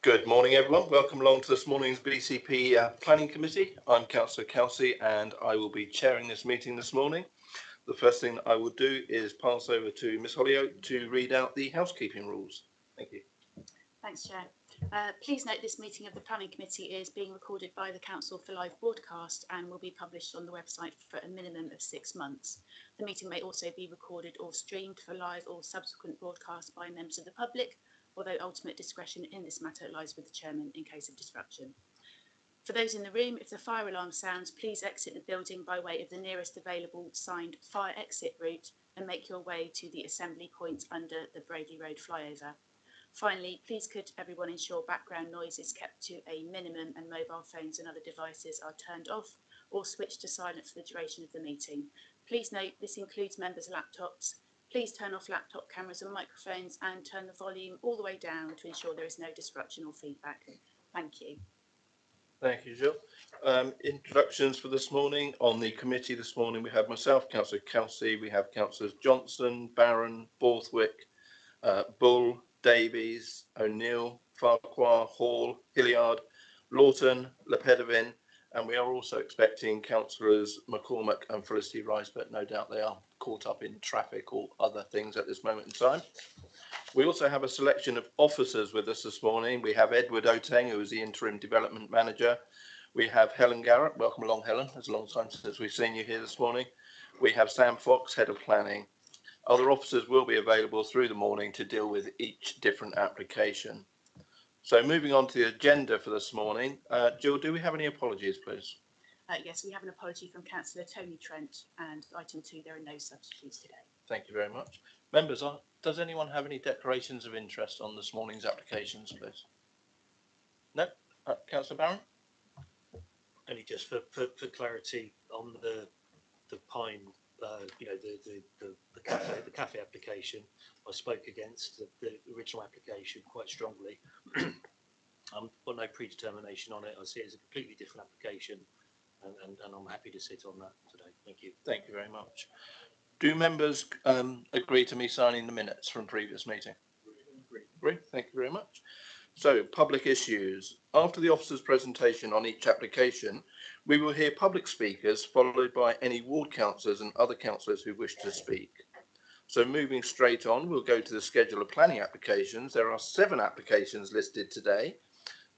Good morning, everyone. Welcome along to this morning's BCP Planning Committee. I'm Councillor Kelsey and I will be chairing this meeting this morning. The first thing I will do is pass over to Ms Hollyoak to read out the housekeeping rules. Thank you. Thanks, Chair. Please note this meeting of the Planning Committee is being recorded by the Council for live broadcast and will be published on the website for a minimum of 6 months. The meeting may also be recorded or streamed for live or subsequent broadcast by members of the public, although ultimate discretion in this matter lies with the Chairman in case of disruption. For those in the room, if the fire alarm sounds, please exit the building by way of the nearest available signed fire exit route and make your way to the assembly point under the Surrey Road flyover. Finally, please could everyone ensure background noise is kept to a minimum and mobile phones and other devices are turned off or switched to silent for the duration of the meeting. Please note this includes members' laptops. Please turn off laptop cameras and microphones and turn the volume all the way down to ensure there is no disruption or feedback. Thank you. Thank you, Jill. Introductions for this morning. On the committee this morning, we have myself, Councillor Kelsey, we have Councillors Johnson, Barron, Borthwick, Bull, Davies, O'Neill, Farquhar, Hall, Hilliard, Lawton, Lepedevin, and we are also expecting Councillors McCormack and Felicity Rice, but no doubt they are caught up in traffic or other things at this moment in time. We also have a selection of officers with us this morning. We have Edward Oteng, who is the Interim Development Manager. We have Helen Garrett. Welcome along, Helen. It's a long time since we've seen you here this morning. We have Sam Fox, Head of Planning. Other officers will be available through the morning to deal with each different application. So moving on to the agenda for this morning. Jill, do we have any apologies, please? Yes, we have an apology from Councillor Tony Trent, and item 2, there are no substitutes today. Thank you very much. Members, does anyone have any declarations of interest on this morning's applications, please? No? Councillor Barron? Only just for clarity on the Pine, the cafe application, I spoke against the original application quite strongly. I've got no predetermination on it. I see it as a completely different application, and I'm happy to sit on that today. Thank you. Thank you very much. Do members agree to me signing the minutes from previous meeting? Agree. Thank you very much. So, public issues. After the officer's presentation on each application, we will hear public speakers followed by any ward councillors and other councillors who wish to speak. So moving straight on, we'll go to the schedule of planning applications. There are 7 applications listed today.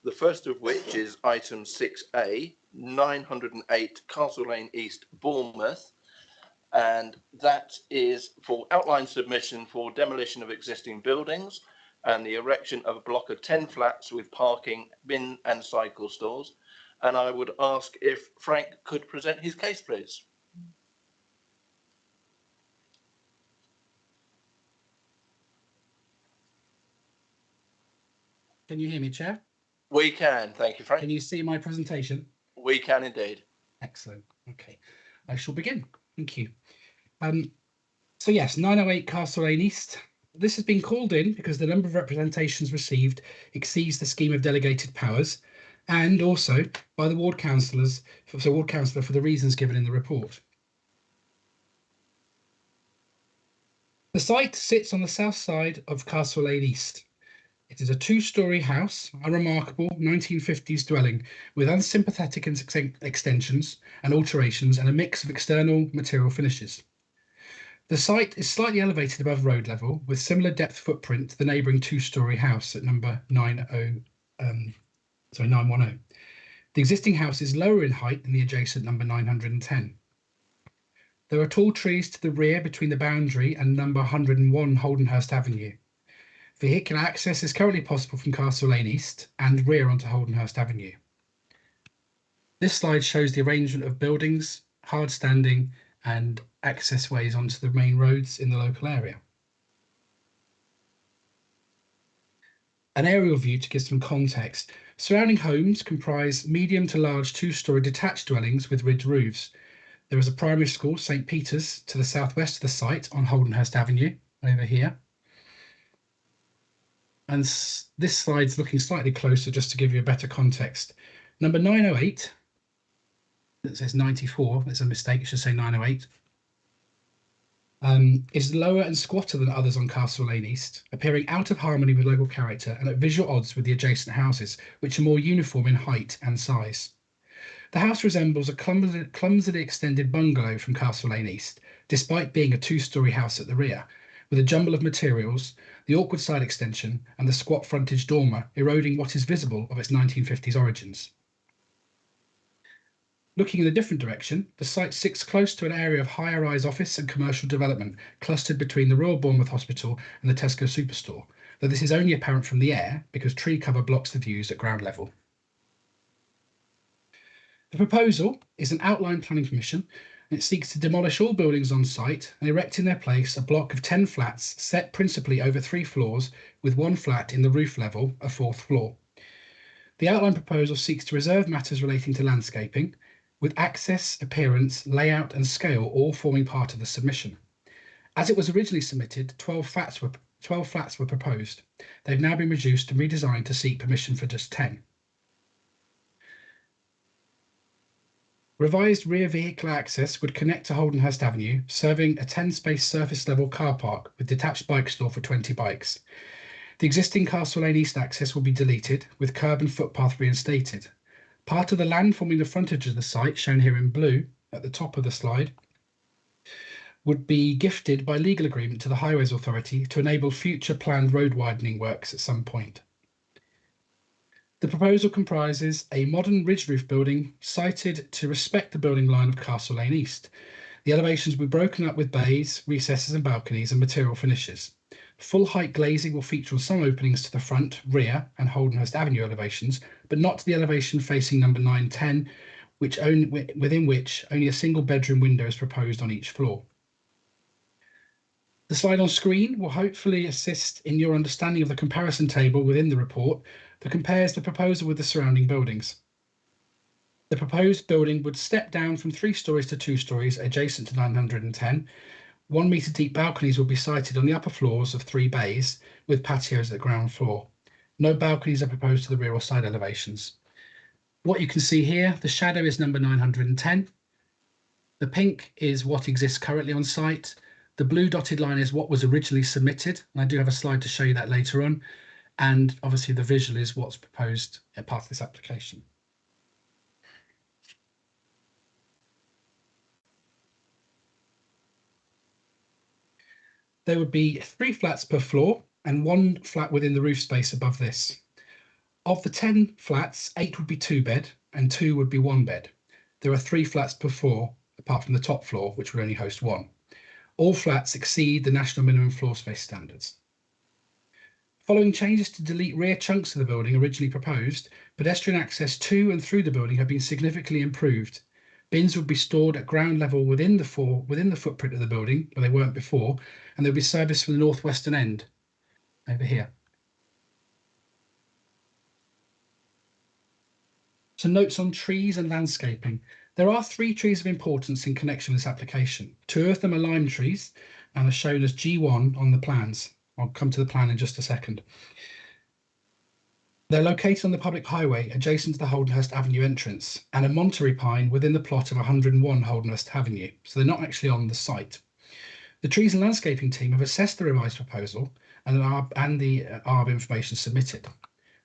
The first of which is item 6A, 908 Castle Lane East, Bournemouth. And that is for outline submission for demolition of existing buildings and the erection of a block of 10 flats with parking, bin and cycle stores. And I would ask if Frank could present his case, please. Can you hear me, Chair? We can, thank you, Frank. Can you see my presentation? We can indeed. Excellent. Okay, I shall begin. Thank you. So yes, 908 Castle Lane East. This has been called in because the number of representations received exceeds the scheme of delegated powers, and also by the ward councillors, so ward councillor for the reasons given in the report. The site sits on the south side of Castle Lane East. It is a 2-storey house, a remarkable 1950s dwelling with unsympathetic extensions and alterations and a mix of external material finishes. The site is slightly elevated above road level with similar depth footprint to the neighbouring 2-storey house at number 910. The existing house is lower in height than the adjacent number 910. There are tall trees to the rear between the boundary and number 101 Holdenhurst Avenue. Vehicular access is currently possible from Castle Lane East and rear onto Holdenhurst Avenue. This slide shows the arrangement of buildings, hard standing and access ways onto the main roads in the local area. An aerial view to give some context. Surrounding homes comprise medium to large 2-storey detached dwellings with ridged roofs. There is a primary school, St Peter's, to the southwest of the site on Holdenhurst Avenue, over here. And this slide's looking slightly closer just to give you a better context. Number 908, it says 94, it's a mistake, it should say 908. is lower and squatter than others on Castle Lane East, appearing out of harmony with local character and at visual odds with the adjacent houses, which are more uniform in height and size. The house resembles a clumsily extended bungalow from Castle Lane East, despite being a two-storey house at the rear, with a jumble of materials, the awkward side extension, and the squat frontage dormer eroding what is visible of its 1950s origins. Looking in a different direction, the site sits close to an area of higher-rise office and commercial development clustered between the Royal Bournemouth Hospital and the Tesco Superstore, though this is only apparent from the air because tree cover blocks the views at ground level. The proposal is an outline planning permission, and it seeks to demolish all buildings on site and erect in their place a block of 10 flats set principally over 3 floors with 1 flat in the roof level, a 4th floor. The outline proposal seeks to reserve matters relating to landscaping, with access, appearance, layout and scale all forming part of the submission. As it was originally submitted, 12 flats were proposed. They've now been reduced and redesigned to seek permission for just 10. Revised rear vehicle access would connect to Holdenhurst Avenue, serving a 10-space surface-level car park with detached bike store for 20 bikes. The existing Castle Lane East access will be deleted, with curb and footpath reinstated. Part of the land forming the frontage of the site, shown here in blue at the top of the slide, would be gifted by legal agreement to the Highways Authority to enable future planned road widening works at some point. The proposal comprises a modern ridge roof building sited to respect the building line of Castle Lane East. The elevations will be broken up with bays, recesses and balconies and material finishes. Full height glazing will feature on some openings to the front, rear and Holdenhurst Avenue elevations, but not to the elevation facing number 910, within which only a single bedroom window is proposed on each floor. The slide on screen will hopefully assist in your understanding of the comparison table within the report that compares the proposal with the surrounding buildings. The proposed building would step down from 3 stories to 2 stories adjacent to 910. 1 metre deep balconies will be sited on the upper floors of 3 bays with patios at the ground floor. No balconies are proposed to the rear or side elevations. What you can see here, the shadow is number 910. The pink is what exists currently on site. The blue dotted line is what was originally submitted, and I do have a slide to show you that later on. And obviously the visual is what's proposed as part of this application. There would be 3 flats per floor and 1 flat within the roof space above this. Of the 10 flats, 8 would be 2-bed and 2 would be 1-bed. There are 3 flats per floor, apart from the top floor, which would only host 1. All flats exceed the national minimum floor space standards. Following changes to delete rear chunks of the building originally proposed, pedestrian access to and through the building have been significantly improved. Bins would be stored at ground level within the footprint of the building, where they weren't before, and they'll be serviced from the northwestern end, over here. Some notes on trees and landscaping. There are 3 trees of importance in connection with this application. 2 of them are lime trees and are shown as G1 on the plans. I'll come to the plan in just a second. They're located on the public highway adjacent to the Holdenhurst Avenue entrance and a Monterey pine within the plot of 101 Holdenhurst Avenue, so they're not actually on the site. The trees and landscaping team have assessed the revised proposal and the ARB information submitted.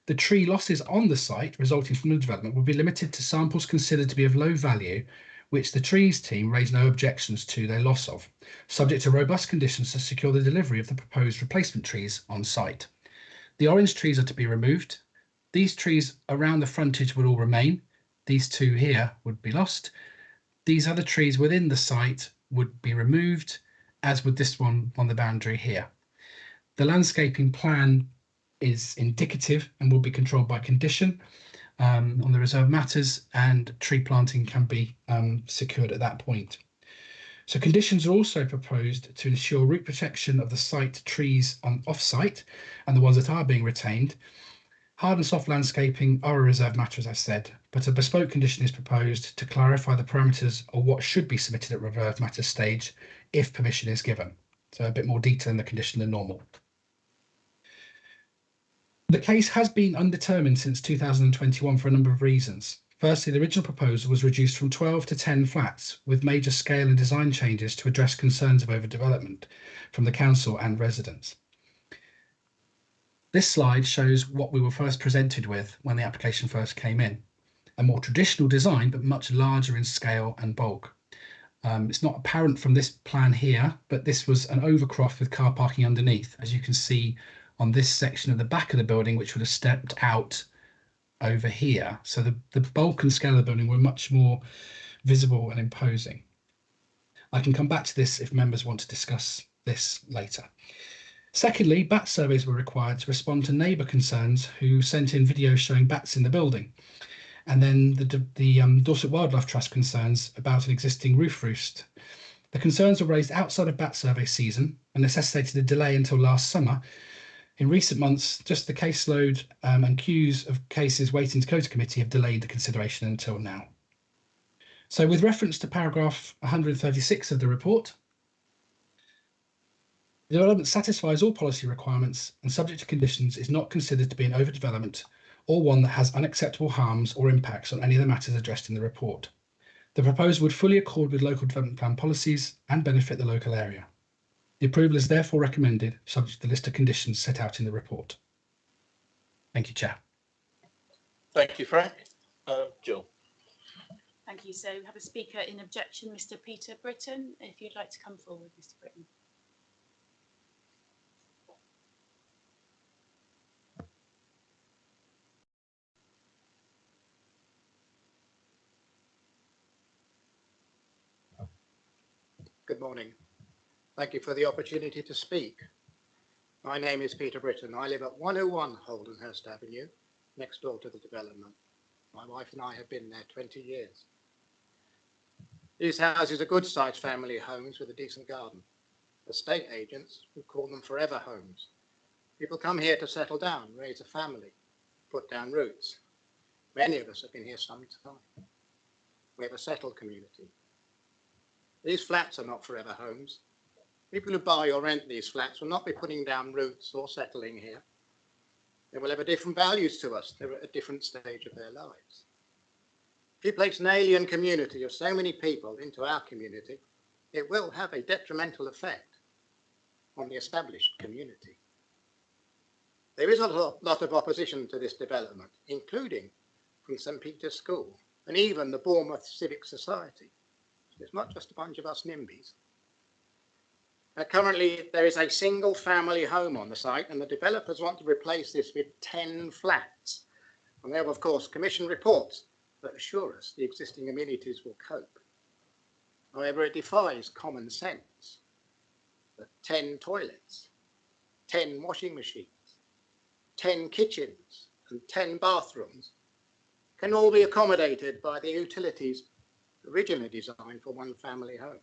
The tree losses on the site resulting from the development will be limited to samples considered to be of low value, which the trees team raised no objections to their loss of, subject to robust conditions to secure the delivery of the proposed replacement trees on site. The orange trees are to be removed. These trees around the frontage would all remain. These 2 here would be lost. These other trees within the site would be removed, as would this one on the boundary here. The landscaping plan is indicative and will be controlled by condition on the reserved matters, and tree planting can be secured at that point. So conditions are also proposed to ensure root protection of the site trees on off-site and the ones that are being retained. Hard and soft landscaping are a reserved matter, as I said, but a bespoke condition is proposed to clarify the parameters of what should be submitted at reserved matter stage if permission is given. So a bit more detail in the condition than normal. The case has been undetermined since 2021 for a number of reasons. Firstly, the original proposal was reduced from 12 to 10 flats, with major scale and design changes to address concerns of overdevelopment from the council and residents. This slide shows what we were first presented with when the application first came in. A more traditional design, but much larger in scale and bulk. It's not apparent from this plan here, but this was an overcroft with car parking underneath, as you can see on this section of the back of the building, which would have stepped out over here. So the bulk and scale of the building were much more visible and imposing. I can come back to this if members want to discuss this later. Secondly, bat surveys were required to respond to neighbour concerns who sent in videos showing bats in the building. And then the Dorset Wildlife Trust concerns about an existing roof roost. The concerns were raised outside of bat survey season and necessitated a delay until last summer. In recent months, just the caseload and queues of cases waiting to go to committee have delayed the consideration until now. So with reference to paragraph 136 of the report, the development satisfies all policy requirements and subject to conditions is not considered to be an overdevelopment or one that has unacceptable harms or impacts on any of the matters addressed in the report. The proposal would fully accord with local development plan policies and benefit the local area. The approval is therefore recommended, subject to the list of conditions set out in the report. Thank you, Chair. Thank you, Frank. Jill. Thank you. So we have a speaker in objection, Mr. Peter Britton. If you'd like to come forward, Mr. Britton. Good morning. Thank you for the opportunity to speak. My name is Peter Britton. I live at 101 Holdenhurst Avenue, next door to the development. My wife and I have been there 20 years. These houses are good-sized family homes with a decent garden. Estate agents would call them forever homes. People come here to settle down, raise a family, put down roots. Many of us have been here some time. We have a settled community. These flats are not forever homes. People who buy or rent these flats will not be putting down roots or settling here. They will have a different values to us. They're at a different stage of their lives. If you place an alien community of so many people into our community, it will have a detrimental effect on the established community. There is a lot of opposition to this development, including from St. Peter's School and even the Bournemouth Civic Society. It's not just a bunch of us NIMBYs. Currently, there is a single family home on the site, and the developers want to replace this with 10 flats. And they have, of course, commissioned reports that assure us the existing amenities will cope. However, it defies common sense that 10 toilets, 10 washing machines, 10 kitchens, and 10 bathrooms can all be accommodated by the utilities originally designed for one family home.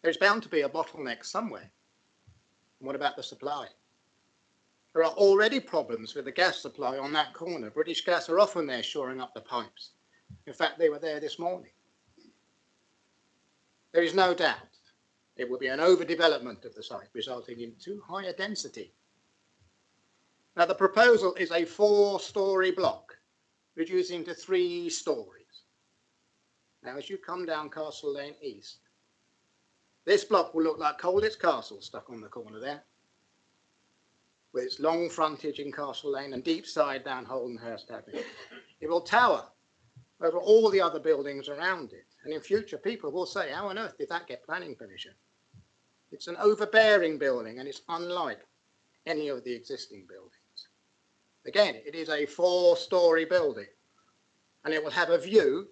There's bound to be a bottleneck somewhere. And what about the supply? There are already problems with the gas supply on that corner. British Gas are often there shoring up the pipes. In fact, they were there this morning. There is no doubt it will be an overdevelopment of the site, resulting in too high a density. Now, the proposal is a 4-storey block, reducing to 3 stories. Now, as you come down Castle Lane East, this block will look like Colditz Castle stuck on the corner there, with its long frontage in Castle Lane and deep side down Holdenhurst Avenue. It will tower over all the other buildings around it, and in future people will say, how on earth did that get planning permission? It's an overbearing building, and it's unlike any of the existing buildings. Again, it is a 4-storey building, and it will have a view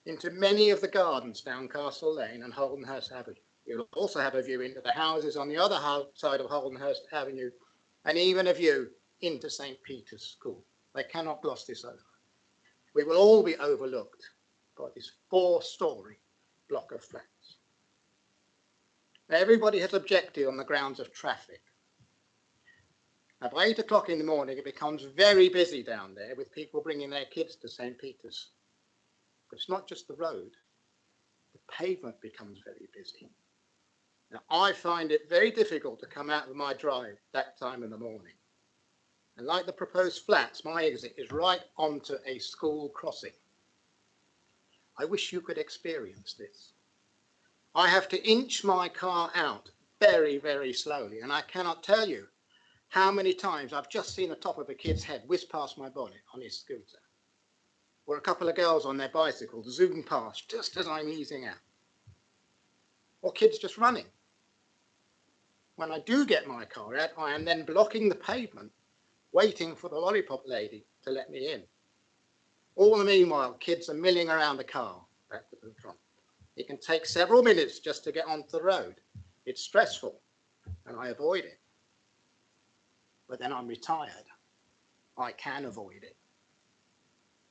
into many of the gardens down Castle Lane and Holdenhurst Avenue. It will also have a view into the houses on the other side of Holdenhurst Avenue, and even a view into St. Peter's School. They cannot gloss this over. We will all be overlooked by this 4-storey block of flats. Now, everybody has objected on the grounds of traffic. Now, by 8 o'clock in the morning, it becomes very busy down there with people bringing their kids to St. Peter's. But it's not just the road. The pavement becomes very busy. Now, I find it very difficult to come out of my drive that time in the morning. And like the proposed flats, my exit is right onto a school crossing. I wish you could experience this. I have to inch my car out very, very slowly, and I cannot tell you how many times I've just seen the top of a kid's head whiz past my bonnet on his scooter, or a couple of girls on their bicycles zoom past just as I'm easing out, or kids just running. When I do get my car out, I am then blocking the pavement, waiting for the lollipop lady to let me in. All the meanwhile, kids are milling around the car back to the front. It can take several minutes just to get onto the road. It's stressful, and I avoid it. But then I'm retired. I can avoid it.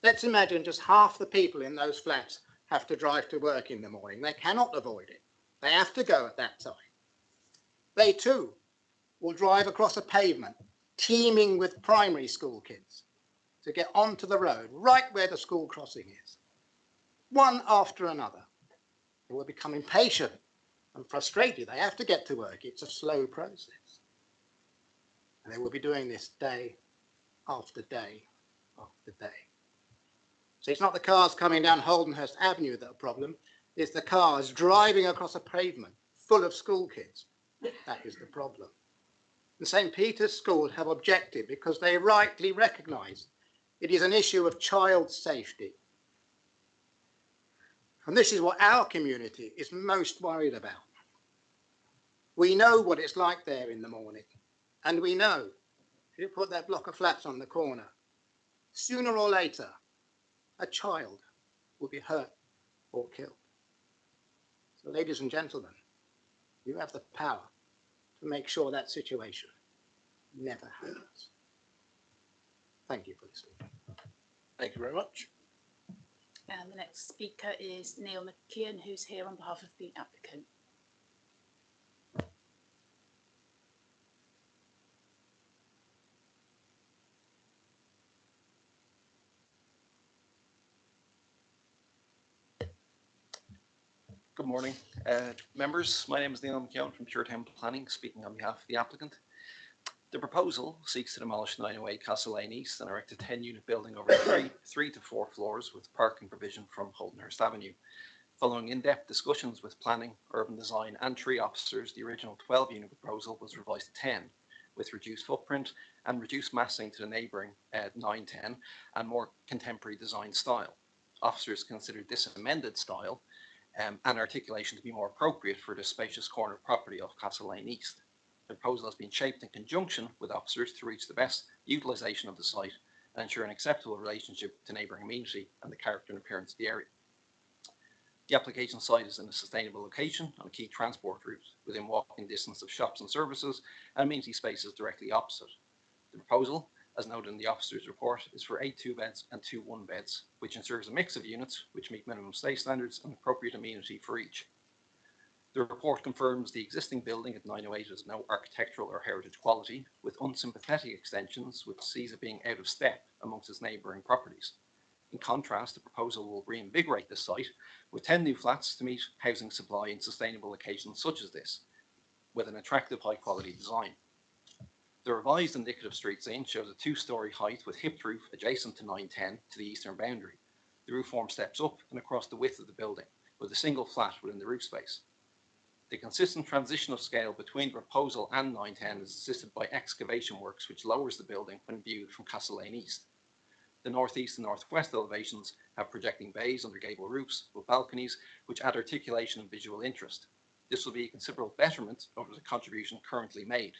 Let's imagine just half the people in those flats have to drive to work in the morning. They cannot avoid it. They have to go at that time. They too will drive across a pavement teeming with primary school kids to get onto the road right where the school crossing is. One after another. They will become impatient and frustrated. They have to get to work. It's a slow process. And they will be doing this day after day after day. So it's not the cars coming down Holdenhurst Avenue that are a problem. It's the cars driving across a pavement full of school kids. That is the problem. The St. Peter's School have objected because they rightly recognise it is an issue of child safety. And this is what our community is most worried about. We know what it's like there in the morning. And we know if you put that block of flats on the corner, sooner or later, a child will be hurt or killed. So, ladies and gentlemen, you have the power to make sure that situation never happens. Thank you for listening. Thank you very much. And the next speaker is Neil McKeon, who's here on behalf of the applicant. Good morning, members. My name is Neil McKeown from Pure Town Planning, speaking on behalf of the applicant. The proposal seeks to demolish 908 Castle Lane East and erect a 10-unit building over three to four floors with parking provision from Holdenhurst Avenue. Following in-depth discussions with planning, urban design and tree officers, the original 12-unit proposal was revised to 10, with reduced footprint and reduced massing to the neighbouring 910 and more contemporary design style. Officers considered this amended style and articulation to be more appropriate for the spacious corner property of Castle Lane East. The proposal has been shaped in conjunction with officers to reach the best utilisation of the site and ensure an acceptable relationship to neighbouring amenity and the character and appearance of the area. The application site is in a sustainable location on a key transport route within walking distance of shops and services and amenity spaces directly opposite. The proposal, as noted in the officer's report, is for 8 2-beds and 2 1-beds, which ensures a mix of units which meet minimum stay standards and appropriate amenity for each. The report confirms the existing building at 908 has no architectural or heritage quality, with unsympathetic extensions which sees it being out of step amongst its neighbouring properties. In contrast, the proposal will reinvigorate the site with 10 new flats to meet housing supply in sustainable occasions such as this, with an attractive high-quality design. The revised indicative street scene shows a 2-storey height with hipped roof adjacent to 910 to the eastern boundary. The roof form steps up and across the width of the building, with a single flat within the roof space. The consistent transition of scale between the proposal and 910 is assisted by excavation works which lowers the building when viewed from Castle Lane East. The northeast and northwest elevations have projecting bays under gable roofs with balconies which add articulation and visual interest. This will be a considerable betterment over the contribution currently made.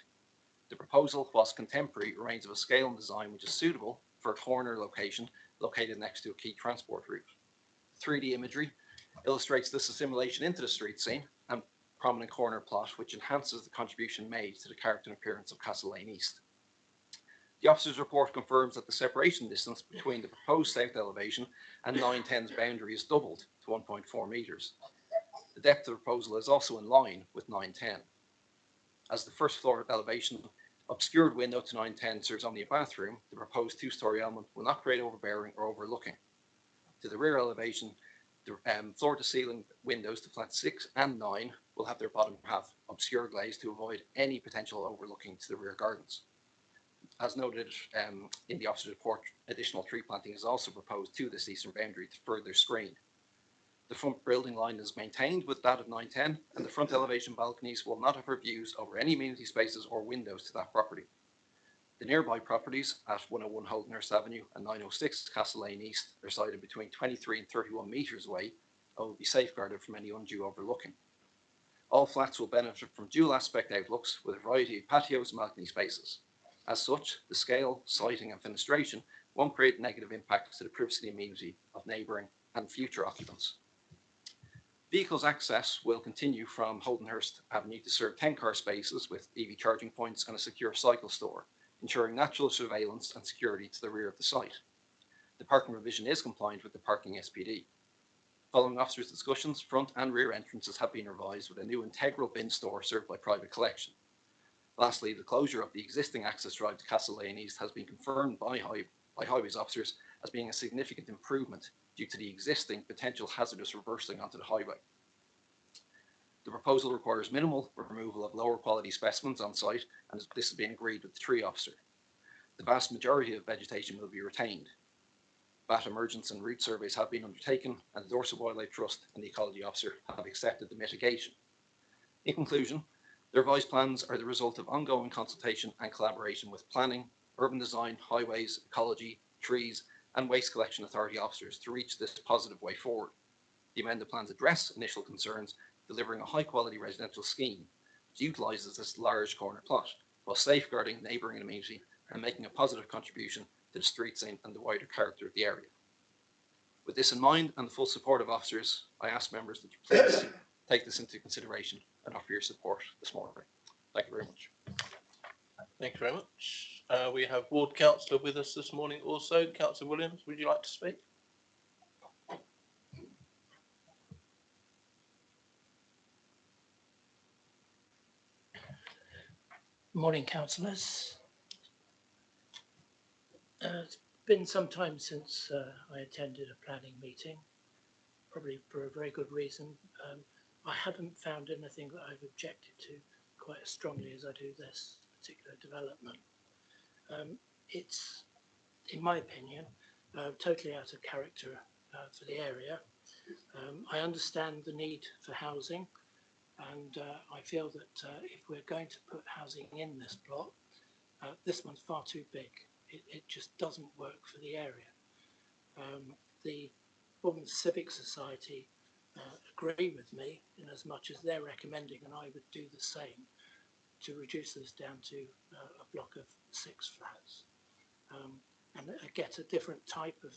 The proposal, whilst contemporary, remains of a scale and design which is suitable for a corner location located next to a key transport route. 3D imagery illustrates this assimilation into the street scene and prominent corner plot which enhances the contribution made to the character and appearance of Castle Lane East. The officer's report confirms that the separation distance between the proposed south elevation and 910's boundary is doubled to 1.4 metres. The depth of the proposal is also in line with 910. As the first floor elevation obscured window to 910 serves only a bathroom, the proposed 2-storey element will not create overbearing or overlooking. To the rear elevation, the floor-to-ceiling windows to flats 6 and 9 will have their bottom half obscure glazed to avoid any potential overlooking to the rear gardens. As noted in the officer's report, additional tree planting is also proposed to this eastern boundary to further screen. The front building line is maintained with that of 910, and the front elevation balconies will not have views over any amenity spaces or windows to that property. The nearby properties at 101 Holdenhurst Avenue and 906 Castle Lane East are sited between 23 and 31 metres away and will be safeguarded from any undue overlooking. All flats will benefit from dual aspect outlooks with a variety of patios and balcony spaces. As such, the scale, siting and fenestration won't create negative impacts to the privacy and amenity of neighbouring and future occupants. Vehicles access will continue from Holdenhurst Avenue to serve 10 car spaces with EV charging points and a secure cycle store, ensuring natural surveillance and security to the rear of the site. The parking provision is compliant with the parking SPD. Following officers' discussions, front and rear entrances have been revised with a new integral bin store served by private collection. Lastly, the closure of the existing access drive to Castle Lane East has been confirmed by highways officers as being a significant improvement due to the existing potential hazardous reversing onto the highway. The proposal requires minimal removal of lower quality specimens on site, and this has been agreed with the tree officer. The vast majority of vegetation will be retained. VAT emergence and route surveys have been undertaken, and the Dorset Wildlife Trust and the Ecology Officer have accepted the mitigation. In conclusion, the revised plans are the result of ongoing consultation and collaboration with planning, urban design, highways, ecology, trees, and waste collection authority officers to reach this positive way forward. The amended plans address initial concerns, delivering a high-quality residential scheme which utilises this large corner plot while safeguarding neighbouring amenity and making a positive contribution to the street scene and the wider character of the area. With this in mind and the full support of officers, I ask members that you please take this into consideration and offer your support this morning. Thank you very much. Thank you very much. We have Ward Councillor with us this morning also. Councillor Williams, would you like to speak? Morning, councillors. It's been some time since I attended a planning meeting, probably for a very good reason. I haven't found anything that I've objected to quite as strongly as I do this particular development. It's, in my opinion, totally out of character for the area. I understand the need for housing, and I feel that if we're going to put housing in this plot, this one's far too big. It just doesn't work for the area. The Bournemouth Civic Society agree with me in as much as they're recommending, and I would do the same, to reduce this down to a block of 6 flats and get a different type of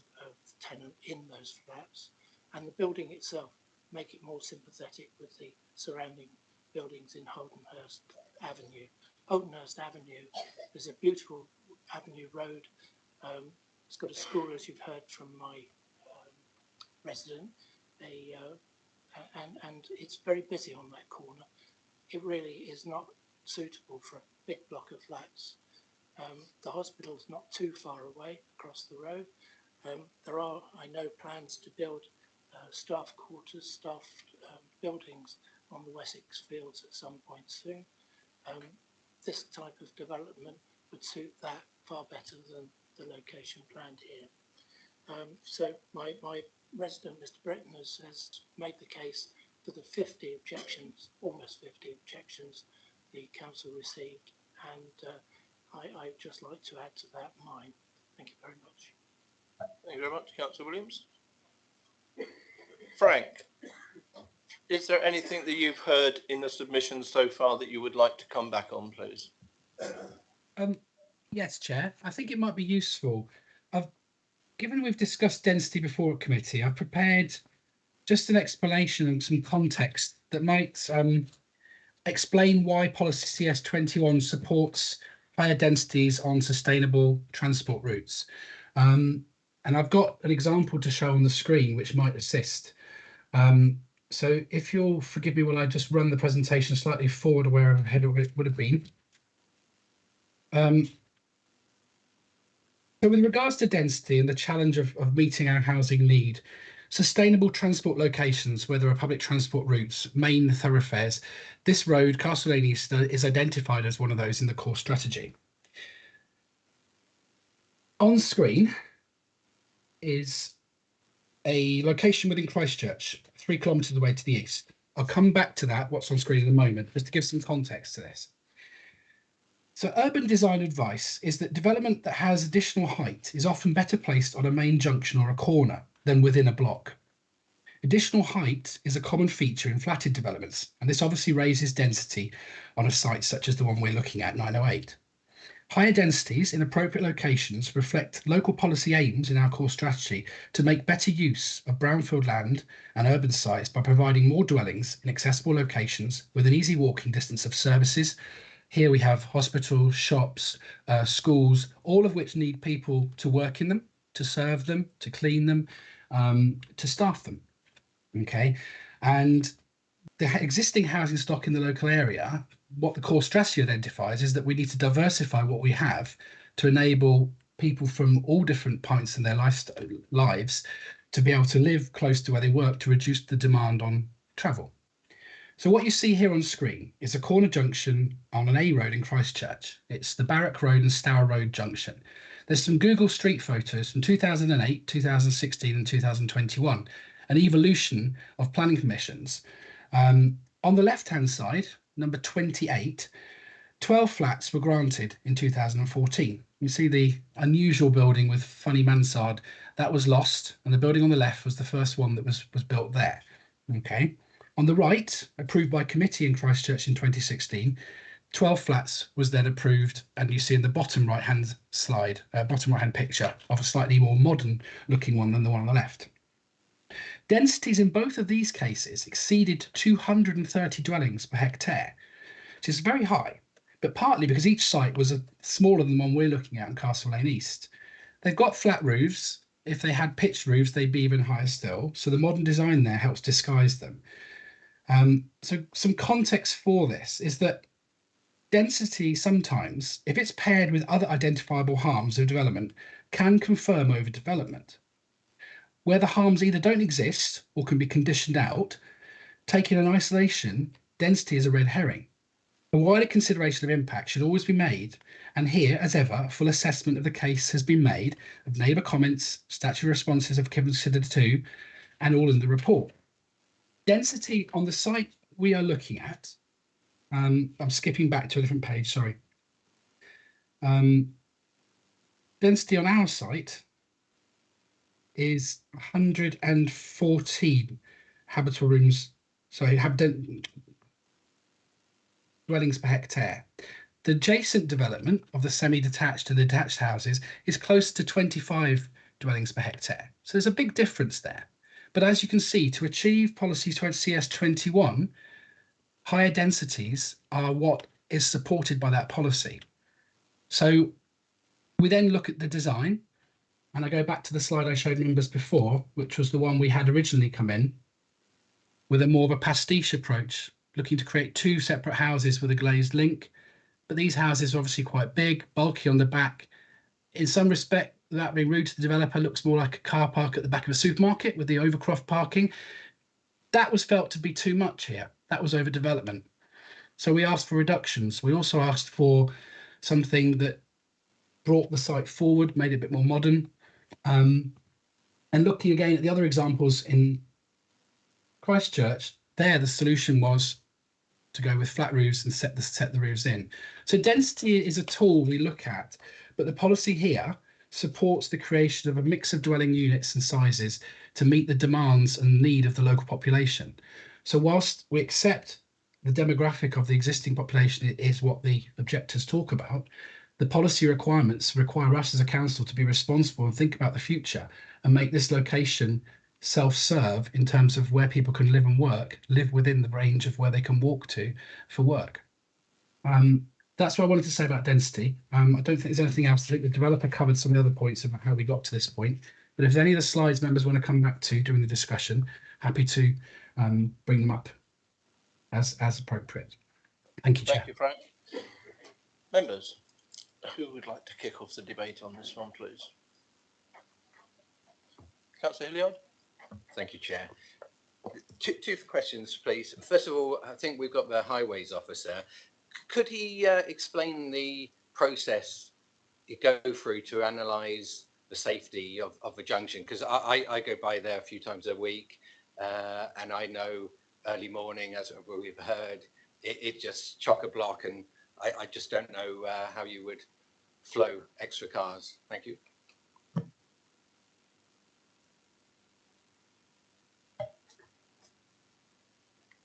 tenant in those flats, and the building itself make it more sympathetic with the surrounding buildings in Holdenhurst Avenue. Holdenhurst Avenue is a beautiful avenue road. It's got a school, as you've heard from my resident, and it's very busy on that corner. It really is not suitable for a big block of flats. The hospital's not too far away across the road. There are, I know, plans to build staff quarters, staff buildings on the Wessex Fields at some point soon. This type of development would suit that far better than the location planned here. So my resident, Mr. Britton, has made the case for the 50 objections, almost 50 objections the council received, and I'd just like to add to that mine. Thank you very much. Thank you very much, Councillor Williams. Frank, is there anything that you've heard in the submission so far that you would like to come back on, please? Yes, Chair. I think it might be useful. Given we've discussed density before at committee, I've prepared just an explanation and some context that might explain why policy CS21 supports higher densities on sustainable transport routes. And I've got an example to show on the screen which might assist. So if you'll forgive me while I just run the presentation slightly forward where ahead it would have been. So with regards to density and the challenge of meeting our housing need, sustainable transport locations, where there are public transport routes, main thoroughfares, this road, Castle Lane East, is identified as one of those in the core strategy. On screen is a location within Christchurch, 3 kilometres away to the east. I'll come back to that, what's on screen in a moment, just to give some context to this. So urban design advice is that development that has additional height is often better placed on a main junction or a corner than within a block. Additional height is a common feature in flatted developments, and this obviously raises density on a site such as the one we're looking at, 908. Higher densities in appropriate locations reflect local policy aims in our core strategy to make better use of brownfield land and urban sites by providing more dwellings in accessible locations with an easy walking distance of services. Here we have hospitals, shops, schools, all of which need people to work in them, to serve them, to clean them, to staff them. Okay, and the existing housing stock in the local area, what the core strategy identifies is that we need to diversify what we have to enable people from all different points in their lives to be able to live close to where they work to reduce the demand on travel. So what you see here on screen is a corner junction on an A road in Christchurch. It's the Barrack Road and Stour Road junction. There's some Google Street photos from 2008, 2016 and 2021, an evolution of planning permissions. On the left-hand side, number 28, 12 flats were granted in 2014. You see the unusual building with funny mansard, that was lost, and the building on the left was the first one that was built there. Okay. On the right, approved by committee in Christchurch in 2016, 12 flats was then approved, and you see in the bottom right-hand slide, bottom right-hand picture of a slightly more modern looking one than the one on the left. Densities in both of these cases exceeded 230 dwellings per hectare, which is very high, but partly because each site was smaller than the one we're looking at in Castle Lane East. They've got flat roofs. If they had pitched roofs, they'd be even higher still. So the modern design there helps disguise them. So some context for this is that density sometimes, if it's paired with other identifiable harms of development, can confirm overdevelopment. Where the harms either don't exist or can be conditioned out, taken in isolation, density is a red herring. A wider consideration of impact should always be made, and here, as ever, a full assessment of the case has been made of neighbour comments, statutory responses have been considered too, and all in the report. Density on the site we are looking at, I'm skipping back to a different page, sorry. Density on our site is 114 habitable rooms, sorry, dwellings per hectare. The adjacent development of the semi-detached and the detached houses is close to 25 dwellings per hectare. So there's a big difference there. But as you can see, to achieve policy CS21, higher densities are what is supported by that policy. So we then look at the design, and I go back to the slide I showed members before, which was the one we had originally come in, with a more of a pastiche approach, looking to create 2 separate houses with a glazed link. But these houses are obviously quite big, bulky on the back. In some respect, without being rude to the developer, looks more like a car park at the back of a supermarket with the overcroft parking. That was felt to be too much here. That was overdevelopment. So we asked for reductions. We also asked for something that brought the site forward, made it a bit more modern. And looking again at the other examples in Christchurch, there the solution was to go with flat roofs and set the roofs in. So density is a tool we look at, but the policy here supports the creation of a mix of dwelling units and sizes to meet the demands and need of the local population. So whilst we accept the demographic of the existing population is what the objectors talk about, the policy requirements require us as a council to be responsible and think about the future and make this location self-serve in terms of where people can live and work, live within the range of where they can walk to for work. That's what I wanted to say about density. I don't think there's anything else. I think the developer covered some of the other points about how we got to this point. But if there's any of the slides members want to come back to during the discussion, happy to bring them up as appropriate. Thank you, Chair. Thank you, Frank. Members, who would like to kick off the debate on this one, please? Councillor Hilliard. Thank you, Chair. Two questions, please. First of all, I think we've got the highways officer. Could he explain the process you go through to analyse safety of the junction, because I go by there a few times a week, and I know early morning, as we've heard, it just chock-a-block, and I just don't know how you would flow extra cars. Thank you.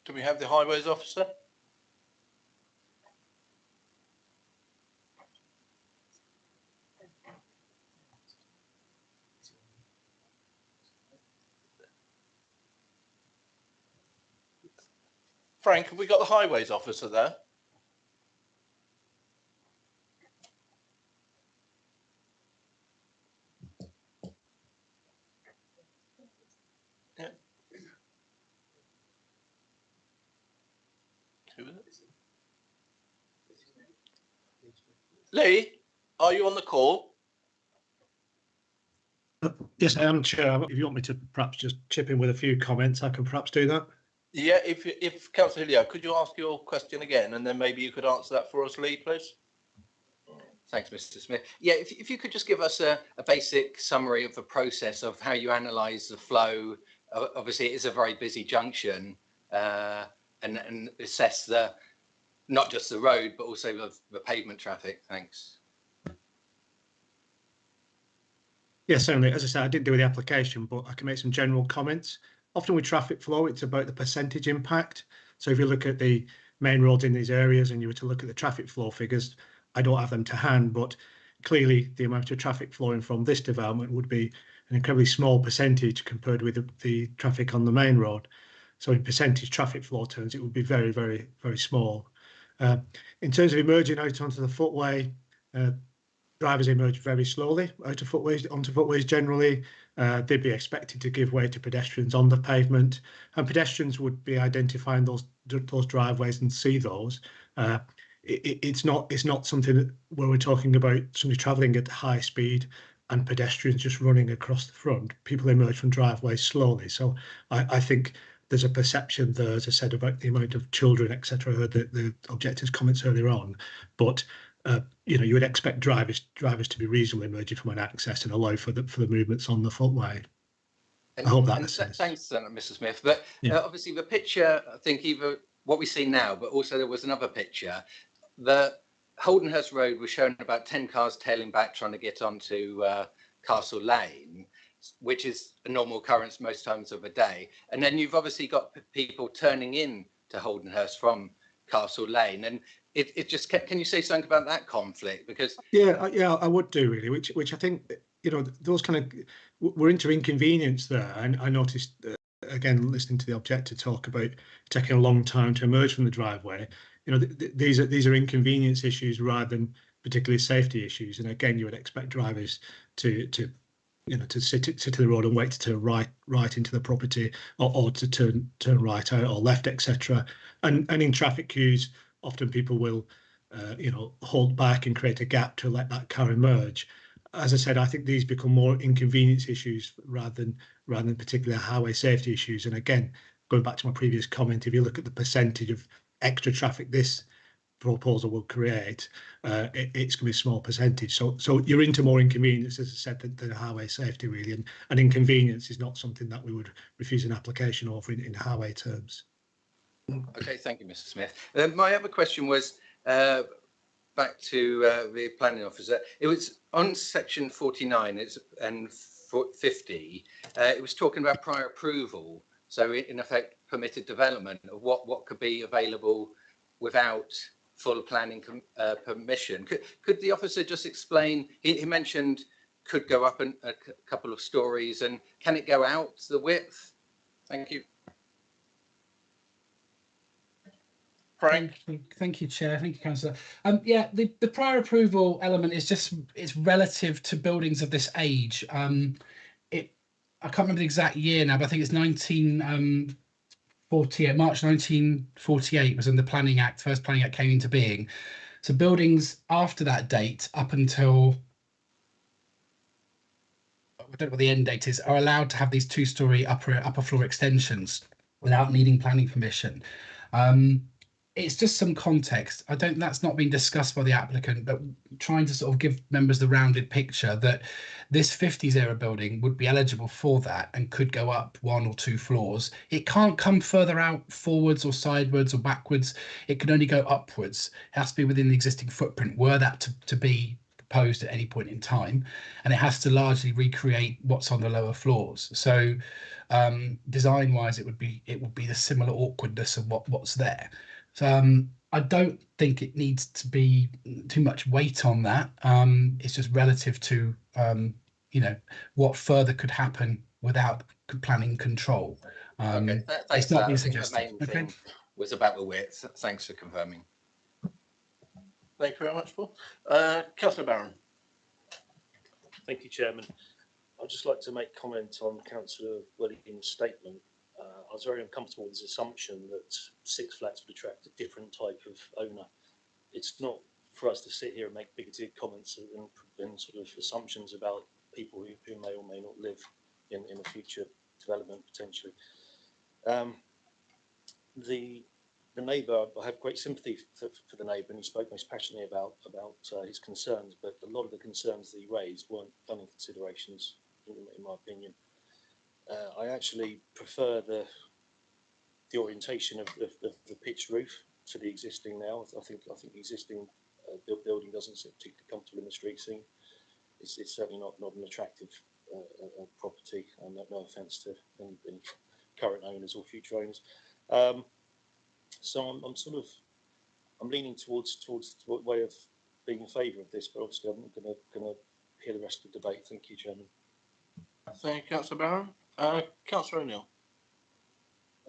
Do we have the highways officer? Frank, have we got the highways officer there? Yeah. Who is it? Lee, are you on the call? Yes, I am, Chair. If you want me to perhaps just chip in with a few comments, I can perhaps do that. Yeah, if Councillor Hilliard, could you ask your question again, and then maybe you could answer that for us, Lee, please? Thanks, Mr. Smith. Yeah, if you could just give us a basic summary of the process of how you analyse the flow. Obviously, it is a very busy junction, and assess not just the road, but also the pavement traffic. Thanks. Yes, certainly. As I said, I didn't do the application, but I can make some general comments. Often with traffic flow, it's about the percentage impact. So if you look at the main roads in these areas and you were to look at the traffic flow figures, I don't have them to hand, but clearly the amount of traffic flowing from this development would be an incredibly small percentage compared with the traffic on the main road. So in percentage traffic flow terms, it would be very, very, very small. In terms of emerging out onto the footway, drivers emerge very slowly out of footways onto footways generally. They'd be expected to give way to pedestrians on the pavement, and pedestrians would be identifying those driveways and see those. It's not something that where we're talking about somebody travelling at high speed and pedestrians just running across the front. People emerge from driveways slowly. So I think there's a perception there, as I said, about the amount of children, etc. I heard the objectives comments earlier on, but you would expect drivers to be reasonably emerging from an access and allow for the movements on the footway. I hope that assists. Thanks, Mr. Smith. But obviously the picture, I think either what we see now, but also there was another picture. The Holdenhurst Road was showing about 10 cars tailing back trying to get onto Castle Lane, which is a normal occurrence most times of the day. And then you've obviously got people turning in to Holdenhurst from Castle Lane, and it just can you say something about that conflict? Because I would do really, which I think those kind of we're into inconvenience there. And I noticed again listening to the objector talk about taking a long time to emerge from the driveway. These are inconvenience issues rather than particularly safety issues. And again, you would expect drivers to sit to the road and wait to turn right into the property, or to turn right out or left, etc. And in traffic queues, often people will hold back and create a gap to let that car emerge. As I said, I think these become more inconvenience issues rather than particular highway safety issues. And again, going back to my previous comment, if you look at the percentage of extra traffic this proposal will create, it's going to be a small percentage. So you're into more inconvenience, as I said, than highway safety really. And inconvenience is not something that we would refuse an application over in highway terms. Okay, thank you, Mr. Smith. My other question was back to the planning officer. It was on section 49 and 50. It was talking about prior approval. So in effect, permitted development of what could be available without full planning permission. Could the officer just explain? He mentioned could go up a couple of stories, and can it go out the width? Thank you. Frank. Thank you, Chair. Thank you, Councillor. The prior approval element is it's relative to buildings of this age. I can't remember the exact year now, but I think it's 1948. March 1948 was when the Planning Act, first Planning Act, came into being. So buildings after that date, up until I don't know what the end date is, are allowed to have these two-storey upper floor extensions without needing planning permission. it's just some context. That's not been discussed by the applicant, but trying to sort of give members the rounded picture that this 50s era building would be eligible for that and could go up 1 or 2 floors. It can't come further out forwards or sidewards or backwards. It can only go upwards. It has to be within the existing footprint, were that to be proposed at any point in time, and it has to largely recreate what's on the lower floors. So design wise, it would be the similar awkwardness of what's there. So I don't think it needs to be too much weight on that. It's just relative to what further could happen without planning control. Okay, thanks it's for not that. being I think the suggested. main thing was about the width. Thanks for confirming. Thank you very much, Paul. Councillor Barron. Thank you, Chairman. I'd just like to make comment on Councillor Wellington's statement. I was very uncomfortable with this assumption that 6 flats would attract a different type of owner. It's not for us to sit here and make bigoted comments and sort of assumptions about people who may or may not live in a future development potentially. The neighbour, I have great sympathy for the neighbour, and he spoke most passionately about his concerns, but a lot of the concerns that he raised weren't done in considerations, in my opinion. I actually prefer the orientation of the pitched roof to the existing now. I think the existing building doesn't seem particularly comfortable in the street scene. It's certainly not an attractive property, and no offence to any current owners or future owners. So I'm leaning towards the way of being in favour of this, but obviously I'm not going to hear the rest of the debate. Thank you, Chairman. Thank you, Councillor Barron. Councillor O'Neill.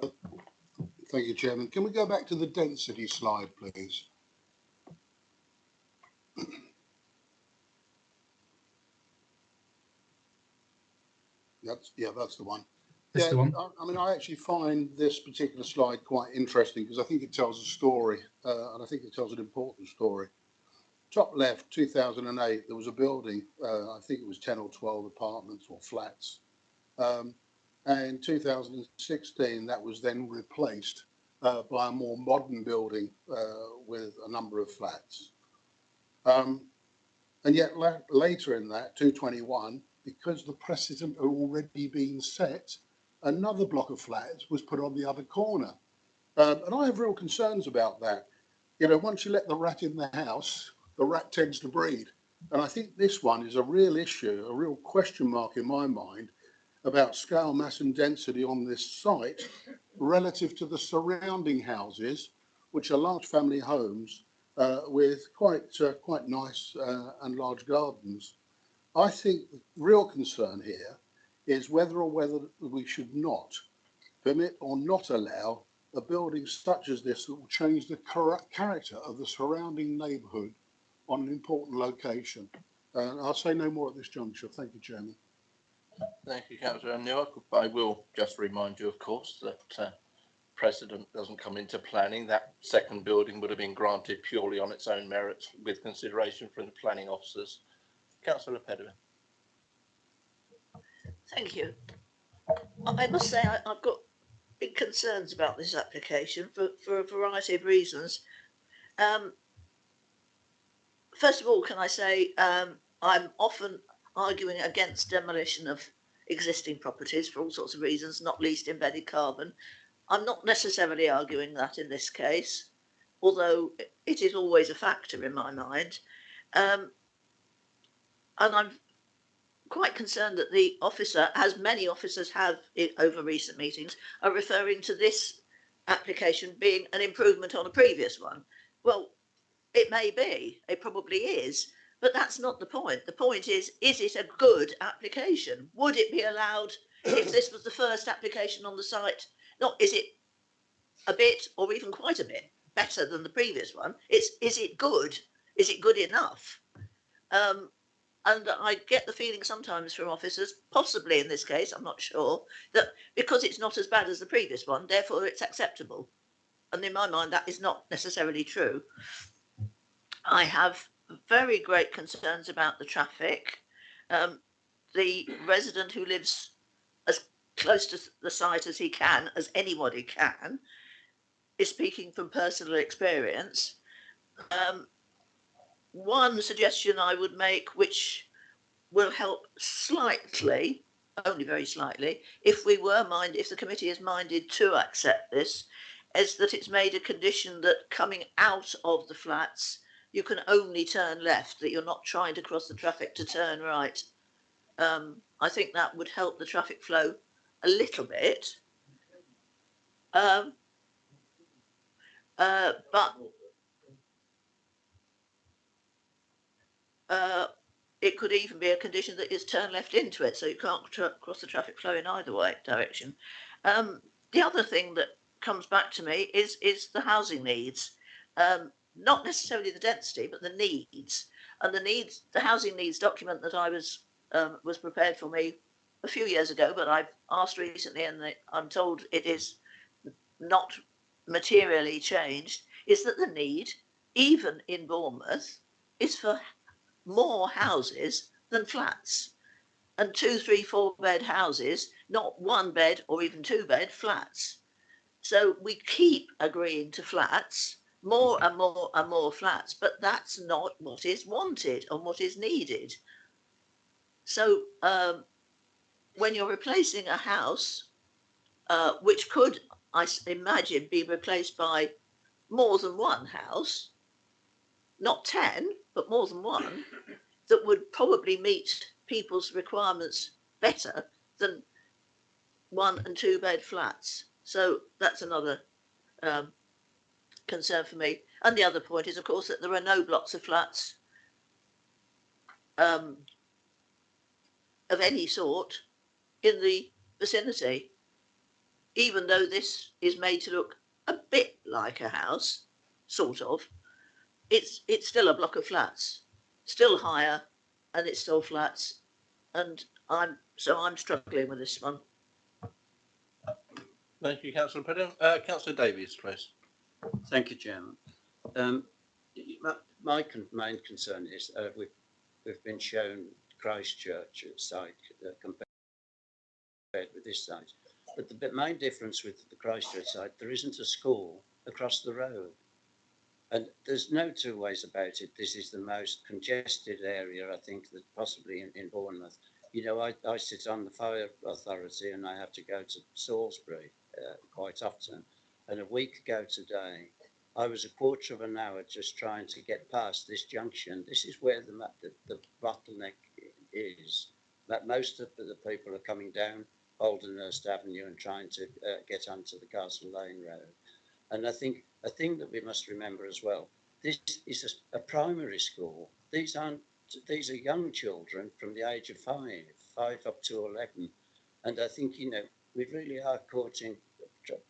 Thank you, Chairman. Can we go back to the density slide, please? That's the one. That's the one. I mean, I actually find this particular slide quite interesting because I think it tells a story, and I think it tells an important story. Top left, 2008, there was a building, I think it was 10 or 12 apartments or flats. And in 2016, that was then replaced by a more modern building with a number of flats. And yet later in that, 221, because the precedent had already been set, another block of flats was put on the other corner. And I have real concerns about that. You know, once you let the rat in the house, the rat tends to breed. And I think this one is a real issue, a real question mark in my mind about scale, mass and density on this site relative to the surrounding houses, which are large family homes with quite nice and large gardens. I think the real concern here is whether we should not permit or not allow a building such as this that will change the character of the surrounding neighbourhood on an important location. I'll say no more at this juncture. Thank you, Chairman. Thank you, Councillor O'Neill. I will just remind you, of course, that precedent doesn't come into planning. That second building would have been granted purely on its own merits with consideration from the planning officers. Councillor Pedder. Thank you. I must say I've got big concerns about this application for a variety of reasons. First of all, can I say I'm often arguing against demolition of existing properties for all sorts of reasons, not least embedded carbon. I'm not necessarily arguing that in this case, although it is always a factor in my mind. And I'm quite concerned that the officer, as many officers have over recent meetings, are referring to this application being an improvement on a previous one. Well, it may be, it probably is, but that's not the point. The point is it a good application? Would it be allowed if this was the first application on the site? Not is it a bit or even quite a bit better than the previous one? Is it good? Is it good enough? And I get the feeling sometimes from officers, possibly in this case, I'm not sure, that because it's not as bad as the previous one, therefore it's acceptable. And in my mind, that is not necessarily true. I have very great concerns about the traffic. The resident who lives as close to the site as he can, as anybody can, is speaking from personal experience. One suggestion I would make, which will help slightly, only very slightly, if the committee is minded to accept this, is that it's made a condition that coming out of the flats, you can only turn left, that you're not trying to cross the traffic to turn right. I think that would help the traffic flow a little bit. But it could even be a condition that is turn left into it, so you can't cross the traffic flow in either direction. The other thing that comes back to me is the housing needs, not necessarily the density, but the needs. And the housing needs document that I was prepared for me a few years ago, but I've asked recently, and I'm told it is not materially changed, is that the need, even in Bournemouth, is for more houses than flats, and 2, 3, 4 bed houses, not 1 bed or even 2 bed flats. So we keep agreeing to flats, more and more and more flats, but that's not what is wanted and what is needed. So when you're replacing a house, which could, I imagine, be replaced by more than one house, not 10, but more than one, that would probably meet people's requirements better than 1 and 2 bed flats. So that's another concern for me. And the other point is, of course, that there are no blocks of flats of any sort in the vicinity, even though this is made to look a bit like a house, sort of. It's still a block of flats, still higher, and it's still flats, and I'm struggling with this one. Thank you, Councillor Pridham. Councillor Davies, please. Thank you, Chairman. My main concern is we've been shown Christchurch site compared with this site, but the main difference with the Christchurch site, there isn't a school across the road. And there's no two ways about it. This is the most congested area, I think, that possibly in Bournemouth. You know, I sit on the fire authority and I have to go to Salisbury quite often. And a week ago today, I was a quarter of an hour just trying to get past this junction. This is where the bottleneck is. That most of the people are coming down Holdenhurst Avenue and trying to get onto the Castle Lane Road. And I think a thing that we must remember as well, this is a primary school. These are young children from the age of 5 up to 11. And I think, you know, we really are causing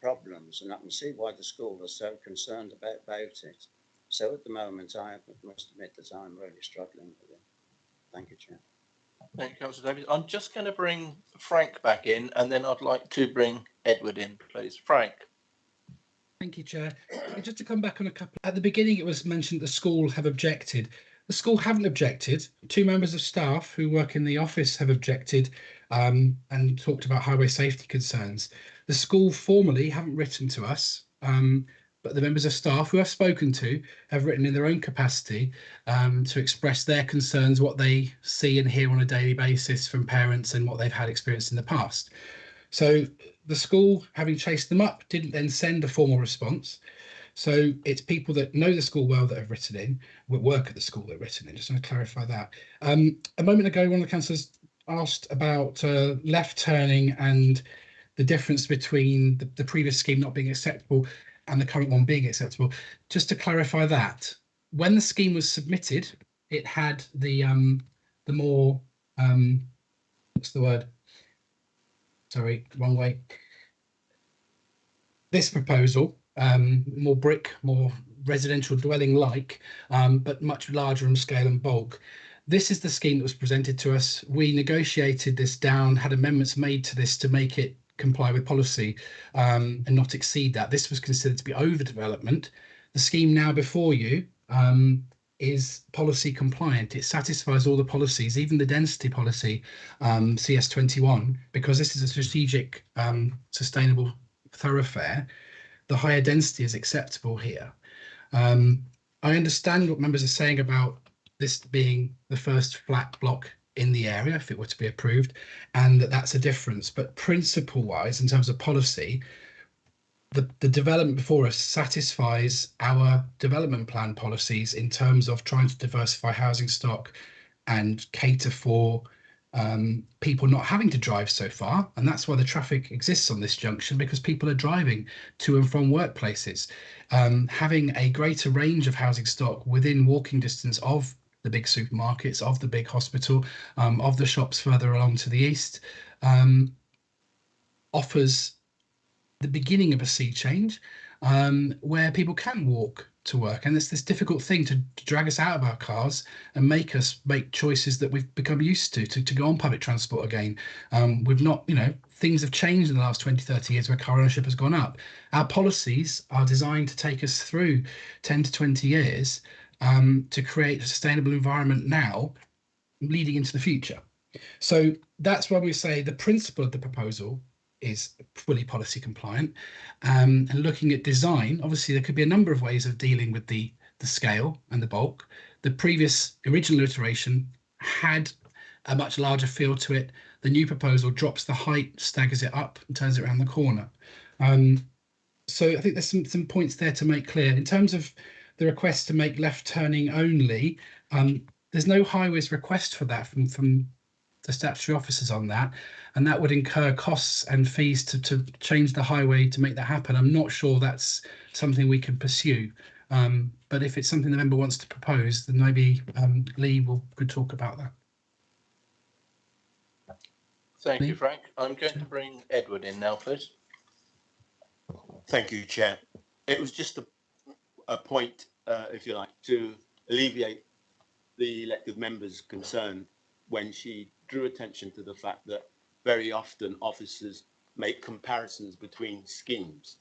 problems, and I can see why the school is so concerned about it. So at the moment, I must admit that I'm really struggling with it. Thank you, Chair. Thank you, Councillor Davies. I'm just going to bring Frank back in, and then I'd like to bring Edward in, please. Frank. Thank you, Chair. Just to come back on a couple. At the beginning, it was mentioned the school have objected. The school haven't objected. 2 members of staff who work in the office have objected and talked about highway safety concerns. The school formally haven't written to us, but the members of staff who I've spoken to have written in their own capacity to express their concerns, what they see and hear on a daily basis from parents and what they've had experience in the past. So the school, having chased them up, didn't then send a formal response. So it's people that know the school well that have written in, work at the school that have written in. Just want to clarify that. A moment ago, one of the councillors asked about left turning and the difference between the previous scheme not being acceptable and the current one being acceptable. Just to clarify that, when the scheme was submitted, it had the more, what's the word? Sorry, wrong way. This proposal, more brick, more residential dwelling like, but much larger in scale and bulk. This is the scheme that was presented to us. We negotiated this down, had amendments made to this to make it comply with policy and not exceed that. This was considered to be overdevelopment. The scheme now before you is policy compliant. It satisfies all the policies, even the density policy, CS21, because this is a strategic, sustainable thoroughfare. the higher density is acceptable here. I understand what members are saying about this being the first flat block in the area if it were to be approved, and that's a difference. But principle wise, in terms of policy, the development before us satisfies our development plan policies in terms of trying to diversify housing stock and cater for people not having to drive so far. And that's why the traffic exists on this junction, because people are driving to and from workplaces. Having a greater range of housing stock within walking distance of the big supermarkets, of the big hospital, of the shops further along to the east, offers the beginning of a sea change where people can walk to work. And it's this difficult thing to drag us out of our cars and make us make choices that we've become used to go on public transport again. We've not, things have changed in the last 20, 30 years where car ownership has gone up. Our policies are designed to take us through 10 to 20 years to create a sustainable environment now leading into the future. So that's why we say the principle of the proposal is fully policy compliant. And looking at design, obviously there could be a number of ways of dealing with the scale and the bulk. The previous original iteration had a much larger feel to it. The new proposal drops the height, staggers it up and turns it around the corner. So I think there's some points there to make clear. In terms of the request to make left turning only, there's no highways request for that from the statutory officers on that, and that would incur costs and fees to change the highway to make that happen. I'm not sure that's something we can pursue, but if it's something the member wants to propose, then maybe Lee could talk about that. Thank you, Frank. I'm going to bring Edward in now, please. Thank you, Chair. It was just a point, if you like, to alleviate the elected member's concern when she drew attention to the fact that very often officers make comparisons between schemes.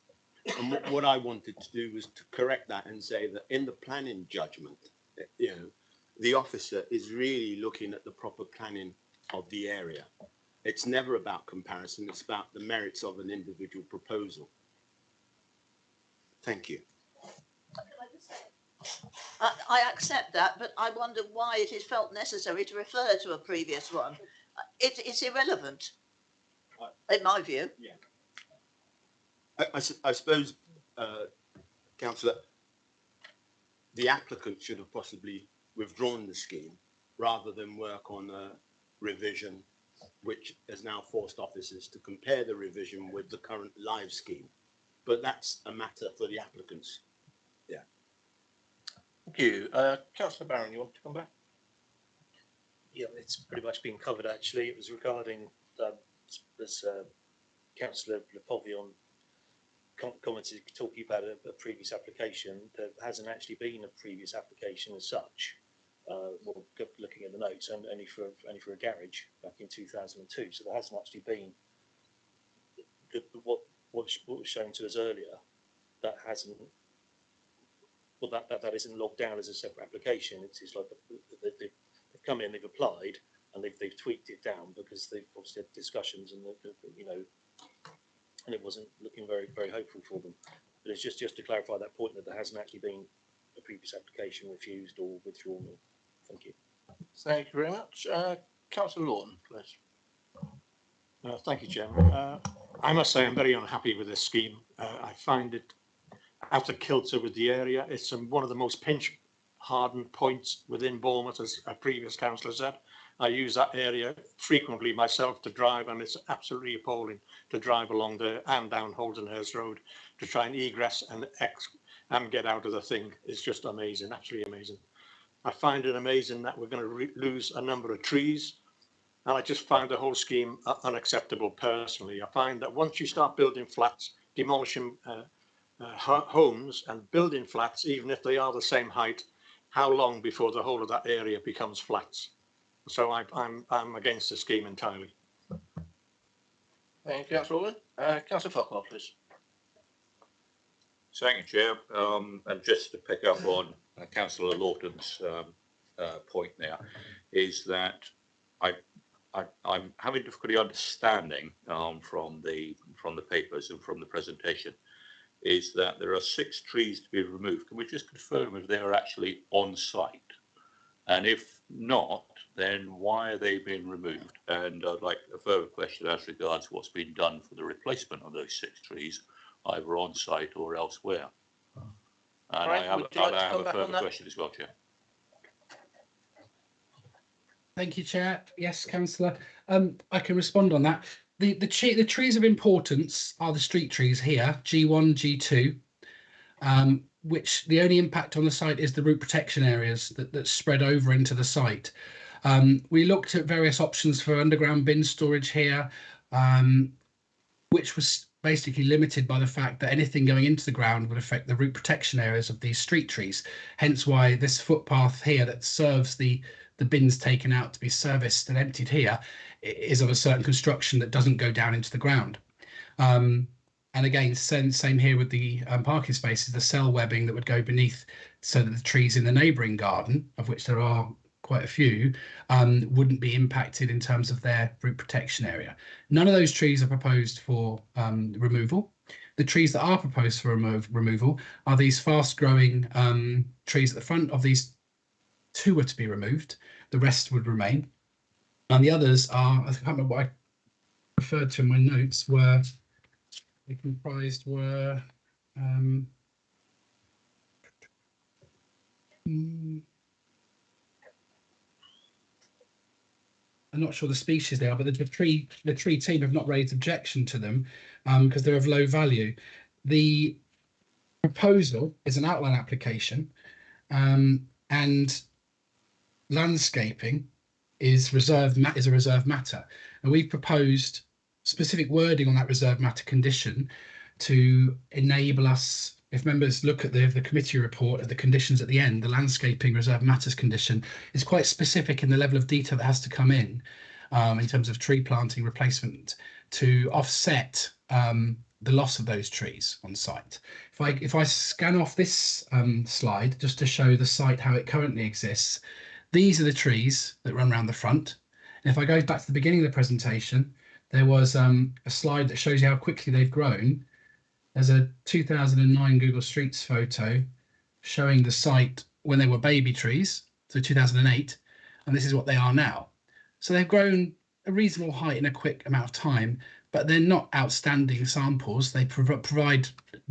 And what I wanted to do was to correct that and say that in the planning judgment, the officer is really looking at the proper planning of the area. It's never about comparison, it's about the merits of an individual proposal. Thank you. I accept that, but I wonder why it is felt necessary to refer to a previous one. It's irrelevant, in my view. Yeah. I suppose, Councillor, the applicant should have possibly withdrawn the scheme rather than work on a revision which has now forced officers to compare the revision with the current live scheme. But that's a matter for the applicants. Yeah. Thank you. Councillor Barron, you want to come back? Yeah, it's pretty much been covered actually. It was regarding as Councillor Lepovion commented, talking about a previous application. There hasn't actually been a previous application as such. Well, looking at the notes, and only for a garage back in 2002. So there hasn't actually been what was shown to us earlier. That hasn't. Well, that isn't logged down as a separate application. It's like they've come in, they've applied, and they've tweaked it down because they've obviously had discussions, and and it wasn't looking very hopeful for them. But it's just to clarify that point, that there hasn't actually been a previous application refused or withdrawn. Thank you. Thank you very much. Councillor Lawton, please. Thank you, Chairman. I must say I'm very unhappy with this scheme. I find it out of kilter with the area. It's one of the most pinch-hardened points within Bournemouth, as a previous councillor said. I use that area frequently myself to drive, and it's absolutely appalling to drive along there and down Holdenhurst Road to try and egress and get out of the thing. It's just amazing, absolutely amazing. I find it amazing that we're going to lose a number of trees, and I just find the whole scheme unacceptable personally. I find that once you start building flats, demolishing homes and building flats, even if they are the same height, how long before the whole of that area becomes flats? So I'm against the scheme entirely. Thank you, Councillor Lawton. Councillor Farquhar, please. Thank you, Chair. And just to pick up on Councillor Lawton's point there, is that I'm having difficulty understanding from the papers and from the presentation is that there are 6 trees to be removed. Can we just confirm if they are actually on site? And if not, then why are they being removed? And I'd like a further question as regards what's been done for the replacement of those 6 trees, either on site or elsewhere. And Frank, I have, would you like to I have come a back on further that? question as well, Chair. Thank you, Chair. Yes, Councillor. I can respond on that. The trees of importance are the street trees here, G1, G2, which the only impact on the site is the root protection areas that spread over into the site. We looked at various options for underground bin storage here, which was basically limited by the fact that anything going into the ground would affect the root protection areas of these street trees. Hence why this footpath here that serves the bins taken out to be serviced and emptied here is of a certain construction that doesn't go down into the ground. And again, same here with the parking spaces, the cell webbing that would go beneath so that the trees in the neighbouring garden, of which there are quite a few, wouldn't be impacted in terms of their root protection area. None of those trees are proposed for removal. The trees that are proposed for removal are these fast-growing trees at the front. Of these, 2 were to be removed. The rest would remain. And the others are, I can't remember what I referred to in my notes, were they comprised were I'm not sure the species they are, but the tree team have not raised objection to them because they're of low value. The proposal is an outline application, and landscaping is a reserved matter, and we've proposed specific wording on that reserved matter condition to enable us, if members look at the committee report at the conditions at the end, the landscaping reserved matters condition is quite specific in the level of detail that has to come in terms of tree planting replacement to offset the loss of those trees on site. If I scan off this slide just to show the site how it currently exists, these are the trees that run around the front. And if I go back to the beginning of the presentation, there was a slide that shows you how quickly they've grown. There's a 2009 Google Streets photo showing the site when they were baby trees, so 2008, and this is what they are now. So they've grown a reasonable height in a quick amount of time, but they're not outstanding samples. They provide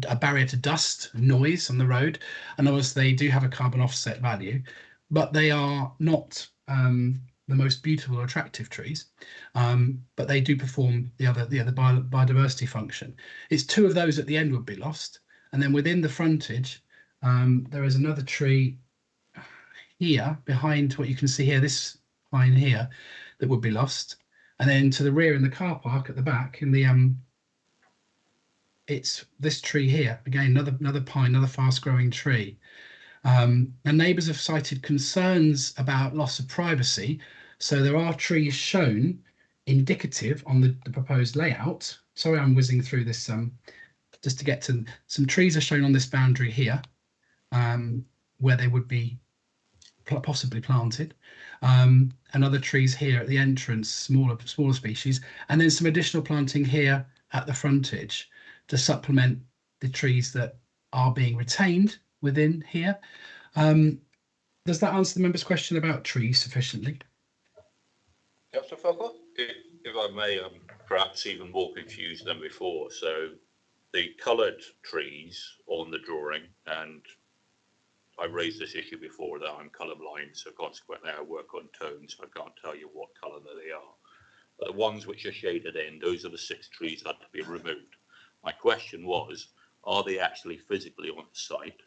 a barrier to dust, noise on the road, and obviously they do have a carbon offset value, but they are not the most beautiful or attractive trees, but they do perform the other biodiversity function. It's 2 of those at the end would be lost, and then within the frontage there is another tree here behind what you can see here, this pine here, that would be lost, and then to the rear in the car park at the back in the it's this tree here again, another pine, another fast growing tree. And neighbours have cited concerns about loss of privacy, so there are trees shown indicative on the proposed layout. Sorry, I'm whizzing through this just to get to some trees are shown on this boundary here, where they would be possibly planted, and other trees here at the entrance, smaller species, and then some additional planting here at the frontage to supplement the trees that are being retained within here. Does that answer the member's question about trees sufficiently? Councillor Farquhar? If I may, I'm perhaps even more confused than before. So the coloured trees on the drawing, and I raised this issue before that I'm colourblind, so consequently I work on tones, so I can't tell you what colour they are. But the ones which are shaded in, those are the 6 trees that have been removed. My question was, are they actually physically on the site?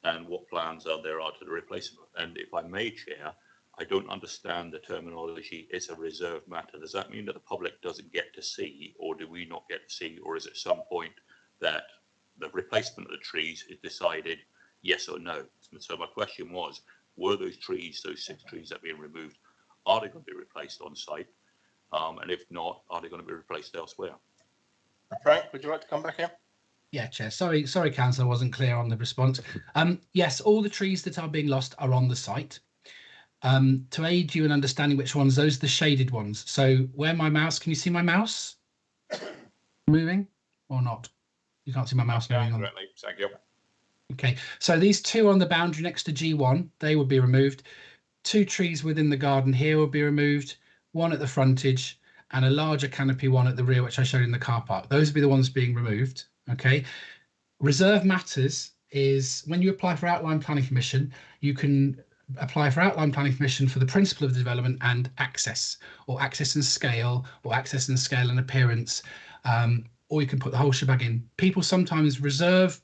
And what plans are there to the replacement? And if I may, Chair, I don't understand the terminology, it's a reserved matter. Does that mean that the public doesn't get to see, or do we not get to see, or is it some point that the replacement of the trees is decided yes or no? So my question was, were those trees, those 6 trees that have been removed, are they going to be replaced on site? And if not, are they going to be replaced elsewhere? Frank, would you like to come back in? Yeah, Chair. Sorry, Councillor, I wasn't clear on the response. Yes, all the trees that are being lost are on the site. To aid you in understanding which ones, those are the shaded ones. So where my mouse, can you see my mouse moving or not? You can't see my mouse moving on. Correctly. Thank you. Okay, so these two on the boundary next to G1, they would be removed. 2 trees within the garden here will be removed, 1 at the frontage and a larger canopy one at the rear, which I showed in the car park. Those will be the ones being removed. Okay. Reserve matters is when you apply for outline planning permission, you can apply for outline planning permission for the principle of the development and access, or access and scale, or access and scale and appearance, or you can put the whole shebang in. People sometimes reserve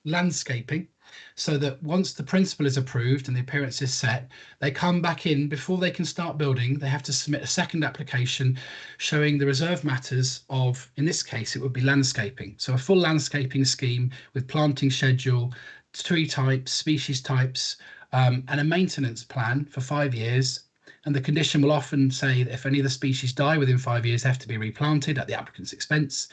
landscaping so that once the principle is approved and the appearance is set, they come back in before they can start building. They have to submit a second application showing the reserve matters of, in this case, it would be landscaping. So a full landscaping scheme with planting schedule, tree types, species types, and a maintenance plan for 5 years. And the condition will often say that if any of the species die within 5 years, they have to be replanted at the applicant's expense.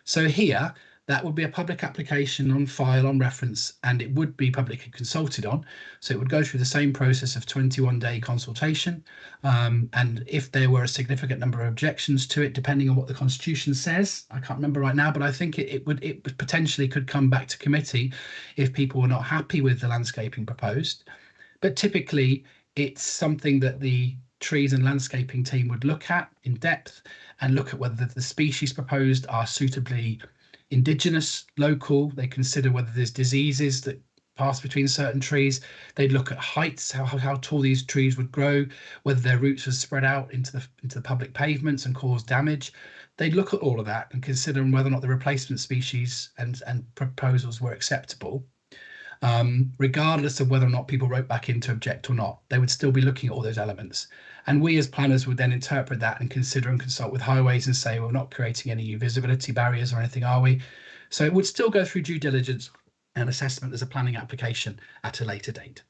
So here, that would be a public application on file, on reference, and it would be publicly consulted on. So it would go through the same process of 21-day consultation. And if there were a significant number of objections to it, depending on what the Constitution says, I can't remember right now, but I think it potentially could come back to committee if people were not happy with the landscaping proposed. But typically, it's something that the trees and landscaping team would look at in depth and look at whether the species proposed are suitably indigenous, local. They consider whether there's diseases that pass between certain trees. They'd look at heights, how tall these trees would grow, whether their roots would spread out into the public pavements and cause damage. They'd look at all of that and consider whether or not the replacement species and proposals were acceptable. Regardless of whether or not people wrote back in to object or not, they would still be looking at all those elements. And we as planners would then interpret that and consider and consult with highways and say, we're not creating any visibility barriers or anything, are we? So it would still go through due diligence and assessment as a planning application at a later date.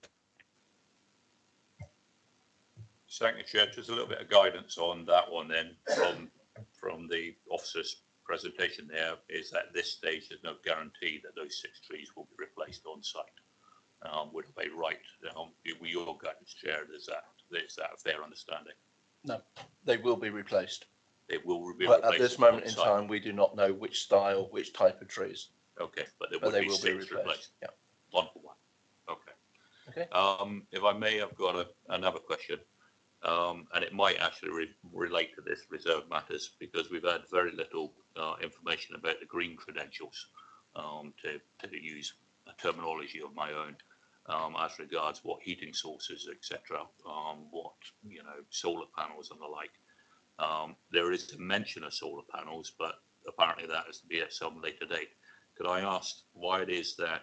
Thank you, Chair. Just a little bit of guidance on that one then from the officer's presentation there is that at this stage there's no guarantee that those 6 trees will be replaced on site. Would I be right? With your guidance, Chair, is that a fair understanding? No, they will be replaced. They will be but replaced. At this moment in time, we do not know which style, which type of trees. Okay, but there will be 6 replaced. Yeah. 1 for 1. Okay. Okay. If I may, I've got another question. And it might actually relate to this reserve matters because we've had very little information about the green credentials, to use a terminology of my own, as regards what heating sources, etc., what solar panels and the like. There is a mention of solar panels, but apparently that is to be at some later date. Could I ask why it is that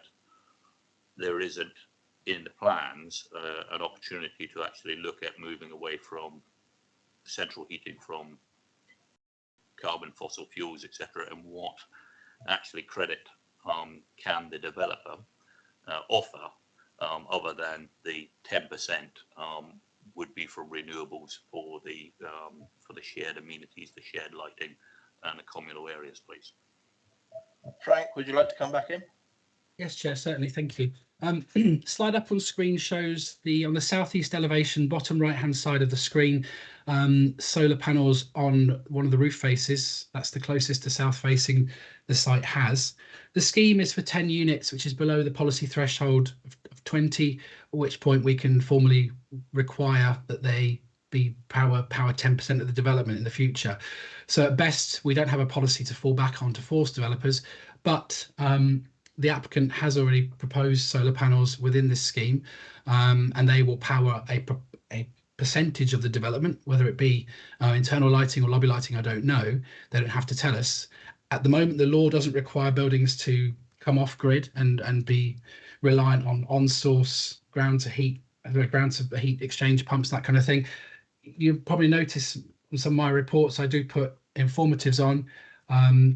there isn't in the plans an opportunity to actually look at moving away from central heating from carbon, fossil fuels, etc., and what actually credit can the developer offer other than the 10% would be for renewables for the shared amenities, the shared lighting, and the communal areas, please. Frank, would you like to come back in? Yes, Chair, certainly. Thank you. Slide up on screen shows on the southeast elevation, bottom right-hand side of the screen, solar panels on one of the roof faces. That's the closest to south facing the site has. The scheme is for 10 units, which is below the policy threshold of 20, at which point we can formally require that they be power 10% of the development in the future. So at best, we don't have a policy to fall back on to force developers, but the applicant has already proposed solar panels within this scheme, and they will power a percentage of the development, whether it be internal lighting or lobby lighting, I don't know. They don't have to tell us. At the moment, the law doesn't require buildings to come off grid and be reliant on source ground to heat exchange pumps, that kind of thing. You probably notice in some of my reports, I do put informatives on,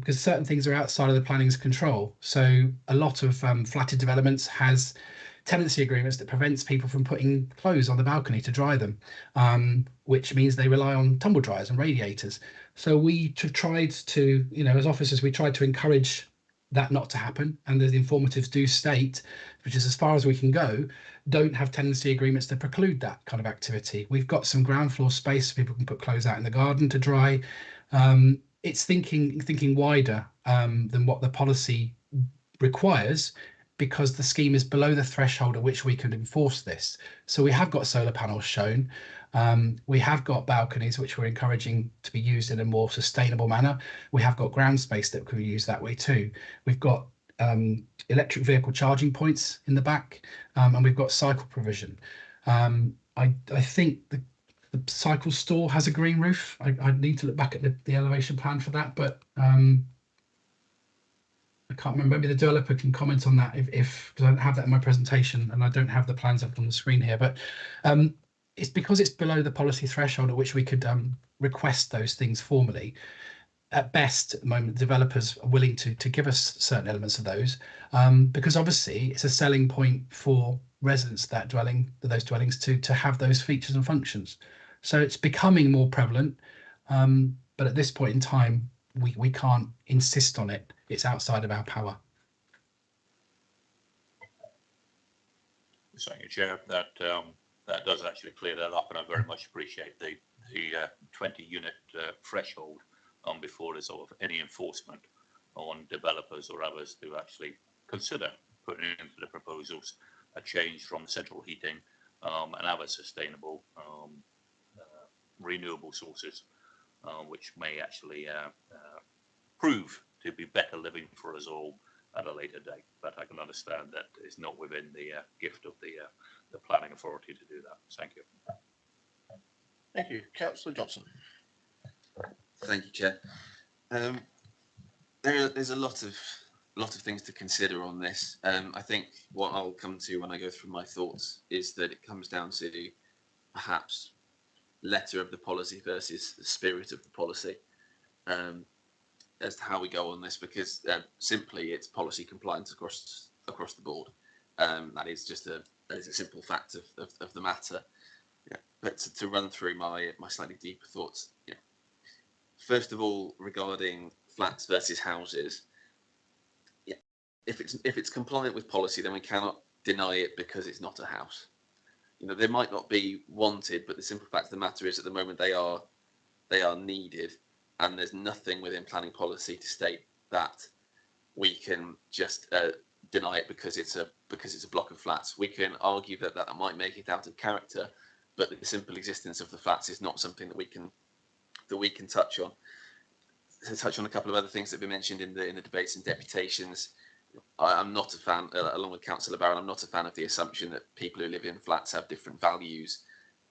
because certain things are outside of the planning's control. So a lot of flatted developments has tenancy agreements that prevents people from putting clothes on the balcony to dry them, which means they rely on tumble dryers and radiators. So we tried to, as officers, we tried to encourage that not to happen. And the informatives do state, which is as far as we can go, don't have tenancy agreements to preclude that kind of activity. We've got some ground floor space so people can put clothes out in the garden to dry. It's thinking wider than what the policy requires, because the scheme is below the threshold at which we can enforce this. So we have got solar panels shown. We have got balconies, which we're encouraging to be used in a more sustainable manner. We have got ground space that can be used that way too. We've got electric vehicle charging points in the back, and we've got cycle provision. I think the cycle store has a green roof. I need to look back at the elevation plan for that, but I can't remember. Maybe the developer can comment on that if because I don't have that in my presentation and I don't have the plans up on the screen here. But it's because it's below the policy threshold at which we could request those things formally. At best, at the moment, developers are willing to give us certain elements of those because obviously it's a selling point for residents of those dwellings to have those features and functions. So it's becoming more prevalent, but at this point in time, we can't insist on it. It's outside of our power. Thank you, Chair. That does actually clear that up, and I very much appreciate the 20 unit threshold before there's sort of any enforcement on developers or others to actually consider putting into the proposals a change from central heating and other sustainable renewable sources, which may actually prove to be better living for us all at a later date. But I can understand that it's not within the gift of the planning authority to do that. Thank you. Thank you, Councillor Johnson. Thank you, Chair. There's a lot of things to consider on this. I think what I'll come to when I go through my thoughts is that it comes down to perhaps letter of the policy versus the spirit of the policy as to how we go on this, because simply it's policy compliance across the board. That is a simple fact of the matter. Yeah. But to run through my slightly deeper thoughts, yeah. First of all, regarding flats versus houses, yeah, if it's compliant with policy, then we cannot deny it because it's not a house. You know, they might not be wanted, but the simple fact of the matter is at the moment they are needed, and there's nothing within planning policy to state that we can just deny it because it's a block of flats. We can argue that might make it out of character, but the simple existence of the flats is not something that we can touch on. To touch on a couple of other things that have been mentioned in the debates and deputations, I'm not a fan, along with Councillor Barron, I'm not a fan of the assumption that people who live in flats have different values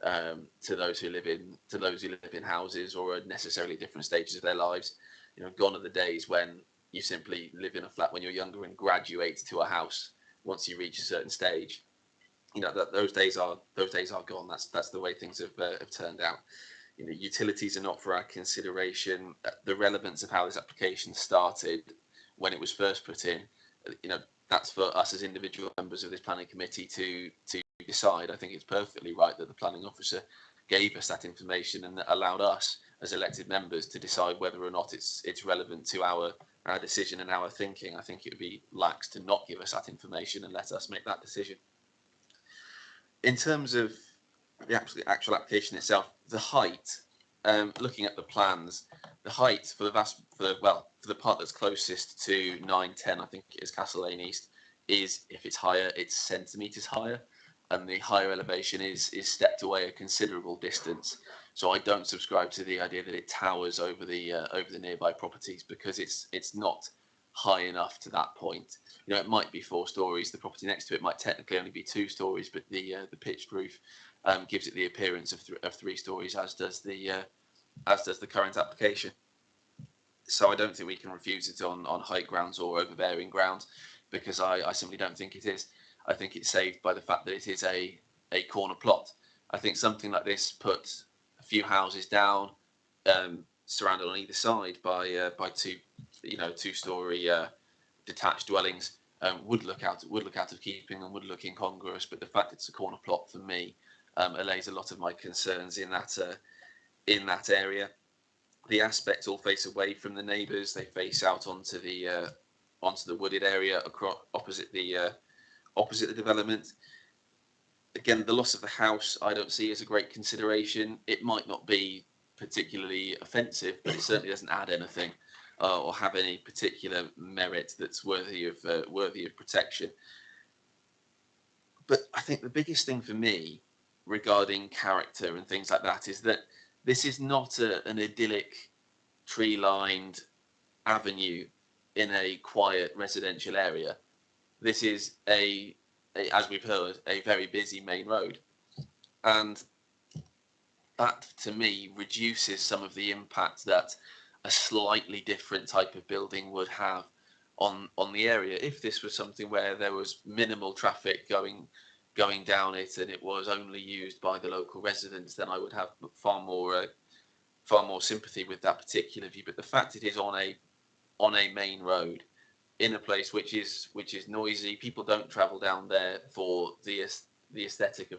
to those who live in houses, or at necessarily different stages of their lives. You know, gone are the days when you simply live in a flat when you're younger and graduate to a house once you reach a certain stage. You know, those days are gone. That's the way things have turned out. You know, utilities are not for our consideration. The relevance of how this application started when it was first put in, you know, that's for us as individual members of this planning committee to decide. I think it's perfectly right that the planning officer gave us that information and allowed us as elected members to decide whether or not it's relevant to our decision and our thinking. I think it would be lax to not give us that information and let us make that decision. In terms of the actual application itself, the height, looking at the plans, the height for the part that's closest to 910, I think it is Castle Lane East, is, if it's higher, it's centimetres higher, and the higher elevation is stepped away a considerable distance. So I don't subscribe to the idea that it towers over the nearby properties, because it's not high enough to that point. You know, it might be 4 stories. The property next to it might technically only be 2 stories, but the pitched roof gives it the appearance of 3 stories, as does the current application. So I don't think we can refuse it on height grounds or overbearing grounds, because I simply don't think it is. I think it's saved by the fact that it is a corner plot. I think something like this puts a few houses down, surrounded on either side by 2-story detached dwellings, would look out of keeping and would look incongruous. But the fact it's a corner plot, for me, allays a lot of my concerns in that area. The aspects all face away from the neighbours. They face out onto the wooded area opposite the development. Again, the loss of the house I don't see as a great consideration. It might not be particularly offensive, but it certainly doesn't add anything. or have any particular merit that's worthy of protection. But I think the biggest thing for me regarding character and things like that is that this is not an idyllic tree-lined avenue in a quiet residential area. This is as we've heard, a very busy main road, and that to me reduces some of the impact that a slightly different type of building would have on the area. If this was something where there was minimal traffic going down it and it was only used by the local residents, then I would have far more sympathy with that particular view. But the fact it is on a main road in a place which is noisy, people don't travel down there for the aesthetic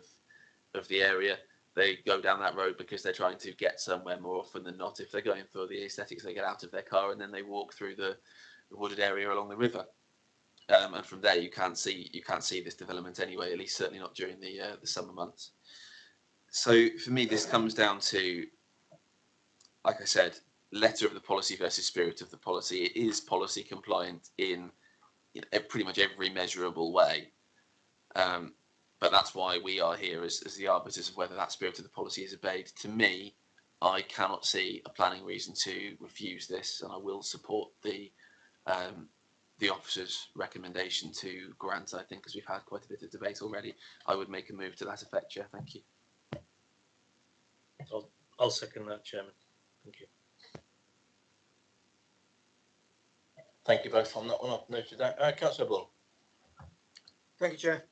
of the area. They go down that road because they're trying to get somewhere more often than not. If they're going for the aesthetics, they get out of their car and then they walk through the wooded area along the river. And from there, you can't see this development anyway, at least certainly not during the summer months. So for me, this comes down to, like I said, letter of the policy versus spirit of the policy. It is policy compliant in pretty much every measurable way. But that's why we are here as the arbiters of whether that spirit of the policy is obeyed. To me, I cannot see a planning reason to refuse this, and I will support the officer's recommendation to grant. I think, as we've had quite a bit of debate already, I would make a move to that effect, Chair. Thank you. I'll second that, Chairman. Thank you. Thank you both on that one. I've noted that. Councillor Bull. Thank you, Chair.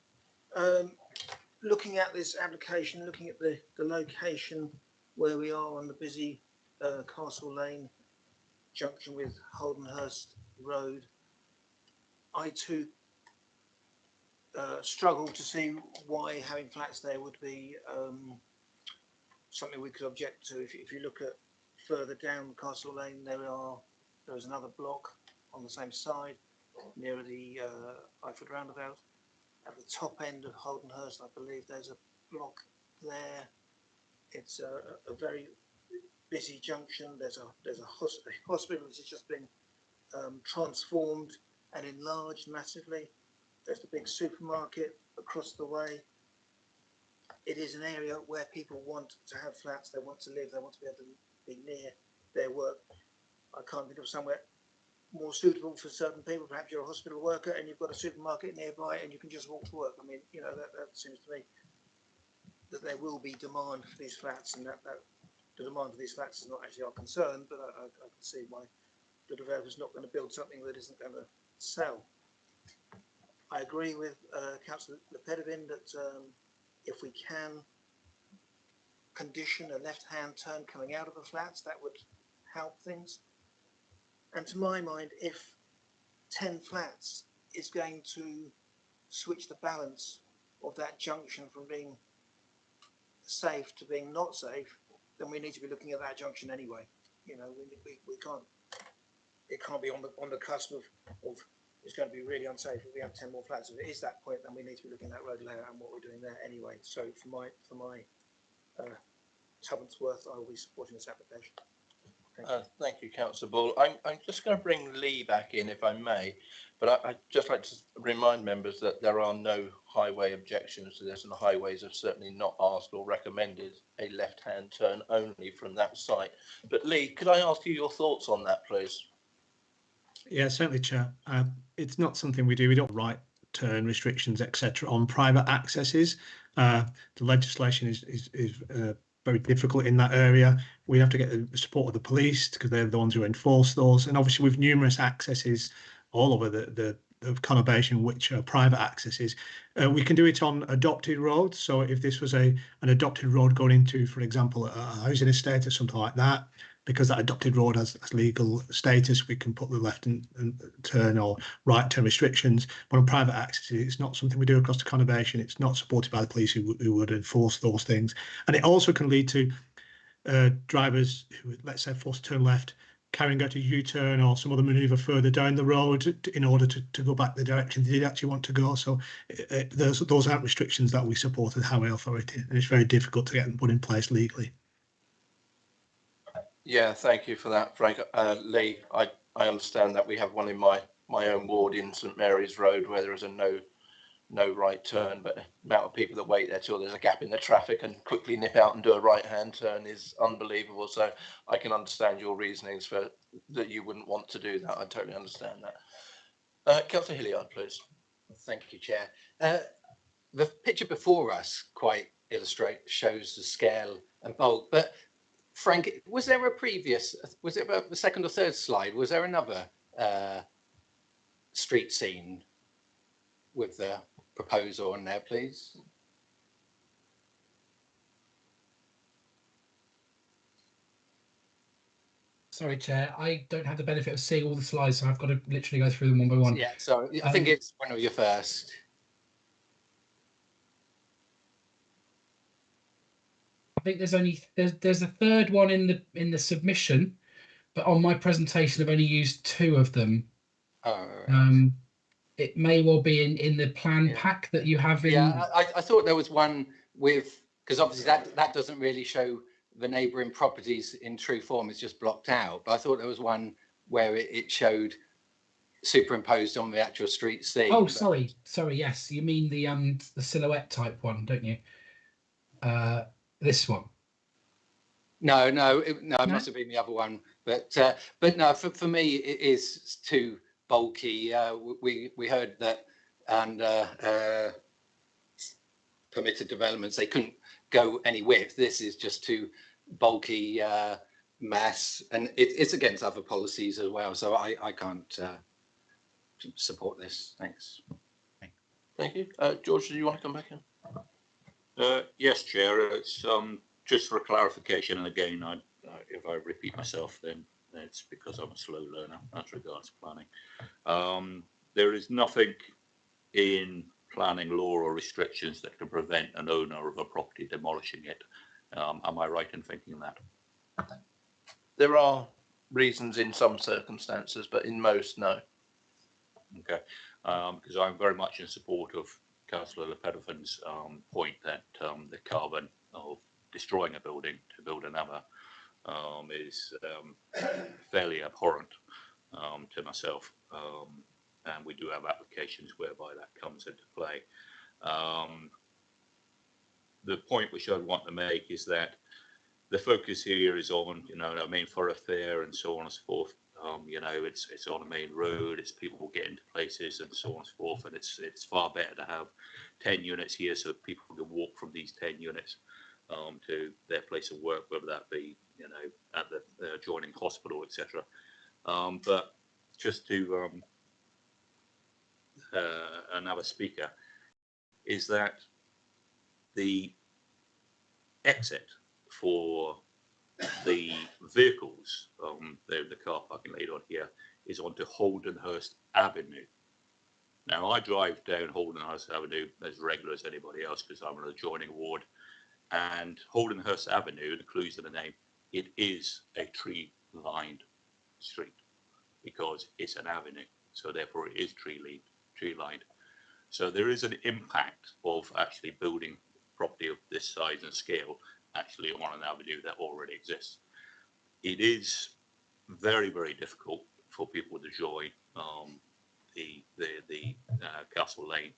Looking at this application, looking at the location where we are on the busy Castle Lane junction with Holdenhurst Road, I too struggle to see why having flats there would be something we could object to. If you look at further down Castle Lane, there is another block on the same side near the Iford roundabout. At the top end of Holdenhurst, I believe there's a block there. It's a very busy junction. There's a hospital which has just been transformed and enlarged massively. There's the big supermarket across the way. It is an area where people want to have flats. They want to live. They want to be able to be near their work. I can't think of somewhere more suitable for certain people. Perhaps you're a hospital worker and you've got a supermarket nearby and you can just walk to work. I mean, that seems to me that there will be demand for these flats, and that the demand for these flats is not actually our concern, but I can see why the developer's not going to build something that isn't going to sell. I agree with Councillor Lepedevin that if we can condition a left-hand turn coming out of the flats, that would help things. And to my mind, if 10 flats is going to switch the balance of that junction from being safe to being not safe, then we need to be looking at that junction anyway. We can't. It can't be on the cusp of it's going to be really unsafe if we have 10 more flats. If it is that point, then we need to be looking at that road layout and what we're doing there anyway. So for my tuppence worth, I will be supporting this application. Thank you, Councillor Bull. I'm just going to bring Lee back in, if I may, but I'd just like to remind members that there are no highway objections to this, and the highways have certainly not asked or recommended a left-hand turn only from that site. But Lee, could I ask you your thoughts on that, please? Yeah, certainly, Chair. It's not something we do. We don't write turn restrictions, etc., on private accesses. The legislation is very difficult in that area. We have to get the support of the police because they're the ones who enforce those. And obviously, with numerous accesses all over the conurbation, which are private accesses, we can do it on adopted roads. So if this was an adopted road going into, for example, a housing estate or something like that, because that adopted road has legal status, we can put the left and turn or right turn restrictions. But on private access, it's not something we do across the conurbation. It's not supported by the police who would enforce those things. And it also can lead to drivers who, let's say, forced to turn left, carrying out a U-turn or some other manoeuvre further down the road in order to go back the direction they did actually want to go. So those aren't restrictions that we support as Highway Authority, and it's very difficult to get them put in place legally. Yeah, thank you for that, Frank. Lee, I I understand that we have one in my own ward in St Mary's Road where there is a no right turn, but the amount of people that wait there till there's a gap in the traffic and quickly nip out and do a right hand turn is unbelievable. So I can understand your reasonings for that you wouldn't want to do that. I totally understand that. Councillor Hilliard, please. Thank you, Chair. The picture before us quite shows the scale and bulk, but Frank, was there about the second or third slide, was there another street scene with the proposal on there, please? Sorry, Chair, I don't have the benefit of seeing all the slides, so I've got to literally go through them one by one. Yeah, so I think it's one of your first. I think there's a third one in the submission, but on my presentation I've only used two of them. Oh, right. It may well be in the plan pack that you have in. Yeah, I thought there was one with, because obviously that doesn't really show the neighbouring properties in true form, it's just blocked out. But I thought there was one where it showed superimposed on the actual street scene. Oh, sorry, yes, you mean the silhouette type one, don't you? This one. No, it must have been the other one. But no, for me it is too bulky. We heard that, and permitted developments, they couldn't go any width. This is just too bulky mass, and it's against other policies as well. So I can't support this. Thanks. Thank you. George, do you want to come back in? Yes, Chair. It's just for clarification, and again, if I repeat myself, then it's because I'm a slow learner as regards planning. There is nothing in planning law or restrictions that can prevent an owner of a property demolishing it. Am I right in thinking that? There are reasons in some circumstances, but in most, no. Okay, because I'm very much in support of Councillor Lepedophen's point that the carbon of destroying a building to build another is fairly abhorrent to myself, and we do have applications whereby that comes into play. The point which I want to make is that the focus here is on, I mean, for a fair and so on and so forth. It's on a main road, it's people getting to places and so on and so forth, and it's far better to have 10 units here so people can walk from these 10 units to their place of work, whether that be, at the adjoining hospital, etc. But just to another speaker, is that the exit for the vehicles, the car parking laid on here, is onto Holdenhurst Avenue. Now, I drive down Holdenhurst Avenue as regular as anybody else because I'm an adjoining ward, and Holdenhurst Avenue, the clues to the name, it is a tree-lined street because it's an avenue, so therefore it is tree-lined. So there is an impact of actually building property of this size and scale actually on an avenue that already exists. It is very, very difficult for people to join the Castle Lane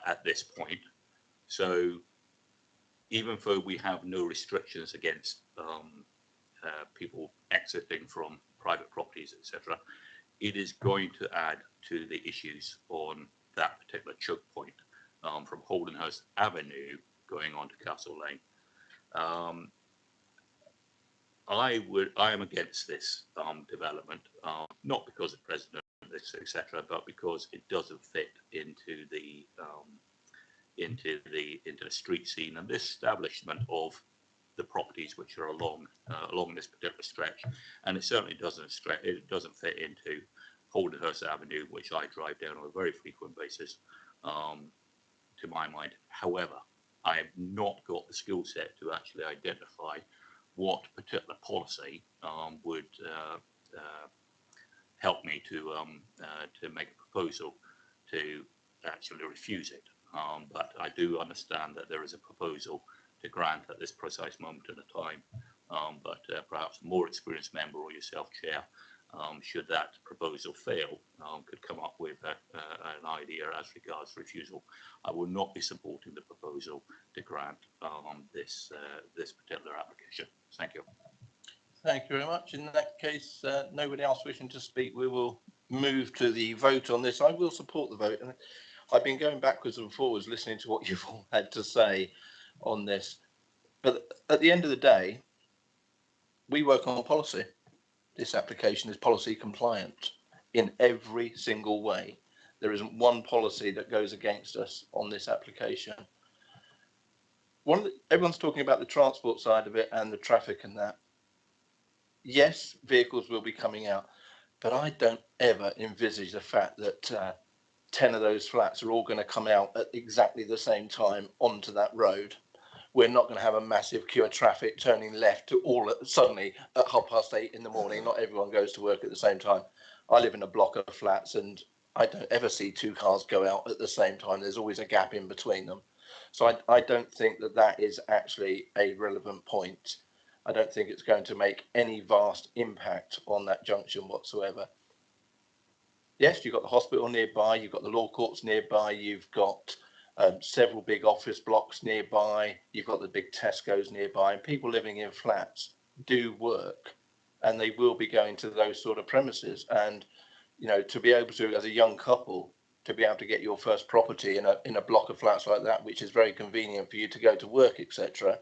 at this point. So even though we have no restrictions against people exiting from private properties, etc., it is going to add to the issues on that particular choke point from Holdenhurst Avenue going on to Castle Lane. I am against this development, not because of President, etc., but because it doesn't fit into the street scene and the establishment of the properties which are along this particular stretch, and it certainly doesn't fit into Holdenhurst Avenue, which I drive down on a very frequent basis, to my mind. However, I have not got the skill set to actually identify what particular policy would help me to make a proposal to actually refuse it. But I do understand that there is a proposal to grant at this precise moment in time. But perhaps a more experienced member or yourself, Chair, should that proposal fail, could come up with an idea as regards refusal. I will not be supporting the proposal to grant this particular application. Thank you. Thank you very much. In that case, nobody else wishing to speak, we will move to the vote on this. I will support the vote. And I've been going backwards and forwards listening to what you've all had to say on this. But at the end of the day, we work on policy. This application is policy compliant in every single way. There isn't one policy that goes against us on this application. Everyone's talking about the transport side of it and the traffic and that. Yes, vehicles will be coming out, but I don't ever envisage the fact that 10 of those flats are all going to come out at exactly the same time onto that road. We're not going to have a massive queue of traffic turning left to all suddenly at 8:30 in the morning. Not everyone goes to work at the same time. I live in a block of flats and I don't ever see 2 cars go out at the same time. There's always a gap in between them. So I don't think that that is actually a relevant point. I don't think it's going to make any vast impact on that junction whatsoever. Yes, you've got the hospital nearby, you've got the law courts nearby, you've got several big office blocks nearby, you've got the big Tesco's nearby, and people living in flats do work and they will be going to those sort of premises. And, you know, to be able to, as a young couple, to be able to get your first property in a block of flats like that, which is very convenient for you to go to work, etc.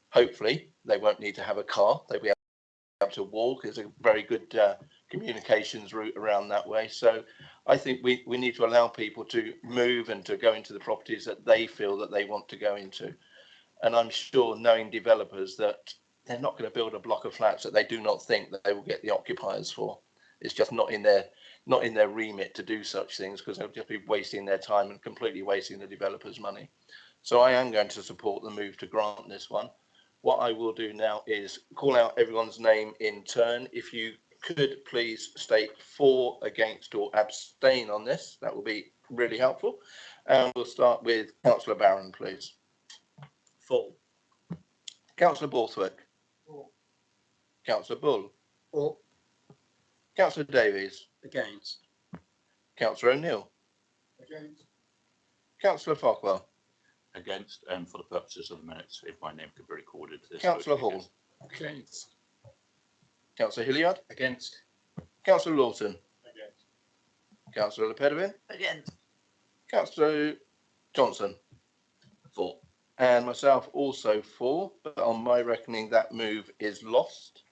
Hopefully, they won't need to have a car. They'll be able to walk. There's a very good communications route around that way. So I think we need to allow people to move and to go into the properties that they feel that they want to go into. And I'm sure, knowing developers, that they're not going to build a block of flats that they do not think that they will get the occupiers for. It's just not in their remit to do such things, because they'll just be wasting their time and completely wasting the developers' money. So I am going to support the move to grant this one. What I will do now is call out everyone's name in turn. If you could please state for, against or abstain on this, that will be really helpful. And we'll start with Councillor Barron, please. For. Councillor Borthwick. For. Councillor Bull. For. Councillor Davies. Against. Councillor O'Neill. Against. Councillor Farquhar. Against, and for the purposes of the minutes, if my name could be recorded. Councillor Hall. Against. Councillor Hilliard. Against. Councillor Lawson. Against. Councillor Lepedevin. Against. Councillor Johnson. For. And myself also for, but on my reckoning that move is lost.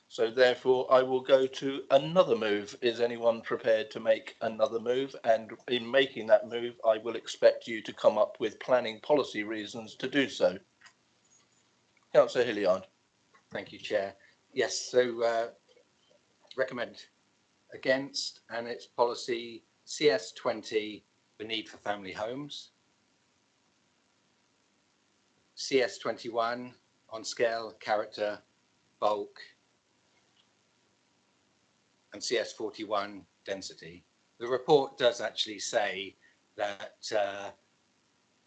So therefore I will go to another move. Is anyone prepared to make another move? And in making that move, I will expect you to come up with planning policy reasons to do so. Councillor Hilliard. Thank you, Chair. Yes, so recommend against, and it's policy CS20, the need for family homes. CS21, on scale, character, bulk, and CS41, density. The report does actually say that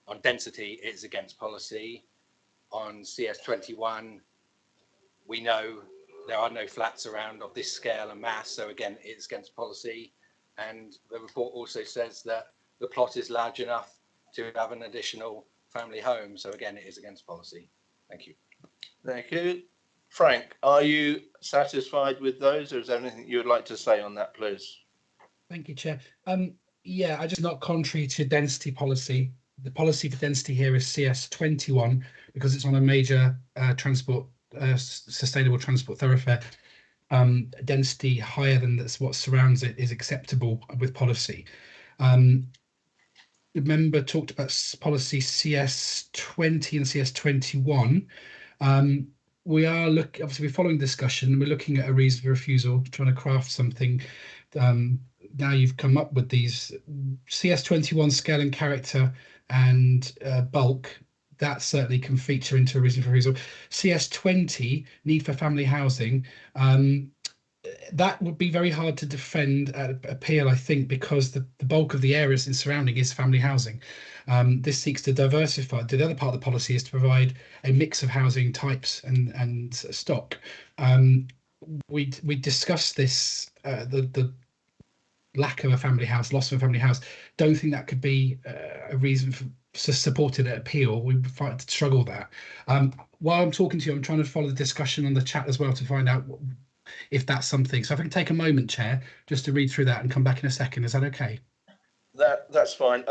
on density it is against policy. On CS21, we know there are no flats around of this scale and mass, so again it's against policy. And the report also says that the plot is large enough to have an additional family home, so again it is against policy. Thank you. Thank you. Frank, are you satisfied with those, or is there anything you would like to say on that, please? Thank you, Chair. Yeah, I just not contrary to density policy. The policy for density here is CS21 because it's on a major sustainable transport thoroughfare. Density higher than what surrounds it is acceptable with policy. The member talked about policy CS20 and CS21. We are obviously we're following discussion. We're looking at a reason for refusal, trying to craft something. Now you've come up with these CS21 scale and character and bulk. That certainly can feature into a reason for refusal. CS20 need for family housing. That would be very hard to defend at appeal, I think, because the bulk of the areas in surrounding is family housing. This seeks to diversify. The other part of the policy is to provide a mix of housing types and stock. we discussed this, the lack of a family house, loss of a family house. Don't think that could be a reason for supported an appeal. We fight to struggle with that. While I'm talking to you, I'm trying to follow the discussion on the chat as well to find out if that's something. So if I can take a moment, Chair, just to read through that and come back in a second. Is that okay? That's fine.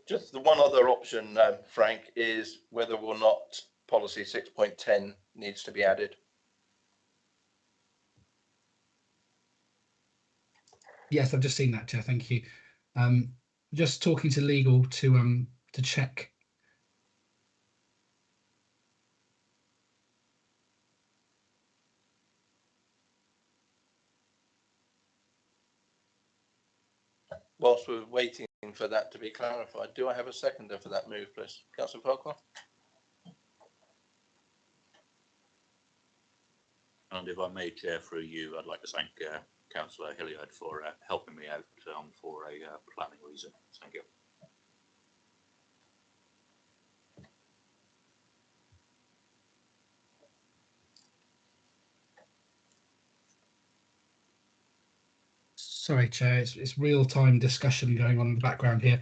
Just the one other option, Frank, is whether or not policy 6.10 needs to be added. Yes, I've just seen that, Chair. Thank you. Just talking to legal to check. Whilst we're waiting for that to be clarified, do I have a seconder for that move, please? Councillor Farquhar? And if I may, Chair, through you, I'd like to thank Councillor Hilliard for helping me out for a planning reason. Thank you. Sorry, Chair, it's real-time discussion going on in the background here.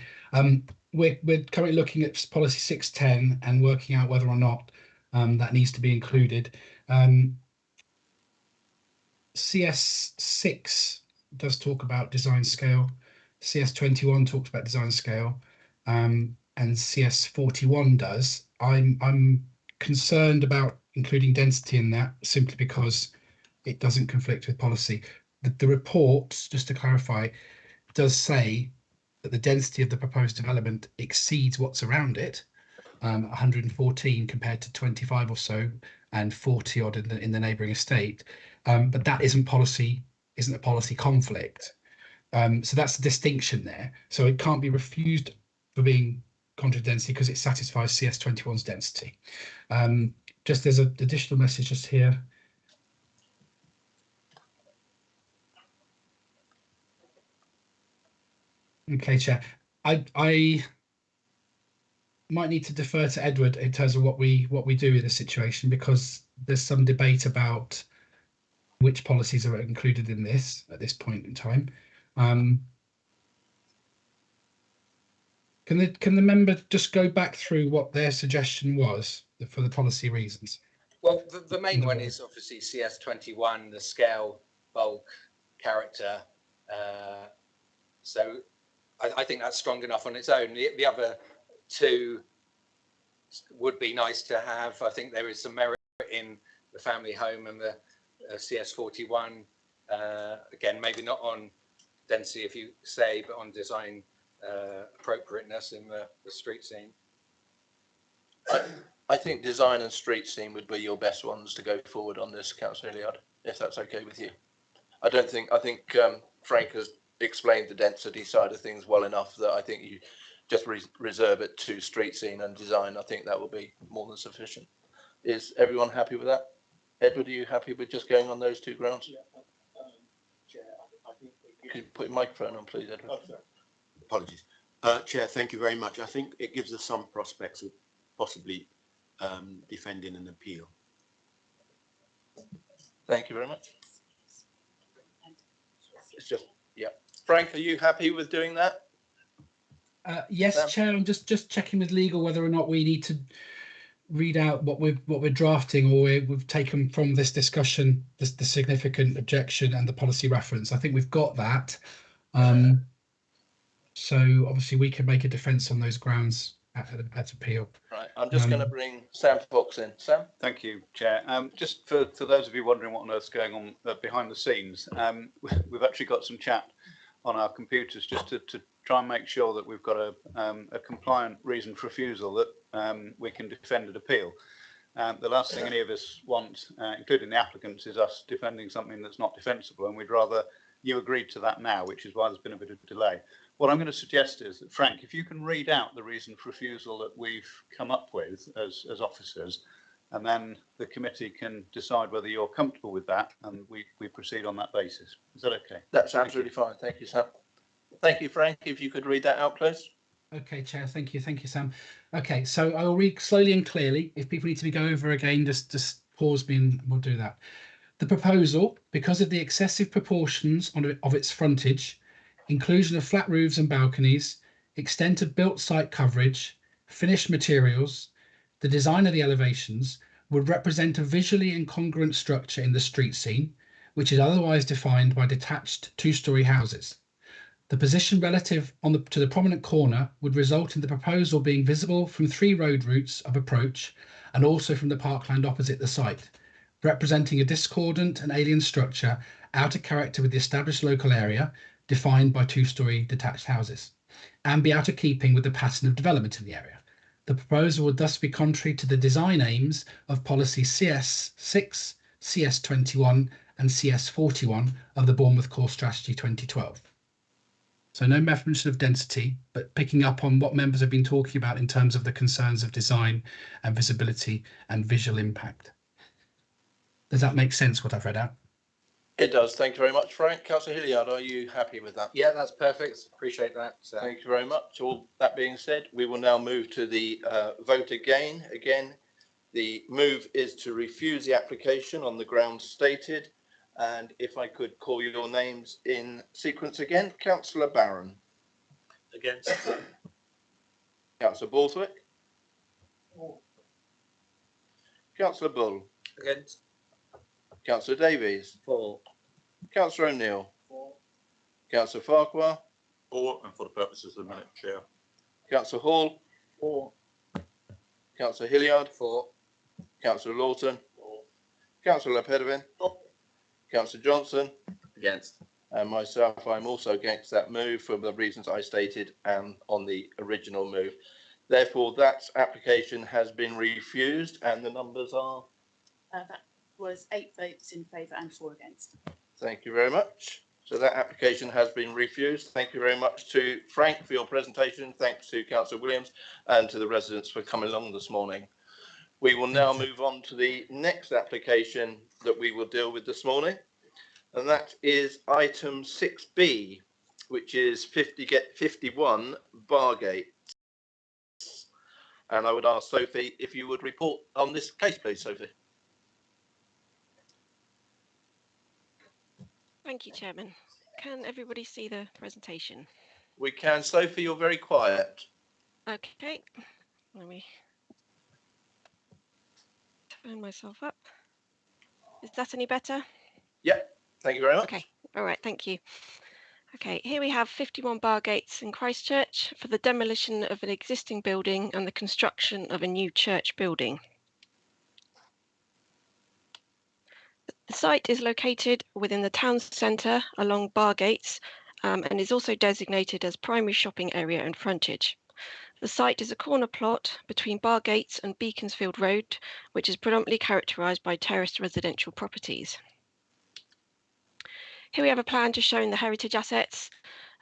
We're currently looking at policy 610 and working out whether or not that needs to be included. CS6 does talk about design scale. CS21 talks about design scale, and CS41 does. I'm concerned about including density in that simply because it doesn't conflict with policy. The report, just to clarify, does say that the density of the proposed development exceeds what's around it, 114 compared to 25 or so, and 40 odd in the neighbouring estate. But that isn't a policy conflict. So that's the distinction there. So it can't be refused for being contrary to density because it satisfies CS21's density. Just there's an additional message just here. Okay, Chair. I might need to defer to Edward in terms of what we do in this situation, because there's some debate about which policies are included in this at this point in time. Can the member just go back through what their suggestion was for the policy reasons? Well, the main one is obviously CS21, the scale, bulk, character. So I think that's strong enough on its own. The other two would be nice to have. I think there is some merit in the family home and the CS41. Again, maybe not on density, if you say, but on design appropriateness in the street scene. I think design and street scene would be your best ones to go forward on this, Councillor Hilliard, if that's okay with you. I think Frank has explained the density side of things well enough that I think you just reserve it to street scene and design. I think that will be more than sufficient. Is everyone happy with that? Edward, are you happy with just going on those two grounds? Yeah, Chair, I think Could you put your microphone on, please, Edward? Oh, sorry. Apologies. Chair, thank you very much. I think it gives us some prospects of possibly defending an appeal. Thank you very much. It's just, yeah. Frank, are you happy with doing that? Yes, Chair. I'm just checking with legal whether or not we need to read out what we're drafting, or we've taken from this discussion the significant objection and the policy reference. I think we've got that. So obviously we can make a defence on those grounds at appeal. Right. I'm just going to bring Sam Fox in. Sam. Thank you, Chair. Just for those of you wondering what on earth's going on behind the scenes, we've actually got some chat on our computers just to try and make sure that we've got a compliant reason for refusal that we can defend an appeal. The last thing any of us want, including the applicants, is us defending something that's not defensible, and we'd rather you agreed to that now, which is why there's been a bit of delay. What I'm going to suggest is that, Frank, if you can read out the reason for refusal that we've come up with as officers, and then the committee can decide whether you're comfortable with that, and we proceed on that basis. Is that okay? That's absolutely fine. Thank you, Sam. Thank you, Frank. If you could read that out, please. Okay, Chair. Thank you, Sam. Okay, so I will read slowly and clearly. If people need to go over again, just pause me and we'll do that. The proposal, because of the excessive proportions of its frontage, inclusion of flat roofs and balconies, extent of built site coverage, finished materials, the design of the elevations, would represent a visually incongruent structure in the street scene, which is otherwise defined by detached two-storey houses. The position relative to the prominent corner would result in the proposal being visible from 3 road routes of approach and also from the parkland opposite the site, representing a discordant and alien structure out of character with the established local area defined by two-storey detached houses, and be out of keeping with the pattern of development in the area. The proposal would thus be contrary to the design aims of policy CS6, CS21 and CS41 of the Bournemouth Core Strategy 2012. So no mention of density, but picking up on what members have been talking about in terms of the concerns of design and visibility and visual impact. Does that make sense, what I've read out? It does. Thank you very much, Frank. Councillor Hilliard, are you happy with that? Yeah, that's perfect. Appreciate that. Thank you very much. All that being said, we will now move to the vote again. Again, the move is to refuse the application on the grounds stated. And if I could call your names in sequence again, Councillor Barron. Against. Councillor Borthwick. Councillor Bull. Against. Councillor Davies. For. Councillor O'Neill. Councillor Farquhar. For, and for the purposes of the minute, Chair. Councillor Hall. For. Councillor Hilliard. For. Councillor Lawton. Councillor Lepedevin. Councillor Johnson. Against. And myself, I'm also against that move for the reasons I stated and on the original move. Therefore, that application has been refused and the numbers are? That was 8 votes in favour and 4 against. Thank you very much. So that application has been refused. Thank you very much to Frank for your presentation. Thanks to Councillor Williams and to the residents for coming along this morning. We will now move on to the next application that we will deal with this morning, and that is item 6B, which is 51 Bargate. And I would ask Sophie if you would report on this case, please, Sophie. Thank you, Chairman. Can everybody see the presentation? We can. Sophie, you're very quiet. Okay, let me turn myself up. Is that any better? Yep, thank you very much. Okay, all right, thank you. Okay, here we have 51 Bargates in Christchurch for the demolition of an existing building and the construction of a new church building. The site is located within the town centre along Bargates and is also designated as primary shopping area and frontage. The site is a corner plot between Bargates and Beaconsfield Road, which is predominantly characterised by terraced residential properties. Here we have a plan just showing the heritage assets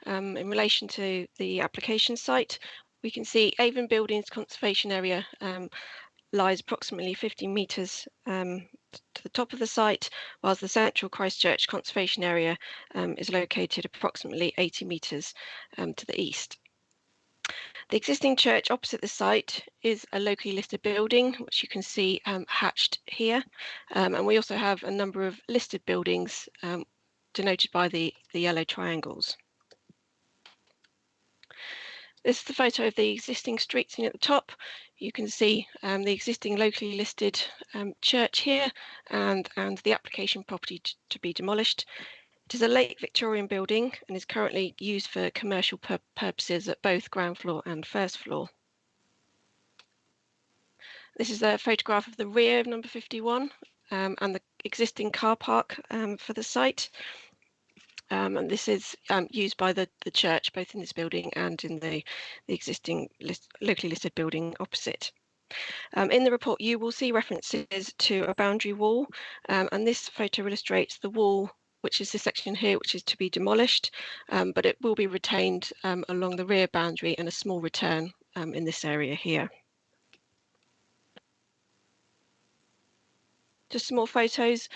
in relation to the application site. We can see Avon Buildings Conservation Area lies approximately 50 metres to the top of the site, whilst the Central Christchurch Conservation Area is located approximately 80 metres to the east. The existing church opposite the site is a locally listed building, which you can see hatched here. And we also have a number of listed buildings denoted by the yellow triangles. This is the photo of the existing street scene at the top. You can see the existing locally listed church here and the application property to be demolished. It is a late Victorian building and is currently used for commercial purposes at both ground floor and first floor. This is a photograph of the rear of number 51 and the existing car park for the site. And this is used by the church, both in this building and in the existing locally listed building opposite. In the report, you will see references to a boundary wall, and this photo illustrates the wall, which is this section here, which is to be demolished, but it will be retained along the rear boundary and a small return in this area here. Just some more photos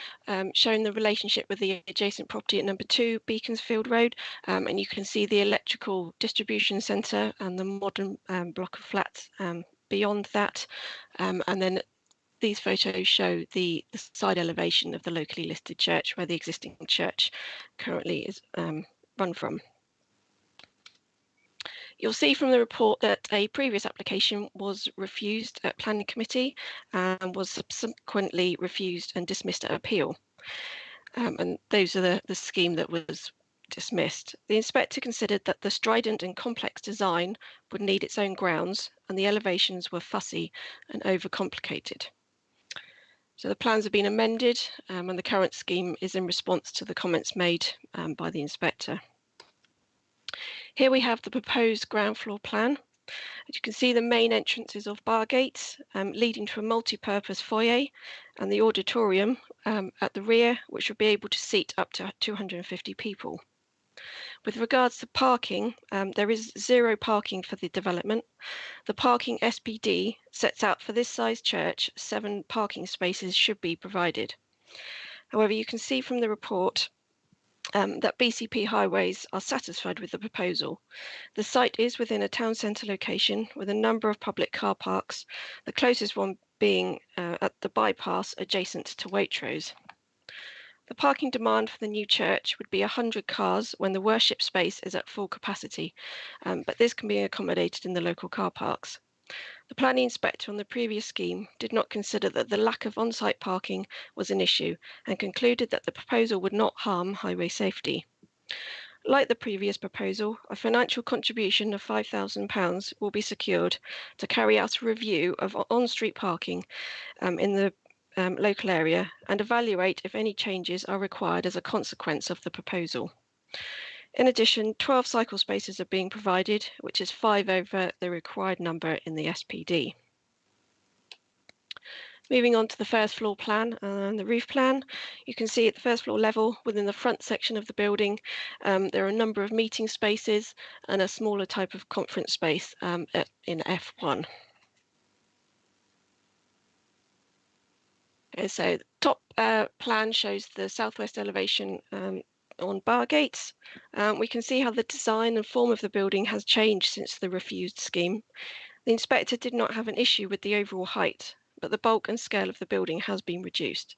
showing the relationship with the adjacent property at number 2 Beaconsfield Road, and you can see the electrical distribution centre and the modern block of flats beyond that, and then these photos show the side elevation of the locally listed church where the existing church currently is run from. You'll see from the report that a previous application was refused at Planning Committee and was subsequently refused and dismissed at appeal. And those are the scheme that was dismissed. The inspector considered that the strident and complex design would need its own grounds and the elevations were fussy and overcomplicated. So the plans have been amended and the current scheme is in response to the comments made by the inspector. Here we have the proposed ground floor plan. As you can see, the main entrances of Bargate leading to a multi-purpose foyer and the auditorium at the rear, which will be able to seat up to 250 people. With regards to parking, there is 0 parking for the development. The parking SPD sets out for this size church 7 parking spaces should be provided. However, you can see from the report that BCP Highways are satisfied with the proposal. The site is within a town centre location with a number of public car parks, the closest one being at the bypass adjacent to Waitrose. The parking demand for the new church would be 100 cars when the worship space is at full capacity, but this can be accommodated in the local car parks. The planning inspector on the previous scheme did not consider that the lack of on-site parking was an issue and concluded that the proposal would not harm highway safety. Like the previous proposal, a financial contribution of £5,000 will be secured to carry out a review of on-street parking in the local area and evaluate if any changes are required as a consequence of the proposal. In addition, 12 cycle spaces are being provided, which is 5 over the required number in the SPD. Moving on to the first floor plan and the roof plan, you can see at the first floor level within the front section of the building, there are a number of meeting spaces and a smaller type of conference space in F1. Okay, so the top plan shows the southwest elevation on Bargate. We can see how the design and form of the building has changed since the refused scheme. The inspector did not have an issue with the overall height, but the bulk and scale of the building has been reduced.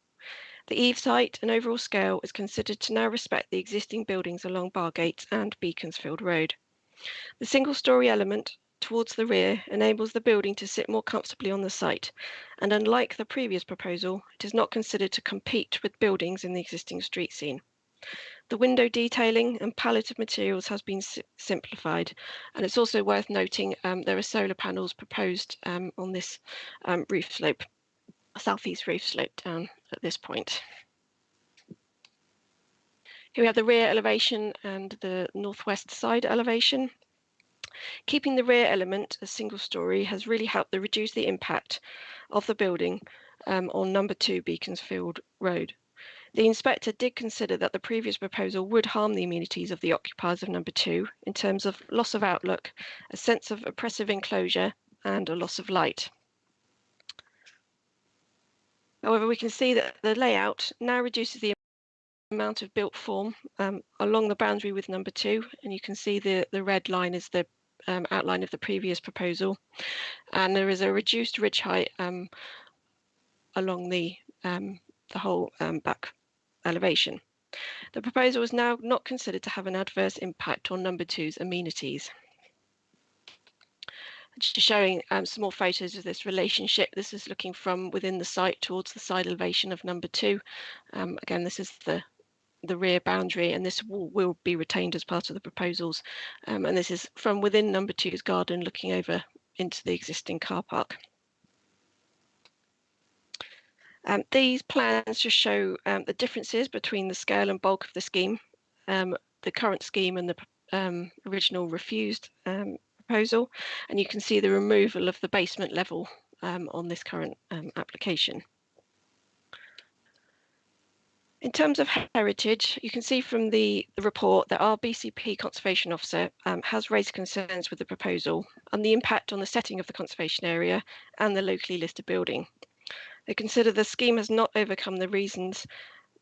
The eaves height and overall scale is considered to now respect the existing buildings along Bargate and Beaconsfield Road. The single-storey element towards the rear enables the building to sit more comfortably on the site, and unlike the previous proposal, it is not considered to compete with buildings in the existing street scene. The window detailing and palette of materials has been simplified, and it's also worth noting there are solar panels proposed on this roof slope, southeast roof slope down at this point. Here we have the rear elevation and the northwest side elevation. Keeping the rear element a single storey has really helped to reduce the impact of the building on number 2 Beaconsfield Road. The inspector did consider that the previous proposal would harm the amenities of the occupiers of number 2 in terms of loss of outlook, a sense of oppressive enclosure and a loss of light. However, we can see that the layout now reduces the amount of built form along the boundary with number 2, and you can see the red line is the outline of the previous proposal, and there is a reduced ridge height along the whole back elevation. The proposal is now not considered to have an adverse impact on number 2's amenities. Just showing some more photos of this relationship. This is looking from within the site towards the side elevation of number 2. Again, this is the rear boundary, and this will be retained as part of the proposals. And this is from within number 2's garden looking over into the existing car park. These plans just show the differences between the scale and bulk of the scheme, the current scheme and the original refused proposal, and you can see the removal of the basement level on this current application. In terms of heritage, you can see from the report that our BCP Conservation Officer has raised concerns with the proposal and the impact on the setting of the conservation area and the locally listed building. They consider the scheme has not overcome the reasons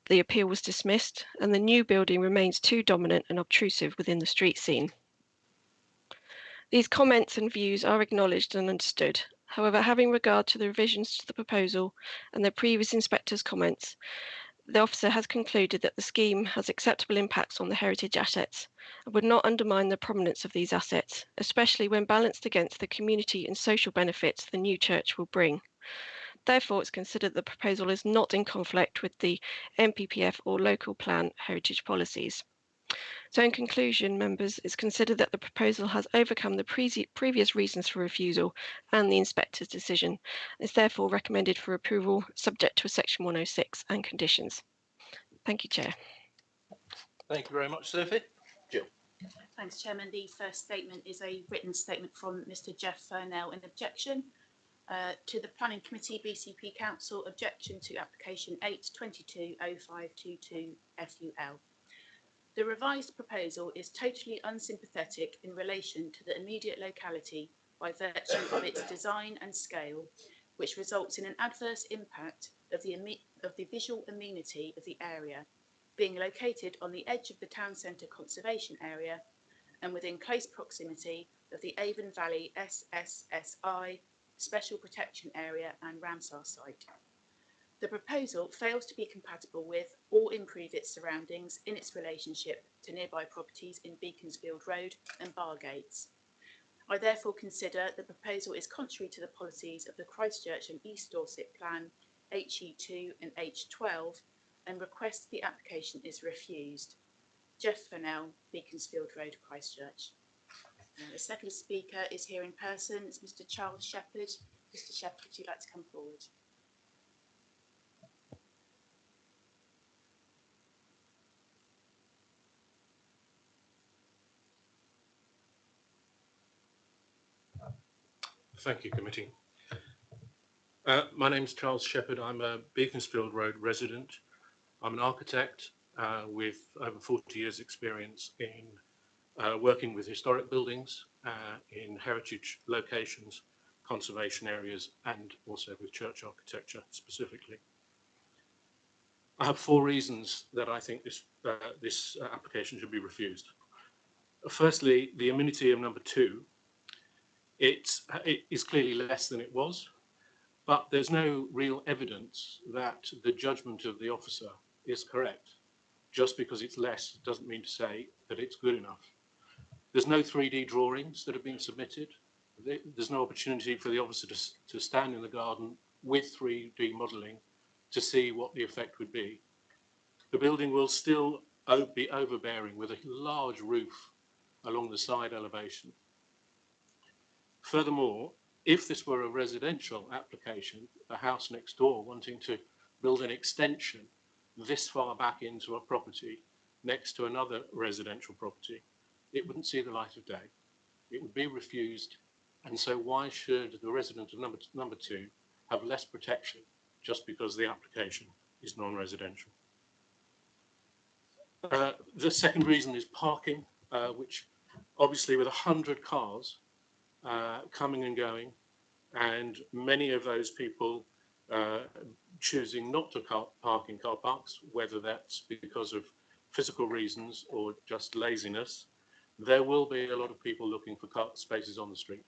the appeal was dismissed, and the new building remains too dominant and obtrusive within the street scene. These comments and views are acknowledged and understood, However, having regard to the revisions to the proposal and the previous inspector's comments, the officer has concluded that the scheme has acceptable impacts on the heritage assets and would not undermine the prominence of these assets, especially when balanced against the community and social benefits the new church will bring. Therefore, it's considered the proposal is not in conflict with the NPPF or local plan heritage policies. So in conclusion, members, it's considered that the proposal has overcome the previous reasons for refusal and the inspector's decision. It's therefore recommended for approval, subject to a section 106 and conditions. Thank you, Chair. Thank you very much, Sophie. Jill. Thanks, Chairman. The first statement is a written statement from Mr. Jeff Furnell in objection. To the Planning Committee, BCP Council, objection to application 8220522 FUL. The revised proposal is totally unsympathetic in relation to the immediate locality by virtue of its design and scale, which results in an adverse impact of the visual amenity of the area, being located on the edge of the town centre conservation area and within close proximity of the Avon Valley SSSI Special Protection Area and Ramsar site. The proposal fails to be compatible with or improve its surroundings in its relationship to nearby properties in Beaconsfield Road and Bargate. I therefore consider the proposal is contrary to the policies of the Christchurch and East Dorset Plan HE2 and H12 and request the application is refused. Jeff Furnell, Beaconsfield Road, Christchurch. The second speaker is here in person. It's Mr. Charles Shepherd. Mr. Shepherd, would you like to come forward? Thank you, committee. My name is Charles Shepherd. I'm a Beaconsfield Road resident. I'm an architect with over 40 years experience in working with historic buildings in heritage locations, conservation areas, and also with church architecture specifically. I have 4 reasons that I think this application should be refused. Firstly, the amenity of number 2. It is clearly less than it was, but there's no real evidence that the judgment of the officer is correct. Just because it's less doesn't mean to say that it's good enough. There's no 3D drawings that have been submitted. There's no opportunity for the officer to stand in the garden with 3D modelling to see what the effect would be. The building will still be overbearing with a large roof along the side elevation. Furthermore, if this were a residential application, the house next door wanting to build an extension this far back into a property next to another residential property, it wouldn't see the light of day. It would be refused. And so why should the resident of number 2 have less protection just because the application is non-residential? The second reason is parking, which obviously with 100 cars coming and going, and many of those people choosing not to park in car parks, whether that's because of physical reasons or just laziness, there will be a lot of people looking for car spaces on the street.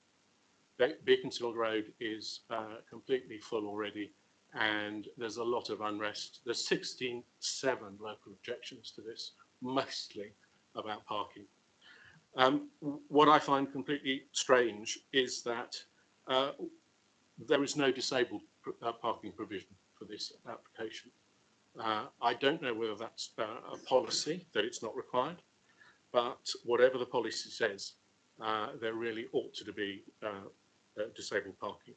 Beaconsfield Road is completely full already, and there's a lot of unrest. There's 67 local objections to this, mostly about parking. What I find completely strange is that there is no disabled parking provision for this application. I don't know whether that's a policy that it's not required, but whatever the policy says, there really ought to be disabled parking.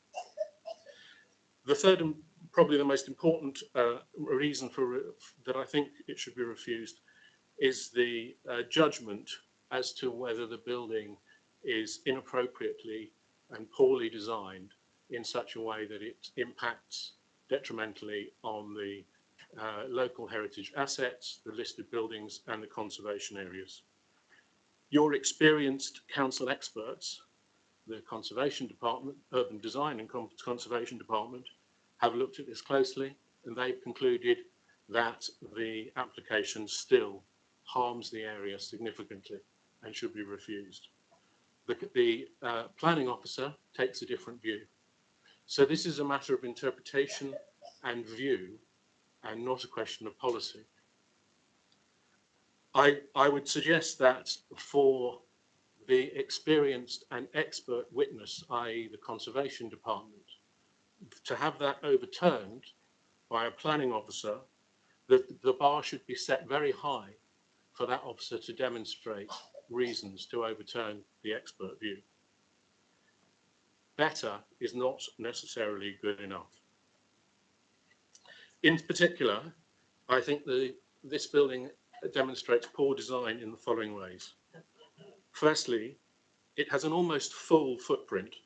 The third and probably the most important reason that I think it should be refused is the judgment as to whether the building is inappropriately and poorly designed in such a way that it impacts detrimentally on the local heritage assets, the listed buildings, and the conservation areas. Your experienced council experts, the Conservation Department, Urban Design and Conservation Department, have looked at this closely, and they've concluded that the application still harms the area significantly and should be refused. The planning officer takes a different view. So this is a matter of interpretation and view, and not a question of policy. I would suggest that for the experienced and expert witness, i.e. the Conservation Department, to have that overturned by a planning officer, that the bar should be set very high for that officer to demonstrate reasons to overturn the expert view. Better is not necessarily good enough. In particular, I think this building demonstrates poor design in the following ways. Firstly, it has an almost full footprint,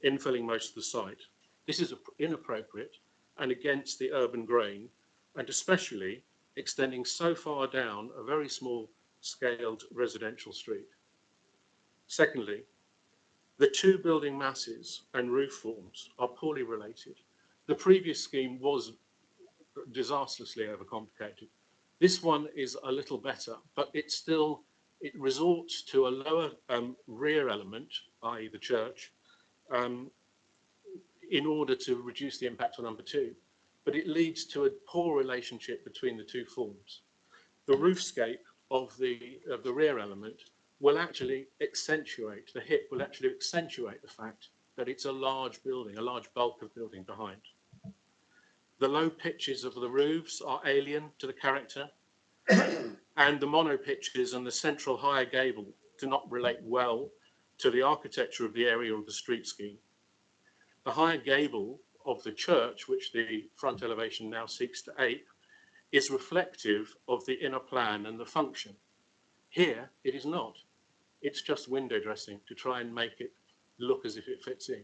infilling most of the site. This is inappropriate and against the urban grain, and especially extending so far down a very small scaled residential street. Secondly, the two building masses and roof forms are poorly related. The previous scheme was disastrously overcomplicated. This one is a little better, but it resorts to a lower rear element, i.e. the church, in order to reduce the impact on number two, but it leads to a poor relationship between the two forms. The roofscape of the rear element will actually accentuate, the hip will actually accentuate the fact that it's a large building, a large bulk of building behind. The low pitches of the roofs are alien to the character, and the mono pitches and the central higher gable do not relate well to the architecture of the area of the street scheme. The higher gable of the church, which the front elevation now seeks to ape, is reflective of the inner plan and the function. Here, it is not. It's just window dressing to try and make it look as if it fits in.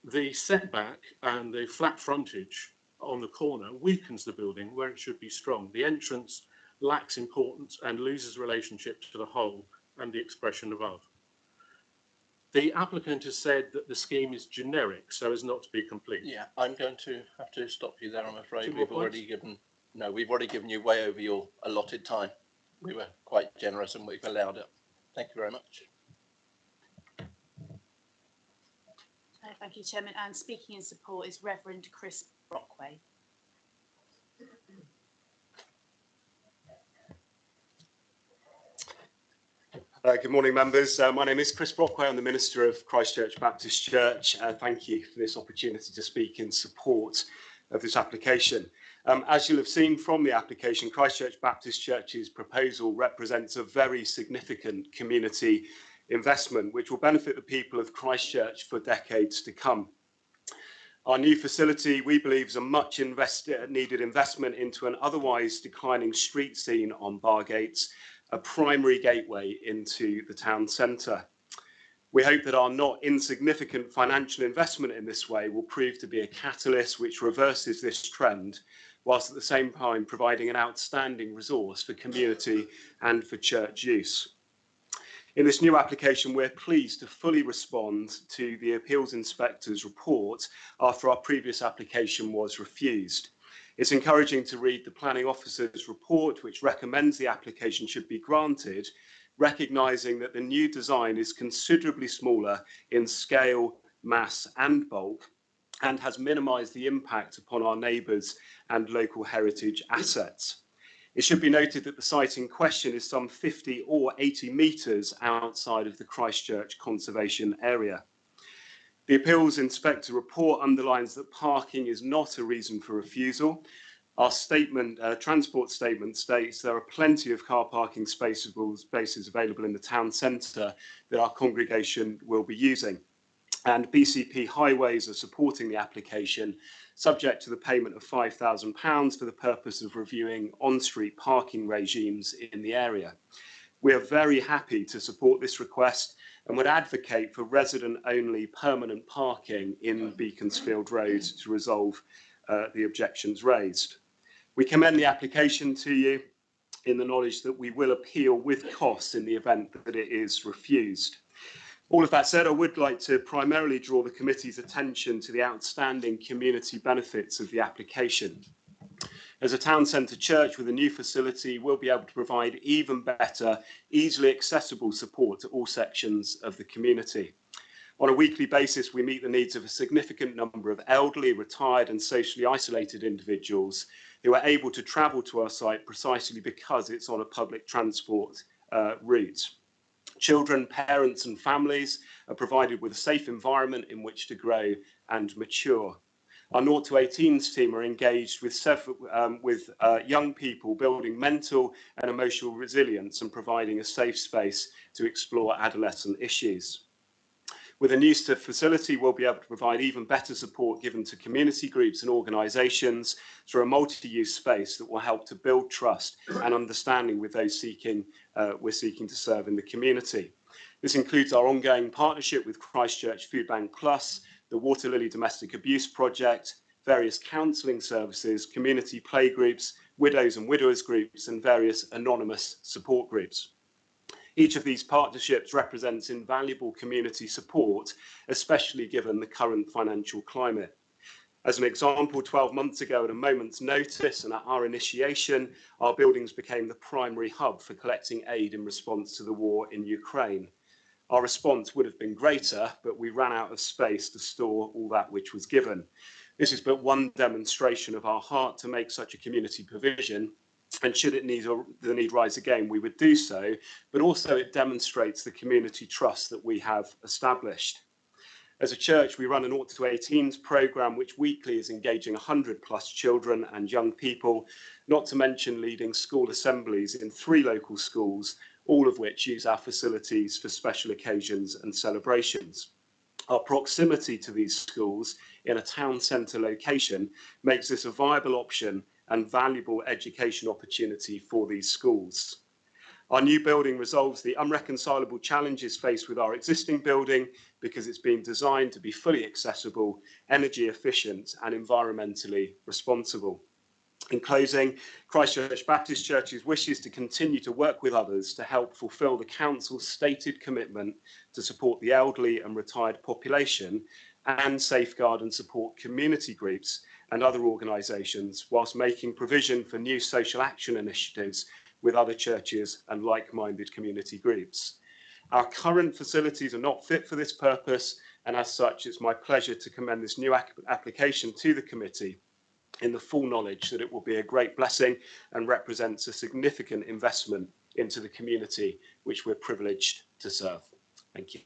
The setback and the flat frontage on the corner weakens the building where it should be strong. The entrance lacks importance and loses relationship to the whole and the expression above. The applicant has said that the scheme is generic so as not to be complete. Yeah, I'm going to have to stop you there, I'm afraid. We've already given you way over your allotted time. We were quite generous and we've allowed it. Thank you very much. Thank you, Chairman. And speaking in support is Reverend Chris Brockway. Good morning, members. My name is Chris Brockway. I'm the Minister of Christchurch Baptist Church. Thank you for this opportunity to speak in support of this application. As you'll have seen from the application, Christchurch Baptist Church's proposal represents a very significant community investment which will benefit the people of Christchurch for decades to come. Our new facility, we believe, is a much needed investment into an otherwise declining street scene on Bargate, a primary gateway into the town centre. We hope that our not insignificant financial investment in this way will prove to be a catalyst which reverses this trend, whilst at the same time providing an outstanding resource for community and for church use. In this new application, we're pleased to fully respond to the Appeals Inspector's report after our previous application was refused. It's encouraging to read the Planning Officer's report, which recommends the application should be granted, recognising that the new design is considerably smaller in scale, mass and bulk, and has minimised the impact upon our neighbours and local heritage assets. It should be noted that the site in question is some 50 or 80 metres outside of the Christchurch conservation area. The Appeals Inspector report underlines that parking is not a reason for refusal. Our statement, transport statement states there are plenty of car parking spaces available in the town centre that our congregation will be using. And BCP Highways are supporting the application, subject to the payment of £5,000 for the purpose of reviewing on-street parking regimes in the area. We are very happy to support this request and would advocate for resident-only permanent parking in Beaconsfield Road to resolve the objections raised. We commend the application to you in the knowledge that we will appeal with costs in the event that it is refused. All of that said, I would like to primarily draw the committee's attention to the outstanding community benefits of the application. As a town centre church with a new facility, we'll be able to provide even better, easily accessible support to all sections of the community. On a weekly basis, we meet the needs of a significant number of elderly, retired and socially isolated individuals who are able to travel to our site precisely because it's on a public transport route. Children, parents and families are provided with a safe environment in which to grow and mature. Our 0 to 18s team are engaged with young people building mental and emotional resilience and providing a safe space to explore adolescent issues. With a new facility, we'll be able to provide even better support given to community groups and organisations through a multi-use space that will help to build trust and understanding with those we're seeking to serve in the community. This includes our ongoing partnership with Christchurch Food Bank Plus, the Water Lily Domestic Abuse Project, various counselling services, community playgroups, widows and widowers groups, and various anonymous support groups. Each of these partnerships represents invaluable community support, especially given the current financial climate. As an example, 12 months ago, at a moment's notice and at our initiation, our buildings became the primary hub for collecting aid in response to the war in Ukraine. Our response would have been greater, but we ran out of space to store all that which was given. This is but one demonstration of our heart to make such a community provision, and should the need rise again, we would do so, but also it demonstrates the community trust that we have established. As a church, we run an 0 to 18s programme which weekly is engaging 100 plus children and young people, not to mention leading school assemblies in 3 local schools, all of which use our facilities for special occasions and celebrations. Our proximity to these schools in a town centre location makes this a viable option and valuable education opportunity for these schools. Our new building resolves the unreconcilable challenges faced with our existing building because it's been designed to be fully accessible, energy efficient and environmentally responsible. In closing, Christchurch Baptist Church's wishes to continue to work with others to help fulfil the Council's stated commitment to support the elderly and retired population and safeguard and support community groups and other organisations, whilst making provision for new social action initiatives with other churches and like-minded community groups. Our current facilities are not fit for this purpose, and as such, it's my pleasure to commend this new application to the committee in the full knowledge that it will be a great blessing and represents a significant investment into the community which we're privileged to serve. Thank you.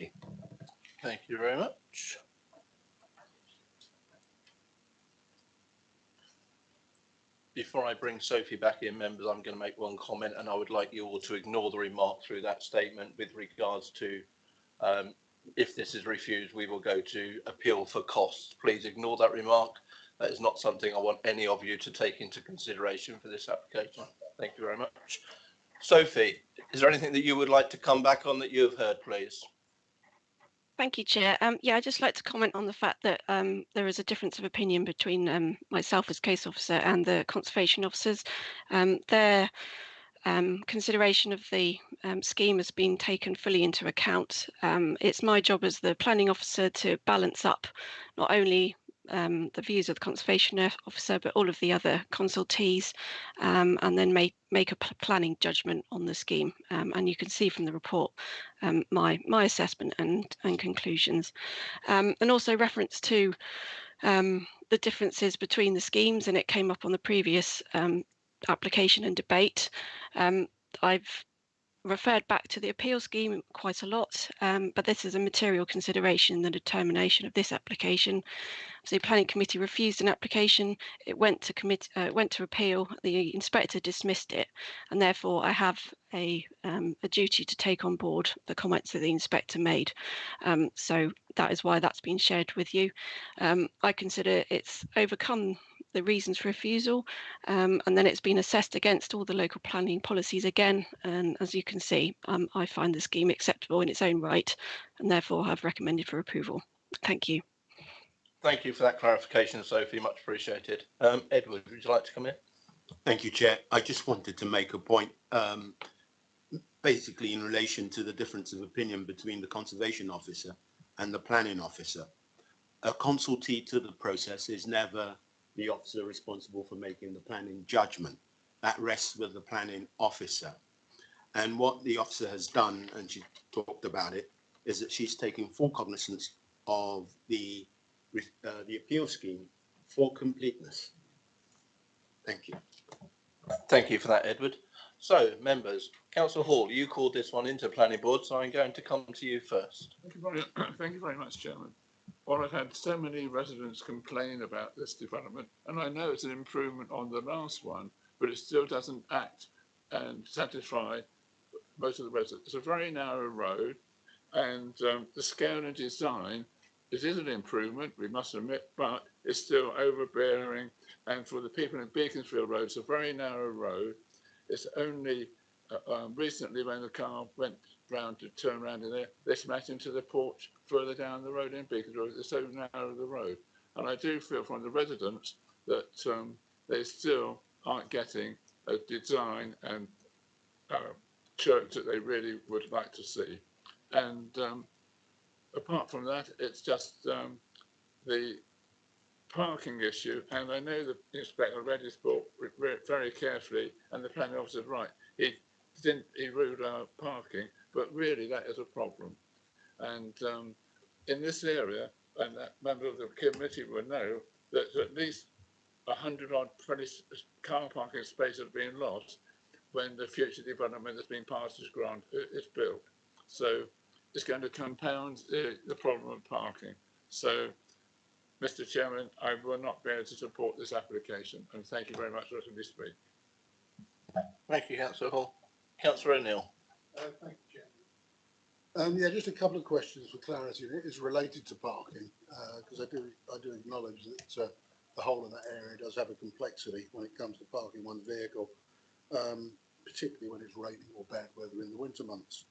Thank you very much. Before I bring Sophie back in, members, I'm going to make one comment, and I would like you all to ignore the remark through that statement with regards to if this is refused, we will go to appeal for costs. Please ignore that remark. That is not something I want any of you to take into consideration for this application. Thank you very much. Sophie, is there anything that you would like to come back on that you have heard, please? Thank you, Chair. Yeah, I'd just like to comment on the fact that there is a difference of opinion between myself as case officer and the conservation officers. Their consideration of the scheme has been taken fully into account. It's my job as the planning officer to balance up not only the views of the conservation officer, but all of the other consultees, and then make a planning judgment on the scheme. And you can see from the report my assessment and conclusions, and also reference to the differences between the schemes, and it came up on the previous application and debate. I've referred back to the appeal scheme quite a lot, but this is a material consideration in the determination of this application. So the planning committee refused an application. It went to appeal. The inspector dismissed it, and therefore I have a duty to take on board the comments that the inspector made. So that is why that's been shared with you. I consider it's overcome the reasons for refusal, and then it's been assessed against all the local planning policies again, and as you can see, I find the scheme acceptable in its own right, and therefore have recommended for approval. Thank you. Thank you for that clarification, Sophie, much appreciated. Edward, would you like to come in? Thank you, Chair. I just wanted to make a point, basically in relation to the difference of opinion between the conservation officer and the planning officer. A consultee to the process is never the officer responsible for making the planning judgment. That rests with the planning officer. And what the officer has done, and she talked about it, is that she's taking full cognizance of the appeal scheme for completeness. Thank you. Thank you for that, Edward. So, members, Councillor Hall, you called this one into planning board, so I'm going to come to you first. Thank you very much, Chairman. Well, I've had so many residents complain about this development, and I know it's an improvement on the last one, but it still doesn't act and satisfy most of the residents. It's a very narrow road, and the scale and design, it is an improvement, we must admit, but it's still overbearing. And for the people in Beaconsfield Road, it's a very narrow road. It's only recently when the car went round to turn around in there, they smashed into the porch further down the road in Beaconsfield Road. It's so narrow the road. And I do feel from the residents that they still aren't getting a design and church that they really would like to see. And apart from that, it's just the parking issue. And I know the inspector read his book very carefully, and the planning officer's right. He ruled out parking, but really that is a problem. And in this area, and that member of the committee will know that at least 100 odd car parking spaces have been lost when the future development that's been passed as grant is built. So it's going to compound the problem of parking. So, Mr. Chairman, I will not be able to support this application, and thank you very much for letting me speak. Thank you, Councillor Hall. Councillor O'Neill. Thank you, Chairman. Yeah, just a couple of questions for clarity. It is related to parking, because I do acknowledge that the whole of that area does have a complexity when it comes to parking one vehicle, particularly when it's raining or bad weather in the winter months.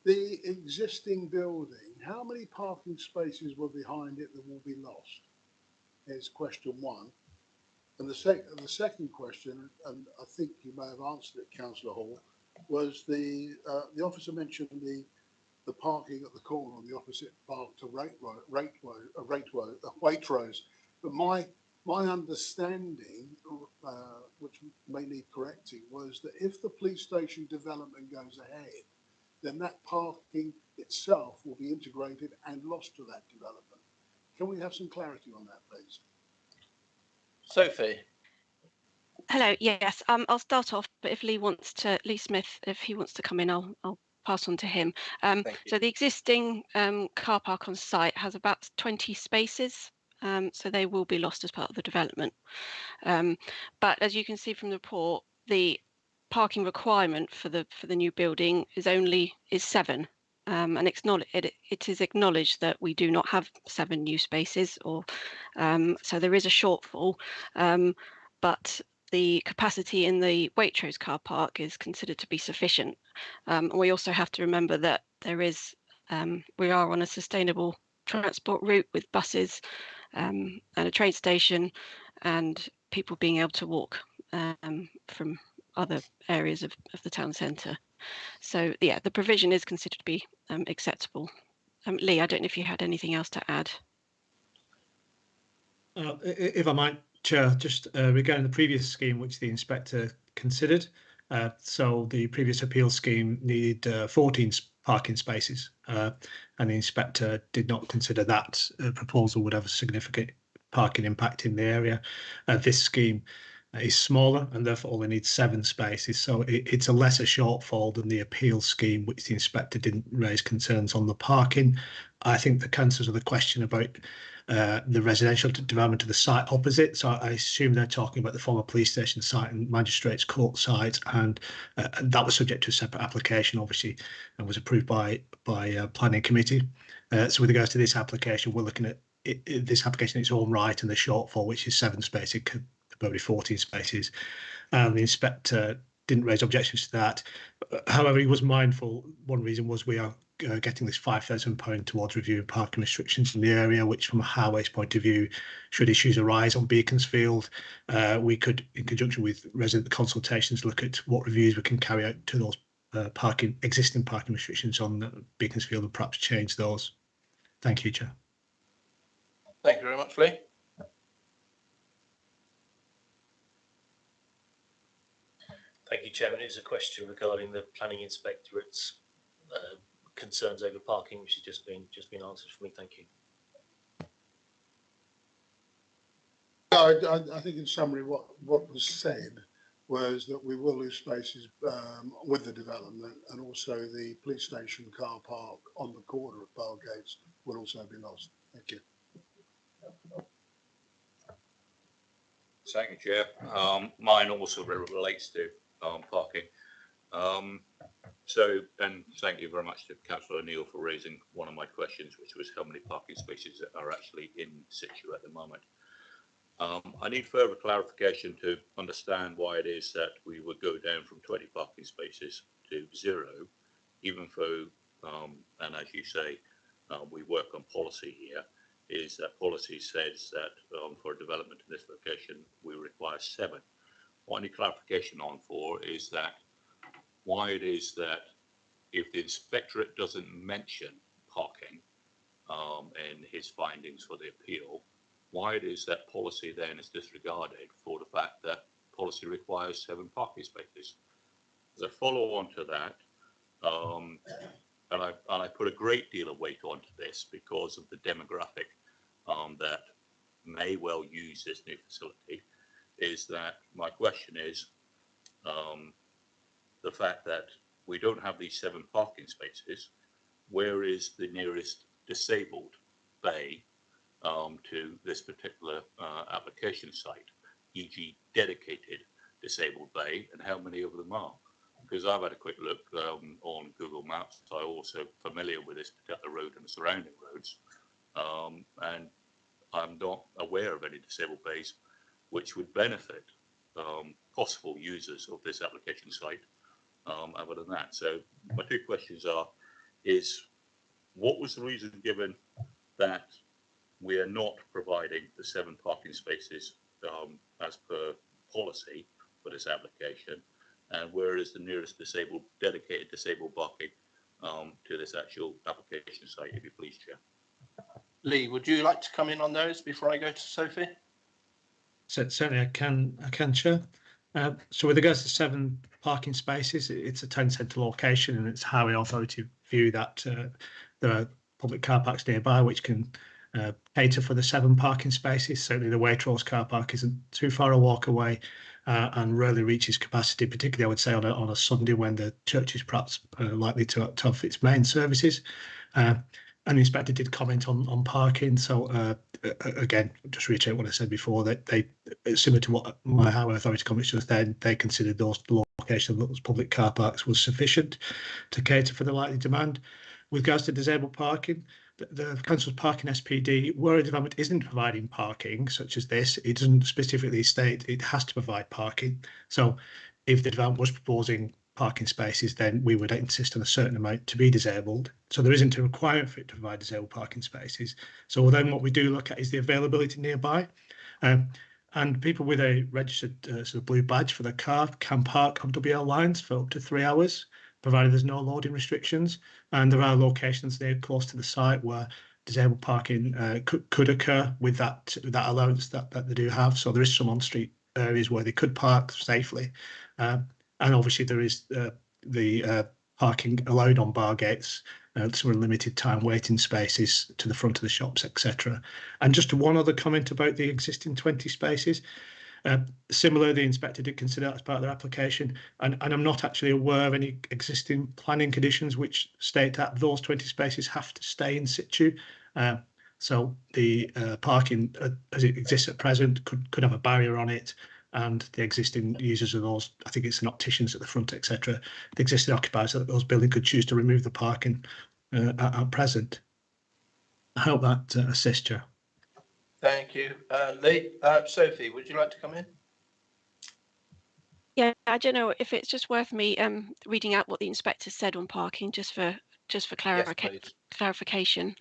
The existing building, how many parking spaces were behind it that will be lost? Is question one. And the second question, and I think you may have answered it, Councillor Hall, was the officer mentioned the parking at the corner on the opposite park to Waitrose. But my understanding, which may need correcting, was that if the police station development goes ahead, then that parking itself will be integrated and lost to that development. Can we have some clarity on that, please? Sophie. Hello. Yes, I'll start off, but if Lee Smith, if he wants to come in, I'll pass on to him. So the existing car park on site has about 20 spaces, so they will be lost as part of the development. But as you can see from the report, the parking requirement for the new building is 7. And it is acknowledged that we do not have 7 new spaces, or so there is a shortfall. But the capacity in the Waitrose car park is considered to be sufficient. We also have to remember that we are on a sustainable transport route with buses and a train station, and people being able to walk from other areas of the town centre. So yeah, the provision is considered to be acceptable. Lee, I don't know if you had anything else to add. If I might, Chair, just regarding the previous scheme which the inspector considered. So the previous appeal scheme needed 14 parking spaces, and the inspector did not consider that proposal would have a significant parking impact in the area. This scheme is smaller and therefore only needs 7 spaces, so it's a lesser shortfall than the appeal scheme, which the inspector didn't raise concerns on the parking. I think the answers to the question about the residential development of the site opposite, so I assume they're talking about the former police station site and magistrates court site, and that was subject to a separate application, obviously, and was approved by planning committee. So with regards to this application, we're looking at this application in its own right, and the shortfall, which is 7 spaces, it could probably 14 spaces, and the inspector didn't raise objections to that. However, he was mindful. One reason was we are getting this £5,000 towards reviewing parking restrictions in the area, which from a highways point of view, should issues arise on Beaconsfield, we could, in conjunction with resident consultations, look at what reviews we can carry out to those existing parking restrictions on Beaconsfield and perhaps change those. Thank you, Chair. Thank you very much, Lee. Thank you, Chairman. It was a question regarding the planning inspectorate's concerns over parking, which has just been answered for me. Thank you. I think in summary what was said was that we will lose spaces with the development, and also the police station car park on the corner of Bargate will also be lost. Thank you. Thank you, Chair. Mine also relates to parking. And thank you very much to Councillor O'Neill for raising one of my questions, which was how many parking spaces are actually in situ at the moment. I need further clarification to understand why it is that we would go down from 20 parking spaces to 0, even though, and as you say, we work on policy here, is that policy says that for development in this location, we require 7. What I need clarification on for is that why it is that if the inspectorate doesn't mention parking in his findings for the appeal, why it is that policy then is disregarded for the fact that policy requires 7 parking spaces. As a follow-on to that, and I put a great deal of weight onto this because of the demographic that may well use this new facility, is that my question is the fact that we don't have these 7 parking spaces, where is the nearest disabled bay to this particular application site, e.g. dedicated disabled bay, and how many of them are? Because I've had a quick look on Google Maps. I'm also familiar with this particular road and the surrounding roads, and I'm not aware of any disabled bays which would benefit possible users of this application site other than that. So my 2 questions is what was the reason given that we are not providing the 7 parking spaces as per policy for this application, and where is the nearest dedicated disabled parking to this actual application site, if you please, Chair? Lee, would you like to come in on those before I go to Sophie? So certainly I can, Chair. So with regards to 7 parking spaces, it's a town centre location, and it's highway authority view that there are public car parks nearby which can cater for the 7 parking spaces. Certainly the Waitrose car park isn't too far a walk away and rarely reaches capacity, particularly I would say on a Sunday when the church is perhaps likely to have its main services. And the inspector did comment on parking. So again, just reiterate what I said before, that they, similar to what my highway authority comments just then, they considered the location of those public car parks was sufficient to cater for the likely demand. With regards to disabled parking, the council's parking SPD, where a development isn't providing parking, such as this, it doesn't specifically state it has to provide parking. So if the development was proposing parking spaces, then we would insist on a certain amount to be disabled. So there isn't a requirement for it to provide disabled parking spaces. So then what we do look at is the availability nearby. And people with a registered sort of blue badge for their car can park on WL lines for up to 3 hours, provided there's no loading restrictions. And there are locations near close to the site where disabled parking could occur with that allowance that they do have. So there is some on-street areas where they could park safely. And obviously there is the parking allowed on bar gates, some limited time waiting spaces to the front of the shops, etc. And just one other comment about the existing 20 spaces. Similar, the inspector did consider that as part of their application, and I'm not actually aware of any existing planning conditions which state that those 20 spaces have to stay in situ. So the parking as it exists at present could have a barrier on it, and the existing users of those, I think it's an opticians at the front, etc. The existing occupiers of those buildings could choose to remove the parking at present. I hope that assists you. Thank you, Lee. Sophie, would you like to come in? Yeah, I don't know if it's just worth me reading out what the inspector said on parking, just for clarification.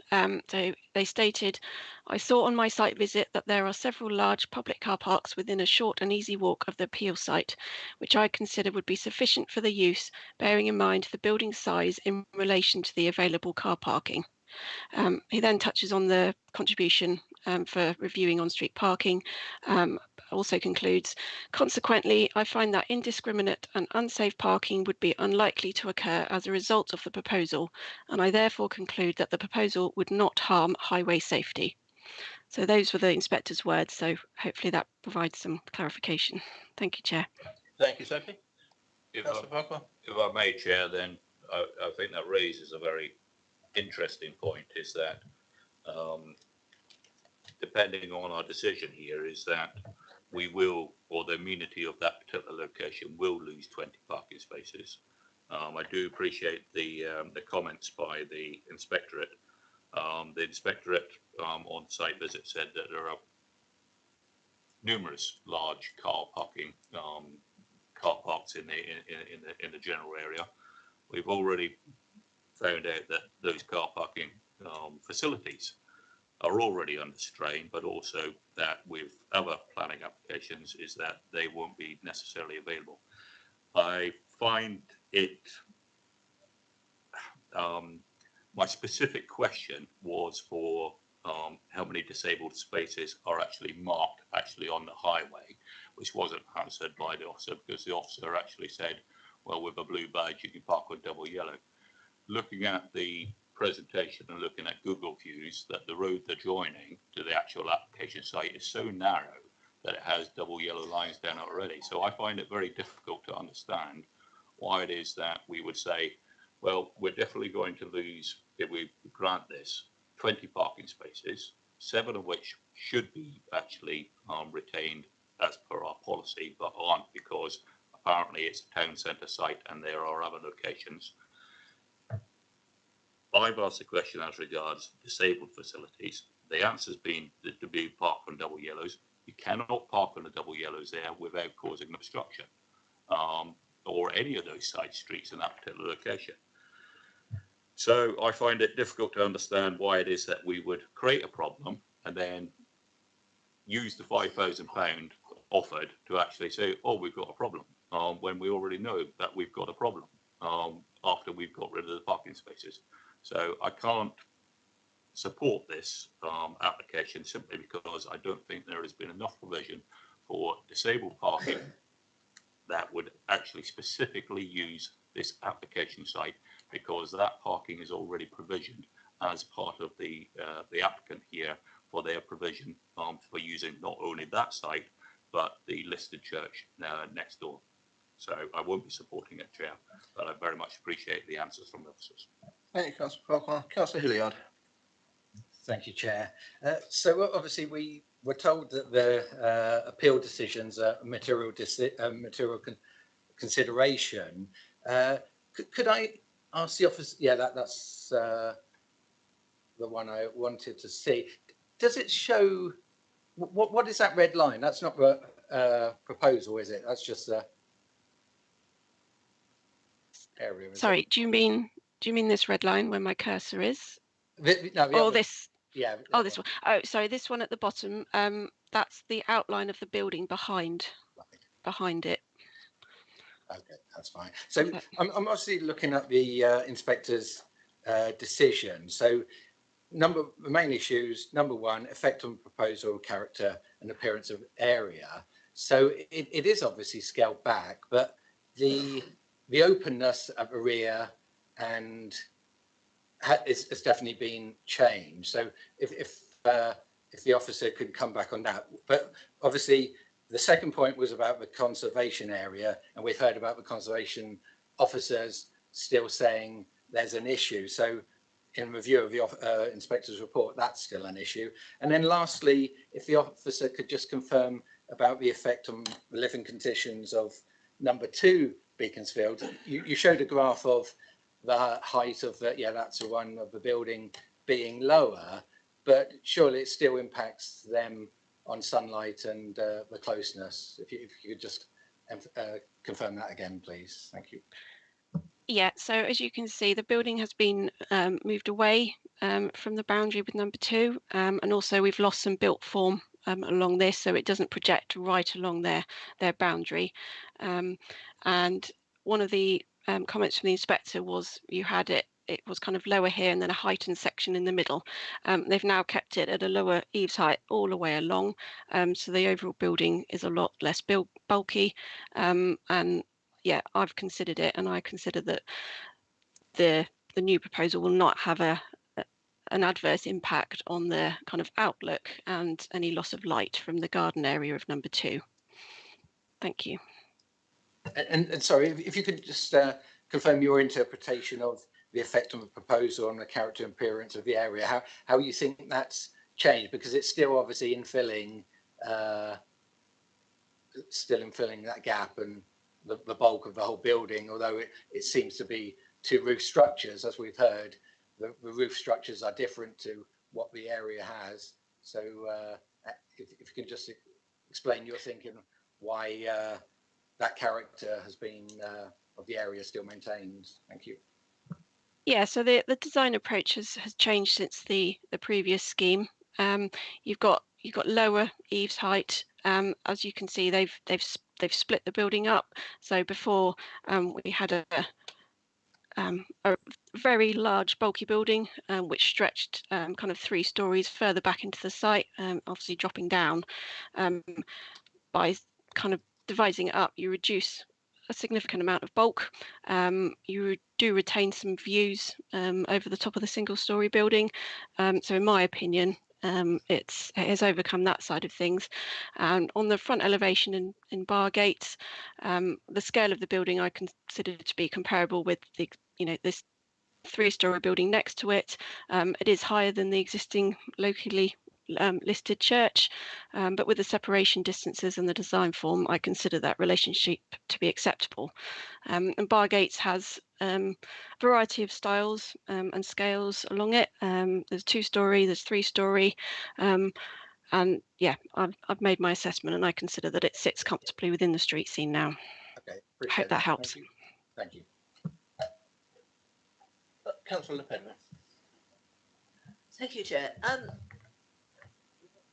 So they stated, I saw on my site visit that there are several large public car parks within a short and easy walk of the appeal site, which I consider would be sufficient for the use, bearing in mind the building size in relation to the available car parking. He then touches on the contribution for reviewing on-street parking also concludes, consequently, I find that indiscriminate and unsafe parking would be unlikely to occur as a result of the proposal, and I therefore conclude that the proposal would not harm highway safety. So those were the inspector's words, so hopefully that provides some clarification. Thank you, Chair. Thank you, Sophie. If I may, Chair, then I think that raises a very interesting point, is that depending on our decision here, is that we will, or the amenity of that particular location will lose 20 parking spaces. I do appreciate the comments by the inspectorate. The inspectorate on site visit said that there are numerous large car parks in the general area. We've already found out that those car parking facilities are already under strain, but also that with other planning applications is that they won't be necessarily available. I find it, my specific question was for how many disabled spaces are actually marked on the highway, which wasn't answered by the officer, because the officer actually said, well, with a blue badge you can park on double yellow. Looking at the presentation and looking at Google views, that the road adjoining to the actual application site is so narrow that it has double yellow lines down it already. So I find it very difficult to understand why it is that we would say, well, we're definitely going to lose, if we grant this, 20 parking spaces, 7 of which should be actually retained as per our policy, but aren't, because apparently it's a town centre site and there are other locations. I've asked the question as regards disabled facilities. The answer's been to be parked on double yellows. You cannot park on the double yellows there without causing an obstruction, or any of those side streets in that particular location. So I find it difficult to understand why it is that we would create a problem and then use the £5,000 offered to actually say, oh, we've got a problem, when we already know that we've got a problem after we've got rid of the parking spaces. So I can't support this application simply because I don't think there has been enough provision for disabled parking that would actually specifically use this application site, because that parking is already provisioned as part of the applicant here for their provision for using not only that site but the listed church next door. So I won't be supporting it, Chair, but I very much appreciate the answers from the officers. Thank you, Councillor Farquhar. Councillor Hilliard. Thank you, Chair. So obviously we were told that the appeal decisions are material consideration. Could I ask the officer? Yeah, that's the one I wanted to see. Does it show what is that red line? That's not a proposal, is it? That's just a area. Sorry, do you mean this red line where my cursor is? No, this? Yeah. Oh, this one. Oh, sorry, this one at the bottom. That's the outline of the building behind it. Okay, that's fine. So I'm obviously looking at the inspector's decision. So the main issues, number one, effect on proposal, character and appearance of area. So it is obviously scaled back, but the openness at the rear and has definitely been changed. So if the officer could come back on that. But obviously the second point was about the conservation area, and we've heard about the conservation officers still saying there's an issue. So in review of the inspector's report, that's still an issue. And then lastly, if the officer could just confirm about the effect on the living conditions of number 2 Beaconsfield. You showed a graph of the height of that's the one of the building being lower, but surely it still impacts them on sunlight and the closeness. If you could just confirm that again, please. Thank you. Yeah, so as you can see, the building has been moved away from the boundary with number 2, and also we've lost some built form along this, so it doesn't project right along their boundary. And one of the comments from the inspector was you had it it was kind of lower here and then a heightened section in the middle. They've now kept it at a lower eaves height all the way along, so the overall building is a lot less bulky. And yeah, I've considered it, and I consider that the new proposal will not have an adverse impact on the kind of outlook and any loss of light from the garden area of number 2. Thank you. And sorry, if you could just confirm your interpretation of the effect of the proposal on the character and appearance of the area, how you think that's changed, because it's still obviously infilling that gap and the bulk of the whole building, although it seems to be 2 roof structures, as we've heard. The roof structures are different to what the area has. So if you can just explain your thinking why that character has been of the area still maintained. Thank you. Yeah, so the design approach has changed since the previous scheme. You've got lower eaves height. As you can see, they've split the building up. So before we had a very large bulky building which stretched kind of 3 stories further back into the site, obviously dropping down. By kind of dividing it up, you reduce a significant amount of bulk. You do retain some views over the top of the single-story building. So in my opinion, it has overcome that side of things. And on the front elevation in Bargate, the scale of the building I consider to be comparable with this 3-story building next to it. It is higher than the existing locally listed church, but with the separation distances and the design form, I consider that relationship to be acceptable. And Bargate has a variety of styles and scales along it. There's 2-story, there's 3-story, and yeah, I've made my assessment, and I consider that it sits comfortably within the street scene now. Okay, I hope that helps. Thank you. Councillor Le Pen. Thank you, Chair.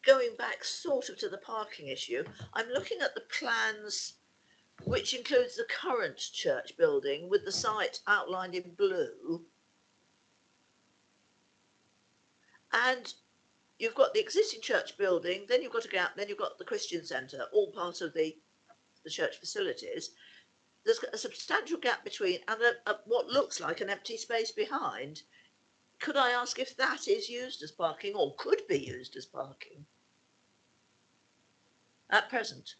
Going back sort of to the parking issue, I'm looking at the plans, which includes the current church building with the site outlined in blue. And you've got the existing church building, then you've got a gap, then you've got the Christian Centre, all part of the church facilities. There's a substantial gap between and what looks like an empty space behind. Could I ask if that is used as parking or could be used as parking at present?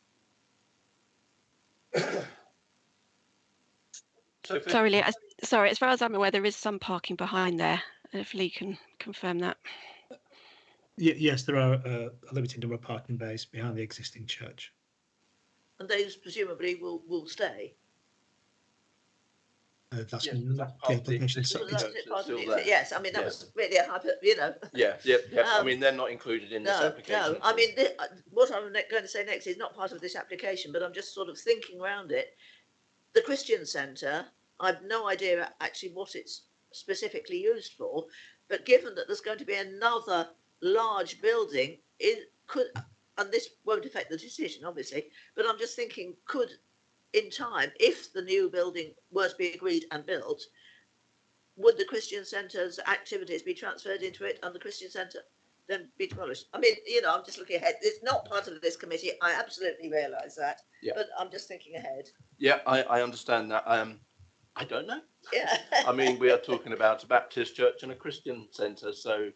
Sorry, as far as I'm aware, there is some parking behind there. If Lee can confirm that. Yes, there are a limited number of parking bays behind the existing church. And those presumably will stay. That's not the application. Yes, I mean that was really a hyper, Yeah. I mean they're not included in this application. No, I mean what I'm going to say next is not part of this application, but I'm just sort of thinking around it. The Christian Centre, I've no idea actually what it's specifically used for, but given that there's going to be another large building, it could, and this won't affect the decision obviously, but I'm just thinking, could in time, if the new building were to be agreed and built, would the Christian Centre's activities be transferred into it and the Christian Centre then be demolished? I mean, I'm just looking ahead. It's not part of this committee. I absolutely realise that, but I'm just thinking ahead. Yeah, I understand that. I don't know. Yeah. I mean, we are talking about a Baptist church and a Christian centre, so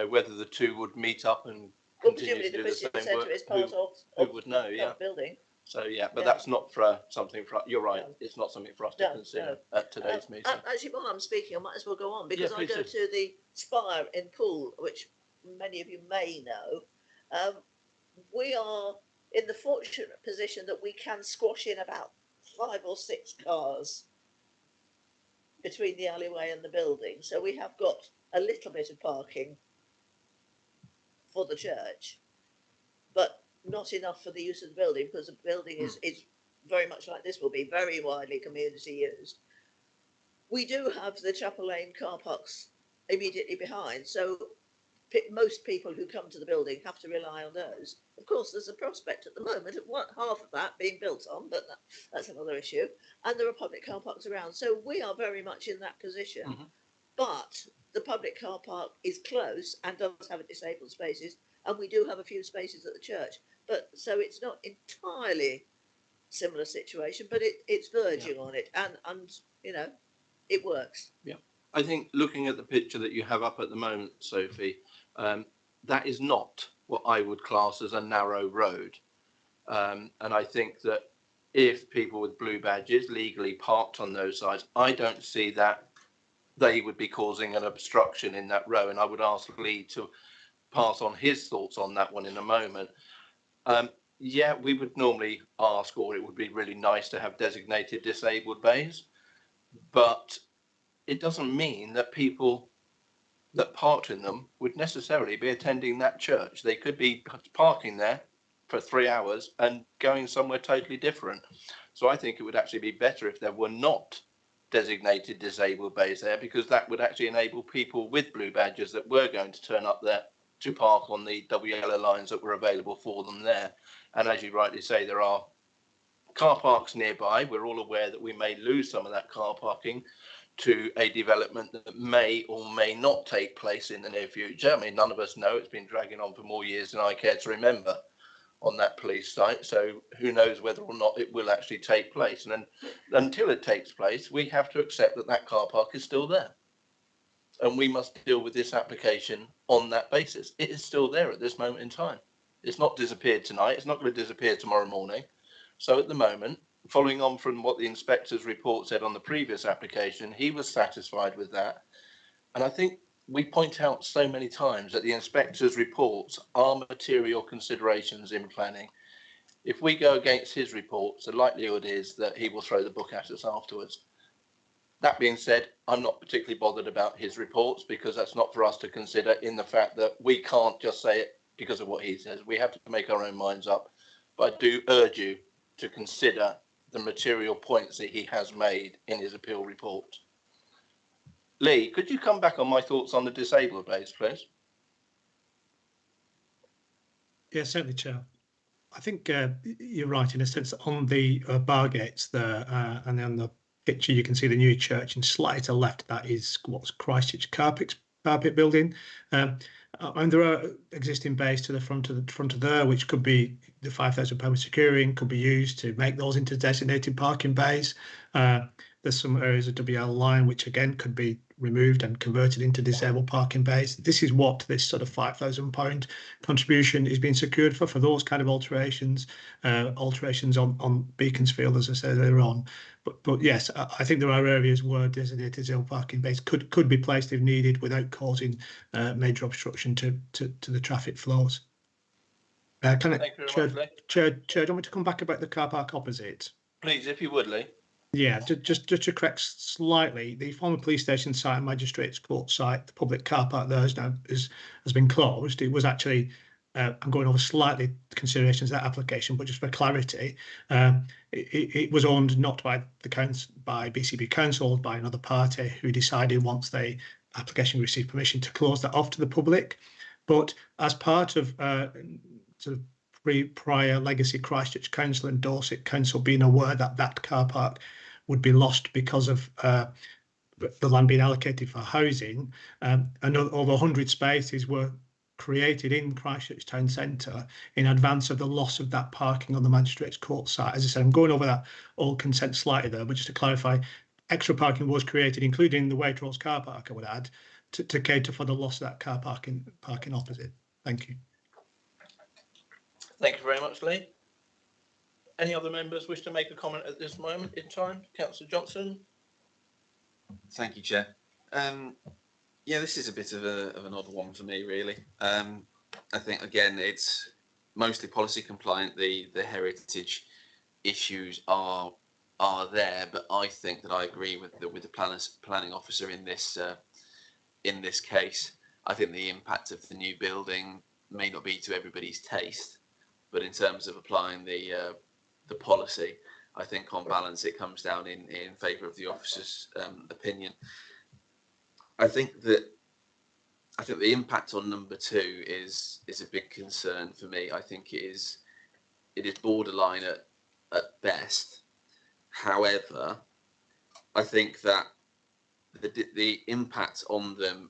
whether the two would meet up and continue to do the same work, is part who would know? the building. So but that's not something for. You're right. No. It's not something for us to consider at today's meeting. Actually, while I'm speaking, I might as well go on because I go do. to the Spire in Poole, which many of you may know. We are in the fortunate position that we can squash in about 5 or 6 cars between the alleyway and the building, so we have got a little bit of parking for the church, but not enough for the use of the building, because the building is very much like this will be very widely community used. We do have the Chapel Lane car parks immediately behind, so most people who come to the building have to rely on those. Of course, there's a prospect at the moment of half of that being built on, but that's another issue. And there are public car parks around, so we are very much in that position. but the public car park is close and does have disabled spaces, and we do have a few spaces at the church. But so it's not entirely similar situation, but it's verging on it, and you know, it works. Yeah, I think looking at the picture that you have up at the moment, Sophie, that is not what I would class as a narrow road. And I think that if people with blue badges legally parked on those sides, I don't see that they would be causing an obstruction in that row. And I would ask Lee to pass on his thoughts on that one in a moment. Yeah, we would normally ask, or it would be really nice to have designated disabled bays, but it doesn't mean that people that parked in them would necessarily be attending that church. They could be parking there for 3 hours and going somewhere totally different. So I think it would actually be better if there were not designated disabled bays there, because that would actually enable people with blue badges that were going to turn up there to park on the double yellow lines that were available for them there. And as you rightly say, there are car parks nearby. We're all aware that we may lose some of that car parking to a development that may or may not take place in the near future. I mean, none of us know. It's been dragging on for more years than I care to remember on that police site. So who knows whether or not it will actually take place. And then until it takes place, we have to accept that that car park is still there. And we must deal with this application on that basis. It is still there at this moment in time. It's not disappeared tonight. It's not going to disappear tomorrow morning. So at the moment, following on from what the inspector's report said on the previous application, he was satisfied with that. And I think we point out so many times that the inspector's reports are material considerations in planning. If we go against his reports, the likelihood is that he will throw the book at us afterwards. That being said, I'm not particularly bothered about his reports, because that's not for us to consider, in the fact that we can't just say it because of what he says. We have to make our own minds up. But I do urge you to consider the material points that he has made in his appeal report. Lee, could you come back on my thoughts on the disabled bays, please? Yeah, certainly, Chair. I think you're right in a sense that on the Bargates there, and on the picture you can see the new church, and slightly to the left that is what's Christchurch carpet building. And there are existing bays to the front of there, which could be the £5,000 securing could be used to make those into designated parking bays. There's some areas of WL line which again could be removed and converted into disabled parking bays. This is what this sort of £5,000 contribution is being secured for those kind of alterations, on Beaconsfield, as I said earlier on. But yes, I think there are areas where designated disabled parking bays could be placed if needed without causing major obstruction to the traffic flows. Thank you very much, Lee. Chair, do you want me to come back about the car park opposite? Please, if you would, Lee. Yeah, just to correct slightly, the former police station site and magistrates court site, the public car park there has been closed. It was actually, I'm going over slightly considerations of that application, but just for clarity, it was owned not by the council, by BCP Council, by another party who decided once the application received permission to close that off to the public. But as part of sort of prior legacy Christchurch Council and Dorset Council being aware that that car park would be lost because of the land being allocated for housing, and over 100 spaces were created in Christchurch Town Centre in advance of the loss of that parking on the Magistrates Court site. As I said, I'm going over that all consent slightly there, but just to clarify, extra parking was created, including the Waitrose car park, I would add, to cater for the loss of that car parking opposite. Thank you. Thank you very much, Lee. Any other members wish to make a comment at this moment in time? Councillor Johnson. Thank you, Chair. Yeah, this is a bit of an odd one for me, really. I think, again, it's mostly policy compliant. The heritage issues are there, but I think that I agree with the planning officer in this case. I think the impact of the new building may not be to everybody's taste, but in terms of applying the policy, I think on balance it comes down in favour of the officer's opinion. I think the impact on number 2 is a big concern for me. I think it is borderline at best. However, I think that the impact on them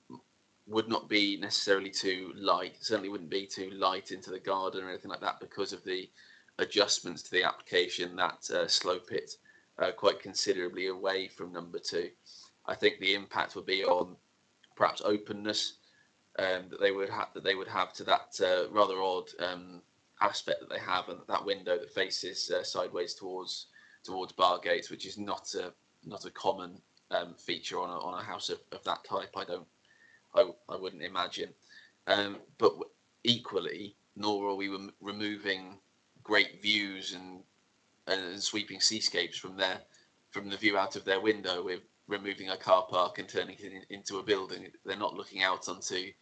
would not be necessarily too light. Certainly wouldn't be too light into the garden or anything like that, because of the adjustments to the application that slope it quite considerably away from number 2. I think the impact would be on perhaps openness that they would have to that rather odd aspect that they have, and that window that faces sideways towards Bargate, which is not a common feature on a house of that type. I wouldn't imagine. But equally, nor are we removing great views and sweeping seascapes from the view out of their window. We're removing a car park and turning it into a building. They're not looking out onto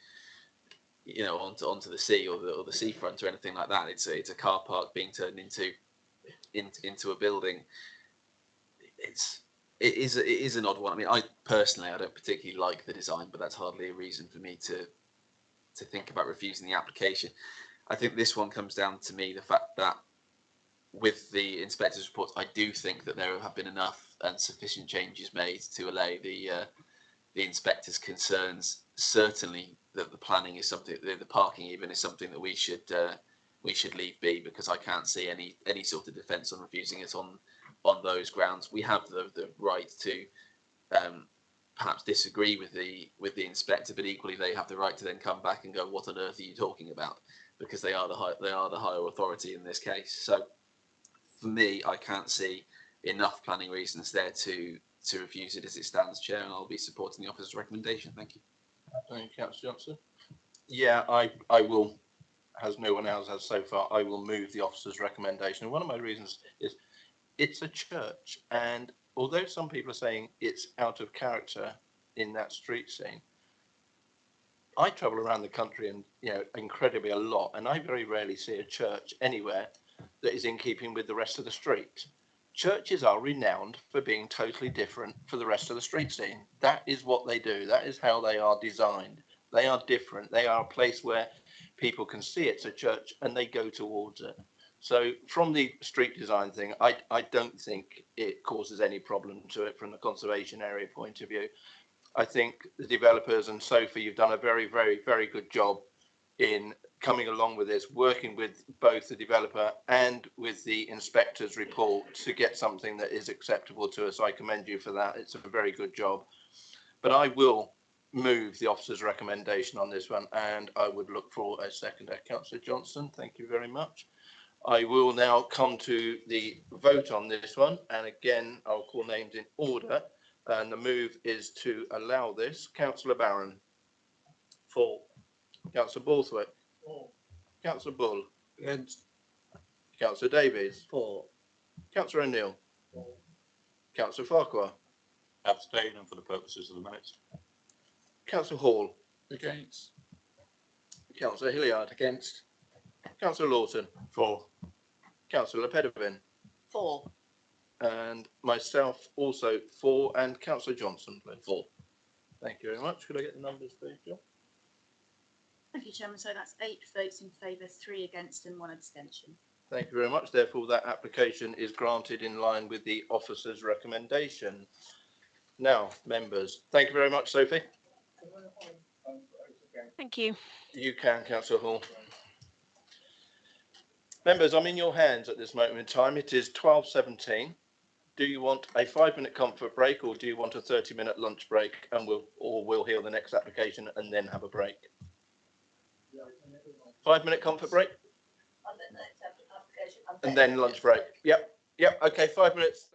the sea or the seafront or anything like that. It's a car park being turned into a building. It is an odd one. I mean, I personally don't particularly like the design, but that's hardly a reason for me to think about refusing the application. I think this one comes down to me the fact that with the inspector's report, I do think that there have been enough and sufficient changes made to allay the inspector's concerns. Certainly, that the planning is something, the parking even is something that we should leave be, because I can't see any sort of defence on refusing it on those grounds. We have the right to perhaps disagree with the inspector, but equally they have the right to then come back and go, "What on earth are you talking about?" Because they are the higher authority in this case. So for me, I can't see enough planning reasons there to refuse it as it stands, Chair, and I'll be supporting the officer's recommendation. Thank you. Thank you, Councillor Johnson. Yeah, I will, as no one else has so far, I will move the officer's recommendation. And one of my reasons is it's a church, and although some people are saying it's out of character in that street scene, I travel around the country and incredibly a lot, and I very rarely see a church anywhere that is in keeping with the rest of the street. Churches are renowned for being totally different for the rest of the street scene. That is what they do. That is how they are designed. They are different. They are a place where people can see it's a church and they go towards it. So from the street design thing, I don't think it causes any problem to it from the conservation area point of view. I think the developers and Sophie, you've done a very, very, very good job in coming along with this, working with both the developer and with the inspector's report to get something that is acceptable to us. I commend you for that. It's a very good job. But I will move the officer's recommendation on this one, and I would look for a seconder. Councillor Johnson, thank you very much. I will now come to the vote on this one, and again, I'll call names in order, and the move is to allow this. Councillor Barron. For. Councillor Borthwick. For. Councillor Bull. Against. Councillor Davies. For. Councillor O'Neill. For. Councillor Farquhar. Abstain, and for the purposes of the minutes. Councillor Hall. Against. Councillor Hilliard. Against. Councillor Lawton. For. Councillor Pedevin. For. And myself also for, and Councillor Johnson, please. For. Thank you very much. Could I get the numbers, please, Jill? Thank you, Chairman. So that's 8 votes in favour, 3 against and 1 abstention. Thank you very much. Therefore, that application is granted in line with the officer's recommendation. Now, members, thank you very much, Sophie. Thank you. You can, Councillor Hall. Members, I'm in your hands at this moment in time. It is 12:17. Do you want a 5-minute comfort break, or do you want a 30-minute lunch break, and we'll hear the next application and then have a break? 5-minute comfort break, and then lunch break. Yep. Okay, 5 minutes.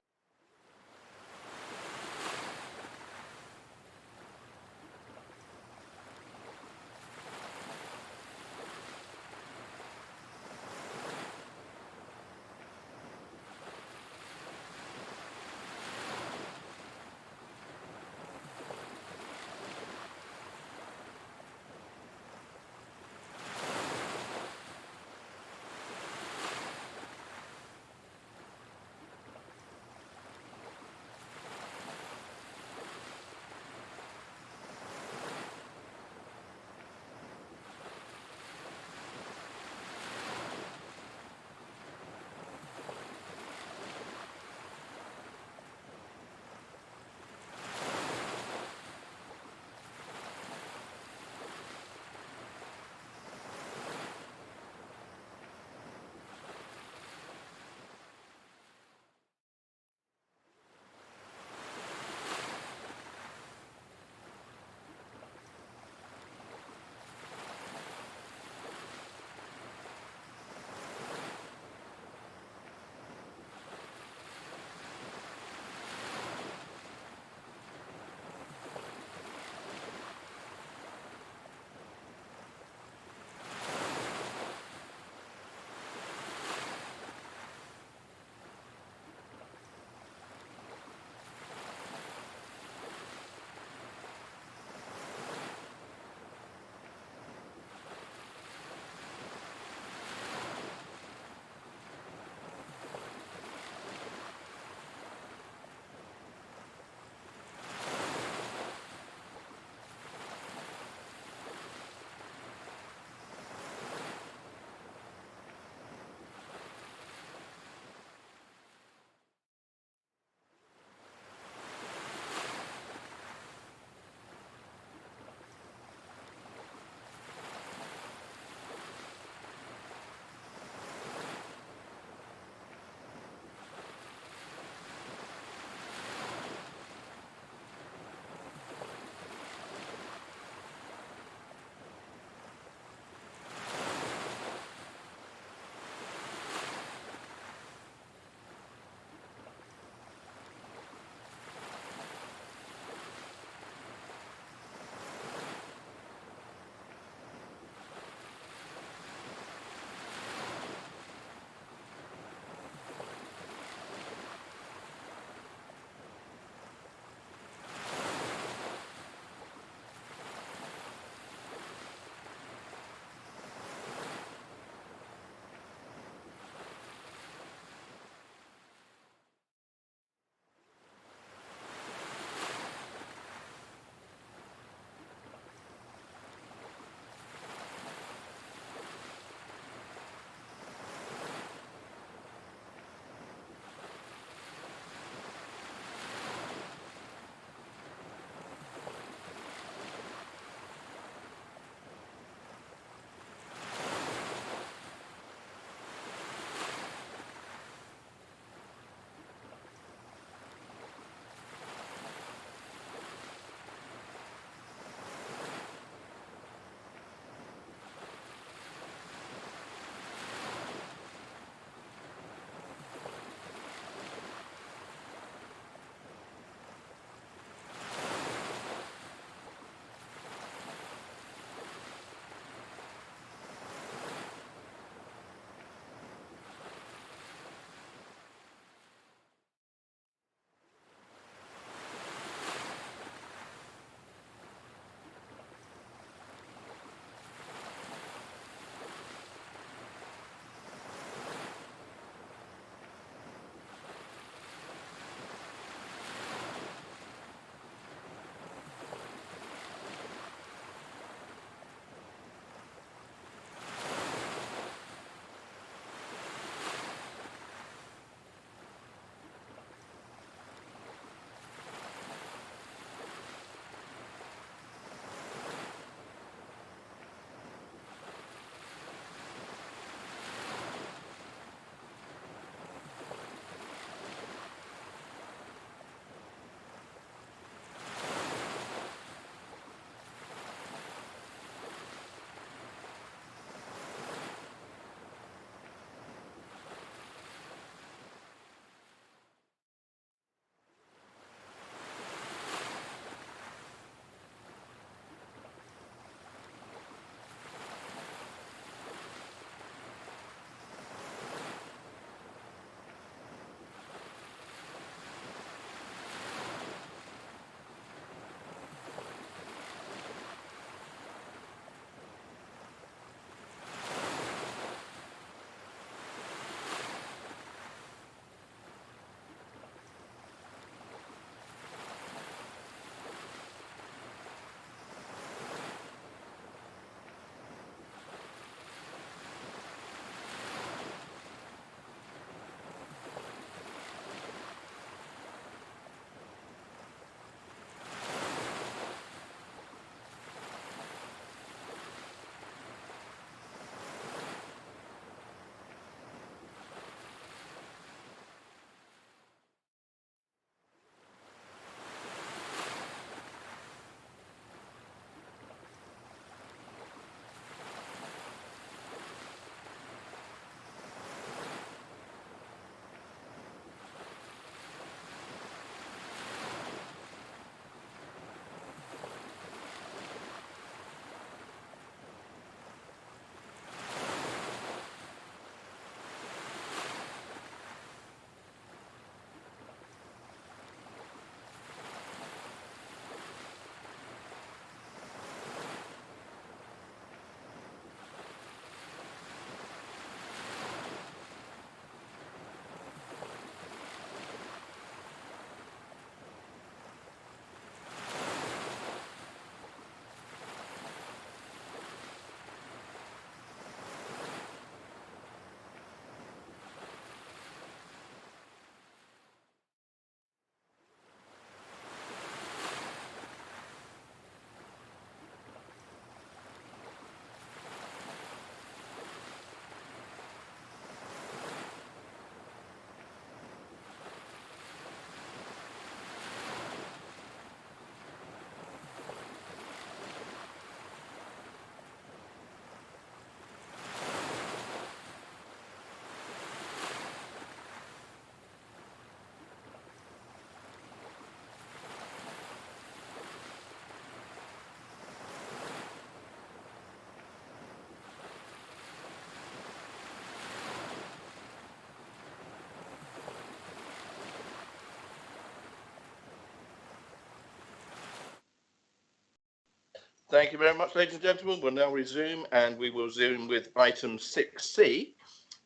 Thank you very much, ladies and gentlemen. We'll now resume, and we will resume with item 6C,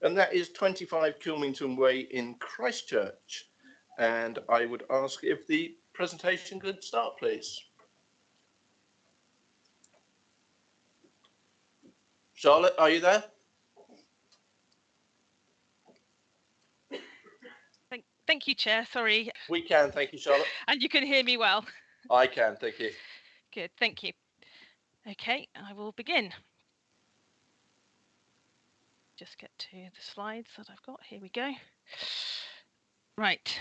and that is 25 Kilmington Way in Christchurch. And I would ask if the presentation could start, please. Charlotte, are you there? Thank you, Chair. Sorry. We can, thank you, Charlotte. And you can hear me well. I can, thank you. Good, thank you. Okay, I will begin. Just get to the slides that I've got. Here we go. Right.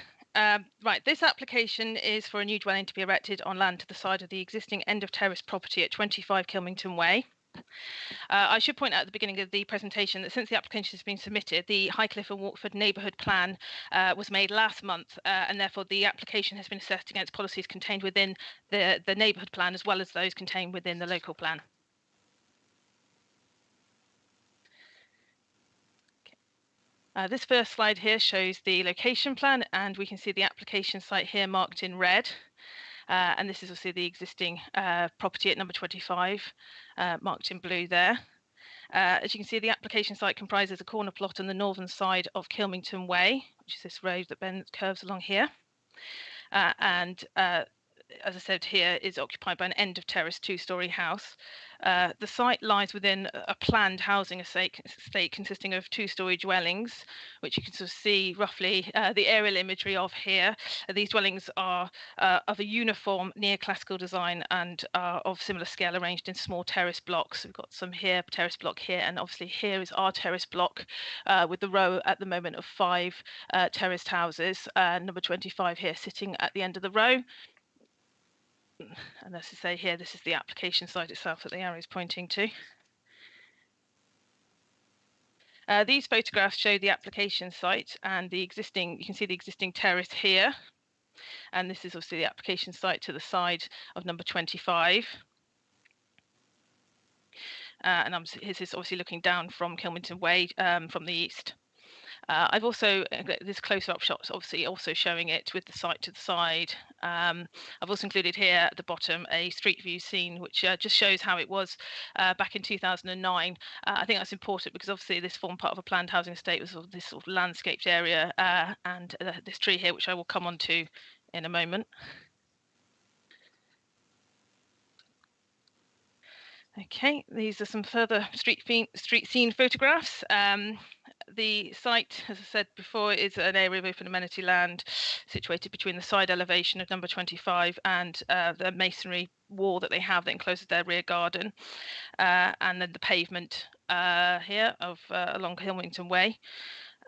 This application is for a new dwelling to be erected on land to the side of the existing end of terrace property at 25 Kilmington Way. I should point out at the beginning of the presentation that since the application has been submitted, the Highcliffe and Walkford neighbourhood plan was made last month, and therefore the application has been assessed against policies contained within the neighbourhood plan as well as those contained within the local plan. This first slide here shows the location plan, and we can see the application site here marked in red. And this is also the existing property at number 25, marked in blue there. As you can see, the application site comprises a corner plot on the northern side of Kilmington Way, which is this road that curves along here. As I said here, is occupied by an end of terrace 2-storey house. The site lies within a planned housing estate consisting of 2-storey dwellings, which you can sort of see roughly the aerial imagery of here. These dwellings are of a uniform neoclassical design and are of similar scale, arranged in small terrace blocks. We've got some here, terrace block here, and obviously here is our terrace block with the row at the moment of 5 terraced houses, number 25 here sitting at the end of the row. And as I say here, this is the application site itself that the arrow is pointing to. These photographs show the application site and the existing, you can see the existing terrace here. And this is obviously the application site to the side of number 25. This is obviously looking down from Kilmington Way from the east. I've also, this closer-up shot's obviously also showing it with the site to the side. I've also included here at the bottom a street view scene, which just shows how it was back in 2009. I think that's important because obviously this formed part of a planned housing estate with this sort of landscaped area and this tree here, which I will come on to in a moment. Okay, these are some further street scene photographs. The site, as I said before, is an area of open amenity land situated between the side elevation of number 25 and the masonry wall that they have that encloses their rear garden, and then the pavement here of along Kilmington Way.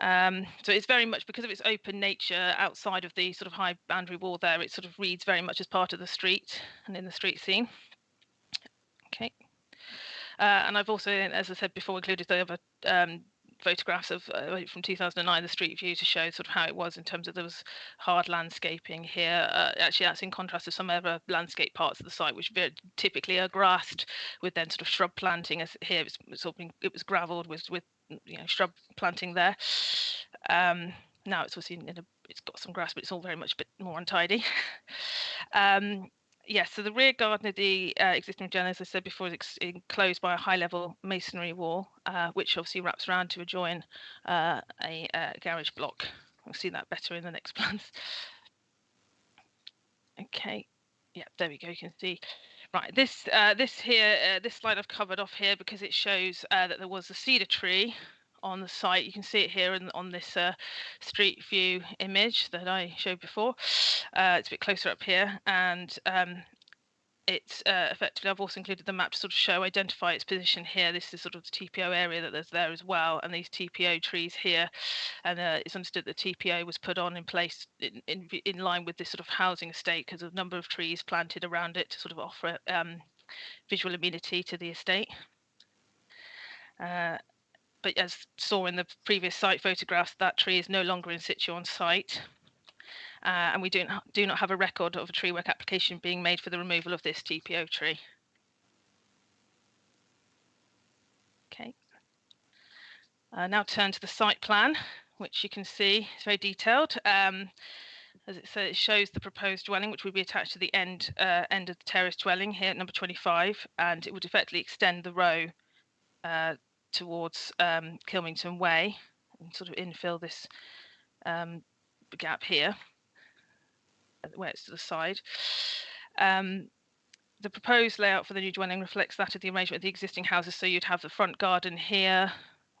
So it's very much, because of its open nature outside of the sort of high boundary wall there, it sort of reads very much as part of the street and in the street scene. Okay. And I've also, as I said before, included the other photographs of from 2009, the street view, to show sort of how it was in terms of there was hard landscaping here. Actually, that's in contrast to some other landscape parts of the site, which typically are grassed with then sort of shrub planting. As here, it was gravelled with shrub planting there. Now it's also it's got some grass, but it's all very much a bit more untidy. Yes, so the rear garden of the existing dwelling, as I said before, is enclosed by a high-level masonry wall, which obviously wraps around to adjoin a garage block. We'll see that better in the next plans. Okay, yeah, there we go. You can see. Right, this slide I've covered off here because it shows that there was a cedar tree on the site. You can see it here on this street view image that I showed before. It's a bit closer up here, and it's effectively, I've also included the map to sort of identify its position here. This is sort of the TPO area that there's there as well, and these TPO trees here, and it's understood that TPO was put on in place in line with this sort of housing estate because of a number of trees planted around it to sort of offer visual amenity to the estate. But as saw in the previous site photographs, that tree is no longer in situ on site. And we do not have a record of a tree work application being made for the removal of this TPO tree. Okay. Now turn to the site plan, which you can see is very detailed. as it says, it shows the proposed dwelling, which would be attached to the end of the terrace dwelling here at number 25, and it would effectively extend the row towards Kilmington Way and sort of infill this gap here, where it's to the side. The proposed layout for the new dwelling reflects that of the arrangement of the existing houses. So you'd have the front garden here,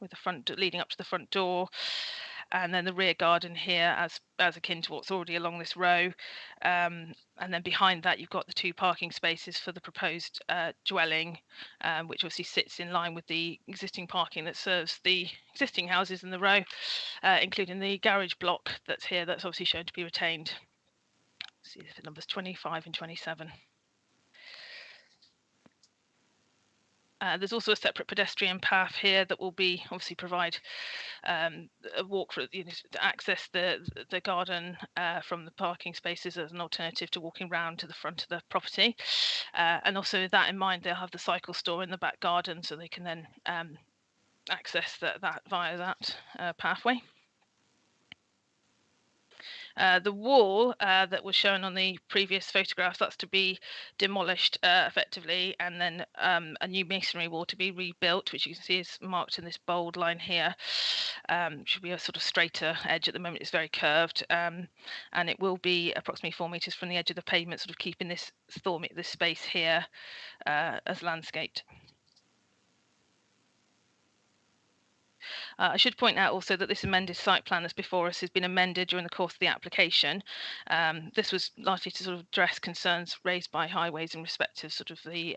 with the front leading up to the front door, and then the rear garden here as akin to what's already along this row. And then behind that, you've got the 2 parking spaces for the proposed dwelling, which obviously sits in line with the existing parking that serves the existing houses in the row, including the garage block that's here, that's obviously shown to be retained. See if the numbers 25 and 27. There's also a separate pedestrian path here that will be obviously provide a walk for to access the garden from the parking spaces as an alternative to walking round to the front of the property. And also with that in mind, they'll have the cycle store in the back garden, so they can then access that via that pathway. The wall that was shown on the previous photographs, that's to be demolished effectively, and then a new masonry wall to be rebuilt, which you can see is marked in this bold line here. Should be a sort of straighter edge. At the moment it's very curved, and it will be approximately 4 metres from the edge of the pavement, sort of keeping this space here as landscaped. I should point out also that this amended site plan that's before us has been amended during the course of the application. This was largely to sort of address concerns raised by Highways in respect of sort of the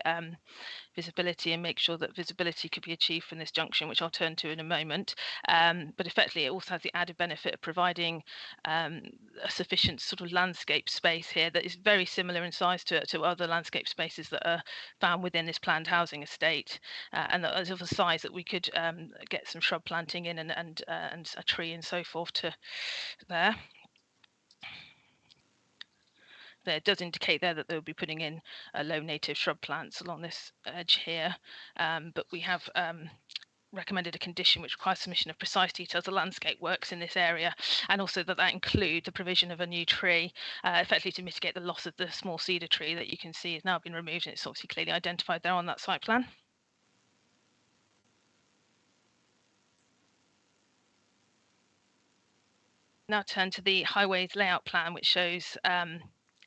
visibility and make sure that visibility could be achieved from this junction, which I'll turn to in a moment. But effectively, it also has the added benefit of providing a sufficient sort of landscape space here that is very similar in size to other landscape spaces that are found within this planned housing estate, and that is of a size that we could get some shrub planting in and a tree and so forth to there. There does indicate there that they'll be putting in low native shrub plants along this edge here, but we have recommended a condition which requires submission of precise details of landscape works in this area, and also that include the provision of a new tree, effectively to mitigate the loss of the small cedar tree that you can see has now been removed, and it's obviously clearly identified there on that site plan. Now turn to the Highways layout plan, which shows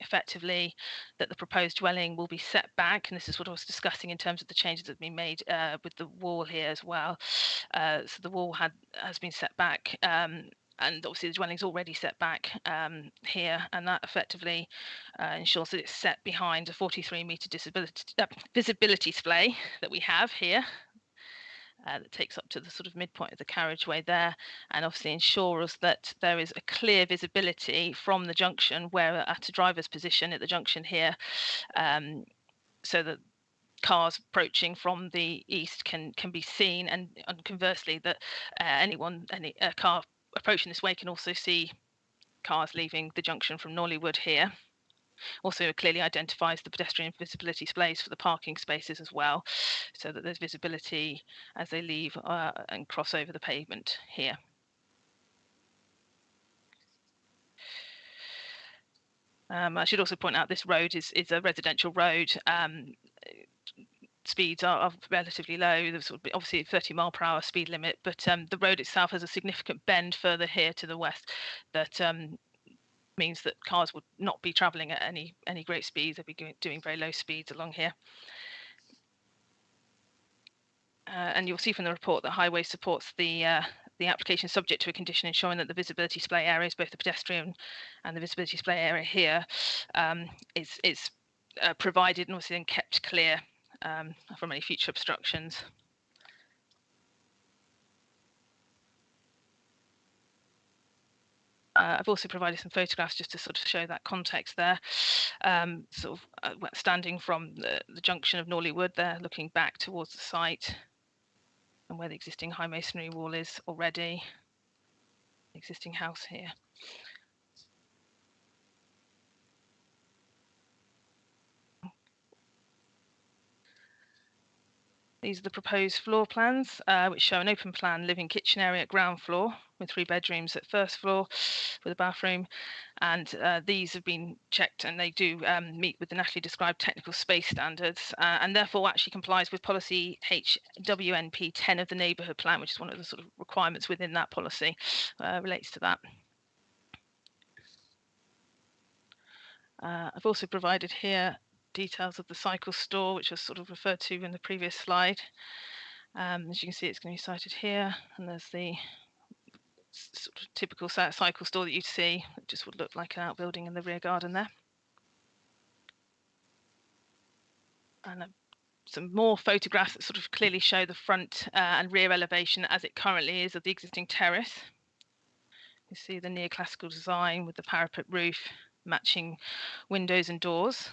effectively that the proposed dwelling will be set back, and this is what I was discussing in terms of the changes that have been made with the wall here as well. So the wall has been set back, and obviously the dwelling's already set back here, and that effectively ensures that it's set behind a 43-metre visibility splay that we have here. That takes up to the sort of midpoint of the carriageway there, and obviously ensures that there is a clear visibility from the junction where we're at a driver's position at the junction here, so that cars approaching from the east can be seen, and conversely that any car approaching this way can also see cars leaving the junction from Nollywood here. Also clearly identifies the pedestrian visibility displays for the parking spaces as well, so that there's visibility as they leave and cross over the pavement here. I should also point out this road is a residential road. Speeds are relatively low. There's obviously a 30-mile-per-hour speed limit, but the road itself has a significant bend further here to the west that means that cars would not be travelling at any great speeds. They'd be doing very low speeds along here. And you'll see from the report that Highways supports the application subject to a condition ensuring that the visibility display areas, both the pedestrian and the visibility display area here, is provided and obviously then kept clear from any future obstructions. I've also provided some photographs just to sort of show that context there. Standing from the junction of Nollywood there, looking back towards the site and where the existing high masonry wall is already, the existing house here. These are the proposed floor plans, which show an open plan living kitchen area at ground floor, with 3 bedrooms at first floor with a bathroom, and these have been checked and they do meet with the nationally described technical space standards, and therefore actually complies with policy HWNP 10 of the neighbourhood plan, which is one of the sort of requirements within that policy, relates to that. I've also provided here details of the cycle store, which was sort of referred to in the previous slide. As you can see, it's going to be cited here, and there's the sort of typical cycle store that you'd see. It just would look like an outbuilding in the rear garden there. And some more photographs that sort of clearly show the front and rear elevation as it currently is of the existing terrace. You see the neoclassical design with the parapet roof matching windows and doors.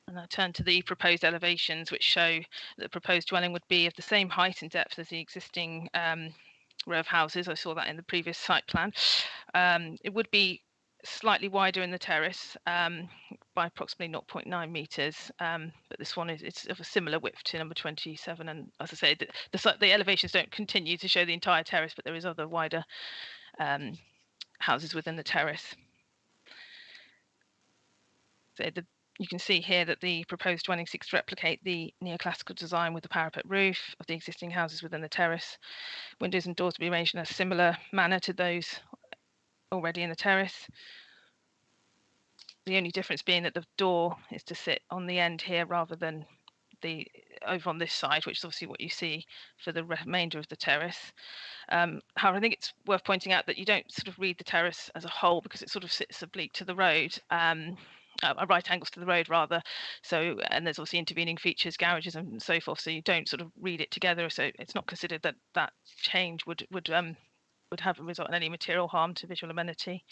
And I turn to the proposed elevations, which show that the proposed dwelling would be of the same height and depth as the existing row of houses. I saw that in the previous site plan. It would be slightly wider in the terrace by approximately 0.9 metres, but this one it's of a similar width to number 27. And as I say, the elevations don't continue to show the entire terrace, but there is other wider houses within the terrace. So you can see here that the proposed dwelling seeks to replicate the neoclassical design with the parapet roof of the existing houses within the terrace. Windows and doors to be arranged in a similar manner to those already in the terrace. The only difference being that the door is to sit on the end here rather than over on this side, which is obviously what you see for the remainder of the terrace. However, I think it's worth pointing out that you don't sort of read the terrace as a whole because it sort of sits oblique to the road. Right angles to the road rather, so, and there's obviously intervening features, garages and so forth, so you don't sort of read it together, so it's not considered that that change would have a result in any material harm to visual amenity.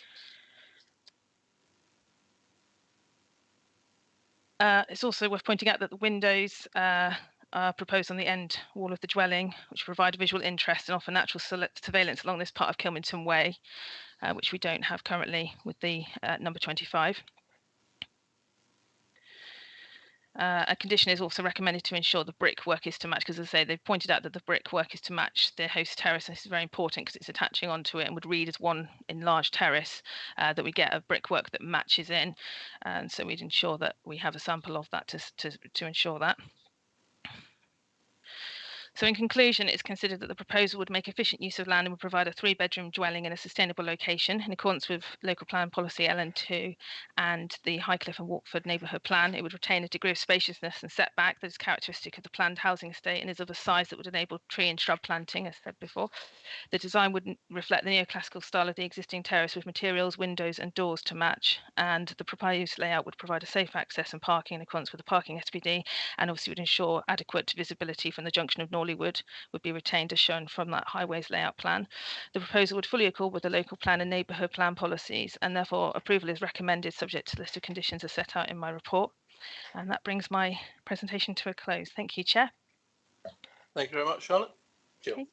It's also worth pointing out that the windows are proposed on the end wall of the dwelling, which provide visual interest and offer natural surveillance along this part of Kilmington Way, which we don't have currently with the number 25. A condition is also recommended to ensure the brickwork is to match, because as I say, they've pointed out that the brickwork is to match the host terrace. This is very important because it's attaching onto it and would read as one enlarged terrace, that we get a brickwork that matches in, and so we'd ensure that we have a sample of that to ensure that. So in conclusion, it's considered that the proposal would make efficient use of land and would provide a 3-bedroom dwelling in a sustainable location in accordance with local plan policy LN2 and the Highcliffe and Walkford neighbourhood plan. It would retain a degree of spaciousness and setback that is characteristic of the planned housing estate and is of a size that would enable tree and shrub planting, as said before. The design would reflect the neoclassical style of the existing terrace with materials, windows and doors to match, and the proposed layout would provide a safe access and parking in accordance with the parking SPD, and obviously would ensure adequate visibility from the junction of Norleywood would be retained as shown from that highways layout plan. The proposal would fully accord with the local plan and neighbourhood plan policies, and therefore approval is recommended subject to the list of conditions as set out in my report. And that brings my presentation to a close. Thank you, Chair. Thank you very much, Charlotte. Jill. Okay.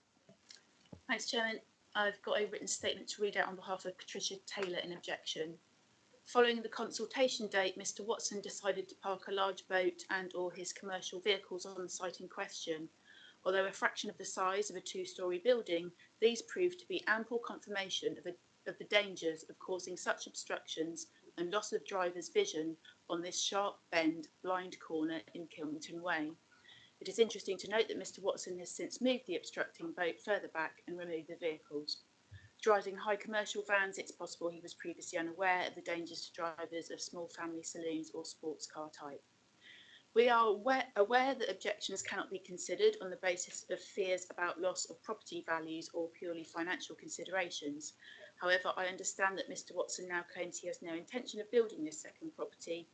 Thanks, Chairman. I've got a written statement to read out on behalf of Patricia Taylor in objection. Following the consultation date, Mr Watson decided to park a large boat and or his commercial vehicles on the site in question. Although a fraction of the size of a 2-storey building, these proved to be ample confirmation of the dangers of causing such obstructions and loss of driver's vision on this sharp bend blind corner in Kilmington Way. It is interesting to note that Mr Watson has since moved the obstructing boat further back and removed the vehicles. Driving high commercial vans, it's possible he was previously unaware of the dangers to drivers of small family saloons or sports car type. We are aware that objections cannot be considered on the basis of fears about loss of property values or purely financial considerations. However, I understand that Mr Watson now claims he has no intention of building this second property.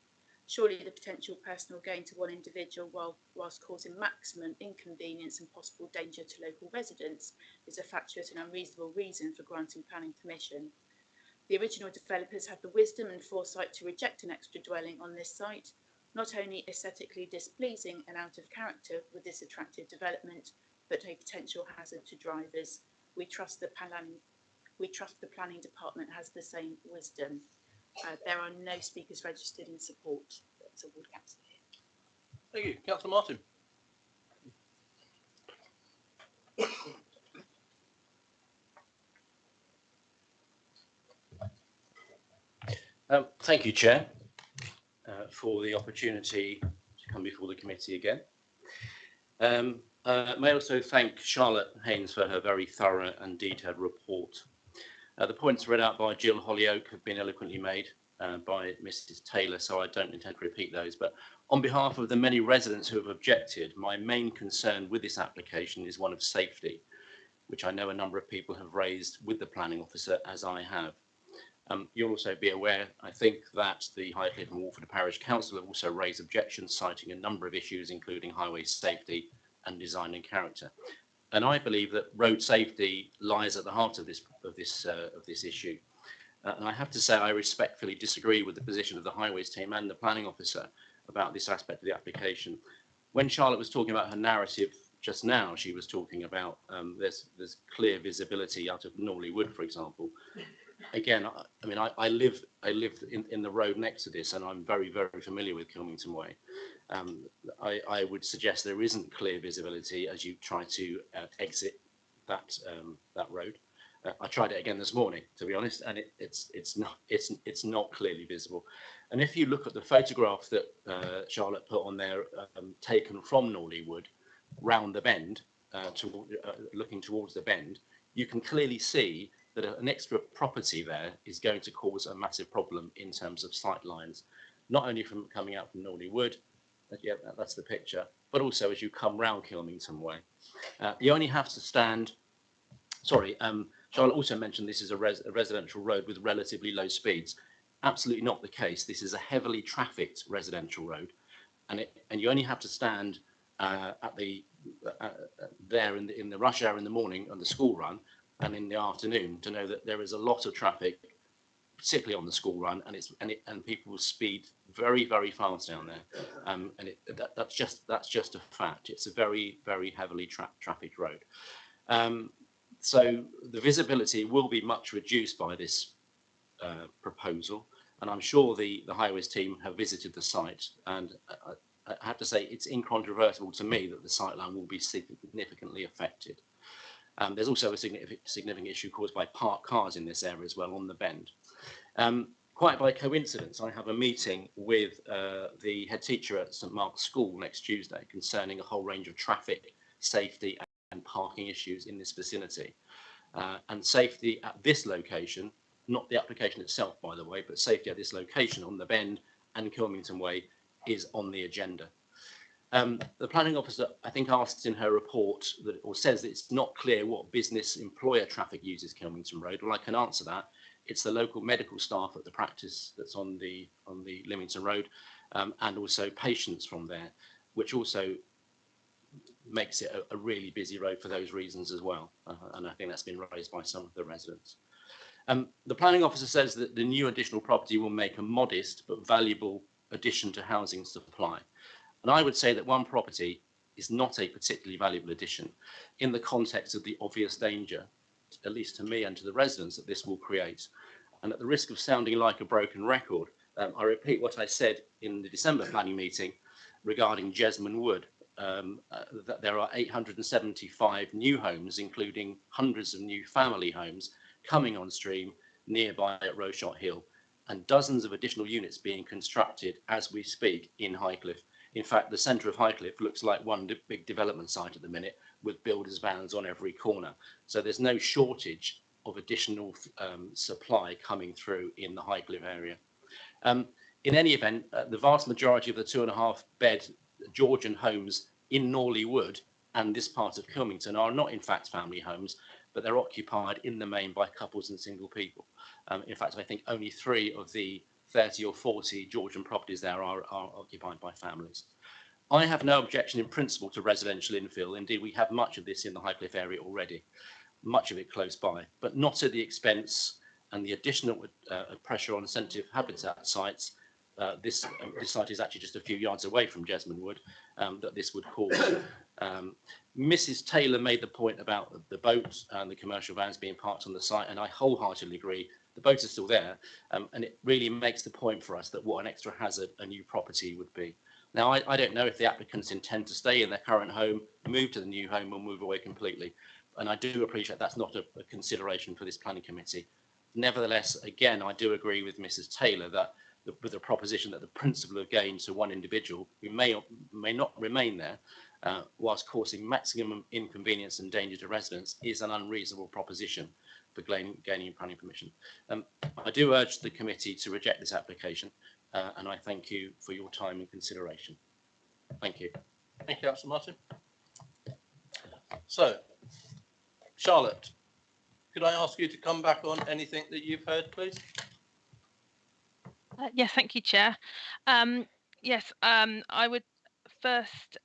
Surely the potential personal gain to one individual whilst causing maximum inconvenience and possible danger to local residents is a fatuous and unreasonable reason for granting planning permission. The original developers had the wisdom and foresight to reject an extra dwelling on this site, not only aesthetically displeasing and out of character with this attractive development, but a potential hazard to drivers. We trust the planning department has the same wisdom. There are no speakers registered in support. That's a ward councillor here. Thank you. Councillor Martin. Thank you, Chair, for the opportunity to come before the committee again. May I also thank Charlotte Haynes for her very thorough and detailed report. The points read out by Jill Hollyoak have been eloquently made by Mrs Taylor, so I don't intend to repeat those. But on behalf of the many residents who have objected, my main concern with this application is one of safety, which I know a number of people have raised with the planning officer, as I have. You'll also be aware, I think, that the Highcliffe and Walford Parish Council have also raised objections, citing a number of issues, including highway safety and design and character. And I believe that road safety lies at the heart of this issue. And I have to say, I respectfully disagree with the position of the highways team and the planning officer about this aspect of the application. When Charlotte was talking about her narrative just now, she was talking about there's clear visibility out of Norley Wood, for example. Again, I mean, I live in the road next to this, and I'm very, very familiar with Kilmington Way. I would suggest there isn't clear visibility as you try to exit that road. I tried it again this morning, to be honest, and it's not clearly visible. And if you look at the photograph that Charlotte put on there, taken from Norley Wood, round the bend, looking towards the bend, you can clearly see that an extra property there is going to cause a massive problem in terms of sight lines, not only from coming out from Norley Wood, yeah, that's the picture, but also as you come round Kilmington Way. You only have to stand, sorry, Charlotte also mentioned this is a residential road with relatively low speeds. Absolutely not the case. This is a heavily trafficked residential road, and you only have to stand there in the rush hour in the morning on the school run and in the afternoon to know that there is a lot of traffic, particularly on the school run, and people will speed very, very fast down there, that's just a fact. It's a very, very heavily trafficked road. So the visibility will be much reduced by this proposal, and I'm sure the highways team have visited the site, and I have to say it's incontrovertible to me that the sightline will be significantly affected. There's also a significant issue caused by parked cars in this area as well on the bend. Quite by coincidence, I have a meeting with the head teacher at St Mark's School next Tuesday concerning a whole range of traffic, safety and parking issues in this vicinity. And safety at this location, not the application itself, by the way, but safety at this location on the bend and Kilmington Way is on the agenda. The planning officer, I think, asks in her report that, or says that it's not clear what business employer traffic uses Kilmington Road. Well, I can answer that. It's the local medical staff at the practice that's on the Lymington Road, and also patients from there, which also makes it a really busy road for those reasons as well. And I think that's been raised by some of the residents. The planning officer says that the new additional property will make a modest but valuable addition to housing supply. And I would say that one property is not a particularly valuable addition in the context of the obvious danger, at least to me and to the residents, that this will create. And at the risk of sounding like a broken record, I repeat what I said in the December planning meeting regarding Jesmond Wood, that there are 875 new homes, including hundreds of new family homes, coming on stream nearby at Rowshot Hill, and dozens of additional units being constructed as we speak in Highcliffe. In fact, the centre of Highcliffe looks like one big development site at the minute, with builders' vans on every corner. So there's no shortage of additional supply coming through in the Highcliffe area. In any event, the vast majority of the 2.5-bed Georgian homes in Norley Wood and this part of Kilmington are not in fact family homes, but they're occupied in the main by couples and single people. In fact, I think only 3 of the 30 or 40 Georgian properties there are occupied by families. I have no objection in principle to residential infill. Indeed, we have much of this in the Highcliffe area already, much of it close by, but not at the expense and the additional pressure on sensitive habitat sites. This site is actually just a few yards away from Jesmond Wood, that this would cause. Mrs. Taylor made the point about the boat and the commercial vans being parked on the site, and I wholeheartedly agree. The boats are still there, and it really makes the point for us that what an extra hazard a new property would be. Now, I don't know if the applicants intend to stay in their current home, move to the new home, or move away completely. And I do appreciate that's not a consideration for this planning committee. Nevertheless, again, I do agree with Mrs. Taylor that with the proposition that the principle of gain to one individual who may or may not remain there, whilst causing maximum inconvenience and danger to residents, is an unreasonable proposition for gaining planning permission. I do urge the committee to reject this application, and I thank you for your time and consideration. Thank you. Thank you, Councillor Martin. So, Charlotte, could I ask you to come back on anything that you've heard, please? Yes, thank you, Chair. Yes, I would first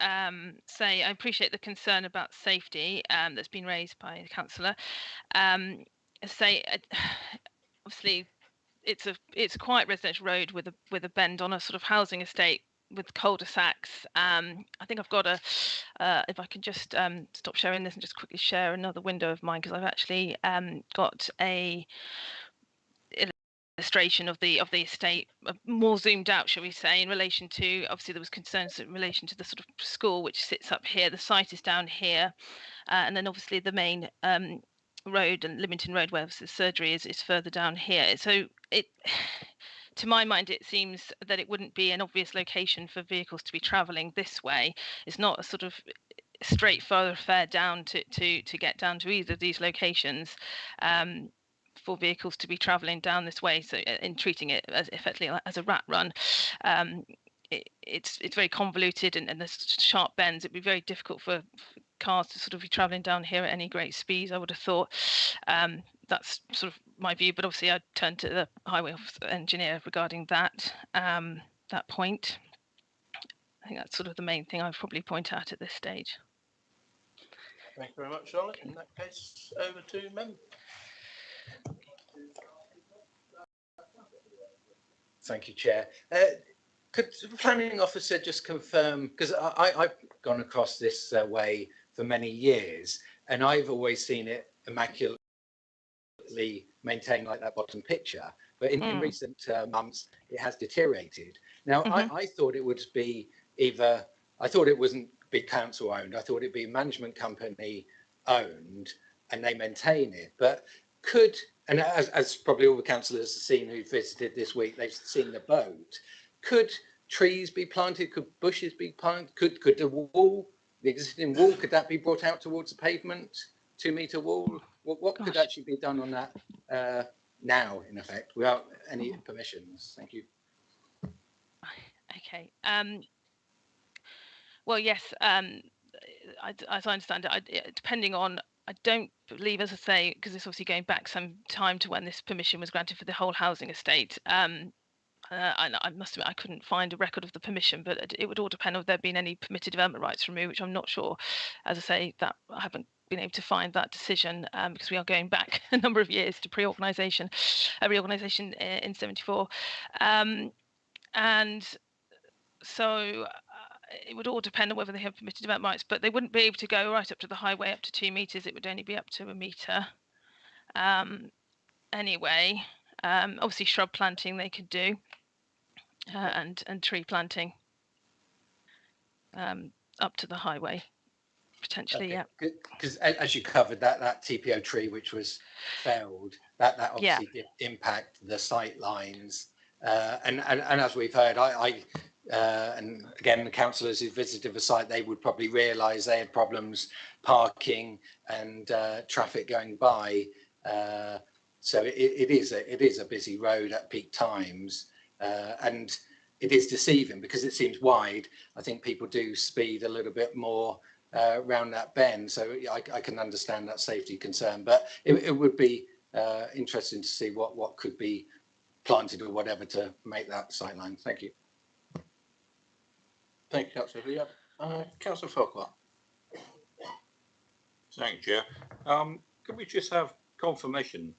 say I appreciate the concern about safety that's been raised by the councillor. Obviously, it's a quiet residential road with a bend on a sort of housing estate with cul-de-sacs. I think I've got if I can just stop sharing this and just quickly share another window of mine, because I've actually got a illustration of the estate, more zoomed out, shall we say, in relation to, obviously there was concerns in relation to the sort of school which sits up here. The site is down here, and then obviously the main road and Lymington Road where the surgery is further down here. So it, to my mind, it seems that it wouldn't be an obvious location for vehicles to be travelling this way. It's not a sort of straight thoroughfare down to get down to either of these locations. For vehicles to be travelling down this way, so in treating it as effectively as a rat run, it's very convoluted, and there's sharp bends. It'd be very difficult for cars to sort of be travelling down here at any great speeds, I would have thought. That's sort of my view, but obviously I'd turn to the highway engineer regarding that that point. I think that's sort of the main thing I'd probably point out at this stage. Thank you very much, Charlotte. In that case, over to Mem. Thank you, Chair. Could the planning officer just confirm, because I've gone across this way for many years, and I've always seen it immaculately maintained like that bottom picture, but in recent months it has deteriorated. Now, I thought it would be either, I thought it wasn't big council owned, I thought it'd be management company owned and they maintain it, but could, and as probably all the councillors have seen who visited this week, they've seen the boat. Could trees be planted? Could bushes be planted? Could the wall, the existing wall, could that be brought out towards the pavement, 2 metre wall? What could actually be done on that now, in effect, without any permissions? Thank you. Okay. Well, yes. As I understand it, depending on, I don't believe, as I say, because it's obviously going back some time to when this permission was granted for the whole housing estate. I must admit I couldn't find a record of the permission, but it would all depend on if there had been any permitted development rights removed, which I'm not sure. As I say, that I haven't been able to find that decision because we are going back a number of years to reorganisation in 74, and so it would all depend on whether they have permitted development rights, but they wouldn't be able to go right up to the highway up to 2 metres. It would only be up to 1 metre. Anyway, obviously shrub planting they could do, and tree planting up to the highway, potentially. Okay. Yeah. Because as you covered, that TPO tree which was felled, that obviously did impact the sight lines, and as we've heard, and again, the councillors who visited the site, they would probably realise they had problems parking and traffic going by. So it is a busy road at peak times, and it is deceiving because it seems wide. I think people do speed a little bit more around that bend, so I can understand that safety concern. But it would be interesting to see what could be planted or whatever to make that sightline. Thank you. Thank you, Councillor. Yeah. Councillor Farquhar. Thank you, Chair. Could we just have confirmation,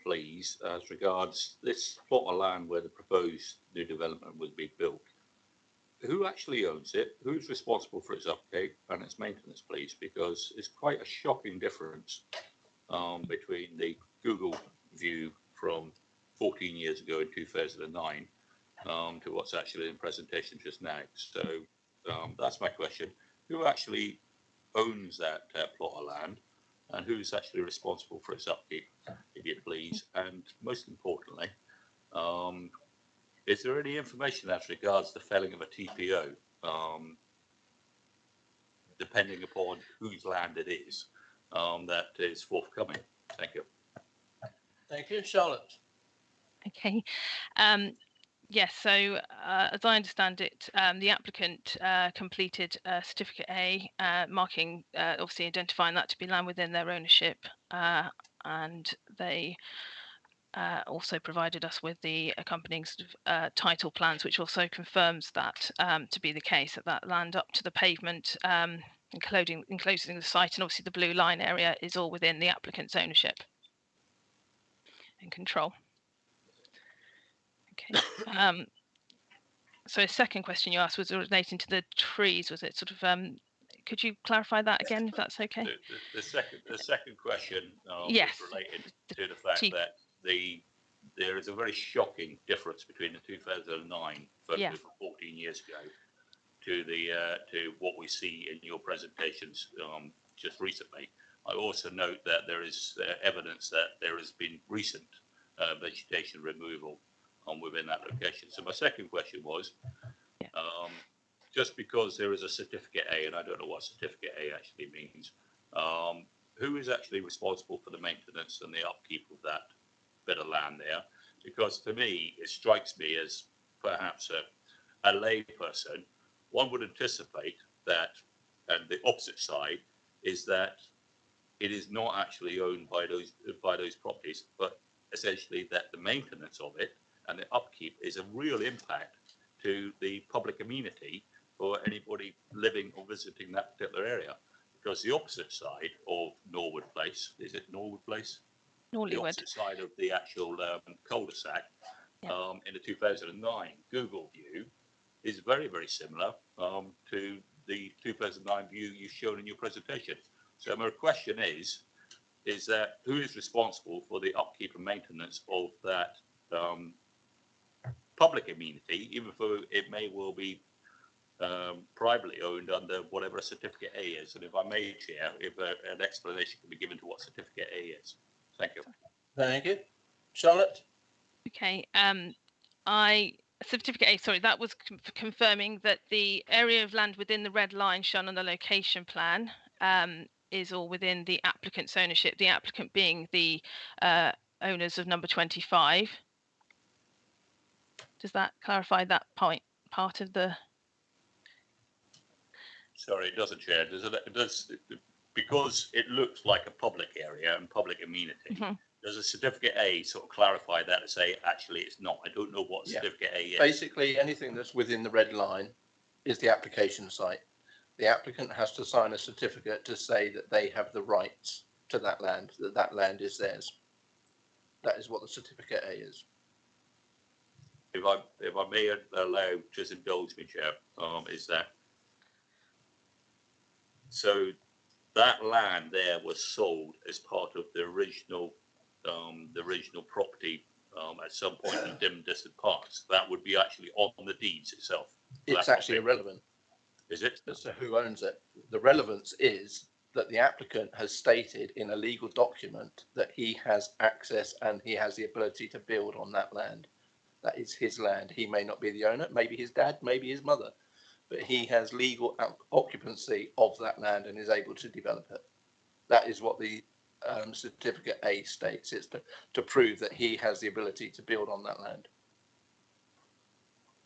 please, as regards this plot of land where the proposed new development would be built? Who actually owns it? Who's responsible for its upkeep and its maintenance, please? Because it's quite a shocking difference between the Google view from 14 years ago in 2009 to what's actually in presentation just now. So that's my question. Who actually owns that plot of land, and who's actually responsible for its upkeep, if you please? And most importantly, is there any information as regards the felling of a TPO, depending upon whose land it is, that is forthcoming? Thank you. Thank you, Charlotte. Okay. Yes, so as I understand it, the applicant completed Certificate A, marking, obviously identifying that to be land within their ownership, and they also provided us with the accompanying sort of, title plans, which also confirms that to be the case, that that land up to the pavement, including the site, and obviously the blue line area, is all within the applicant's ownership and control. Okay. So a second question you asked was relating to the trees. Was it sort of? Could you clarify that again, if that's okay? The second question yes. was related to the fact that there is a very shocking difference between the 2009 photo from 14 years ago to to what we see in your presentations just recently. I also note that there is evidence that there has been recent vegetation removal within that location. So my second question was, just because there is a Certificate A, and I don't know what Certificate A actually means, who is actually responsible for the maintenance and the upkeep of that bit of land there? Because to me, it strikes me as perhaps a lay person. One would anticipate that, and the opposite side is that it is not actually owned by those properties, but essentially that the maintenance of it and the upkeep is a real impact to the public amenity for anybody living or visiting that particular area. Because the opposite side of Norwood Place, is it Norwood Place? Norwood. The opposite side of the actual cul-de-sac in the 2009 Google view is very, very similar to the 2009 view you've shown in your presentation. So my question is that who is responsible for the upkeep and maintenance of that public amenity, even though it may well be privately owned under whatever a Certificate A is? And if I may, Chair, if an explanation can be given to what Certificate A is. Thank you. Thank you. Charlotte? Okay. Certificate A, sorry, that was confirming that the area of land within the red line shown on the location plan is all within the applicant's ownership, the applicant being the owners of number 25. Does that clarify that part of the? Sorry, it doesn't, Chair. Does because it looks like a public area and public amenity. Does a Certificate A sort of clarify that and say actually it's not? I don't know what Certificate A is. Basically, anything that's within the red line is the application site. The applicant has to sign a certificate to say that they have the rights to that land, that land is theirs. That is what the Certificate A is. If I may allow, just indulge me, Chair, is that so that land there was sold as part of the original property at some point in dim distant past. That would be actually on the deeds itself. It's actually irrelevant. Is it? As to who owns it. The relevance is that the applicant has stated in a legal document that he has access and he has the ability to build on that land. That is his land. He may not be the owner, maybe his dad, maybe his mother, but he has legal occupancy of that land and is able to develop it. That is what the Certificate A states. It's to prove that he has the ability to build on that land.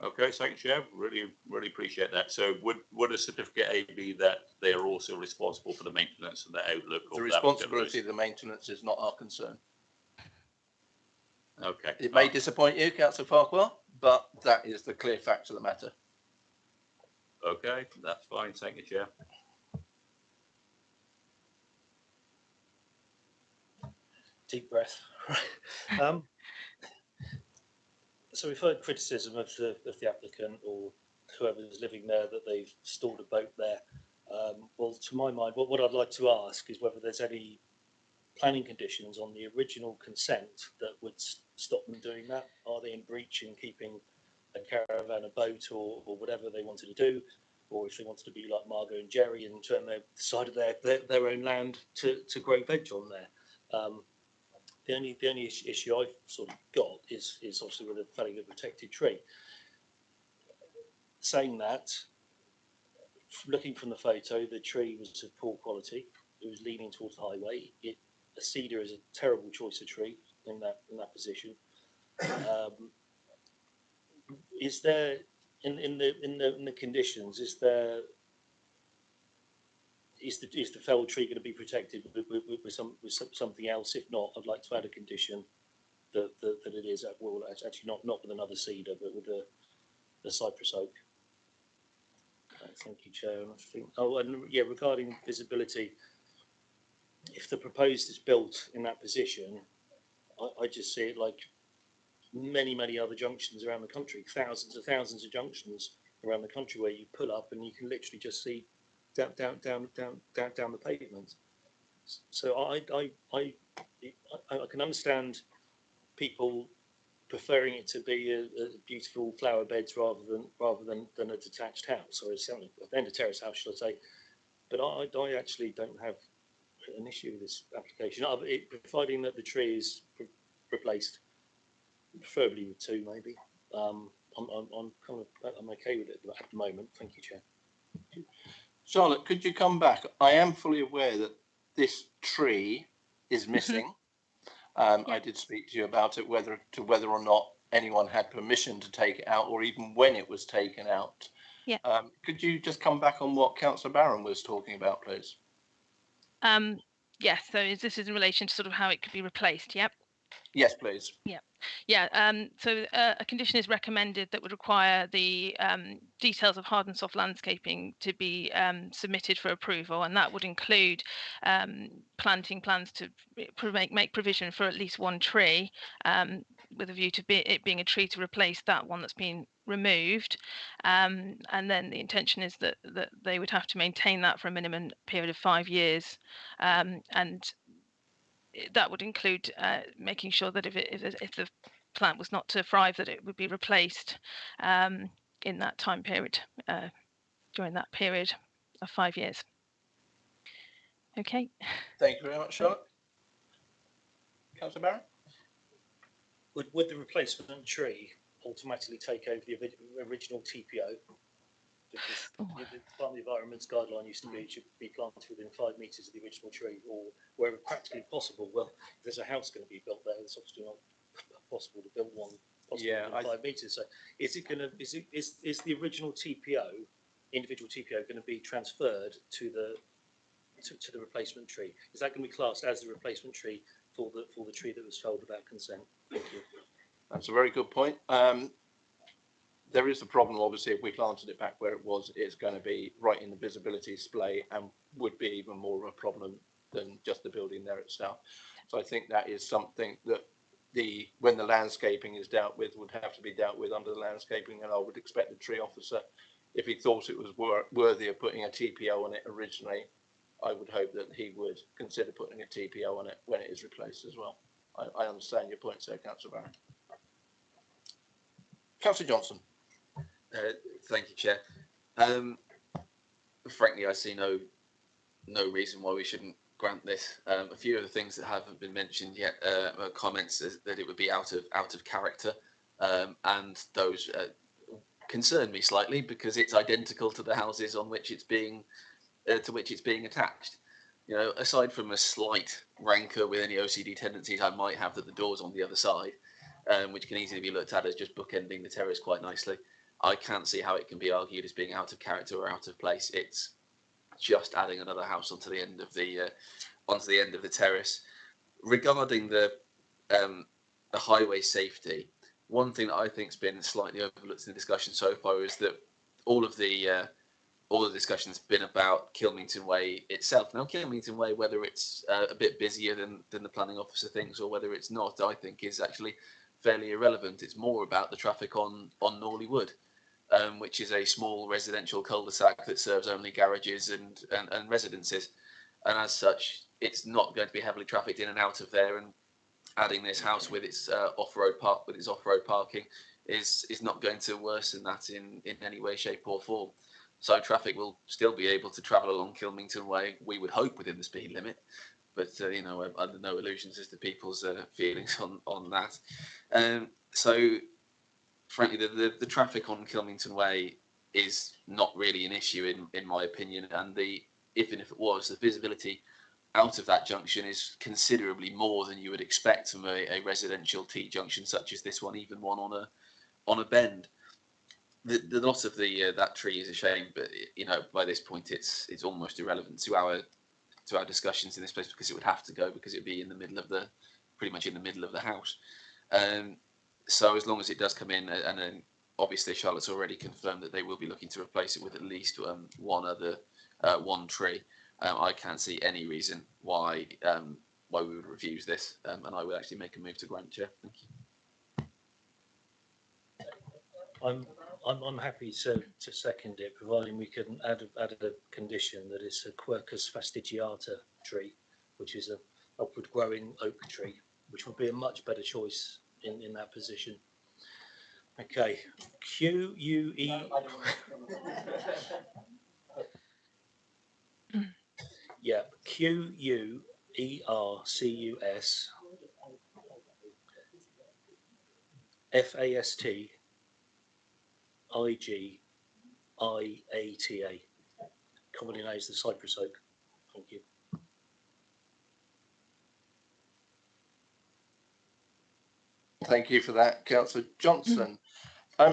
Okay, thank you, Chair. Really appreciate that. So would a Certificate A be that they are also responsible for the maintenance and the outlook of the responsibility of the maintenance is not our concern. Okay. It may disappoint you, Councillor Farquhar, but that is the clear fact of the matter. Okay, that's fine. Thank you, Chair. Deep breath. So we've heard criticism of the applicant or whoever's living there that they've stored a boat there. Well, to my mind, what I'd like to ask is whether there's any planning conditions on the original consent that would stop them doing that. Are they in breach in keeping caravan, a boat, or whatever they wanted to do, or if they wanted to be like Margot and Jerry and turn the side of their own land to grow veg on there. The only issue I've sort of got is obviously with the felling of a protected tree. Saying that, looking from the photo, the tree was of poor quality. It was leaning towards the highway. A cedar is a terrible choice of tree in that position. Is there in the conditions? Is the felled tree going to be protected with something else? If not, I'd like to add a condition that it is actually not with another cedar, but with the cypress oak. Thank you, Chair. And I think, regarding visibility, if the proposed is built in that position, I just see it like many other junctions around the country, thousands of junctions around the country where you pull up and you can literally just see down the pavement. So I can understand people preferring it to be a beautiful flower beds rather than a detached house, or a terrace house, should I say? But I actually don't have an issue with this application, providing that the tree is replaced, preferably with two, maybe. I'm okay with it at the moment. Thank you, Chair. Charlotte, could you come back? I am fully aware that this tree is missing. I did speak to you about it, whether or not anyone had permission to take it out, or even when it was taken out. Yeah. Could you just come back on what Councillor Barron was talking about, please? Yes. So this is in relation to sort of how it could be replaced. Yep. Yes, please. Yeah. So a condition is recommended that would require the details of hard and soft landscaping to be submitted for approval, and that would include planting plans to make provision for at least one tree, with a view to it being a tree to replace that one that's been removed. And then the intention is that they would have to maintain that for a minimum period of 5 years, and that would include making sure that if the plant was not to thrive, that it would be replaced in that time period, during that period of 5 years. Okay. Thank you very much, Charlotte. Councillor Barron? Would the replacement tree automatically take over the original TPO? Because the Department of Environment's guideline used to be it should be planted within 5 metres of the original tree, or wherever practically possible. Well, if there's a house going to be built there, it's obviously not possible to build one within 5 metres. So is the original TPO, individual TPO, going to be transferred to the replacement tree? Is that going to be classed as the replacement tree for the tree that was felled without consent? Thank you. That's a very good point. There is a problem, obviously, if we planted it back where it was, it's going to be right in the visibility display and would be even more of a problem than just the building there itself. So I think that is something that when the landscaping is dealt with, would have to be dealt with under the landscaping, and I would expect the tree officer, if he thought it was worthy of putting a TPO on it originally, I would hope that he would consider putting a TPO on it when it is replaced as well. I understand your point, sir, Councillor Barron. Councillor Johnson. Thank you, Chair. Frankly, I see no reason why we shouldn't grant this. A few of the things that haven't been mentioned yet are comments that it would be out of character, and those concern me slightly because it's identical to the houses on which it's being attached. You know, aside from a slight rancour with any OCD tendencies I might have that the door's on the other side, which can easily be looked at as just bookending the terrace quite nicely, I can't see how it can be argued as being out of character or out of place. It's just adding another house onto the end of the terrace. Regarding the highway safety, one thing that I think's been slightly overlooked in the discussion so far is that all the discussion's been about Kilmington Way itself. Now, Kilmington Way, whether it's a bit busier than the planning officer thinks or whether it's not, I think is actually fairly irrelevant. It's more about the traffic on Norley Wood, which is a small residential cul-de-sac that serves only garages and residences, and as such, it's not going to be heavily trafficked in and out of there. And adding this house with its off-road parking is not going to worsen that in any way, shape or form. So traffic will still be able to travel along Kilmington Way, we would hope, within the speed limit. But, you know, under no illusions as to people's feelings on that. So, frankly, the traffic on Kilmington Way is not really an issue in my opinion. And even if it was, the visibility out of that junction is considerably more than you would expect from a residential T-junction such as this one, even one on a bend. The loss of that tree is a shame, but you know, by this point it's almost irrelevant to our discussions in this place, because it would have to go, because it'd be in the middle of pretty much in the middle of the house. So as long as it does come in, and then obviously Charlotte's already confirmed that they will be looking to replace it with at least one tree. I can't see any reason why we would refuse this, and I would actually make a move to grant, Chair. Thank you. I'm happy to second it, providing we can add a condition that it's a Quercus fastigiata tree, which is a upward growing oak tree, which would be a much better choice in that position. Okay, QUE. Yeah, QUERCUS FASTIGIATA, commonly known as the cypress oak. Thank you. Thank you for that, Councillor Johnson.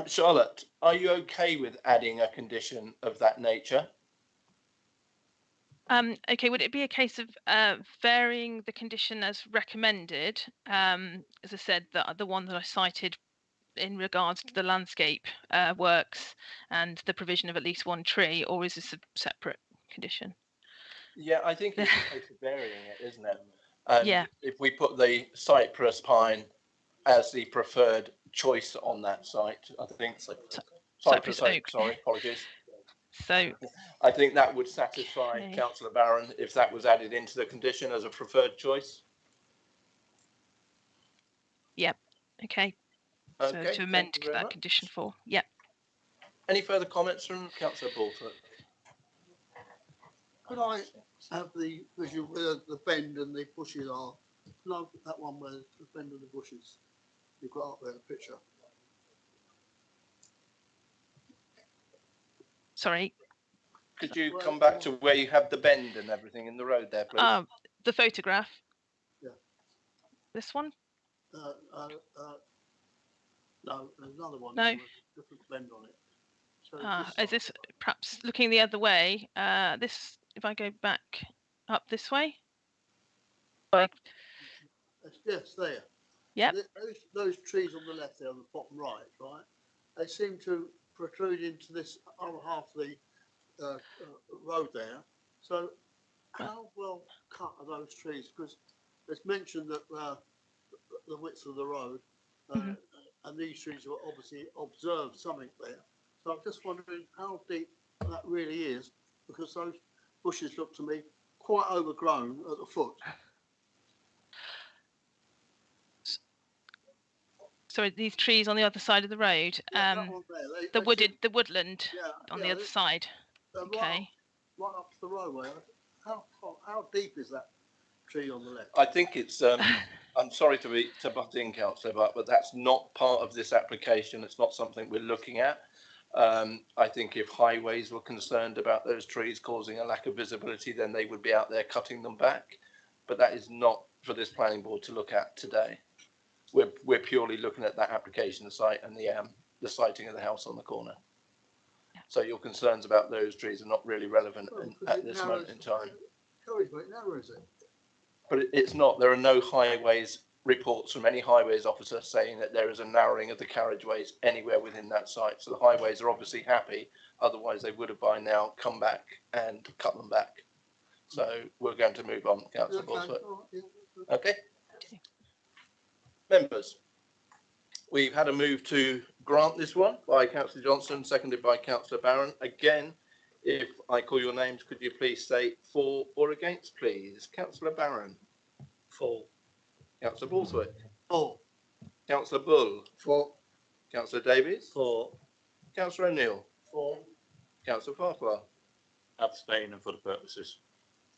Charlotte, are you okay with adding a condition of that nature? Okay, would it be a case of varying the condition as recommended? As I said, the one that I cited in regards to the landscape works and the provision of at least one tree, or is this a separate condition? Yeah, I think it's a case of varying it, isn't it? Yeah. If we put the cypress pine as the preferred choice on that site, I think cypress oak. Sorry, apologies. So I think that would satisfy Councillor Barron if that was added into the condition as a preferred choice. Yep. Okay. So to amend that condition 4. Yep. Any further comments from Councillor Borthwick? Could I have the visual where the bend and the bushes are? No, that one where the bend and the bushes. You've got up there the picture. Sorry. Could you come back to where you have the bend and everything in the road there, please? The photograph. Yeah. This one? No, there's another one. No. With a different bend on it. So is this perhaps looking the other way? This, if I go back up this way? Yes, there. Yep. Those trees on the left there, on the bottom right, they seem to protrude into this other half of the road there. So how well cut are those trees? Because it's mentioned that the width of the road, and these trees were obviously observed something there. So I'm just wondering how deep that really is, because those bushes look to me quite overgrown at the foot. So these trees on the other side of the road, the woodland on the other side. Okay. Right up to the roadway. How deep is that tree on the left? I think it's. I'm sorry to butt in, Councillor, but that's not part of this application. It's not something we're looking at. I think if highways were concerned about those trees causing a lack of visibility, then they would be out there cutting them back. But that is not for this planning board to look at today. We're purely looking at that application site and the siting of the house on the corner. So your concerns about those trees are not really relevant at this moment in time. Narrow, is it? But it's not. There are no highways reports from any highways officer saying that there is a narrowing of the carriageways anywhere within that site. So the highways are obviously happy. Otherwise, they would have by now come back and cut them back. So we're going to move on, Councillor Borthwick. Okay. Members, we've had a move to grant this one by Councillor Johnson, seconded by Councillor Barron. Again, if I call your names, could you please say for or against, please? Councillor Barron. For. Councillor Borthwick. For. Councillor Bull. For. Councillor Davies? For. Councillor O'Neill? For. Councillor Farquhar? Abstain and for the purposes.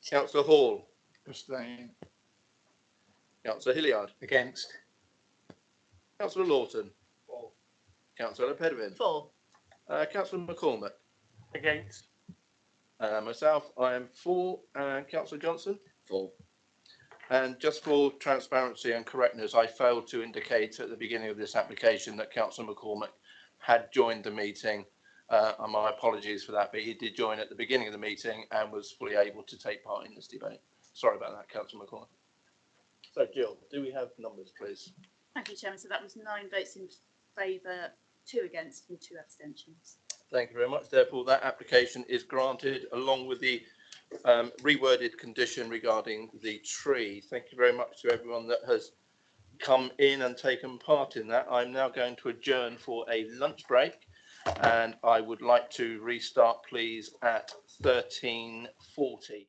Councillor Hall? Abstain. Councillor Hilliard? Against. Councillor Lawton? For. Councillor Pedwin? For. Councillor McCormack? Against. Myself, I am for. And Councillor Johnson? For. And just for transparency and correctness, I failed to indicate at the beginning of this application that Councillor McCormack had joined the meeting. And my apologies for that, but he did join at the beginning of the meeting and was fully able to take part in this debate. Sorry about that, Councillor McCormack. So, Jill, do we have numbers, please? Thank you, Chairman. So that was 9 votes in favour, 2 against and 2 abstentions. Thank you very much. Therefore, that application is granted along with the reworded condition regarding the tree. Thank you very much to everyone that has come in and taken part in that. I'm now going to adjourn for a lunch break, and I would like to restart, please, at 13:40.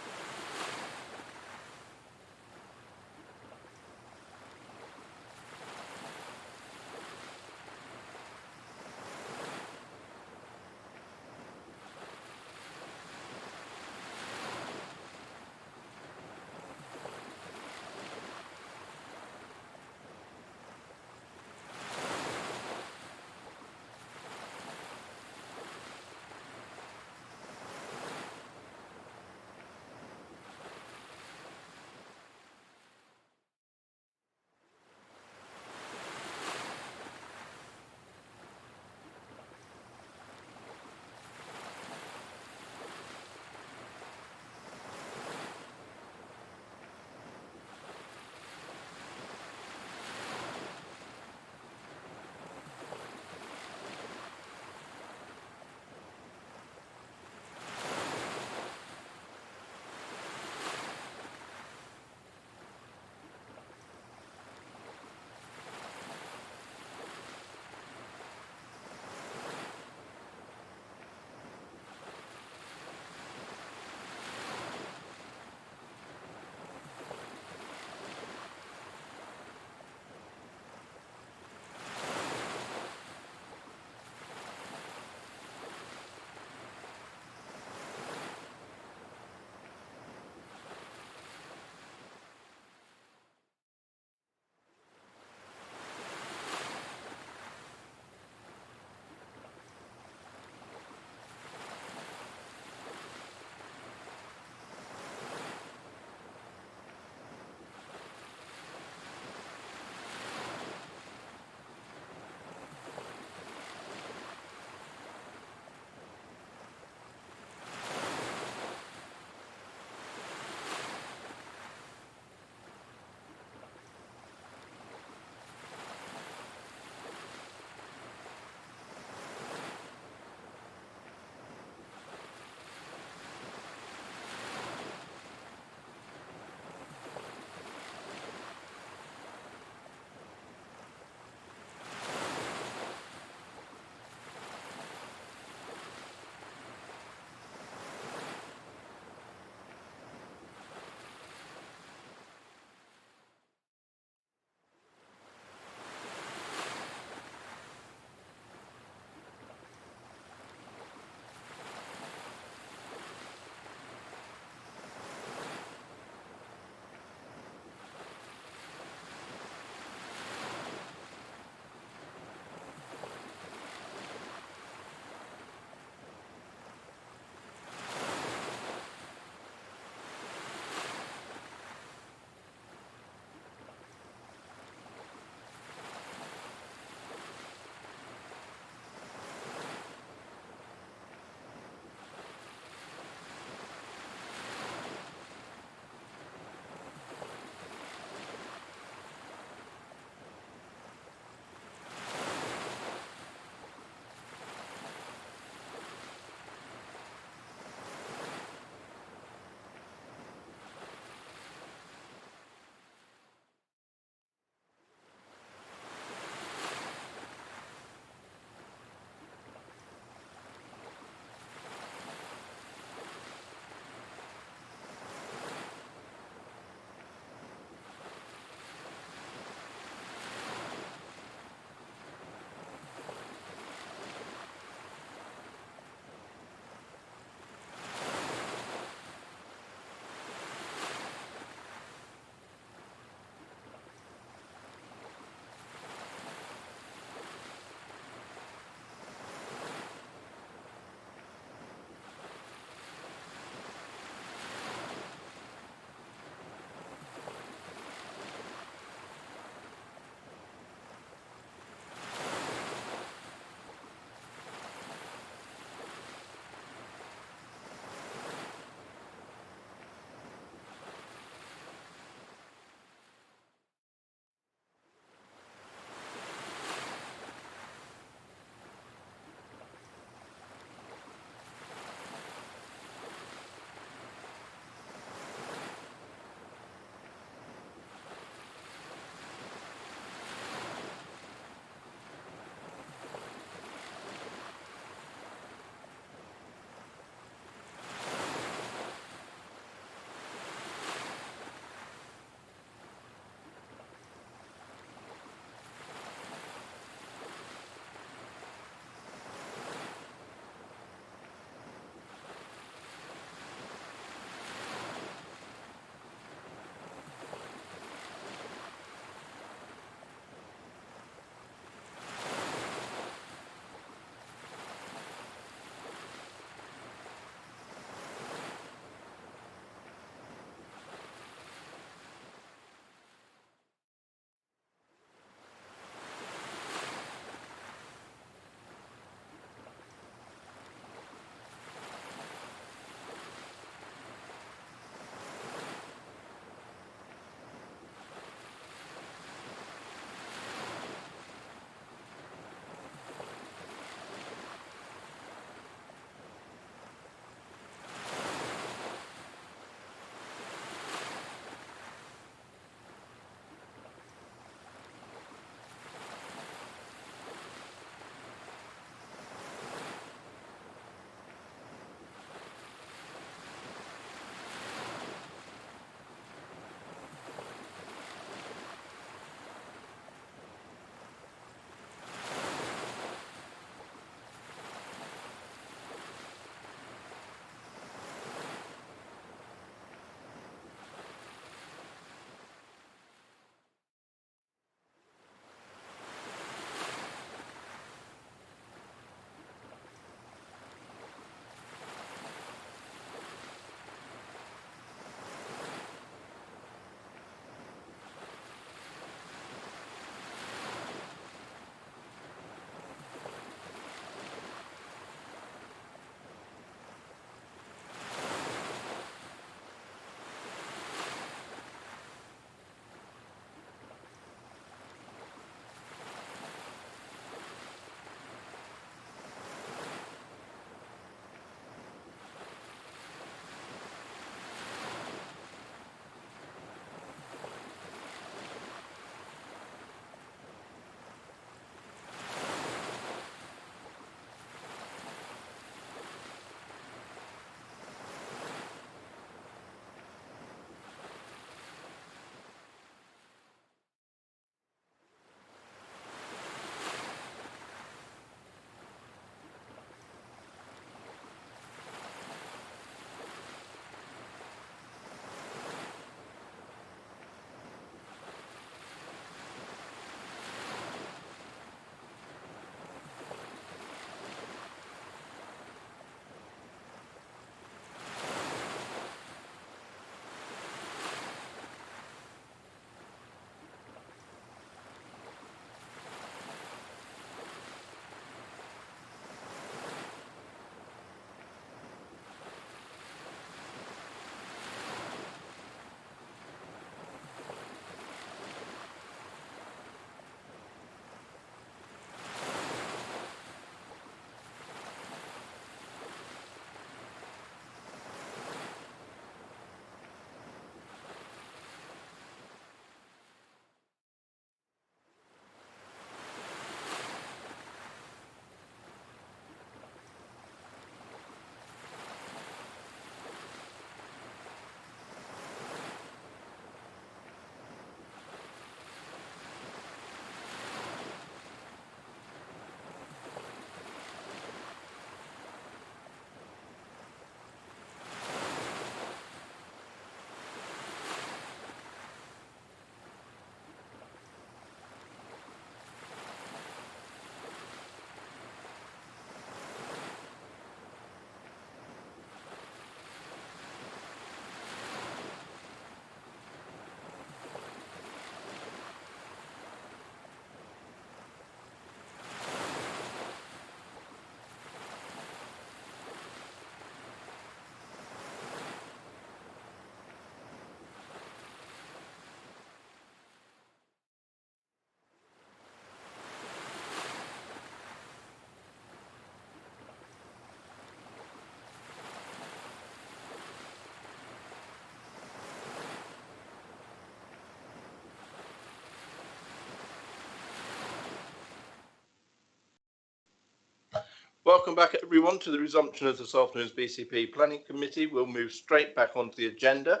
Welcome back, everyone, to the resumption of this afternoon's BCP Planning Committee. We'll move straight back onto the agenda.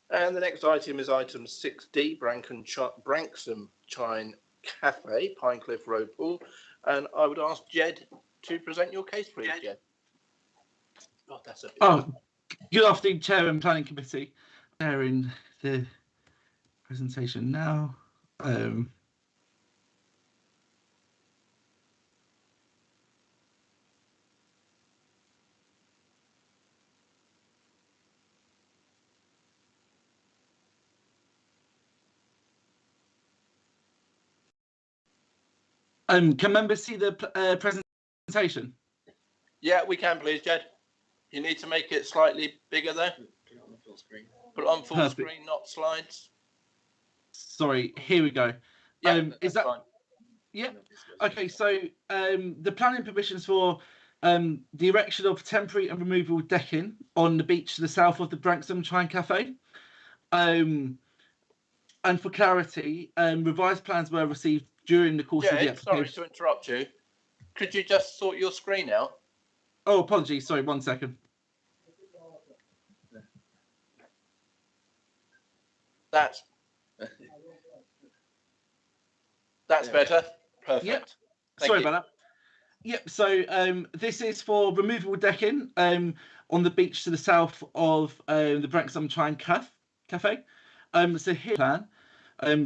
And the next item is item 6D, Branksome Chine Cafe, Pinecliff Road, Poole. And I would ask Jed to present your case, please, Jed. Oh, that's a good afternoon, Chair and Planning Committee. Sharing the presentation now. Can members see the presentation? Yeah, we can, please, Jed. You need to make it slightly bigger there. Put it on full screen. Put it on full screen, not slides. Sorry, here we go. Yeah, is that fine? Yeah. Okay, so the planning permissions for the erection of temporary and removable decking on the beach to the south of the Branksome Chine Cafe. And for clarity, revised plans were received during the course of the application. Sorry to interrupt you. Could you just sort your screen out? Oh, apologies. Sorry, 1 second. That's better. Perfect. Yep. Sorry about that. Yep. So this is for removable decking on the beach to the south of the Branksome Chine Cafe. So here plan.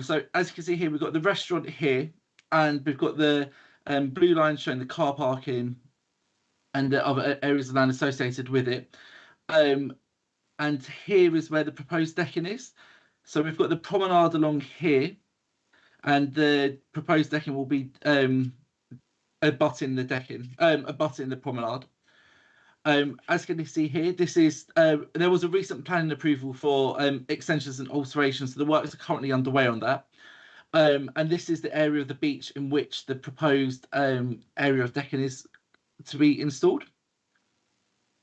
So as you can see here, we've got the restaurant here, and we've got the blue line showing the car parking and the other areas of land associated with it. And here is where the proposed decking is. So we've got the promenade along here, and the proposed decking will be abutting the decking, abutting the promenade. As you can see here, this is there was a recent planning approval for extensions and alterations, so the works are currently underway on that. And this is the area of the beach in which the proposed area of decking is to be installed.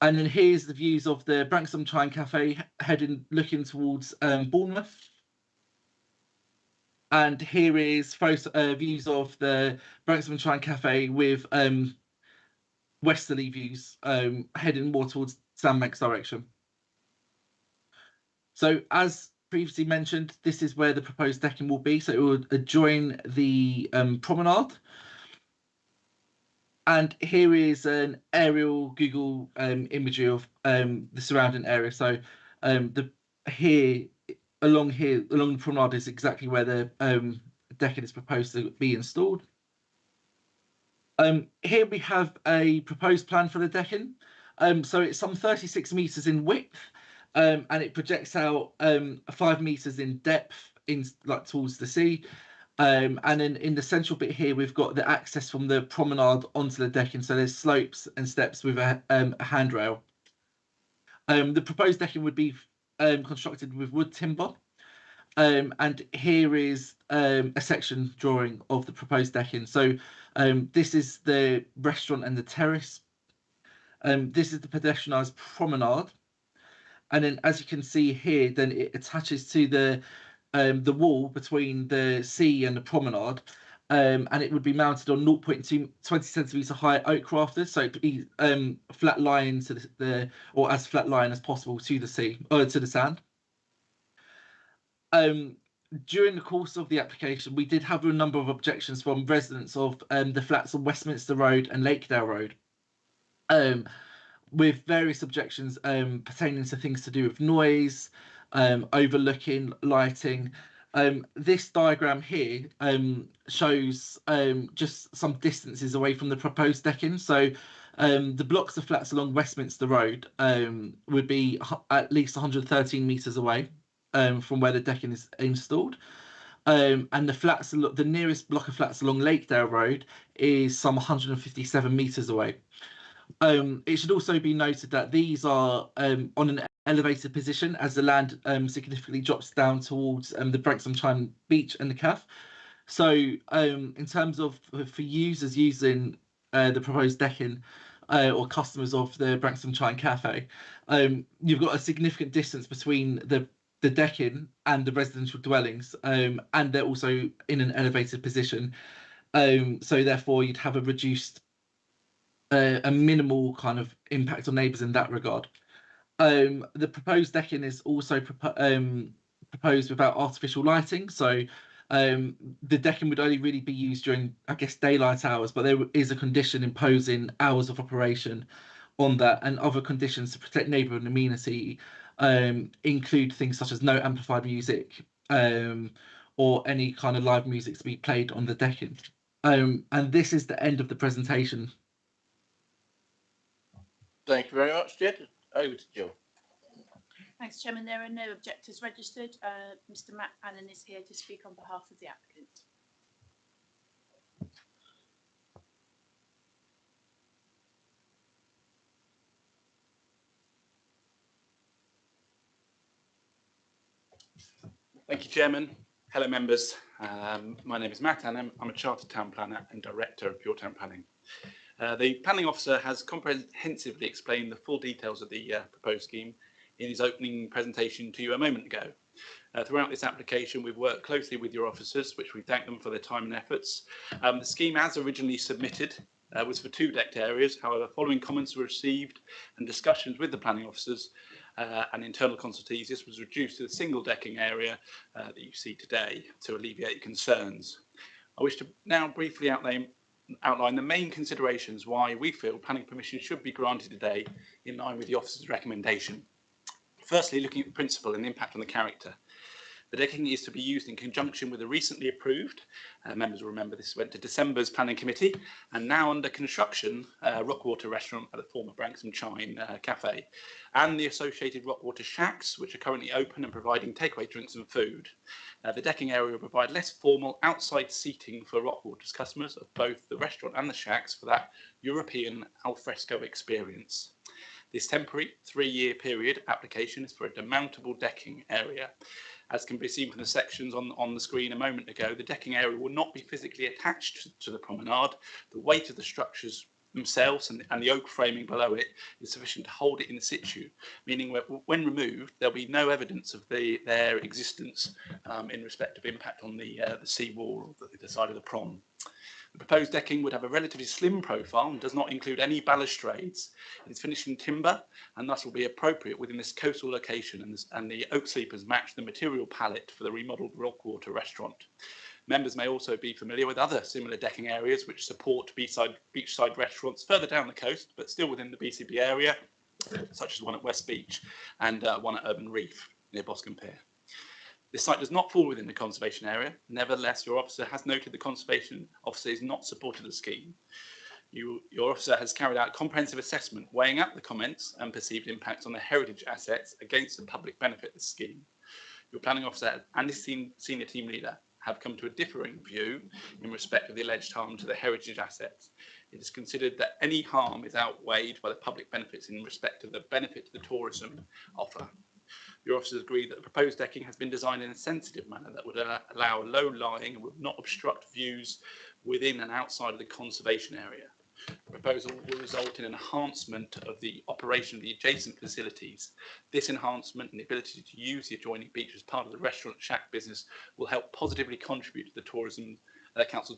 And then here's the views of the Branksome Chine Cafe looking towards Bournemouth. And here is views of the Branksome Chine Cafe with westerly views heading more towards Sandbanks direction. So as previously mentioned, this is where the proposed decking will be. So it will adjoin the promenade. And here is an aerial Google imagery of the surrounding area. So along the promenade is exactly where the decking is proposed to be installed. Here we have a proposed plan for the decking. So it's some 36 metres in width, and it projects out 5 metres in depth towards the sea. And then in the central bit here, we've got the access from the promenade onto the decking. So there's slopes and steps with a handrail. The proposed decking would be constructed with wood timber. And here is a section drawing of the proposed decking. So this is the restaurant and the terrace. This is the pedestrianised promenade. And then as you can see here, then it attaches to the wall between the sea and the promenade, and it would be mounted on 0.20 centimetre high oak rafters, so it would be flat lying to or as flat lying as possible to the sea or to the sand. During the course of the application, we did have a number of objections from residents of the flats on Westminster Road and Lakedale Road, with various objections pertaining to things to do with noise, overlooking, lighting. This diagram here shows just some distances away from the proposed decking. So the blocks of flats along Westminster Road would be at least 113 metres away from where the decking is installed. And the nearest block of flats along Lakedale Road is some 157 metres away. It should also be noted that these are on an elevated position as the land significantly drops down towards the Branksome Chine Beach and the CAF. So in terms of for users using the proposed decking or customers of the Branksome Chine Cafe, you've got a significant distance between the decking and the residential dwellings, and they're also in an elevated position. So therefore you'd have a reduced a minimal kind of impact on neighbours in that regard. The proposed decking is also proposed without artificial lighting, so the decking would only really be used during, I guess, daylight hours, but there is a condition imposing hours of operation on that, and other conditions to protect neighbourhood amenity include things such as no amplified music or any kind of live music to be played on the decking. And this is the end of the presentation. Thank you very much, Jed. Over to Jill. Thanks, Chairman. There are no objectors registered. Mr. Matt Allen is here to speak on behalf of the applicant. Thank you, Chairman. Hello, members. My name is Matt Allen. I'm a Chartered Town Planner and Director of Pure Town Planning. The Planning Officer has comprehensively explained the full details of the proposed scheme in his opening presentation to you a moment ago. Throughout this application, we've worked closely with your officers, which we thank them for their time and efforts. The scheme as originally submitted was for 2 decked areas. However, following comments were received and discussions with the planning officers and internal consultees, this was reduced to the single decking area that you see today to alleviate concerns. I wish to now briefly outline the main considerations why we feel planning permission should be granted today in line with the officer's recommendation. Firstly, looking at the principle and the impact on the character. The decking is to be used in conjunction with a recently approved, members will remember this went to December's Planning Committee, and now under construction, Rockwater restaurant at the former Branksome Chine Cafe, and the associated Rockwater shacks, which are currently open and providing takeaway drinks and food. The decking area will provide less formal outside seating for Rockwater's customers of both the restaurant and the shacks for that European alfresco experience. This temporary 3-year period application is for a demountable decking area. As can be seen from the sections on the screen a moment ago, the decking area will not be physically attached to the promenade. The weight of the structures themselves and the oak framing below it is sufficient to hold it in situ, meaning when removed, there'll be no evidence of their existence in respect of impact on the sea wall or the side of the prom. The proposed decking would have a relatively slim profile and does not include any balustrades. It is finished in timber and thus will be appropriate within this coastal location, and the oak sleepers match the material palette for the remodelled Rockwater restaurant. Members may also be familiar with other similar decking areas which support beachside restaurants further down the coast, but still within the BCP area, such as one at West Beach and one at Urban Reef near Boscombe Pier. This site does not fall within the conservation area. Nevertheless, your officer has noted the conservation officer is not supportive of the scheme. Your officer has carried out a comprehensive assessment weighing up the comments and perceived impacts on the heritage assets against the public benefit of the scheme. Your planning officer and his senior team leader have come to a differing view in respect of the alleged harm to the heritage assets. It is considered that any harm is outweighed by the public benefits in respect of the benefit to the tourism offer. Your officers agree that the proposed decking has been designed in a sensitive manner that would allow low-lying and would not obstruct views within and outside of the conservation area. The proposal will result in an enhancement of the operation of the adjacent facilities. This enhancement and the ability to use the adjoining beach as part of the restaurant shack business will help positively contribute to the tourism council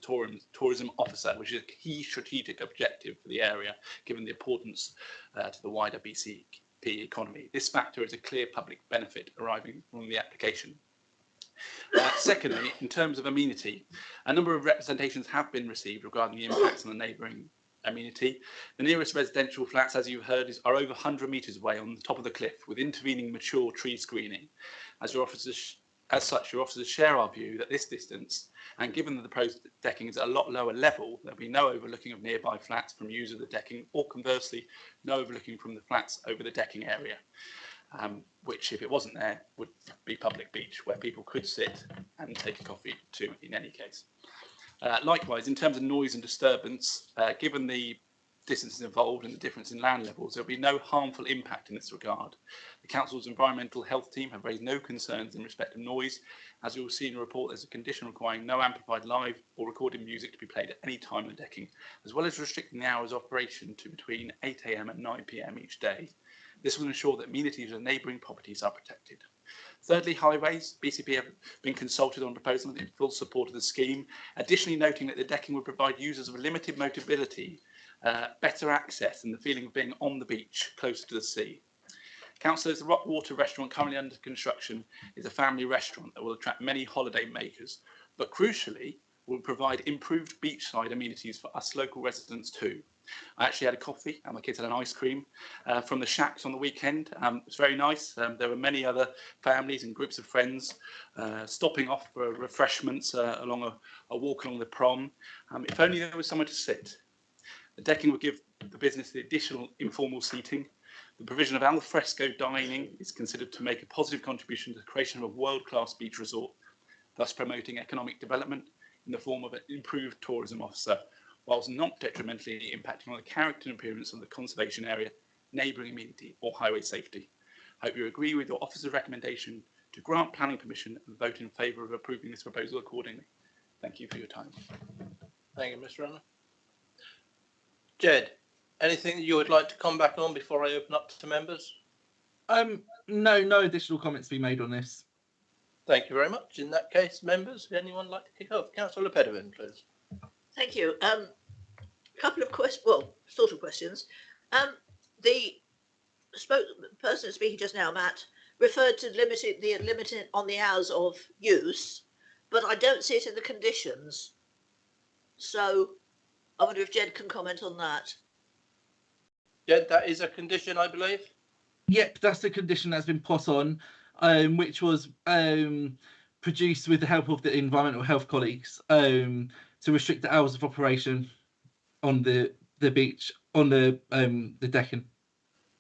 tourism officer, which is a key strategic objective for the area, given the importance to the wider BCP economy. This factor is a clear public benefit arising from the application. Secondly, in terms of amenity, a number of representations have been received regarding the impacts on the neighbouring amenity. The nearest residential flats, as you've heard, are over 100 metres away on the top of the cliff with intervening mature tree screening. As such, your officers share our view that this distance, and given that the proposed decking is at a lot lower level, there'll be no overlooking of nearby flats from use of the decking, or conversely, no overlooking from the flats over the decking area, which, if it wasn't there, would be public beach where people could sit and take a coffee too in any case. Likewise, in terms of noise and disturbance, given the distances involved and the difference in land levels, there will be no harmful impact in this regard. The Council's environmental health team have raised no concerns in respect of noise. As you will see in the report, there's a condition requiring no amplified live or recorded music to be played at any time on the decking, as well as restricting the hours of operation to between 8 AM and 9 PM each day. This will ensure that amenities of neighbouring properties are protected. Thirdly, highways. BCP have been consulted on proposals in full support of the scheme, additionally noting that the decking would provide users of limited mobility better access and the feeling of being on the beach close to the sea. Councillors, the Rockwater restaurant currently under construction is a family restaurant that will attract many holiday makers, but crucially will provide improved beachside amenities for us local residents too. I actually had a coffee and my kids had an ice cream from the shacks on the weekend. It was very nice. There were many other families and groups of friends stopping off for refreshments along a walk along the prom. If only there was somewhere to sit. The decking would give the business the additional informal seating. The provision of al fresco dining is considered to make a positive contribution to the creation of a world-class beach resort, thus promoting economic development in the form of an improved tourism officer, whilst not detrimentally impacting on the character and appearance of the conservation area, neighbouring amenity or highway safety. I hope you agree with your officer's recommendation to grant planning permission and vote in favour of approving this proposal accordingly. Thank you for your time. Thank you, Mr. Runner. Jed, anything that you would like to come back on before I open up to members? No additional comments to be made on this. Thank you very much. In that case, members, would anyone like to kick off? Councillor Pedevin, please. Thank you. A couple of questions, well, sort of questions. The person speaking just now, Matt, referred to limiting on the hours of use, but I don't see it in the conditions. So I wonder if Jed can comment on that. Jed, that is a condition, I believe. Yep, that's the condition that's been put on, which was produced with the help of the environmental health colleagues to restrict the hours of operation on the beach, on the decking.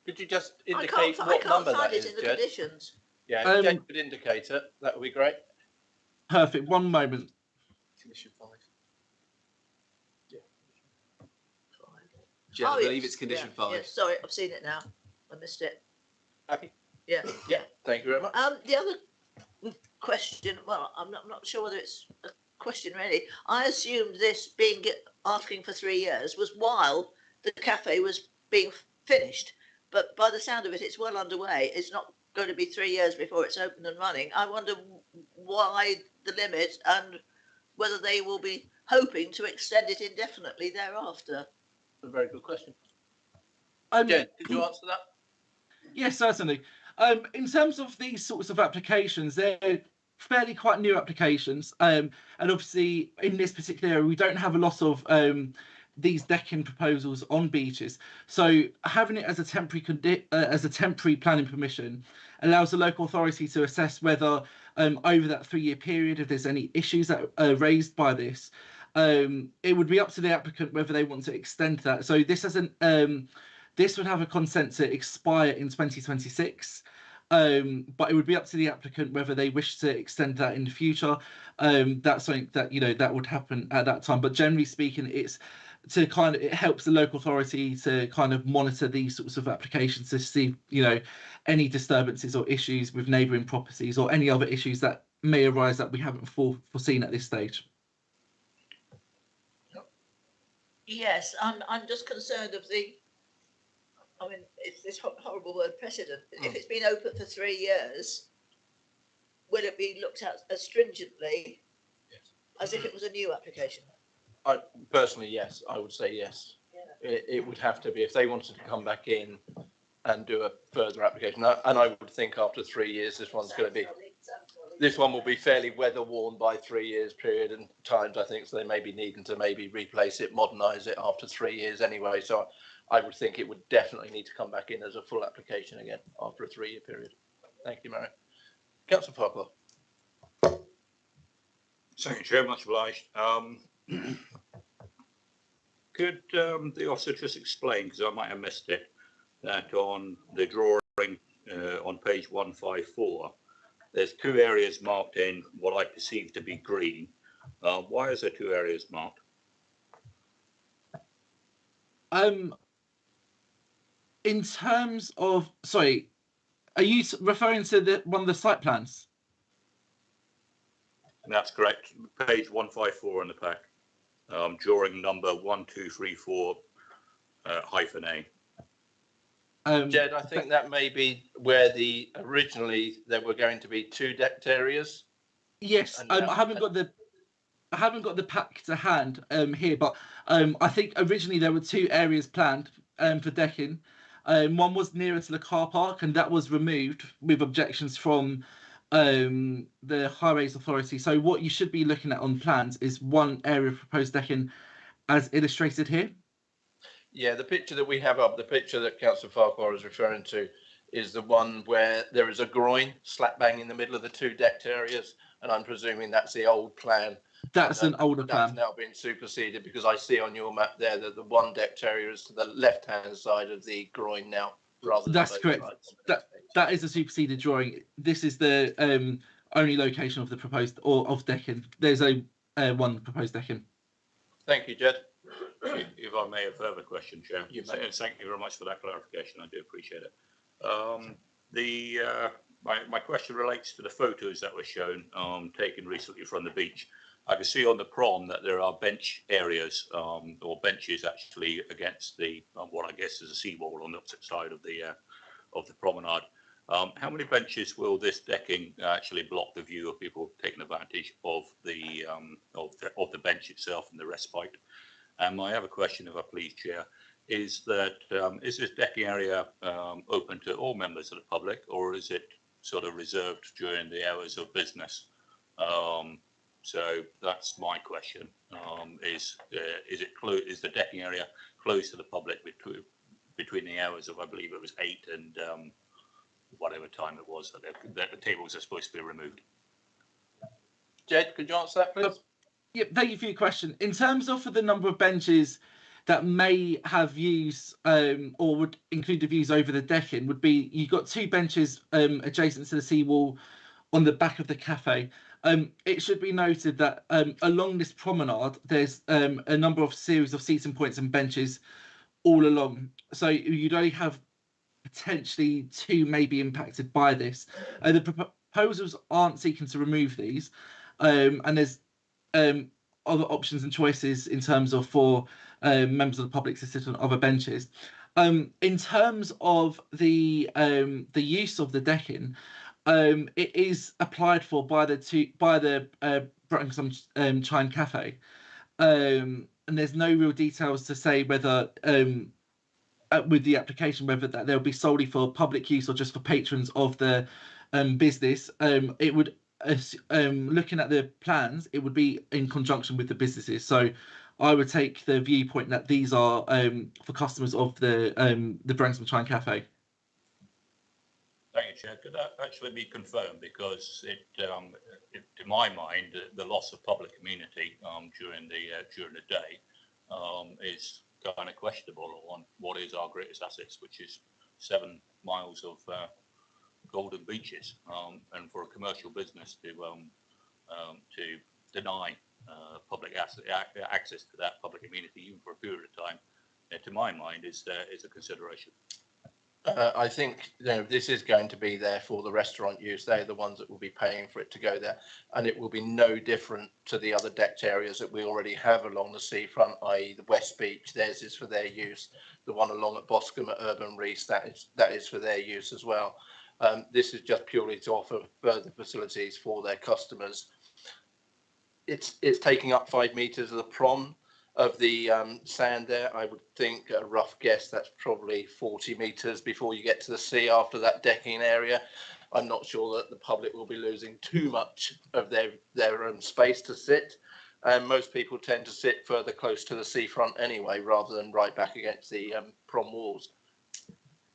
Could you just indicate what number that is, Jed? Conditions. Yeah, if Jed could indicate it, that would be great. Perfect. One moment. Condition 5. Yeah, I believe it's condition 5. Yeah, sorry, I've seen it now. I missed it. Happy? Yeah. Yeah. Thank you very much. The other question, well, I'm not sure whether it's a question really. I assumed this asking for 3 years was while the cafe was being finished, but by the sound of it, it's well underway. It's not going to be 3 years before it's open and running. I wonder why the limit and whether they will be hoping to extend it indefinitely thereafter. A very good question. Jed, did you answer that? Yes, certainly. In terms of these sorts of applications, they're fairly quite new applications, and obviously in this particular area we don't have a lot of these decking proposals on beaches. So having it as a temporary planning permission allows the local authority to assess whether over that 3-year period, if there's any issues that are raised by this, it would be up to the applicant whether they want to extend that. So this hasn't. This would have a consent to expire in 2026, but it would be up to the applicant whether they wish to extend that in the future. That's something that that would happen at that time. But generally speaking, it's to it helps the local authority to kind of monitor these sorts of applications to see any disturbances or issues with neighbouring properties or any other issues that may arise that we haven't foreseen at this stage. Yes, I'm just concerned of it's this horrible word precedent. If it's been open for 3 years, will it be looked at as stringently as if it was a new application? Personally, yes, I would say yes. Yeah. It would have to be if they wanted to come back in and do a further application. And I would think after 3 years, this one will be fairly weather worn by 3 years period and times, I think, so they may be needing to maybe replace it, modernise it after 3 years anyway. So I would think it would definitely need to come back in as a full application again after a 3-year period. Thank you, Mary. Councillor Farquhar. Thank you very much, obliged. Could the officer just explain, because I might have missed it, that on the drawing on page 154, there's 2 areas marked in what I perceive to be green. Why is there 2 areas marked? In terms of, sorry, are you referring to one of the site plans? That's correct. Page 154 in the pack. Drawing number 1234 -A. Jed, I think that may be where originally there were going to be 2 decked areas. Yes, I haven't got the I haven't got the pack to hand here, but I think originally there were 2 areas planned for decking. One was nearer to the car park, and that was removed with objections from the Highways Authority. So what you should be looking at on plans is one area of proposed decking as illustrated here. Yeah, the picture that we have up, the picture that Councillor Farquhar is referring to, is the one where there is a groin slap bang in the middle of the 2 decked areas, and I'm presuming that's the old plan. That's an older That's plan. now been superseded, because I see on your map there that the 1 decked area is to the left-hand side of the groin now, rather than That's both correct. sides. That is a superseded drawing. This is the only location of the proposed or of decking. There's a one proposed decking. Thank you, Jed. If I may, a further question, Chair. You may. Thank you very much for that clarification. I do appreciate it. My question relates to the photos that were shown taken recently from the beach. I can see on the prom that there are bench areas or benches actually against the what I guess is a seawall on the opposite side of the promenade. How many benches will this decking actually block the view of people taking advantage of the bench itself and the respite? And my other question, if I please, Chair, is that is this decking area open to all members of the public, or is it sort of reserved during the hours of business? So that's my question. Is the decking area closed to the public between the hours of, I believe it was 8 and whatever time it was that the tables are supposed to be removed? Jed, could you answer that, please? Yeah, thank you for your question. In terms of the number of benches that may have views or would include the views over the decking, would be you've got 2 benches adjacent to the seawall on the back of the cafe. It should be noted that along this promenade, there's a number of series of seating points and benches all along. So you'd only have potentially 2 may be impacted by this. The proposals aren't seeking to remove these, and there's other options and choices in terms of for members of the public to sit on other benches. In terms of the use of the decking, it is applied for by the Broughton Chine Cafe, and there's no real details to say whether with the application whether that they'll be solely for public use or just for patrons of the business. It would looking at the plans, it would be in conjunction with the businesses. So I would take the viewpoint that these are for customers of the Broughton Chine Cafe. Thank you, Chair. Could that actually be confirmed? Because to my mind, the loss of public amenity during the day is kind of questionable on what is our greatest assets, which is 7 miles of golden beaches, and for a commercial business to deny public access to that public amenity even for a period of time, to my mind, is a consideration. I think this is going to be there for the restaurant use. They're the ones that will be paying for it to go there, and it will be no different to the other decked areas that we already have along the seafront, i.e. the West Beach. Theirs is for their use. The one along at Boscombe at Urban Reefs, that is for their use as well. This is just purely to offer further facilities for their customers. It's taking up 5 meters of the prom of the sand there. I would think, a rough guess, that's probably 40 meters before you get to the sea after that decking area. I'm not sure that the public will be losing too much of their own space to sit, and most people tend to sit further close to the seafront anyway, rather than right back against the prom walls.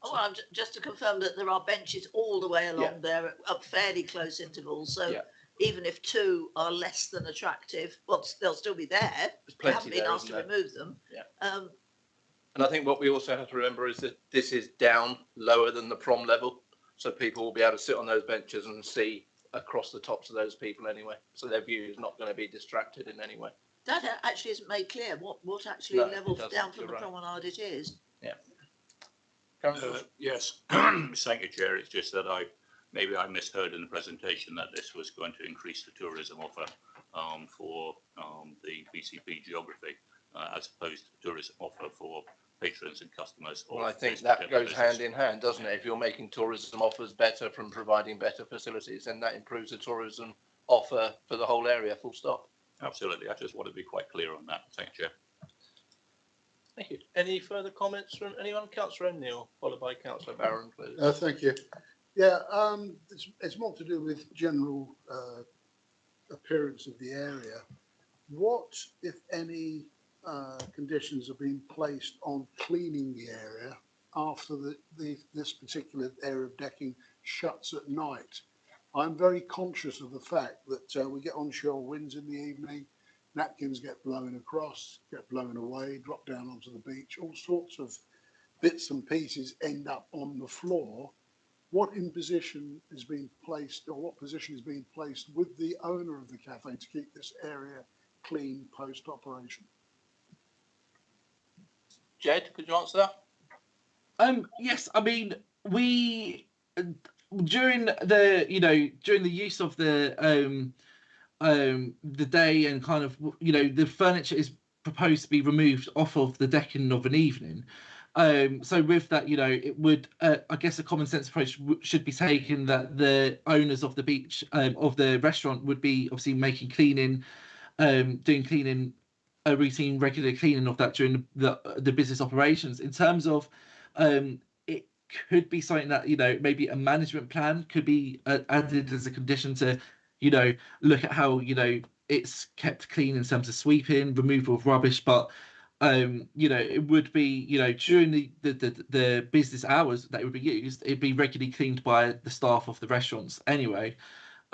Oh, well, just to confirm that there are benches all the way along there at fairly close intervals. So even if 2 are less than attractive, well, they'll still be there. They haven't been asked to remove them. And I think what we also have to remember is that this is down lower than the prom level, so people will be able to sit on those benches and see across the tops of those people anyway. So their view is not going to be distracted in any way. That actually isn't made clear what actually level down from the promenade it is. Yeah. Yes, thank you, Chair. It's just that I misheard in the presentation that this was going to increase the tourism offer for the BCP geography, as opposed to the tourism offer for patrons and customers. Well, I think that goes hand in hand, doesn't it? If you're making tourism offers better from providing better facilities, then that improves the tourism offer for the whole area, full stop. Absolutely. I just want to be quite clear on that. Thank you, Chair. Thank you. Any further comments from anyone? Councillor O'Neill, followed by Councillor Barron, please. Thank you. Yeah, it's more to do with general appearance of the area. What, if any, conditions have been placed on cleaning the area after this particular area of decking shuts at night? I'm very conscious of the fact that we get onshore winds in the evening, napkins get blown across, get blown away, drop down onto the beach, all sorts of bits and pieces end up on the floor. What position is being placed with the owner of the cafe to keep this area clean post-operation? Jed, could you answer that? Yes, I mean, we during the use of the day and kind of the furniture is proposed to be removed off of the decking of an evening. So with that, it would I guess a common sense approach should be taken that the owners of the beach of the restaurant would be obviously making cleaning, doing cleaning, a routine regular cleaning of that during the business operations. In terms of it could be something that maybe a management plan could be added as a condition to look at how it's kept clean in terms of sweeping, removal of rubbish, but it would be during the business hours that it would be used, it'd be regularly cleaned by the staff of the restaurants anyway.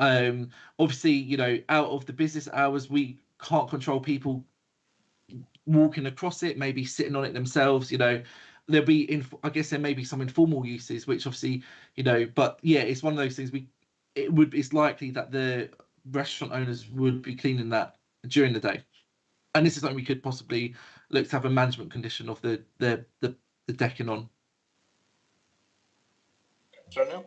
Obviously out of the business hours we can't control people walking across it, maybe sitting on it themselves. There'll be I guess there may be some informal uses which obviously but yeah, it's one of those things it's likely that the restaurant owners would be cleaning that during the day, and this is something we could possibly look to have a management condition of the decking on. Certainly,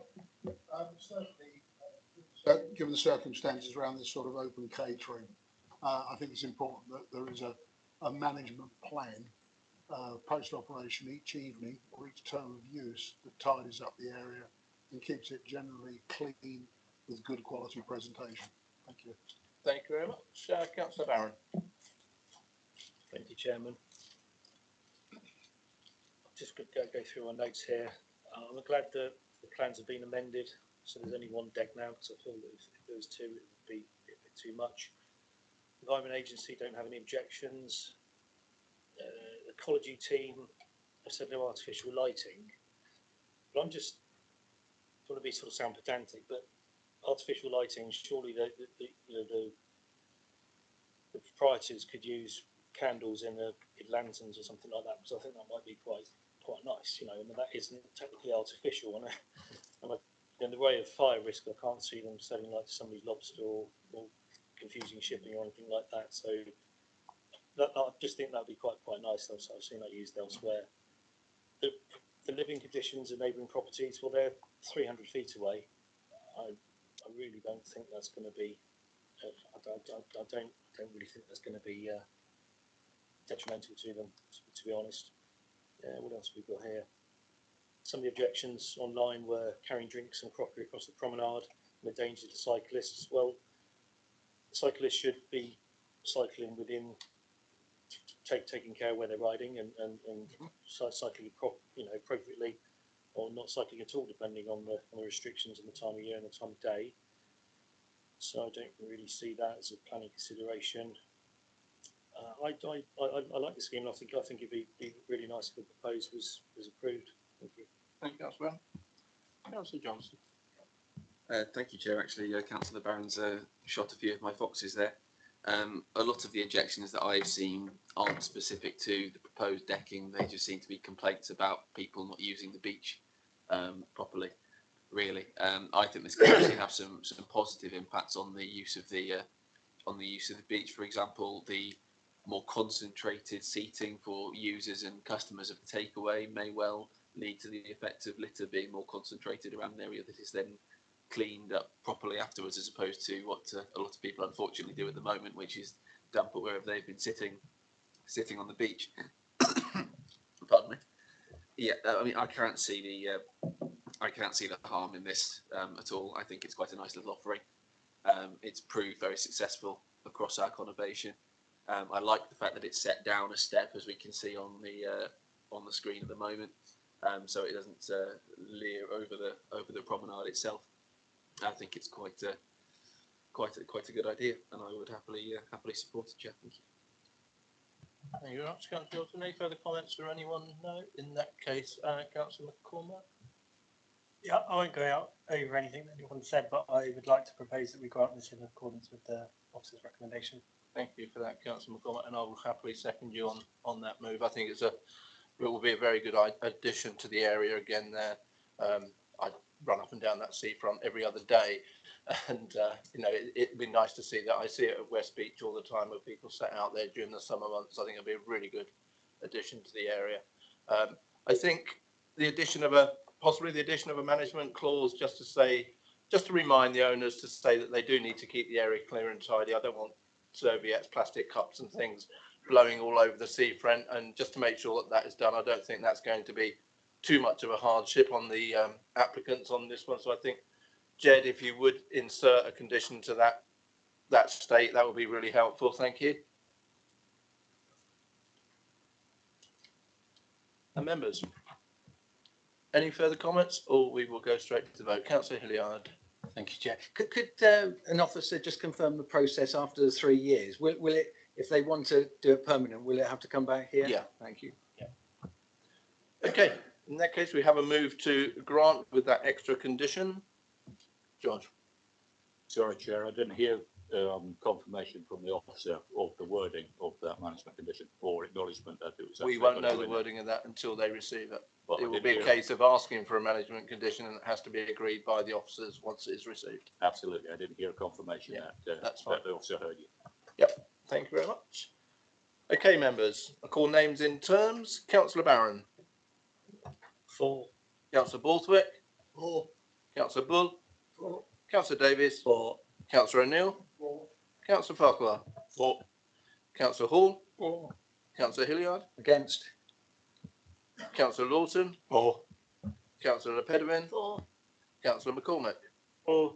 given the circumstances around this sort of open catering, I think it's important that there is a management plan post-operation each evening or each term of use that tidies up the area and keeps it generally clean with good quality presentation. Thank you. Thank you very much. Councillor Barron. Thank you, Chairman. Just go through my notes here. I'm glad that the plans have been amended, so there's only one deck now, because I feel that if there was two, it would be a bit too much. Environment Agency don't have any objections. The ecology team have said no artificial lighting, but I'm just want to be sort of sound pedantic, but artificial lighting, surely the proprietors could use candles in lanterns or something like that, because I think that might be quite nice, I mean, that isn't technically artificial, and in the way of fire risk, I can't see them selling like somebody's lobster or confusing shipping or anything like that. So I just think that'd be quite nice. I've seen that used elsewhere. The living conditions of neighbouring properties, well, they're 300 feet away. I really don't think that's going to be. I don't really think that's going to be detrimental to them, to be honest. What else have we got here? Some of the objections online were carrying drinks and crockery across the promenade and the danger to cyclists. Well, cyclists should be cycling within, taking care of where they're riding and cycling appropriately, or not cycling at all, depending on the restrictions and the time of year and the time of day. So I don't really see that as a planning consideration. I like the scheme. I think it'd be really nice if the proposed was approved. Thank you. Thank you, Councillor. Councillor Johnson. Thank you, Chair. Actually, Councillor Barron's shot a few of my foxes there. A lot of the objections that I've seen aren't specific to the proposed decking. They just seem to be complaints about people not using the beach properly. Really, I think this could actually have some positive impacts on the use of the beach. For example, the more concentrated seating for users and customers of the takeaway may well lead to the effect of litter being more concentrated around an area that is then cleaned up properly afterwards, as opposed to what a lot of people unfortunately do at the moment, which is dump it wherever they've been sitting on the beach. Pardon me. Yeah, I mean, I can't see the harm in this at all. I think it's quite a nice little offering. It's proved very successful across our conurbation. I like the fact that it's set down a step, as we can see on the screen at the moment, so it doesn't leer over the promenade itself. I think it's quite a good idea, and I would happily support it, Chair. Thank you. Thank you very much, Councillor Johnson. Any further comments or anyone? No. In that case, Councillor McCormack. Yeah, I won't go out over anything that anyone said, but I would like to propose that we grant this in accordance with the officer's recommendation. Thank you for that, Councillor McCormack, and I will happily second you on that move. I think it will be a very good addition to the area again there. I run up and down that seafront every other day, and it'd be nice to see that. I see it at West Beach all the time, where people sat out there during the summer months. I think it'll be a really good addition to the area. I think possibly the addition of a management clause, just to remind the owners to say that they do need to keep the area clear and tidy. I don't want serviettes, plastic cups and things blowing all over the seafront, and just to make sure that is done. I don't think that's going to be too much of a hardship on the applicants on this one. So I think, Jed, if you would insert a condition to that state, that would be really helpful. Thank you. And members, any further comments, or we will go straight to the vote? Councillor Hilliard. Thank you, Chair. Could an officer just confirm the process after the 3 years? Will it, if they want to do it permanent, will it have to come back here? Yeah. Thank you. Yeah. Okay. In that case, we have a move to grant with that extra condition. George. Sorry, Chair, I didn't hear confirmation from the officer of the wording of that management condition, or acknowledgement that it was. We won't know the wording of that until they receive it. Well, it will be a case of asking for a management condition, and it has to be agreed by the officers once it is received. Absolutely, I didn't hear a confirmation that's fine. that the officer heard you. Yep, thank you very much. Okay, members, I call names in terms. Councillor Barron. 4. Councillor Borthwick. 4. Councillor Bull. 4. Councillor Davies. 4. Councillor O'Neill. 4. Councillor Farquhar. 4. Councillor Hall. 4. Councillor Hilliard. Against. Councillor Lawton. 4. Councillor Lepedevin. 4. Councillor McCormack. 4.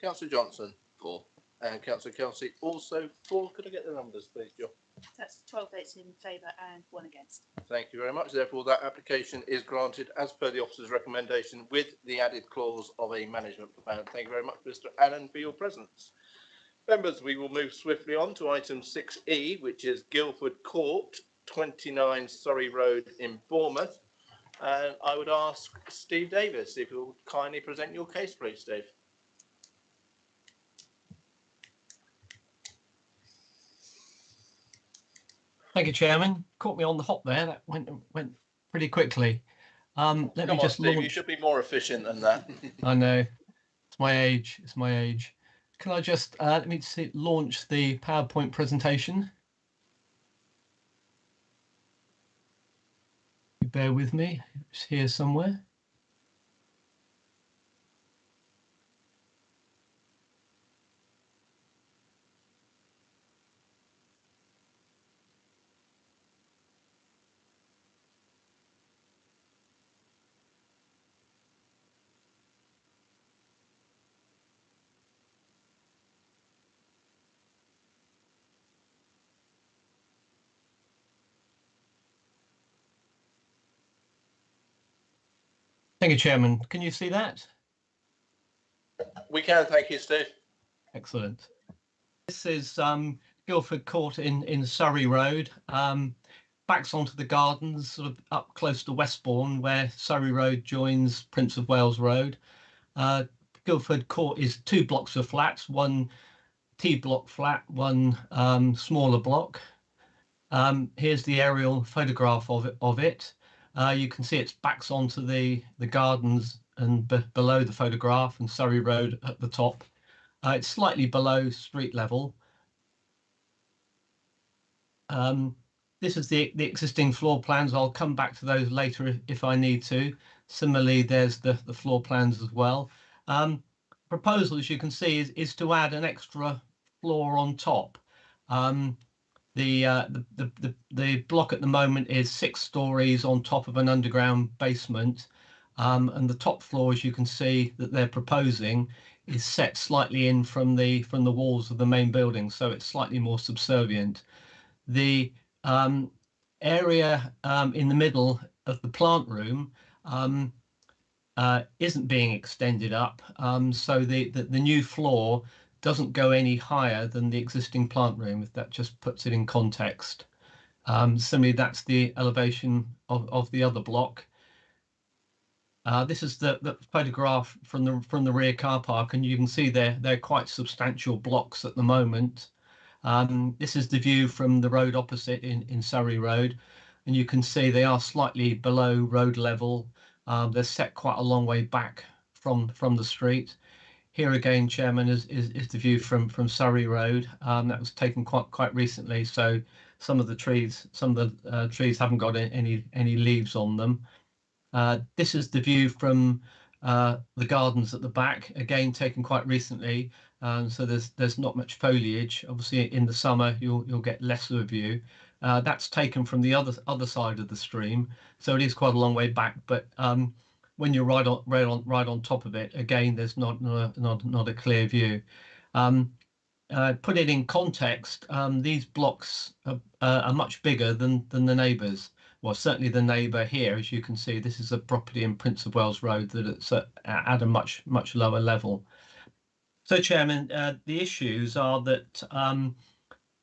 Councillor Johnson. 4. And Councillor Kelsey also 4. Could I get the numbers, please, John? That's 12 votes in favour and 1 against. Thank you very much. Therefore, that application is granted as per the officer's recommendation, with the added clause of a management plan. Thank you very much, Mr. Allen, for your presence. Members, we will move swiftly on to item 6E, which is Guildford Court, 29 Surrey Road in Bournemouth. And I would ask Steve Davis if you'll kindly present your case, please, Steve. Thank you, Chairman. Caught me on the hop there. That went pretty quickly. Let me just Steve, you should be more efficient than that. I know. It's my age. It's my age. Can I just let me launch the PowerPoint presentation? You bear with me. It's here somewhere. Thank you, Chairman. Can you see that? We can, thank you, Steve. Excellent. This is Guildford Court in Surrey Road. Backs onto the gardens, sort of up close to Westbourne, where Surrey Road joins Prince of Wales Road. Guildford Court is 2 blocks of flats, 1 T block flat, 1 smaller block. Here's the aerial photograph of it. You can see it's backs onto the gardens and below the photograph, and Surrey Road at the top. It's slightly below street level. This is the existing floor plans. I'll come back to those later if I need to. Similarly, there's the floor plans as well. Proposal, as you can see, is to add an extra floor on top. The block at the moment is 6 stories on top of an underground basement. and the top floor, as you can see, that they're proposing is set slightly in from the walls of the main building, so it's slightly more subservient. The area in the middle of the plant room isn't being extended up, so the new floor doesn't go any higher than the existing plant room, if that just puts it in context. Similarly, that's the elevation of the other block. This is the photograph from the rear car park, and you can see they're quite substantial blocks at the moment. This is the view from the road opposite in Surrey Road, and you can see they are slightly below road level. They're set quite a long way back from the street. Here again, Chairman, is the view from Surrey Road. That was taken quite recently, so some of the trees haven't got any leaves on them. This is the view from the gardens at the back, again taken quite recently. So there's not much foliage. Obviously, in the summer you'll get less of a view. That's taken from the other side of the stream, so it is quite a long way back. But when you're right on top of it, again, there's not a clear view. Put it in context, these blocks are much bigger than the neighbours. Well, certainly the neighbour here, as you can see, this is a property in Prince of Wales Road that it's at a much lower level. So, Chairman, the issues are that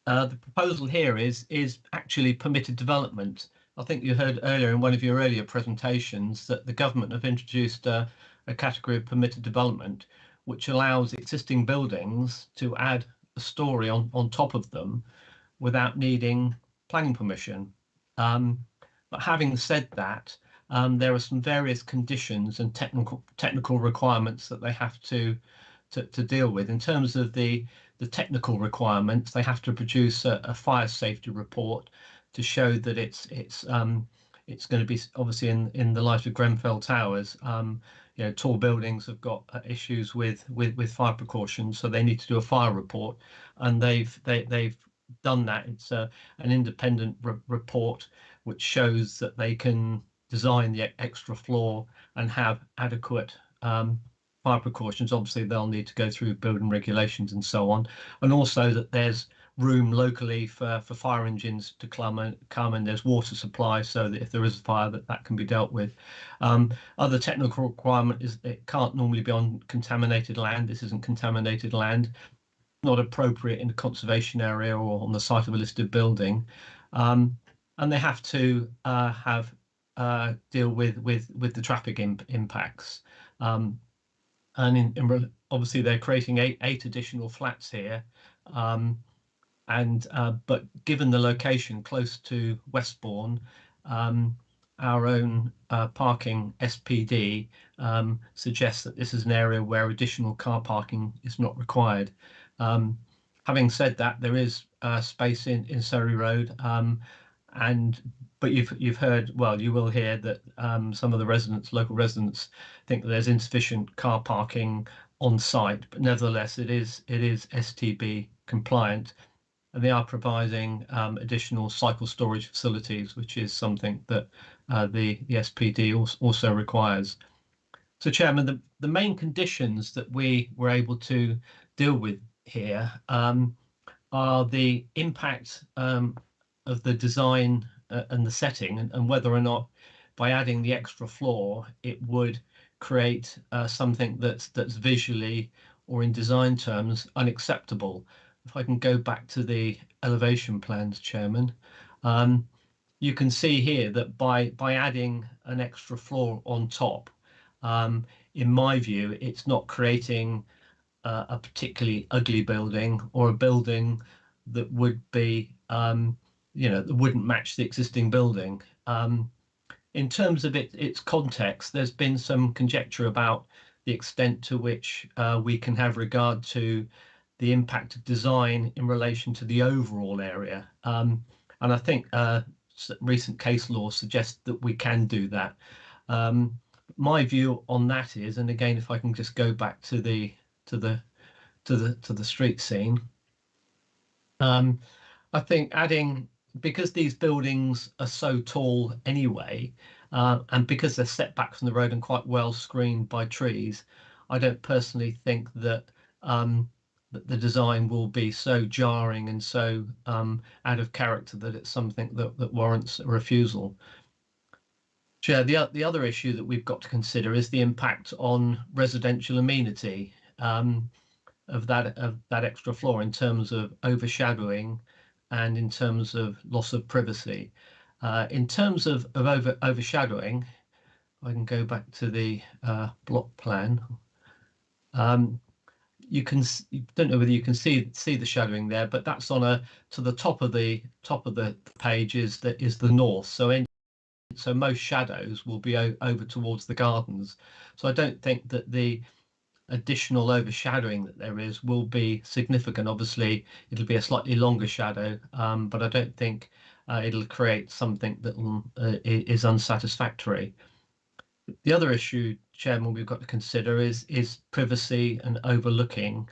the proposal here is actually permitted development. I think you heard earlier in one of your earlier presentations that the government have introduced a category of permitted development, which allows existing buildings to add a story on top of them without needing planning permission. But having said that, there are some various conditions and technical requirements that they have to deal with. In terms of the technical requirements, they have to produce a fire safety report to show that it's going to be obviously in the light of Grenfell Towers. You know, tall buildings have got issues with fire precautions, so they need to do a fire report, and they've done that. It's an independent report which shows that they can design the extra floor and have adequate fire precautions. Obviously, they'll need to go through building regulations and so on, and also that there's room locally for fire engines to come and there's water supply, so that if there is a fire, that can be dealt with. Other technical requirement is it can't normally be on contaminated land. This isn't contaminated land, not appropriate in a conservation area or on the site of a listed building, and they have to deal with the traffic impacts. And obviously they're creating eight additional flats here, but given the location close to Westbourne, our own parking SPD suggests that this is an area where additional car parking is not required. Having said that, there is space in Surrey Road, but you've heard, well, you will hear that some of the local residents think that there's insufficient car parking on site, but nevertheless it is STB compliant, and they are providing additional cycle storage facilities, which is something that the SPD also requires. So, Chairman, the main conditions that we were able to deal with here are the impact of the design and the setting, and whether or not by adding the extra floor it would create something that's visually or in design terms unacceptable. If I can go back to the elevation plans, Chairman, you can see here that by adding an extra floor on top, in my view, it's not creating a particularly ugly building or a building that would be that wouldn't match the existing building. In terms of its context, there's been some conjecture about the extent to which we can have regard to the impact of design in relation to the overall area. And I think recent case law suggests that we can do that. My view on that is, and again, if I can just go back to the street scene, I think because these buildings are so tall anyway, And because they're set back from the road and quite well screened by trees, I don't personally think that that the design will be so jarring and so out of character that it's something that warrants a refusal. Chair, the other issue that we've got to consider is the impact on residential amenity of that extra floor in terms of overshadowing and in terms of loss of privacy. In terms of overshadowing, I can go back to the block plan. You don't know whether you can see the shadowing there, but that's on to the top of the page is the north. So most shadows will be over towards the gardens. So I don't think that the additional overshadowing that there is will be significant. Obviously, it'll be a slightly longer shadow, but I don't think it'll create something that is unsatisfactory. The other issue, Chairman, we've got to consider is privacy and overlooking.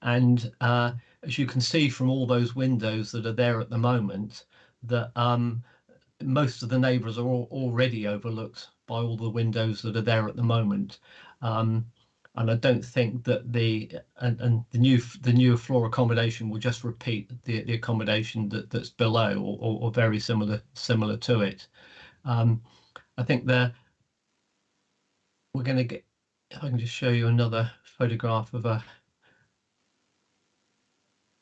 And as you can see from all those windows that are there at the moment, that most of the neighbours are already overlooked by all the windows that are there at the moment. And I don't think that the new floor accommodation will just repeat the accommodation that's below or very similar to it. I think we're going to get. If I can just show you another photograph of a.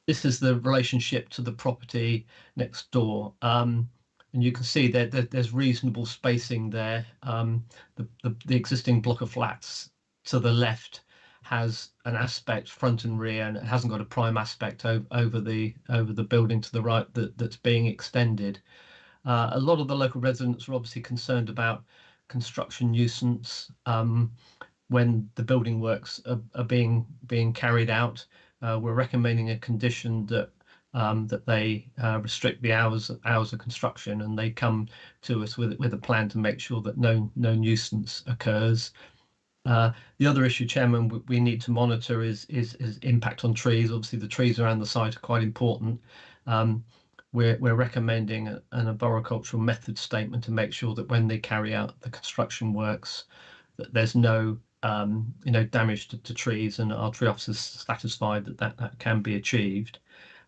This is the relationship to the property next door. And you can see that there's reasonable spacing there. The existing block of flats to the left has an aspect front and rear, and it hasn't got a prime aspect over the building to the right that's being extended. A lot of the local residents are obviously concerned about construction nuisance when the building works are being carried out. We're recommending a condition that they restrict the hours of construction, and they come to us with a plan to make sure that no nuisance occurs. The other issue, Chairman, we need to monitor is impact on trees. Obviously, the trees around the site are quite important. We're recommending an arboricultural method statement to make sure that when they carry out the construction works, that there's no damage to trees, and our tree officers satisfied that can be achieved.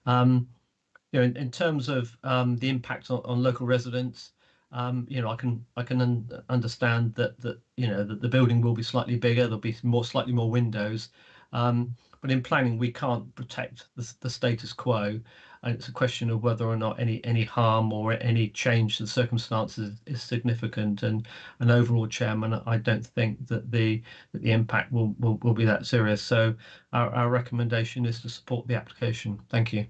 In terms of the impact on local residents, I can understand that the building will be slightly bigger. There'll be slightly more windows, but in planning we can't protect the status quo, and it's a question of whether or not any harm or any change to the circumstances is significant. And overall, Chairman, I don't think that the impact will be that serious. So our recommendation is to support the application. Thank you.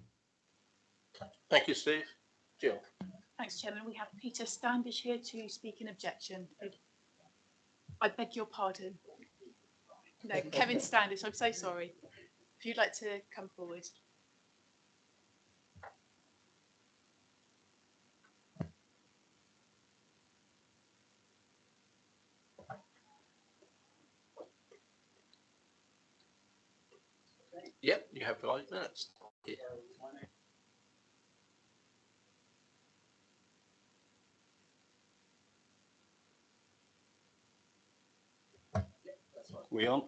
Thank you, Steve. Jill. Thanks, Chairman. We have Peter Standish here to speak in objection. I beg your pardon. No, Kevin Standish, I'm so sorry. If you'd like to come forward. Yep, you have 5 minutes. Yeah. We on?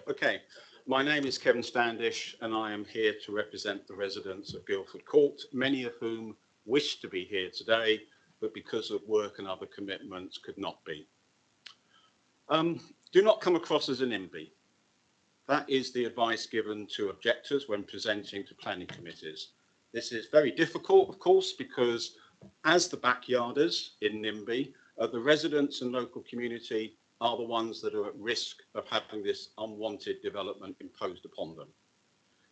Okay. My name is Kevin Standish, and I am here to represent the residents of Guildford Court, many of whom wish to be here today, but because of work and other commitments could not be. Do not come across as an NIMBY. That is the advice given to objectors when presenting to planning committees. This is very difficult, of course, because as the backyarders in NIMBY, the residents and local community are the ones that are at risk of having this unwanted development imposed upon them.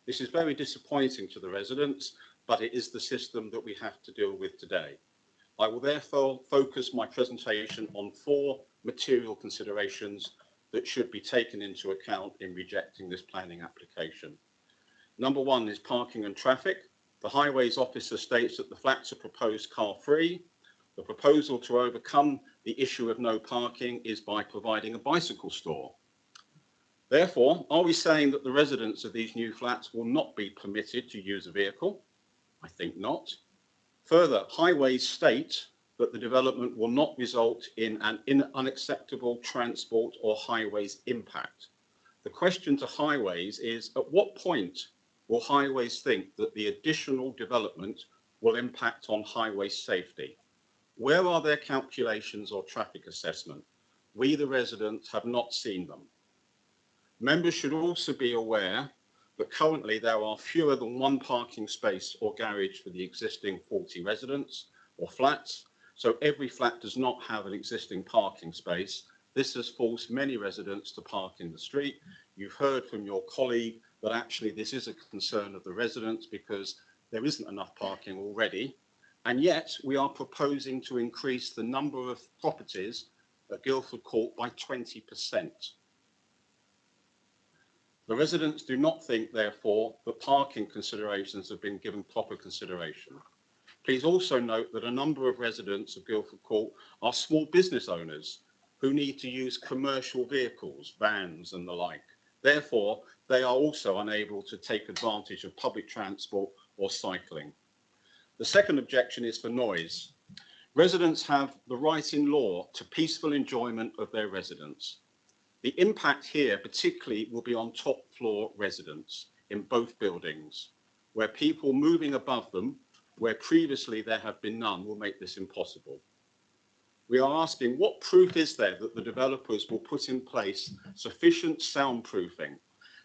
This is very disappointing to the residents, but it is the system that we have to deal with today. I will therefore focus my presentation on 4 material considerations that should be taken into account in rejecting this planning application. Number 1 is parking and traffic. The Highways Officer states that the flats are proposed car-free. The proposal to overcome the issue of no parking is by providing a bicycle store. Therefore, are we saying that the residents of these new flats will not be permitted to use a vehicle? I think not. Further, Highways state that the development will not result in an unacceptable transport or highways impact. The question to highways is, at what point will highways think that the additional development will impact on highway safety? Where are their calculations or traffic assessment? We, the residents, have not seen them. Members should also be aware that currently there are fewer than one parking space or garage for the existing 40 residents or flats. So every flat does not have an existing parking space. This has forced many residents to park in the street. You've heard from your colleague that actually this is a concern of the residents because there isn't enough parking already. And yet we are proposing to increase the number of properties at Guildford Court by 20%. The residents do not think, therefore, that parking considerations have been given proper consideration. Please also note that a number of residents of Guildford Court are small business owners who need to use commercial vehicles, vans and the like. Therefore, they are also unable to take advantage of public transport or cycling. The second objection is for noise. Residents have the right in law to peaceful enjoyment of their residence. The impact here particularly will be on top floor residents in both buildings, where people moving above them, where previously there have been none, will make this impossible. We are asking, what proof is there that the developers will put in place sufficient soundproofing?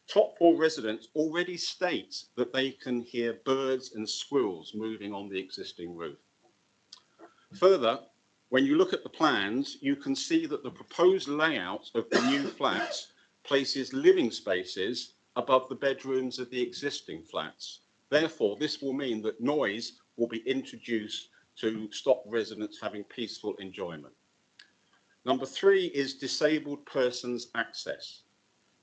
Top floor residents already state that they can hear birds and squirrels moving on the existing roof. Further, when you look at the plans, you can see that the proposed layout of the new flats places living spaces above the bedrooms of the existing flats. Therefore, this will mean that noise will be introduced to stop residents having peaceful enjoyment. Number 3 is disabled persons access.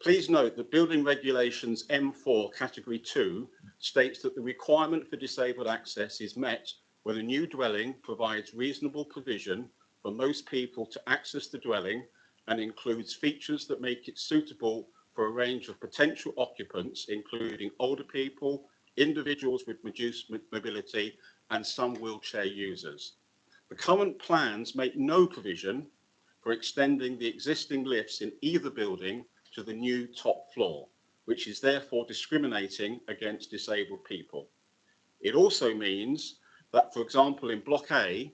Please note that Building Regulations M4 Category 2 states that the requirement for disabled access is met when a new dwelling provides reasonable provision for most people to access the dwelling and includes features that make it suitable for a range of potential occupants, including older people, individuals with reduced mobility, and some wheelchair users. The current plans make no provision for extending the existing lifts in either building to the new top floor, which is therefore discriminating against disabled people. It also means that, for example, in Block A,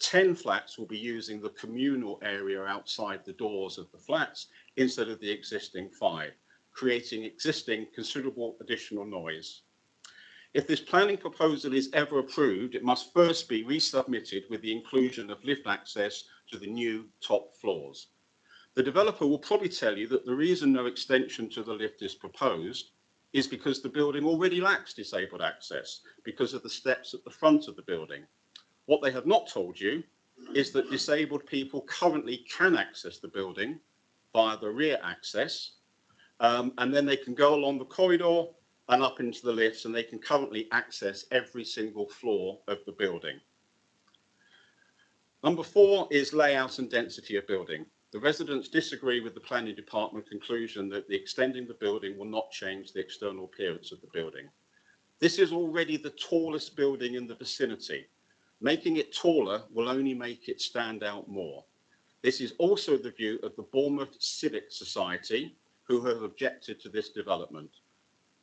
10 flats will be using the communal area outside the doors of the flats instead of the existing 5, creating considerable additional noise. If this planning proposal is ever approved, it must first be resubmitted with the inclusion of lift access to the new top floors. The developer will probably tell you that the reason no extension to the lift is proposed is because the building already lacks disabled access because of the steps at the front of the building. What they have not told you is that disabled people currently can access the building via the rear access, and then they can go along the corridor and up into the lifts, and they can currently access every single floor of the building. Number 4 is layout and density of building. The residents disagree with the planning department conclusion that the extending the building will not change the external appearance of the building. This is already the tallest building in the vicinity. Making it taller will only make it stand out more. This is also the view of the Bournemouth Civic Society, who have objected to this development.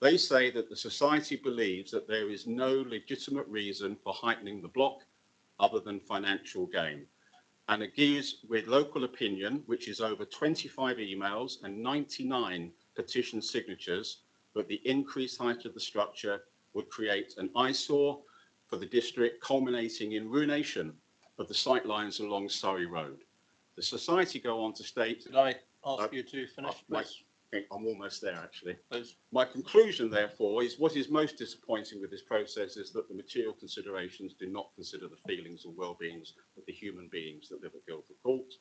They say that the society believes that there is no legitimate reason for heightening the block other than financial gain, and agrees with local opinion, which is over 25 emails and 99 petition signatures, that the increased height of the structure would create an eyesore for the district, culminating in ruination of the sightlines along Surrey Road. The society go on to state... Could I ask you to finish, please? I'm almost there, actually. My conclusion, therefore, is what is most disappointing with this process is that the material considerations do not consider the feelings and well-beings of the human beings that live at Guildford Court.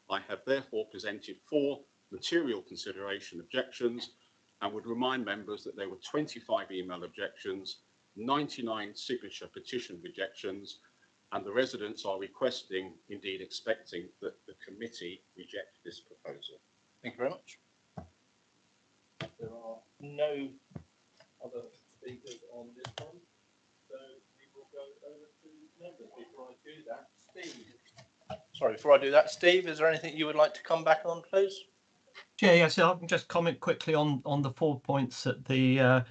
I have therefore presented 4 material consideration objections and would remind members that there were 25 email objections, 99 signature petition rejections, and the residents are requesting, indeed expecting, that the committee reject this proposal. Thank you very much. There are no other speakers on this one, so we will go over to members. Before I do that, Sorry, before I do that, Steve, is there anything you would like to come back on, please? Yeah, so I can just comment quickly on the 4 points that the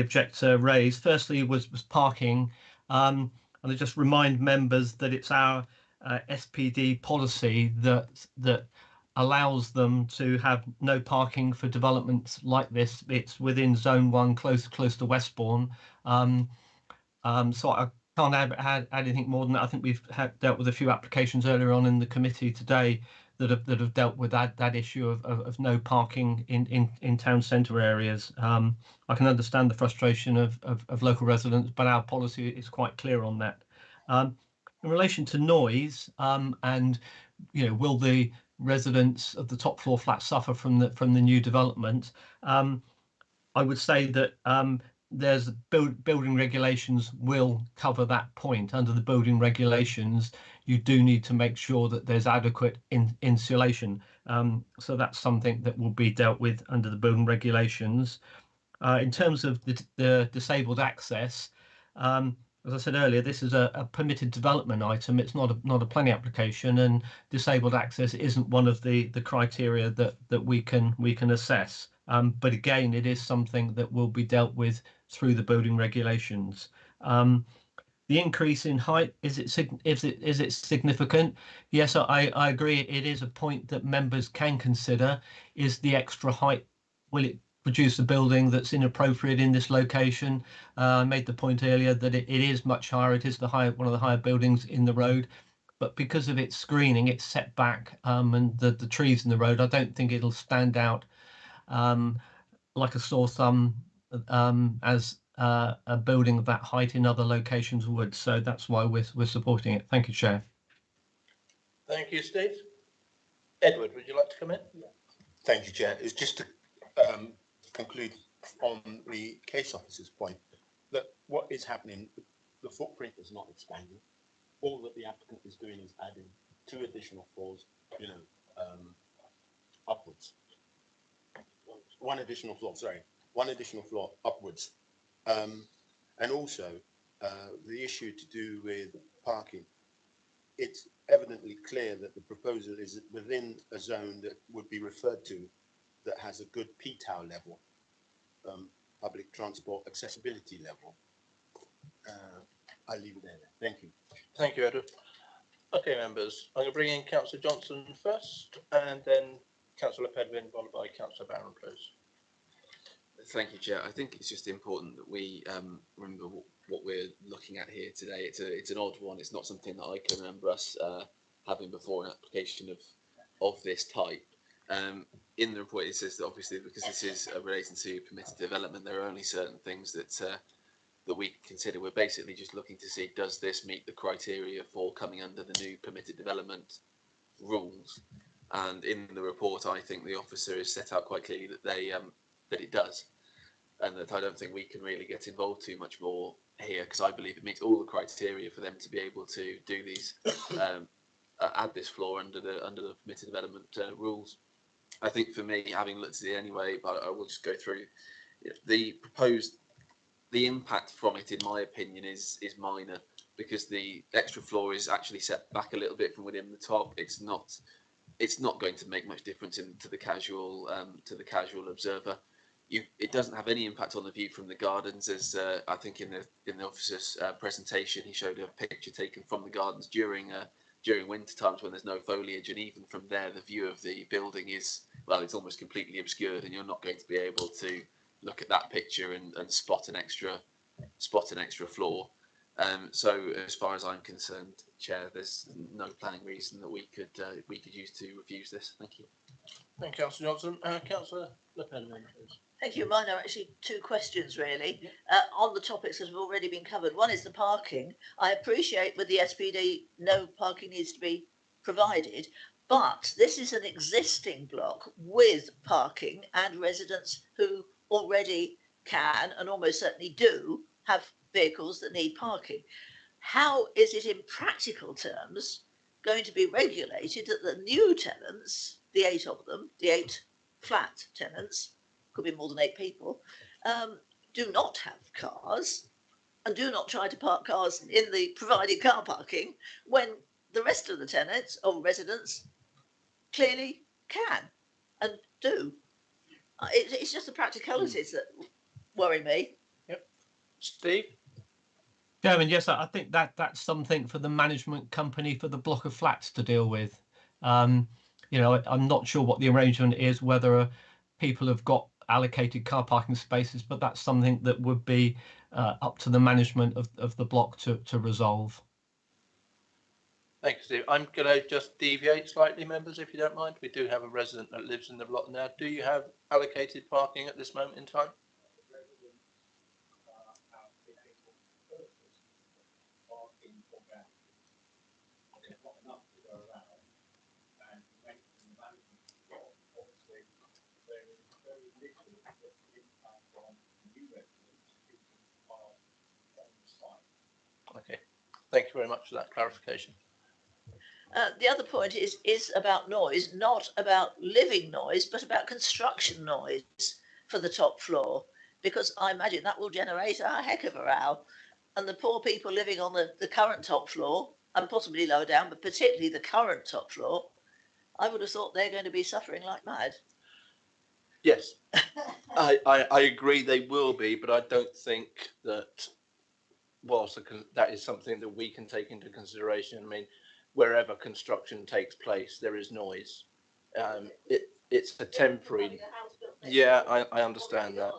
objector raised. Firstly was parking, and I just remind members that it's our SPD policy that allows them to have no parking for developments like this. It's within Zone 1, close to Westbourne. So I can't add anything more than that. I think we've dealt with a few applications earlier on in the committee today that have dealt with that issue of no parking in town centre areas. I can understand the frustration of local residents, but our policy is quite clear on that. In relation to noise, and will the residents of the top floor flat suffer from the new development? I would say that there's building regulations will cover that point. Under the building regulations, you do need to make sure that there's adequate insulation. So that's something that will be dealt with under the building regulations. In terms of the disabled access, as I said earlier, this is a permitted development item. It's not a planning application, and disabled access isn't one of the criteria that we can assess. But again, it is something that will be dealt with through the building regulations. The increase in height, is it significant? Yes, I agree. It is a point that members can consider. Is the extra height, will it produce a building that's inappropriate in this location? I made the point earlier that it is much higher. It is one of the higher buildings in the road, but because of its screening, it's set back, and the trees in the road, I don't think it'll stand out like a sore thumb as a building of that height in other locations would. So that's why we're supporting it. Thank you, Chair. Thank you, Steve. Edward, would you like to come in? Thank you, Chair. It's just to conclude on the case officer's point that what is happening, the footprint is not expanding. All that the applicant is doing is adding 2 additional floors, upwards. One additional floor upwards. And also the issue to do with parking. It's evidently clear that the proposal is within a zone that would be referred to that has a good PTOW level, public transport accessibility level. I'll leave it there. Thank you. Thank you, Edward. Okay, members, I'm going to bring in Councillor Johnson first, and then Councillor Pedwin, followed by Councillor Barron, please. Thank you, Chair. I think it's just important that we remember what we're looking at here today. It's an odd one. It's not something that I can remember us having before, an application of this type. In the report, it says that obviously because this is relating to permitted development, there are only certain things that we consider. We're basically just looking to see, does this meet the criteria for coming under the new permitted development rules? And in the report, I think the officer has set out quite clearly that that it does, and that I don't think we can really get involved too much more here, because I believe it meets all the criteria for them to be able to do these, add this floor under the permitted development rules. I think for me, having looked at it anyway, but I will just go through the impact from it, in my opinion, is minor, because the extra floor is actually set back a little bit from within the top. It's not going to make much difference to the casual observer. It doesn't have any impact on the view from the gardens, as I think in the officer's presentation he showed a picture taken from the gardens during winter times when there's no foliage, and even from there the view of the building is, well, it's almost completely obscured, and you're not going to be able to look at that picture and spot an extra floor. So as far as I'm concerned, Chair, there's no planning reason that we could use to refuse this. Thank you. Thank you, Councillor Johnson. Councillor Le Pen, please. Thank you. Mine are actually 2 questions, really, on the topics that have already been covered. One is the parking. I appreciate with the SPD no parking needs to be provided, but this is an existing block with parking and residents who already can and almost certainly do have vehicles that need parking. How is it in practical terms going to be regulated that the new tenants, the 8 of them, the 8 flat tenants, could be more than 8 people, do not have cars and do not try to park cars in the provided car parking when the rest of the tenants or residents clearly can and do. It's just the practicalities that worry me. Yep. Steve? Chairman, yes, I think that's something for the management company for the block of flats to deal with. You know, I'm not sure what the arrangement is, whether people have got allocated car parking spaces, but that's something that would be up to the management of the block to resolve. Thank you, Steve. I'm going to just deviate slightly, members, if you don't mind. We do have a resident that lives in the block now. Do you have allocated parking at this moment in time? Okay, thank you very much for that clarification. The other point is about noise, not about living noise, but about construction noise for the top floor, because I imagine that will generate a heck of a row. And the poor people living on the current top floor, and possibly lower down, but particularly the current top floor, I would have thought they're going to be suffering like mad. Yes, I agree they will be, but I don't think that whilst that is something that we can take into consideration. I mean, wherever construction takes place, there is noise. It's a temporary. Yeah, I understand that.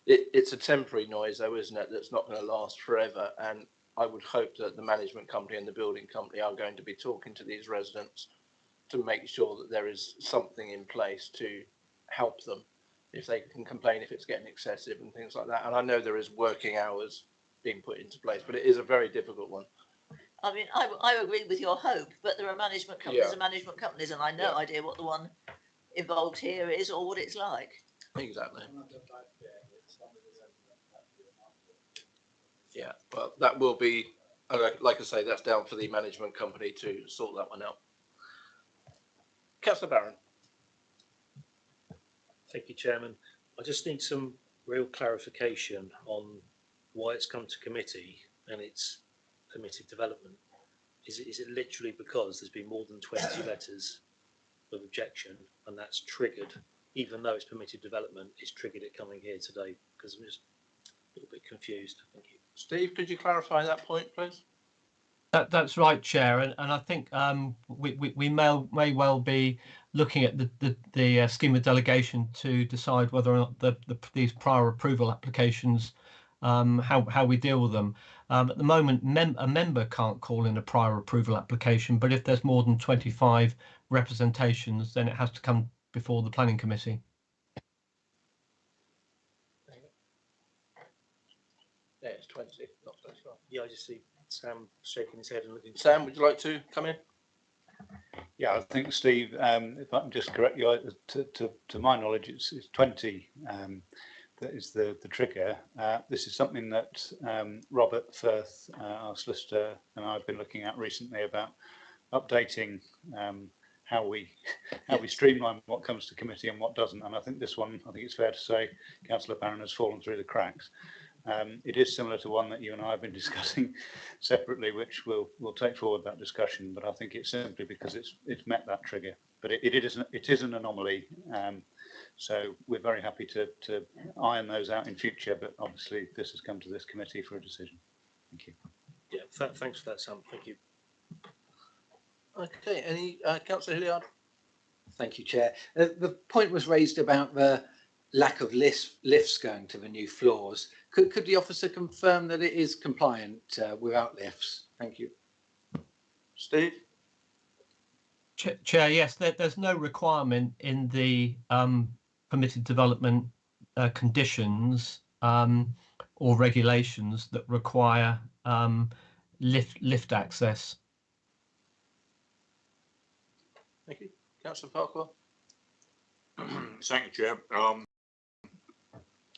It's a temporary noise, though, isn't it? That's not going to last forever. And I would hope that the management company and the building company are going to be talking to these residents to make sure that there is something in place to help them if they can complain if it's getting excessive and things like that. And I know there is working hours being put into place, but it is a very difficult one. I mean, I agree with your hope, but there are management companies and management companies, and I have no idea what the one involved here is or what it's like. Exactly. Yeah, well, that will be, like I say, that's down for the management company to sort that one out. Councillor Barron. Thank you, Chairman. I just need some real clarification on why it's come to committee and it's permitted development. Is it literally because there's been more than 20 letters of objection and that's triggered, even though it's permitted development, it's triggered it coming here today? Because I'm just a little bit confused. Thank you. Steve, could you clarify that point, please? That's right, Chair, and I think we may well be looking at the scheme of delegation to decide whether or not these prior approval applications, how we deal with them. At the moment, a member can't call in a prior approval application, but if there's more than 25 representations, then it has to come before the planning committee. Yeah, it's 20, not 25. Yeah, I just see Sam shaking his head and looking. Sam, would you like to come in? Yeah, I think, Steve, if I can just correct you, to my knowledge, it's 20 that is the trigger. This is something that Robert Firth, our solicitor, and I have been looking at recently about updating how we streamline what comes to committee and what doesn't. And I think this one, I think it's fair to say, Councillor Barron has fallen through the cracks. It is similar to one that you and I have been discussing separately, which we'll take forward that discussion. But I think it's simply because it's met that trigger. But it is an anomaly. So we're very happy to iron those out in future. But obviously, this has come to this committee for a decision. Thank you. Yeah, thanks for that, Sam. Thank you. Okay, any Councillor Hilliard? Thank you, Chair. The point was raised about the lack of lifts going to the new floors. Could the officer confirm that it is compliant without lifts? Thank you. Steve? Chair, yes, there's no requirement in the permitted development conditions or regulations that require lift access. Thank you. Councillor Farquhar? Thank you, Chair.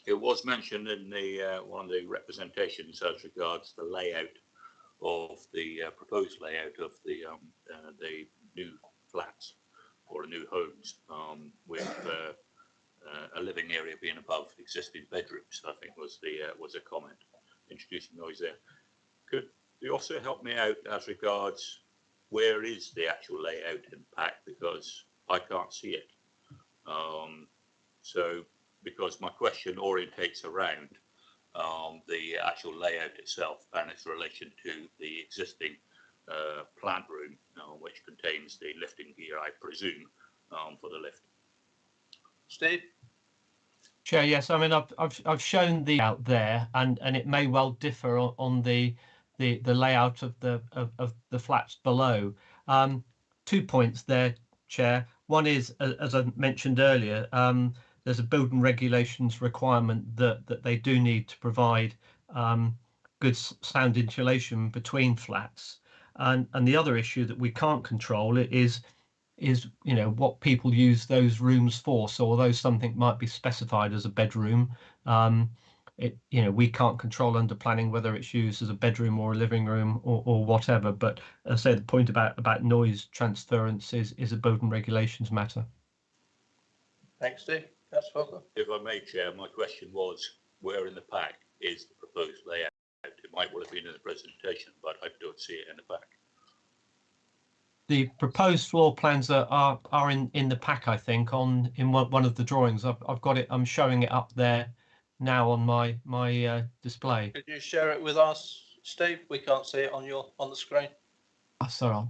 It was mentioned in the one of the representations as regards the layout of the proposed layout of the new flats or the new homes, with a living area being above existing bedrooms. I think was a comment introducing noise there. Could you also help me out as regards where is the actual layout in the pack, because I can't see it. So because my question orientates around the actual layout itself and its relation to the existing plant room, which contains the lifting gear, I presume, for the lift. Steve? Chair, yes, I mean I've shown the out there, and it may well differ on the layout of the flats below. 2 points there, Chair. One is, as I mentioned earlier, there's a building regulations requirement that they do need to provide good sound insulation between flats, and the other issue that we can't control is what people use those rooms for. So although something might be specified as a bedroom, we can't control under planning whether it's used as a bedroom or a living room or whatever. But as I say, the point about noise transference is a building regulations matter. Thanks, Steve. That's welcome. If I may, Chair, my question was, where in the pack is the proposed layout? It might well have been in the presentation, but I don't see it in the pack. The proposed floor plans are in the pack, I think, in one of the drawings. I've got it. I'm showing it up there now on my display. Could you share it with us, Steve? We can't see it on the screen. Oh, sorry.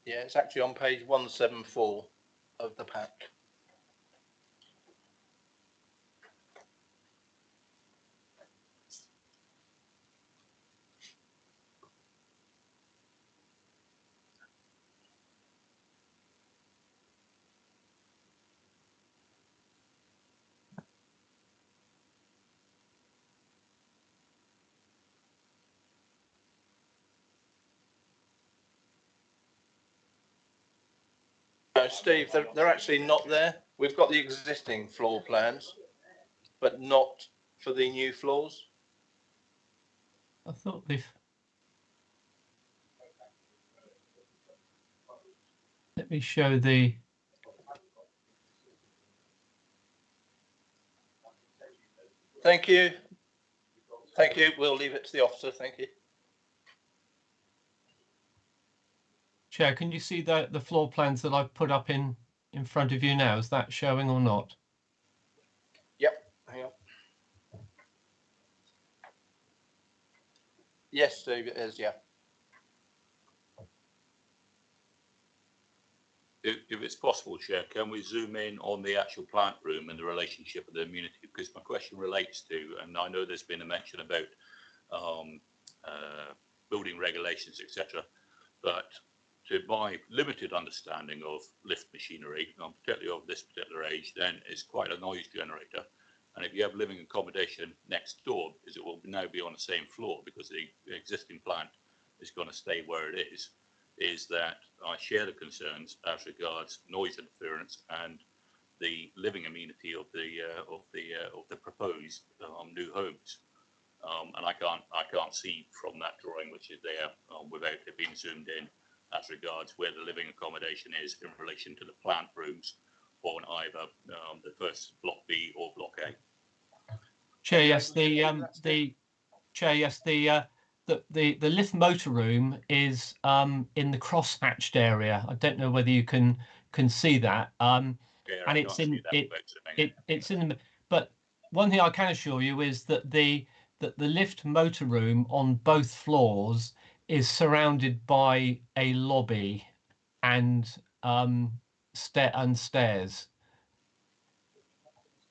Yeah, it's actually on page 174 of the pack. No, Steve, they're actually not there. We've got the existing floor plans, but not for the new floors. I thought they've. Let me show the. Thank you. Thank you. We'll leave it to the officer. Thank you. Chair, can you see the floor plans that I've put up in front of you now? Is that showing or not? Yep. Hang on. Yes, Steve, it is. Yeah. If it's possible, Chair, can we zoom in on the actual plant room and the relationship of the immunity? Because my question relates to, and I know there's been a mention about building regulations, etc. But to my limited understanding of lift machinery, particularly of this particular age, then it's quite a noise generator. And if you have living accommodation next door, because it will now be on the same floor because the existing plant is going to stay where it is that I share the concerns as regards noise interference and the living amenity of the proposed new homes. And I can't see from that drawing, which is there, without it being zoomed in, as regards where the living accommodation is in relation to the plant rooms on either the first block B or block A. Chair, yes, the lift motor room is in the cross-hatched area. I don't know whether you can see that. And it's in the. But one thing I can assure you is that the lift motor room on both floors is surrounded by a lobby and stairs.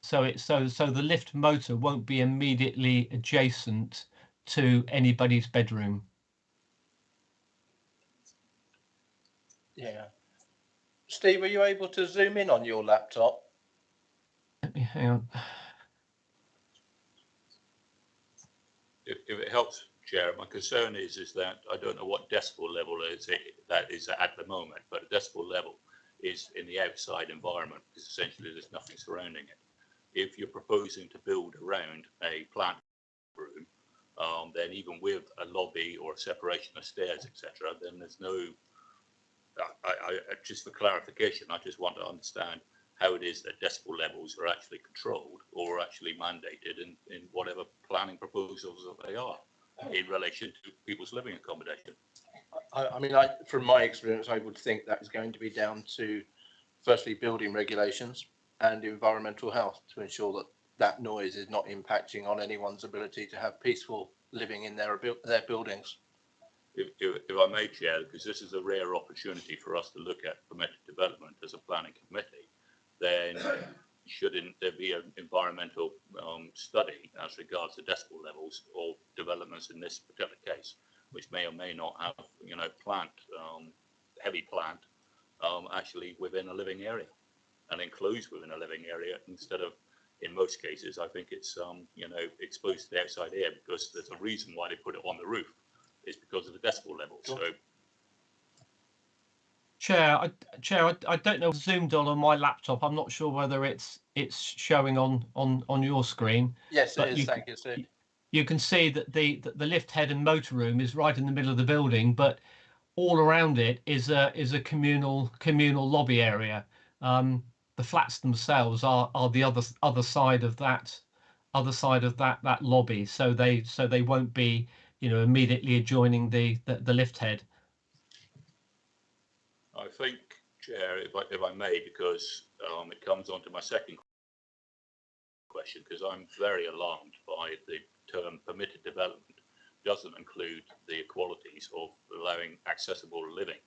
So the lift motor won't be immediately adjacent to anybody's bedroom. Yeah. Steve, are you able to zoom in on your laptop? Let me hang on. If it helps, Chair, my concern is that I don't know what decibel level that is at the moment, but a decibel level is in the outside environment because essentially there's nothing surrounding it. if you're proposing to build around a plant room, then even with a lobby or a separation of stairs, etc., then there's no. Just for clarification, I just want to understand how it is that decibel levels are actually controlled or actually mandated in whatever planning proposals that they are in relation to people's living accommodation. I mean, from my experience, I would think that is going to be down to, firstly, building regulations and environmental health to ensure that that noise is not impacting on anyone's ability to have peaceful living in their buildings. If I may, Chair, because this is a rare opportunity for us to look at permitted development as a planning committee, then shouldn't there be an environmental study as regards to decibel levels of developments in this particular case, which may or may not have, you know, plant, heavy plant, actually within a living area and enclosed within a living area instead of, in most cases, I think it's, you know, exposed to the outside air, because there's a reason why they put it on the roof. It's because of the decibel levels. So, Chair, I don't know, zoomed on my laptop. I'm not sure whether it's showing on your screen. Yes, it is. Thank you, Steve. You can see that the lift head and motor room is right in the middle of the building, but all around it is a communal lobby area. The flats themselves are the other side of that lobby, so they won't be, you know, immediately adjoining the lift head. I think, Chair, if I may, because it comes on to my second question, because I'm very alarmed by the term permitted development doesn't include the qualities of allowing accessible living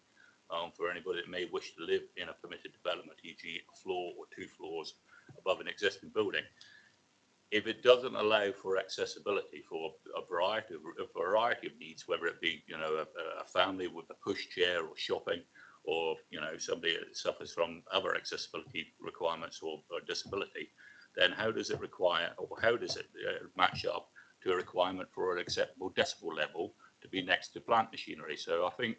for anybody that may wish to live in a permitted development, e.g. a floor or 2 floors above an existing building. If it doesn't allow for accessibility for a variety of needs, whether it be, you know, a family with a pushchair or shopping, or, you know, somebody that suffers from other accessibility requirements or disability, then how does it require, or how does it match up to a requirement for an acceptable decibel level to be next to plant machinery? So I think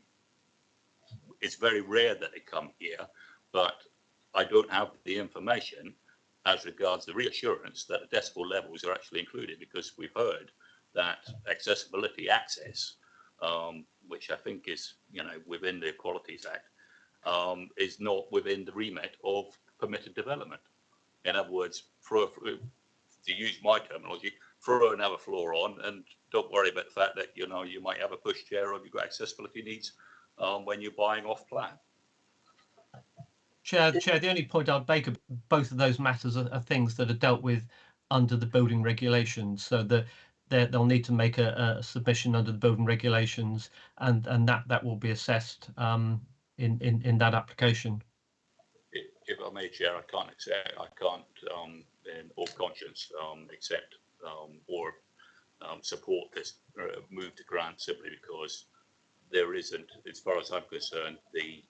it's very rare that they come here, but I don't have the information as regards the reassurance that the decibel levels are actually included, because we've heard that accessibility access, which I think is, you know, within the Equalities Act, is not within the remit of permitted development. In other words, to use my terminology, throw another floor on and don't worry about the fact that, you know, you might have a pushchair or you've got accessibility needs when you're buying off plan. Chair, the only point I'd make of both of those matters are things that are dealt with under the building regulations. So they'll need to make a submission under the building regulations, and that will be assessed in that application. If I may, Chair, I can't in all conscience accept or support this move to grant, simply because there isn't, as far as I'm concerned, the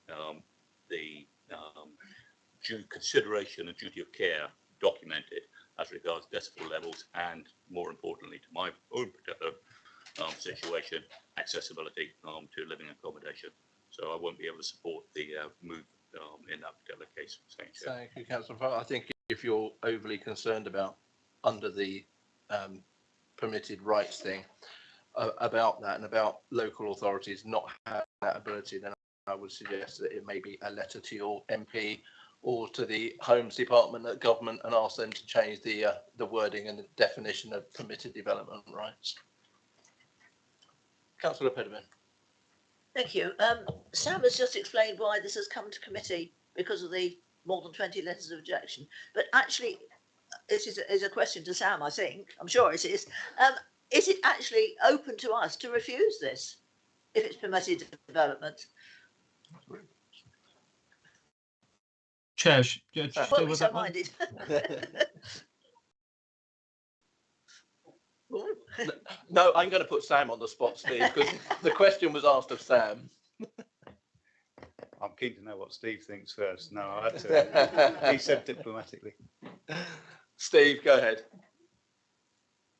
due consideration and duty of care documented as regards decibel levels, and more importantly, to my own particular situation, accessibility to living accommodation. So I won't be able to support the move in that particular case. Thank you, Councillor. I think if you're overly concerned about under the permitted rights thing about that and about local authorities not having that ability, then I would suggest that it may be a letter to your MP or to the Homes Department at government and ask them to change the wording and the definition of permitted development rights. Councillor Pedderman. Thank you. Sam has just explained why this has come to committee because of the more than 20 letters of objection. But actually, this is a question to Sam, I think. I'm sure it is. Is it actually open to us to refuse this if it's permitted development? Chair, won't be so minded. No, I'm going to put Sam on the spot, Steve, because the question was asked of Sam. I'm keen to know what Steve thinks first. No, I had to. He said diplomatically. Steve, go ahead.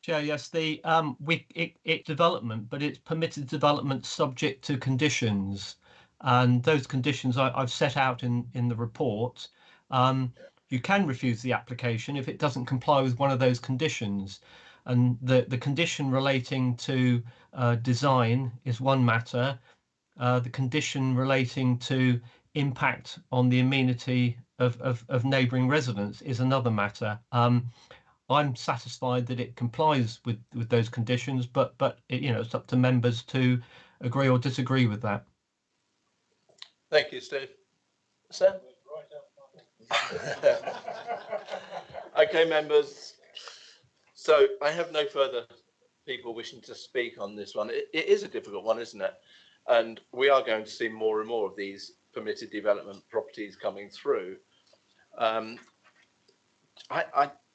Chair, yes, it's development, but it's permitted development subject to conditions, and those conditions I've set out in the report. you can refuse the application if it doesn't comply with one of those conditions. And the condition relating to design is one matter. The condition relating to impact on the amenity of neighbouring residents is another matter. I'm satisfied that it complies with those conditions, but it's up to members to agree or disagree with that. Thank you, Steve. Sam? Okay, members. So I have no further people wishing to speak on this one. It is a difficult one, isn't it? And we are going to see more and more of these permitted development properties coming through. I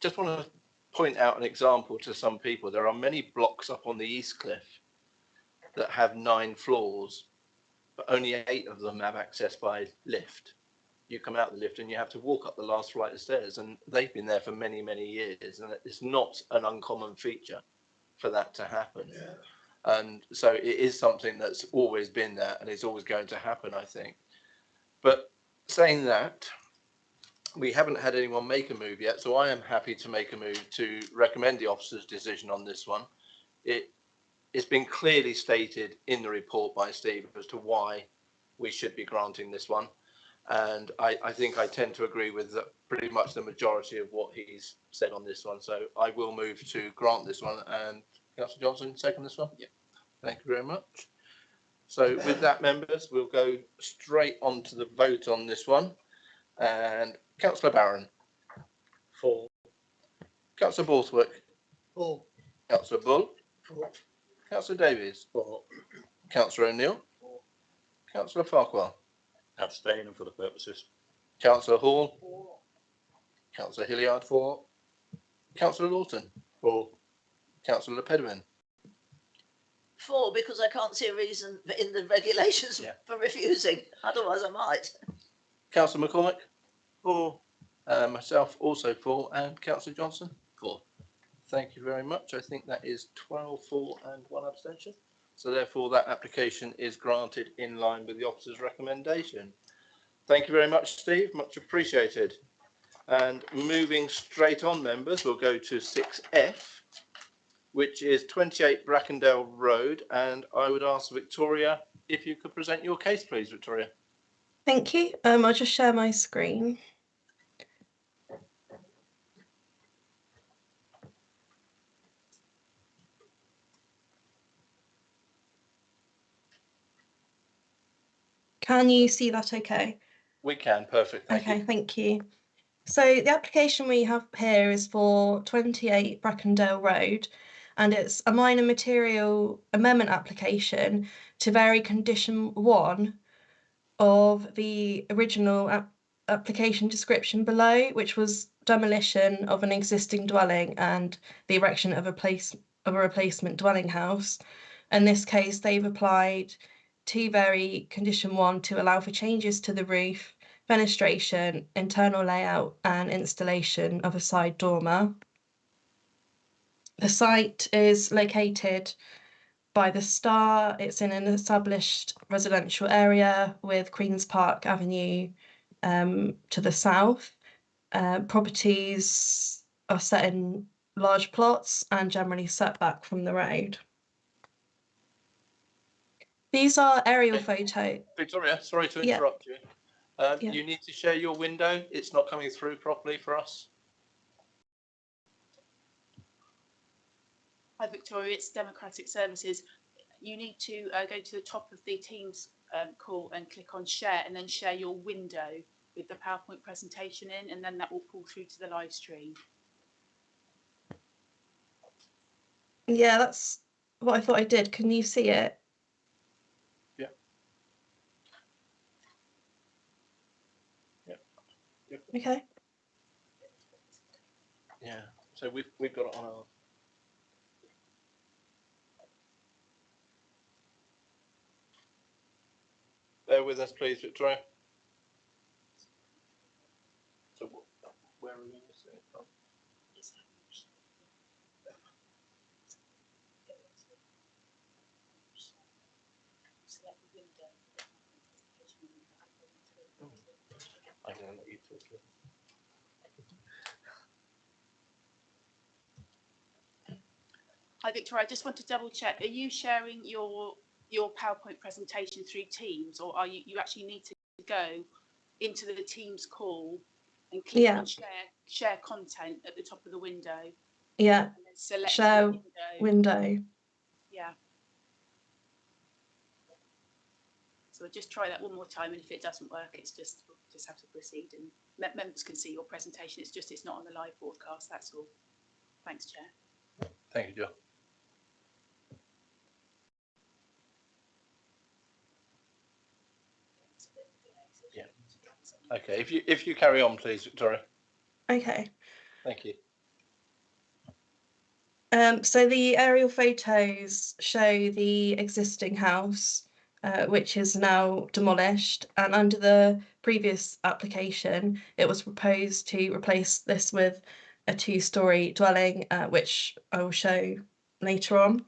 just want to point out an example to some people. There are many blocks up on the East Cliff that have 9 floors, but only 8 of them have access by lift. You come out the lift and you have to walk up the last flight of stairs, and they've been there for many, many years, and it's not an uncommon feature for that to happen. Yeah. And so it is something that's always been there and it's always going to happen, I think. But saying that, we haven't had anyone make a move yet, so I am happy to make a move to recommend the officer's decision on this one. It's been clearly stated in the report by Steve as to why we should be granting this one. And I think I tend to agree with pretty much the majority of what he's said on this one. So I will move to grant this one. And Councillor Johnson, second this one? Yeah. Thank you very much. So with that, members, we'll go straight on to the vote on this one. And Councillor Barron? For. Councillor Borthwick? For. Councillor Bull? For. Councillor Davies? For. Councillor O'Neill? For. Councillor Farquhar? Abstaining for the purposes. Councillor Hall? For. Councillor Hilliard? For. Councillor Lawton? For. Councillor Pedwin? For, because I can't see a reason in the regulations for refusing. Otherwise, I might. Councillor McCormick? For. Myself also for. And Councillor Johnson? For. Thank you very much. I think that is 12 for and 1 abstention. So therefore that application is granted in line with the officer's recommendation. Thank you very much, Steve. Much appreciated. And moving straight on, members, we'll go to 6F, which is 28 Brackendale Road. And I would ask Victoria if you could present your case, please, Victoria. Thank you. I'll just share my screen. Can you see that okay? We can, perfect. Thank you. Okay, thank you. So the application we have here is for 28 Brackendale Road, and it's a minor material amendment application to vary condition 1 of the original application description below, which was demolition of an existing dwelling and the erection of a replacement dwelling house. In this case, they've applied to vary condition 1 to allow for changes to the roof, fenestration, internal layout and installation of a side dormer. The site is located by the Star. It's in an established residential area with Queen's Park Avenue to the south. Properties are set in large plots and generally set back from the road. These are aerial photos. Victoria, sorry to interrupt you. You need to share your window. It's not coming through properly for us. Hi, Victoria. It's Democratic Services. You need to go to the top of the Teams call and click on share, and then share your window with the PowerPoint presentation in, and then that will pull through to the live stream. Yeah, that's what I thought I did. Can you see it? Okay. Yeah, so we've got it on our. Bear with us, please, Victoria. So where are we going to see it from? I'm going to let you talk to it. Hi, Victoria. I just want to double check. Are you sharing your PowerPoint presentation through Teams, or are you actually need to go into the Teams call and click on share content at the top of the window? Yeah. And then select Share the window. Yeah. So we'll just try that one more time, and if it doesn't work, we'll just have to proceed, and members can see your presentation. It's not on the live broadcast. That's all. Thanks, Chair. Thank you, Jill. Yeah. Okay. If you carry on, please, Victoria. Okay. Thank you. So the aerial photos show the existing house, which is now demolished, and under the previous application, it was proposed to replace this with a 2-storey dwelling, which I will show later on.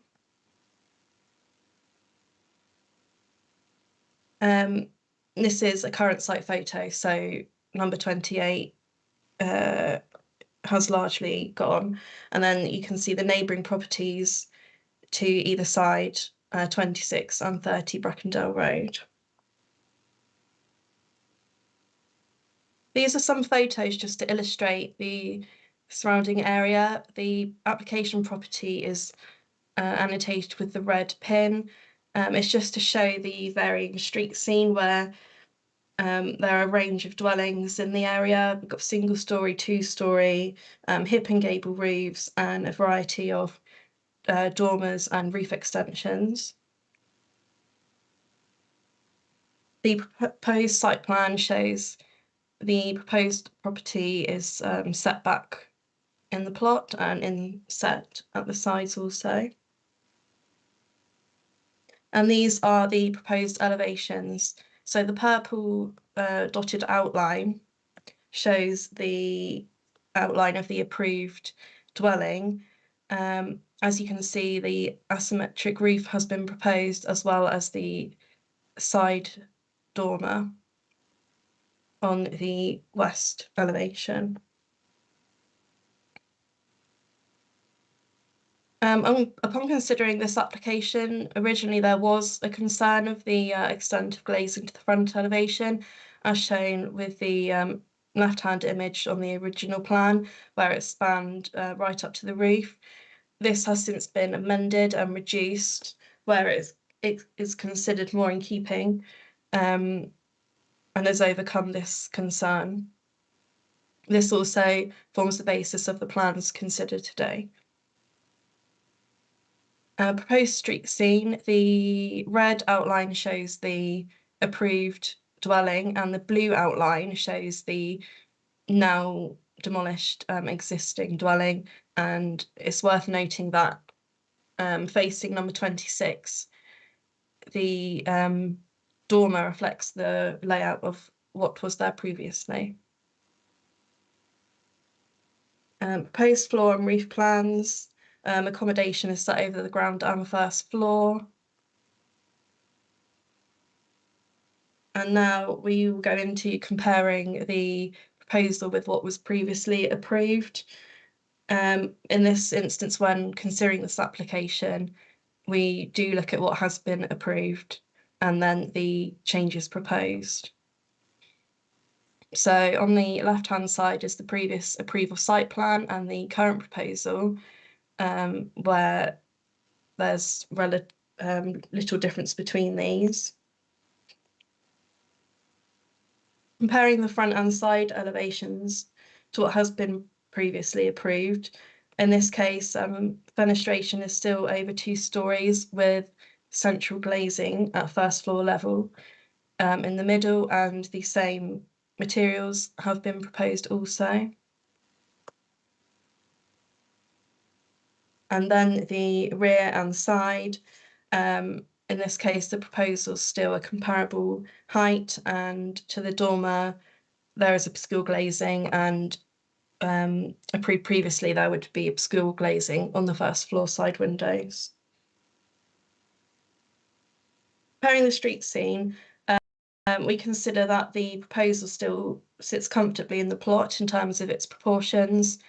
This is a current site photo, so number 28 has largely gone, and then you can see the neighbouring properties to either side, 26 and 30 Brackendale Road. These are some photos just to illustrate the surrounding area. The application property is annotated with the red pin. It's just to show the varying street scene where there are a range of dwellings in the area. We've got 1-storey, 2-storey, hip and gable roofs, and a variety of dormers and roof extensions. The proposed site plan shows the proposed property is set back in the plot and inset at the sides also. And these are the proposed elevations. So the purple dotted outline shows the outline of the approved dwelling. As you can see, the asymmetric roof has been proposed, as well as the side dormer on the west elevation. Upon considering this application, originally there was a concern of the extent of glazing to the front elevation, as shown with the left-hand image on the original plan, where it spanned right up to the roof. This has since been amended and reduced, where it is considered more in keeping, and has overcome this concern. This also forms the basis of the plans considered today. Proposed street scene. The red outline shows the approved dwelling, and the blue outline shows the now demolished existing dwelling. And it's worth noting that facing number 26, the dormer reflects the layout of what was there previously. Proposed floor and roof plans. Accommodation is set over the ground and first floor. And now we will go into comparing the proposal with what was previously approved. In this instance, when considering this application, we do look at what has been approved and then the changes proposed. So on the left-hand side is the previous approval site plan and the current proposal, where there's little difference between these. Comparing the front and side elevations to what has been previously approved. In this case, fenestration is still over 2 stories with central glazing at first floor level in the middle, and the same materials have been proposed also. And then the rear and side, in this case, the proposal is still a comparable height, and to the dormer, there is obscure glazing, and approved previously, there would be obscure glazing on the first floor side windows. Comparing the street scene, we consider that the proposal still sits comfortably in the plot in terms of its proportions,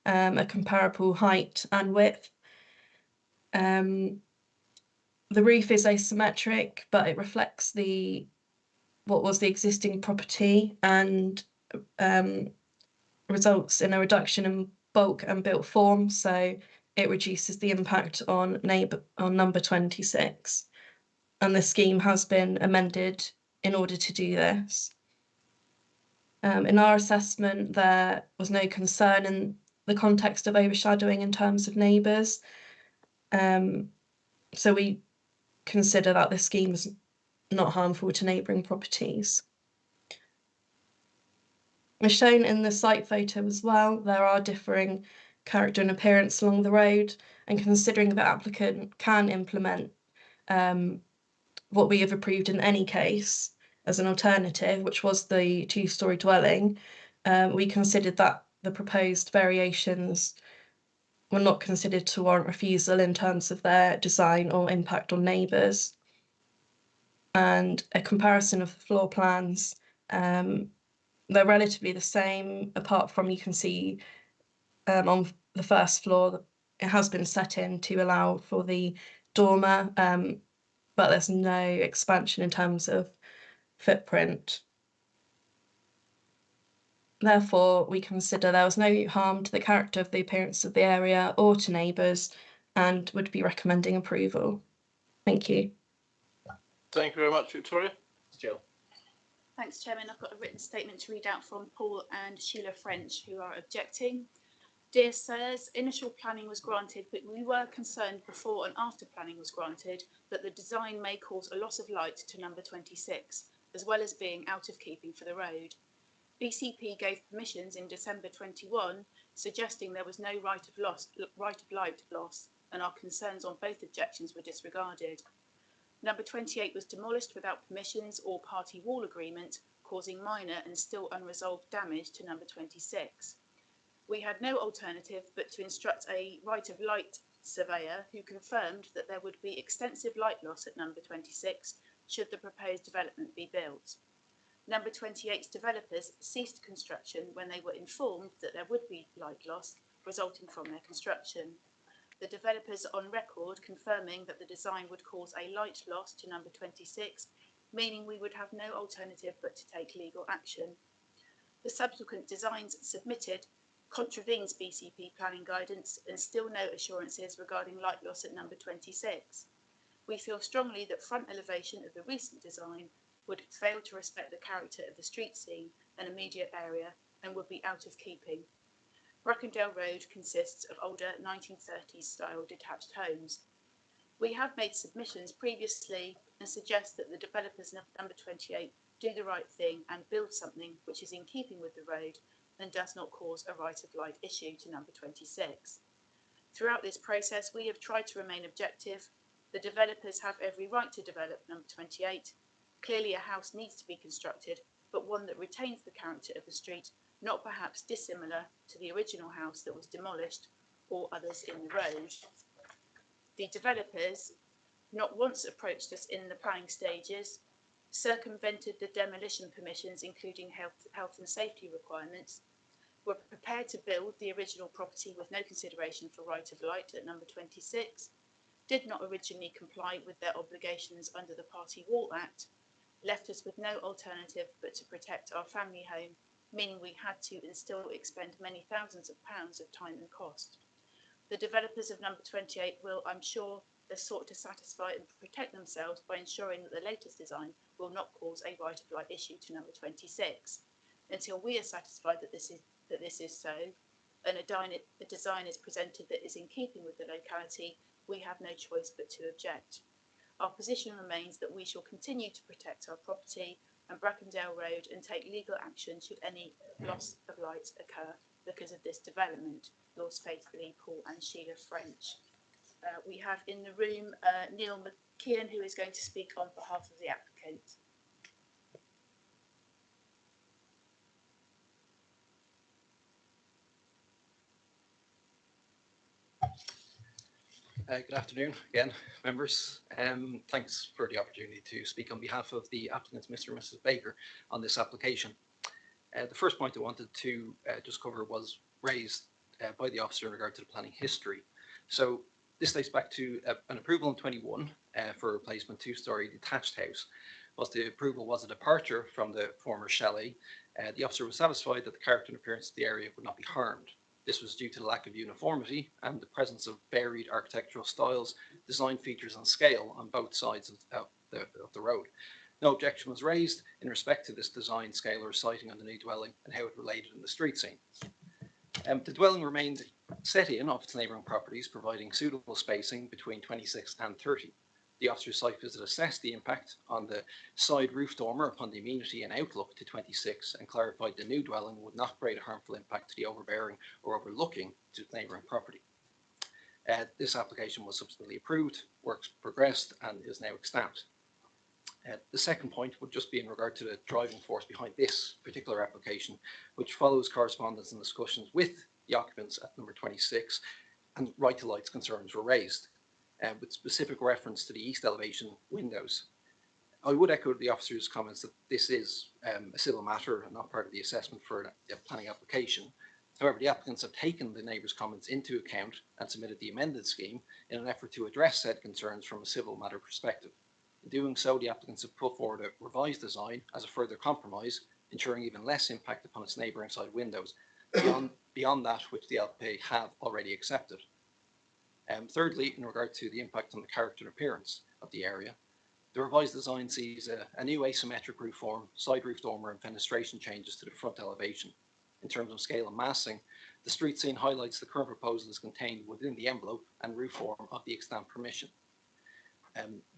a comparable height and width. The roof is asymmetric, but it reflects what was the existing property and results in a reduction in bulk and built form. So it reduces the impact on number 26. And the scheme has been amended in order to do this. In our assessment, there was no concern in the context of overshadowing in terms of neighbours. So we consider that the scheme is not harmful to neighbouring properties. As shown in the site photo as well, there are differing character and appearance along the road, and considering the applicant can implement what we have approved in any case as an alternative, which was the two-storey dwelling, we considered that the proposed variations were not considered to warrant refusal in terms of their design or impact on neighbours. And a comparison of the floor plans, they're relatively the same, apart from you can see on the first floor, it has been set in to allow for the dormer, but there's no expansion in terms of footprint. Therefore, we consider there was no harm to the character of the appearance of the area or to neighbours, and would be recommending approval. Thank you. Thank you very much, Victoria. Jill. Thanks, Chairman. I've got a written statement to read out from Paul and Sheila French, who are objecting. Dear Sirs, initial planning was granted, but we were concerned before and after planning was granted that the design may cause a loss of light to number 26, as well as being out of keeping for the road. BCP gave permissions in December 21, suggesting there was no right of light loss, and our concerns on both objections were disregarded. Number 28 was demolished without permissions or party wall agreement, causing minor and still unresolved damage to number 26. We had no alternative but to instruct a right of light surveyor who confirmed that there would be extensive light loss at number 26 should the proposed development be built. Number 28's developers ceased construction when they were informed that there would be light loss resulting from their construction. The developers on record confirming that the design would cause a light loss to number 26, meaning we would have no alternative but to take legal action. The subsequent designs submitted contravenes BCP planning guidance and still no assurances regarding light loss at number 26. We feel strongly that front elevation of the recent design would fail to respect the character of the street scene and immediate area and would be out of keeping. Brackendale Road consists of older 1930s style detached homes. We have made submissions previously and suggest that the developers of number 28 do the right thing and build something which is in keeping with the road and does not cause a right of light issue to number 26. Throughout this process, we have tried to remain objective. The developers have every right to develop number 28. Clearly a house needs to be constructed, but one that retains the character of the street, not perhaps dissimilar to the original house that was demolished or others in the road. The developers not once approached us in the planning stages, circumvented the demolition permissions including health and safety requirements, were prepared to build the original property with no consideration for right of light at number 26, did not originally comply with their obligations under the Party Wall Act, left us with no alternative but to protect our family home, meaning we had to and still expend many thousands of pounds of time and cost. The developers of number 28 will, I'm sure, have sought to satisfy and protect themselves by ensuring that the latest design will not cause a right of light issue to number 26. Until we are satisfied that this is so, and a design is presented that is in keeping with the locality, we have no choice but to object. Our position remains that we shall continue to protect our property and Brackendale Road and take legal action should any loss of light occur because of this development. Yours faithfully, Paul and Sheila French. We have in the room Neil McKeon, who is going to speak on behalf of the applicant. Good afternoon again, members. Thanks for the opportunity to speak on behalf of the applicants, Mr. and Mrs. Baker, on this application. The first point I wanted to just cover was raised by the officer in regard to the planning history. So This dates back to an approval in 21 for a replacement two-storey detached house. Whilst the approval was a departure from the former chalet, the officer was satisfied that the character and appearance of the area would not be harmed. This was due to the lack of uniformity and the presence of varied architectural styles, design features and scale on both sides of the road. No objection was raised in respect to this design, scale or siting on the new dwelling and how it related in the street scene. The dwelling remained set in of its neighbouring properties, providing suitable spacing between 26 and 30. The officer's site visit assessed the impact on the side roof dormer upon the amenity and outlook to 26 and clarified the new dwelling would not create a harmful impact to the overbearing or overlooking to the neighbouring property. This application was subsequently approved, works progressed and is now extant. The second point would just be in regard to the driving force behind this particular application, which follows correspondence and discussions with the occupants at number 26, and right to light's concerns were raised, with specific reference to the east elevation windows. I would echo the officer's comments that this is a civil matter and not part of the assessment for a planning application. However, the applicants have taken the neighbours' comments into account and submitted the amended scheme in an effort to address said concerns from a civil matter perspective. In doing so, the applicants have put forward a revised design as a further compromise, ensuring even less impact upon its neighbouring side windows, beyond that which the LPA have already accepted. Thirdly, in regard to the impact on the character and appearance of the area, the revised design sees a new asymmetric roof form, side roof dormer and fenestration changes to the front elevation. In terms of scale and massing, the street scene highlights the current proposal is contained within the envelope and roof form of the extant permission.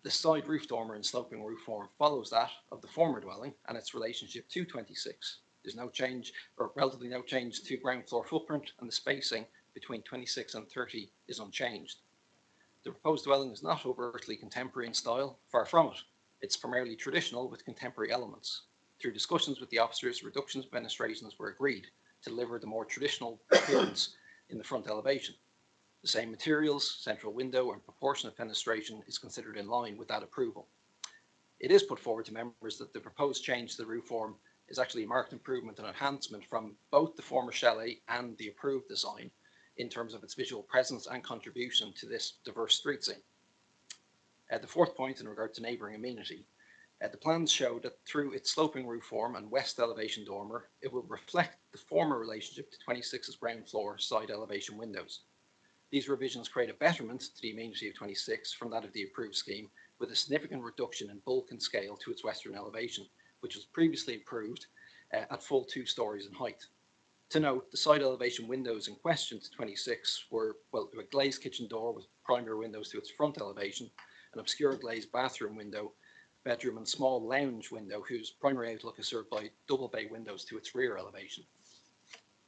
The side roof dormer and sloping roof form follows that of the former dwelling and its relationship to 26. There's no change, or relatively no change, to ground floor footprint, and the spacing between 26 and 30 is unchanged. The proposed dwelling is not overtly contemporary in style, far from it. It's primarily traditional with contemporary elements. Through discussions with the officers, reductions and fenestrations were agreed to deliver the more traditional appearance in the front elevation. The same materials, central window and proportionate fenestration is considered in line with that approval. It is put forward to members that the proposed change to the roof form is actually a marked improvement and enhancement from both the former chalet and the approved design in terms of its visual presence and contribution to this diverse street scene. The fourth point in regard to neighbouring amenity, the plans show that through its sloping roof form and west elevation dormer, it will reflect the former relationship to 26's ground floor side elevation windows. These revisions create a betterment to the amenity of 26 from that of the approved scheme, with a significant reduction in bulk and scale to its western elevation, which was previously approved at full 2 stories in height. To note, the side elevation windows in question to 26 were, well, a glazed kitchen door with primary windows to its front elevation, an obscure glazed bathroom window, bedroom and small lounge window whose primary outlook is served by double bay windows to its rear elevation.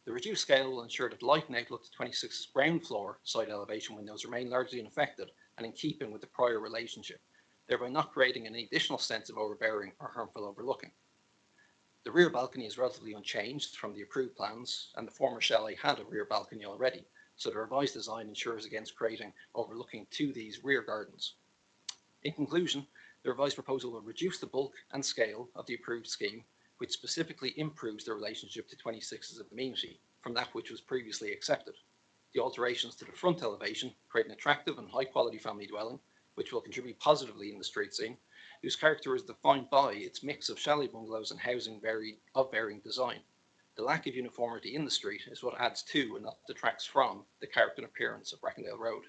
The reduced scale will ensure that light and outlook to 26's ground floor side elevation windows remain largely unaffected and in keeping with the prior relationship, thereby not creating any additional sense of overbearing or harmful overlooking. The rear balcony is relatively unchanged from the approved plans, and the former chalet had a rear balcony already, so the revised design ensures against creating overlooking to these rear gardens. In conclusion, the revised proposal will reduce the bulk and scale of the approved scheme, which specifically improves the relationship to 26's amenity from that which was previously accepted. The alterations to the front elevation create an attractive and high quality family dwelling, which will contribute positively in the street scene, whose character is defined by its mix of chalet bungalows and housing of varying design. The lack of uniformity in the street is what adds to and not detracts from the character and appearance of Brackendale Road.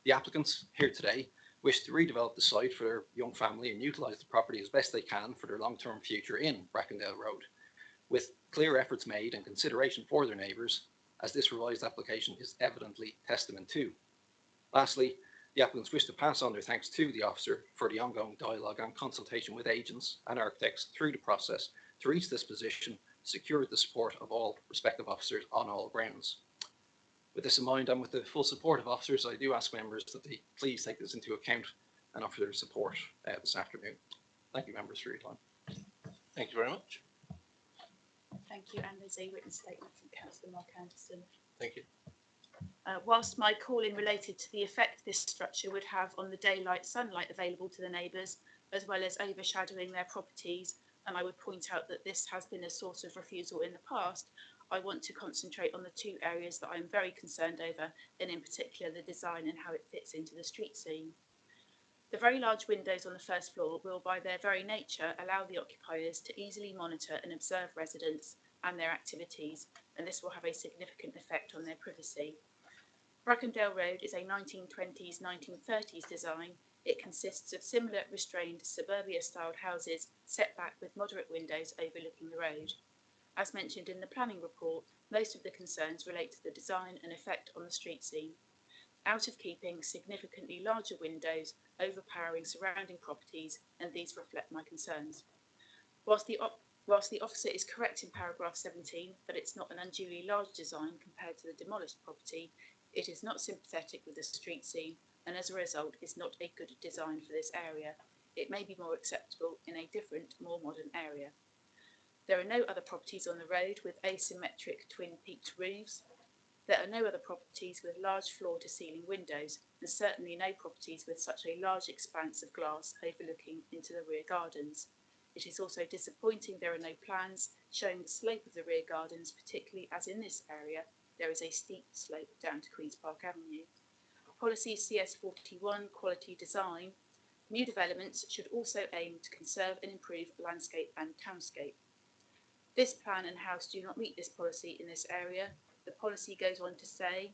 The applicants here today wish to redevelop the site for their young family and utilise the property as best they can for their long-term future in Brackendale Road, with clear efforts made and consideration for their neighbours, as this revised application is evidently testament to. Lastly, the applicants wish to pass on their thanks to the officer for the ongoing dialogue and consultation with agents and architects through the process to reach this position, secure the support of all respective officers on all grounds. With this in mind, and with the full support of officers, I do ask members that they please take this into account and offer their support this afternoon. Thank you, members, for your time. Thank you very much. Thank you. And there's a written statement from Councillor Mark Anderson. Thank you. Whilst my calling related to the effect this structure would have on the daylight sunlight available to the neighbours, as well as overshadowing their properties, and I would point out that this has been a source of refusal in the past, I want to concentrate on the two areas that I'm very concerned over, and in particular the design and how it fits into the street scene. The very large windows on the first floor will, by their very nature, allow the occupiers to easily monitor and observe residents and their activities, and this will have a significant effect on their privacy. Brackendale Road is a 1920s, 1930s design. It consists of similar restrained suburbia-styled houses set back with moderate windows overlooking the road. As mentioned in the planning report, most of the concerns relate to the design and effect on the street scene. Out of keeping, significantly larger windows overpowering surrounding properties, and these reflect my concerns. Whilst the officer is correct in paragraph 17 that it's not an unduly large design compared to the demolished property, it is not sympathetic with the street scene, and as a result is not a good design for this area. It may be more acceptable in a different, more modern area. There are no other properties on the road with asymmetric twin-peaked roofs. There are no other properties with large floor-to-ceiling windows, and certainly no properties with such a large expanse of glass overlooking into the rear gardens. It is also disappointing there are no plans showing the slope of the rear gardens, particularly as in this area there is a steep slope down to Queen's Park Avenue. Policy CS41, Quality Design. New developments should also aim to conserve and improve landscape and townscape. This plan and house do not meet this policy in this area. The policy goes on to say,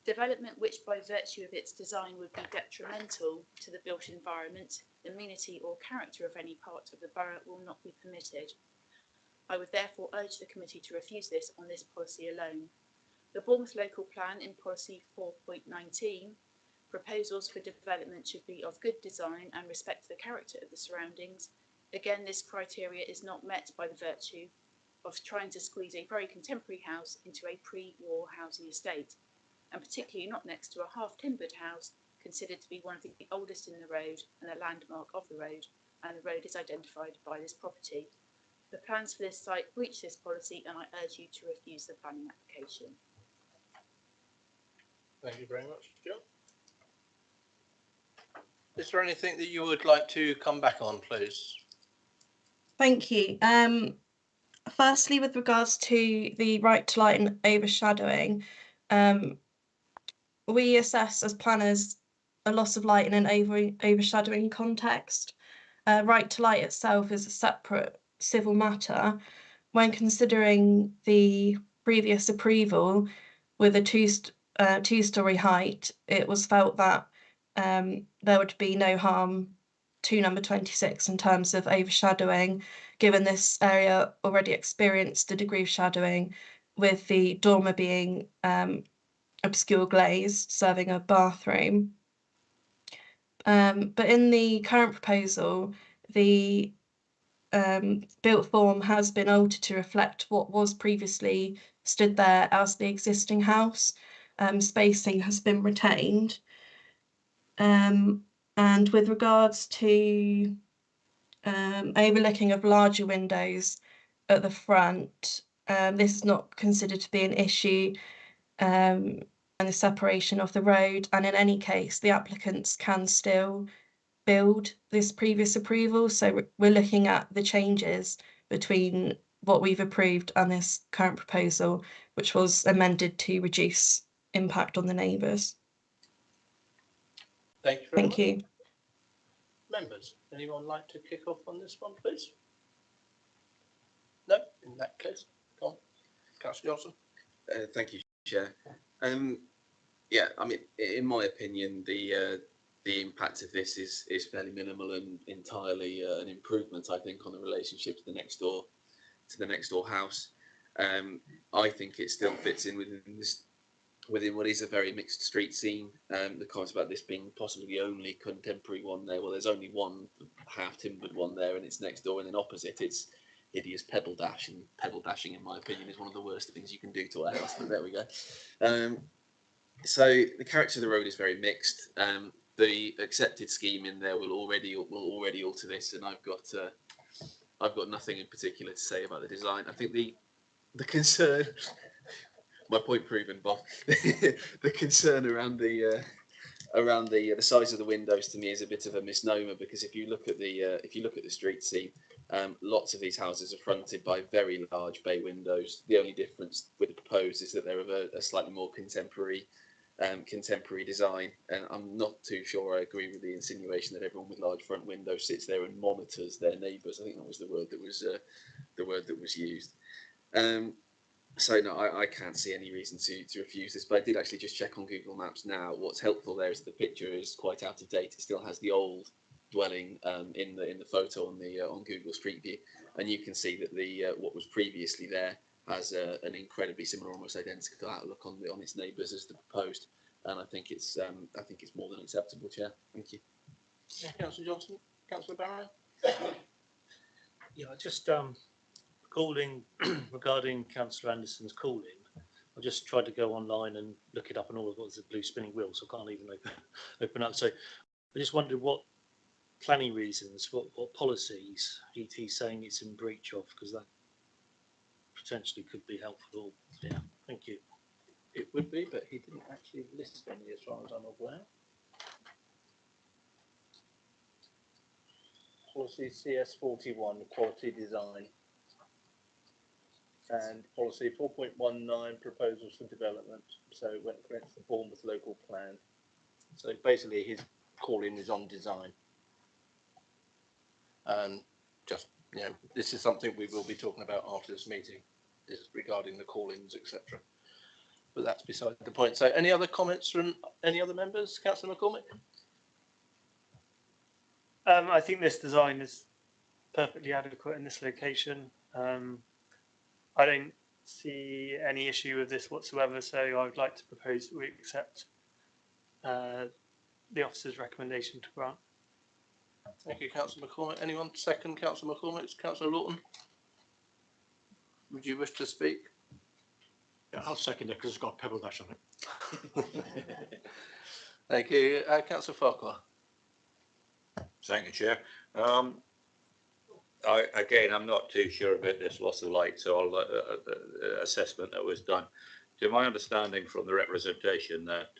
development which by virtue of its design would be detrimental to the built environment, amenity or character of any part of the borough will not be permitted. I would therefore urge the committee to refuse this on this policy alone. The Bournemouth Local Plan in Policy 4.19, proposals for development should be of good design and respect the character of the surroundings. Again, this criteria is not met by the virtue of trying to squeeze a very contemporary house into a pre-war housing estate, and particularly not next to a half-timbered house considered to be one of the oldest in the road and a landmark of the road, and the road is identified by this property. The plans for this site breach this policy, and I urge you to refuse the planning application. Thank you very much, Jill. Is there anything that you would like to come back on, please? Thank you. Firstly, with regards to the right to light and overshadowing, we assess as planners a loss of light in an overshadowing context. Right to light itself is a separate civil matter. When considering the previous approval with a two-storey height, it was felt that there would be no harm to number 26 in terms of overshadowing, given this area already experienced a degree of shadowing, with the dormer being obscure glazed, serving a bathroom. But in the current proposal, the built form has been altered to reflect what was previously stood there as the existing house. Spacing has been retained. And with regards to overlooking of larger windows at the front, this is not considered to be an issue, and the separation of the road, and in any case the applicants can still build this previous approval, so we're looking at the changes between what we've approved and this current proposal, which was amended to reduce impact on the neighbours. Thank you very much. Thank you. Members, anyone like to kick off on this one, please? No, in that case, come on, Councillor Johnson. Thank you, Chair. Yeah, I mean, in my opinion, the impact of this is fairly minimal and entirely an improvement, I think, on the relationship to the next door house. I think it still fits in within what is a very mixed street scene. The comments about this being possibly the only contemporary one there. Well, there's only one half-timbered one there, and it's next door, and then opposite it's hideous pebble dash, and pebble dashing, in my opinion, is one of the worst things you can do to a house. But there we go. So the character of the road is very mixed. The accepted scheme in there will already alter this, and I've got nothing in particular to say about the design. I think the concern. My point proven, Bob. The concern around the size of the windows to me is a bit of a misnomer, because if you look at the street scene, Lots of these houses are fronted by very large bay windows. The only difference with the proposed is that they're of a slightly more contemporary design, and I'm not too sure I agree with the insinuation that everyone with large front windows sits there and monitors their neighbours. I think that was the word that was used. So no, I can't see any reason to refuse this, but I did actually just check on Google Maps now. What's helpful there is the picture is quite out of date. It still has the old dwelling in the photo on Google Street View, and you can see that the what was previously there has an incredibly similar, almost identical outlook on its neighbours as the proposed, and I think it's more than acceptable, Chair. Thank you. Yeah, Councillor Johnson, Councillor Barrow. Yeah, just calling regarding Councillor Anderson's calling. I just tried to go online and look it up, and all of it was a blue spinning wheel, so I can't even open up. So I just wondered what planning reasons, what policies he's saying it's in breach of, because that potentially could be helpful. Yeah, thank you. It would be, but he didn't actually list any as far as I'm aware. Policy CS41, quality design, and policy 4.19, proposals for development. So it went against the Bournemouth local plan. So basically his calling is on design. And just, you know, this is something we will be talking about after this meeting, is regarding the call-ins, etc. But that's beside the point. So any other comments from any other members? Councillor McCormick? I think this design is perfectly adequate in this location. I don't see any issue with this whatsoever, so I would like to propose that we accept the officer's recommendation to grant. Thank you, Councillor McCormick. Anyone second Councillor McCormick? Councillor Lawton? Would you wish to speak? Yeah, I'll second it because it's got pebble dash on it. Thank you. Councillor Farquhar. Thank you, Chair. I'm not too sure about this loss of light, so I'll assessment that was done. To my understanding from the representation that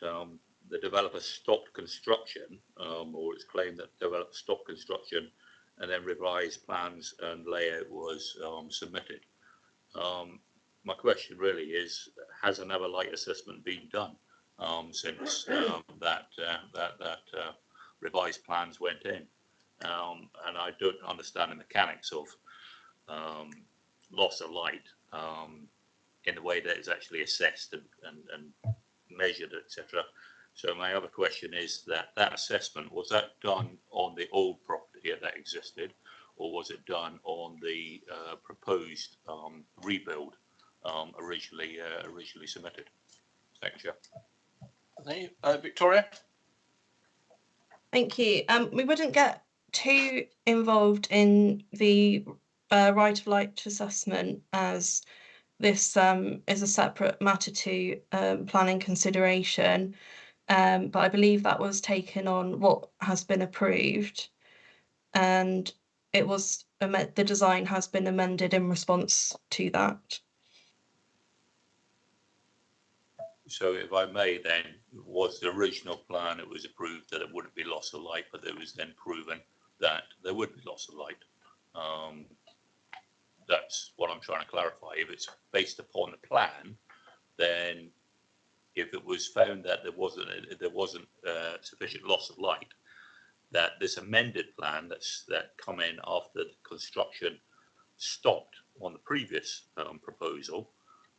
the developer stopped construction, or it's claimed that the developer stopped construction, and then revised plans and layout was submitted. My question really is: has another light assessment been done since that revised plans went in? And I don't understand the mechanics of loss of light in the way that it's actually assessed and measured, etc. So my other question is that assessment, was that done on the old property that existed, or was it done on the proposed rebuild originally submitted? Thank you. Thank you. Victoria? Thank you. We wouldn't get too involved in the right of light assessment, as this is a separate matter to planning consideration, but I believe that was taken on what has been approved, and it was the design has been amended in response to that. So if I may then, was the original plan, it was approved that it wouldn't be loss of light, but it was then proven that there would be loss of light. That's what I'm trying to clarify. If it's based upon the plan, then if it was found that there wasn't sufficient loss of light, that this amended plan that come in after the construction stopped on the previous proposal,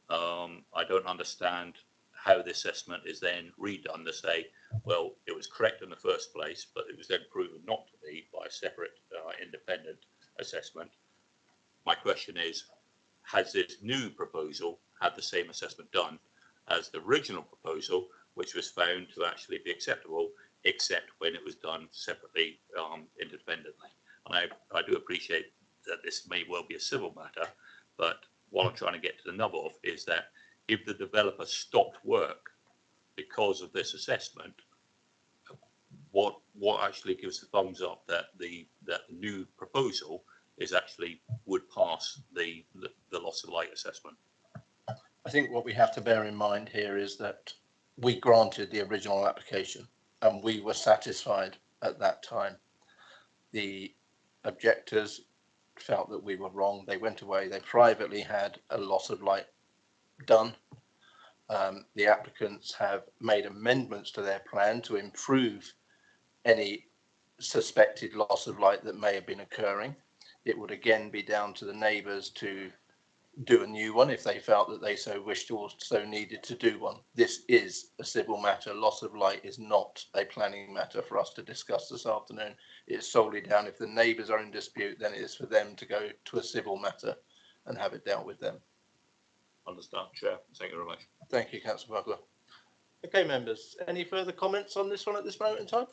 I don't understand how the assessment is then redone to say, well, it was correct in the first place, but it was then proven not to be by a separate independent assessment. My question is, has this new proposal had the same assessment done as the original proposal, which was found to actually be acceptable, except when it was done separately, independently? And I do appreciate that this may well be a civil matter, but what I'm trying to get to the nub of is that if the developer stopped work because of this assessment, what actually gives the thumbs up that the new proposal is actually would pass the loss of light assessment? I think what we have to bear in mind here is that we granted the original application and we were satisfied at that time. The objectors felt that we were wrong. They went away. They privately had a loss of light done. The applicants have made amendments to their plan to improve any suspected loss of light that may have been occurring. It would again be down to the neighbours to do a new one if they felt that they so wished or so needed to do one. This is a civil matter. Loss of light is not a planning matter for us to discuss this afternoon. It's solely down, if the neighbours are in dispute, then it is for them to go to a civil matter and have it dealt with them. Understand, Chair. Thank you very much. Thank you, Councillor Bugler. Okay, members, any further comments on this one at this moment in time?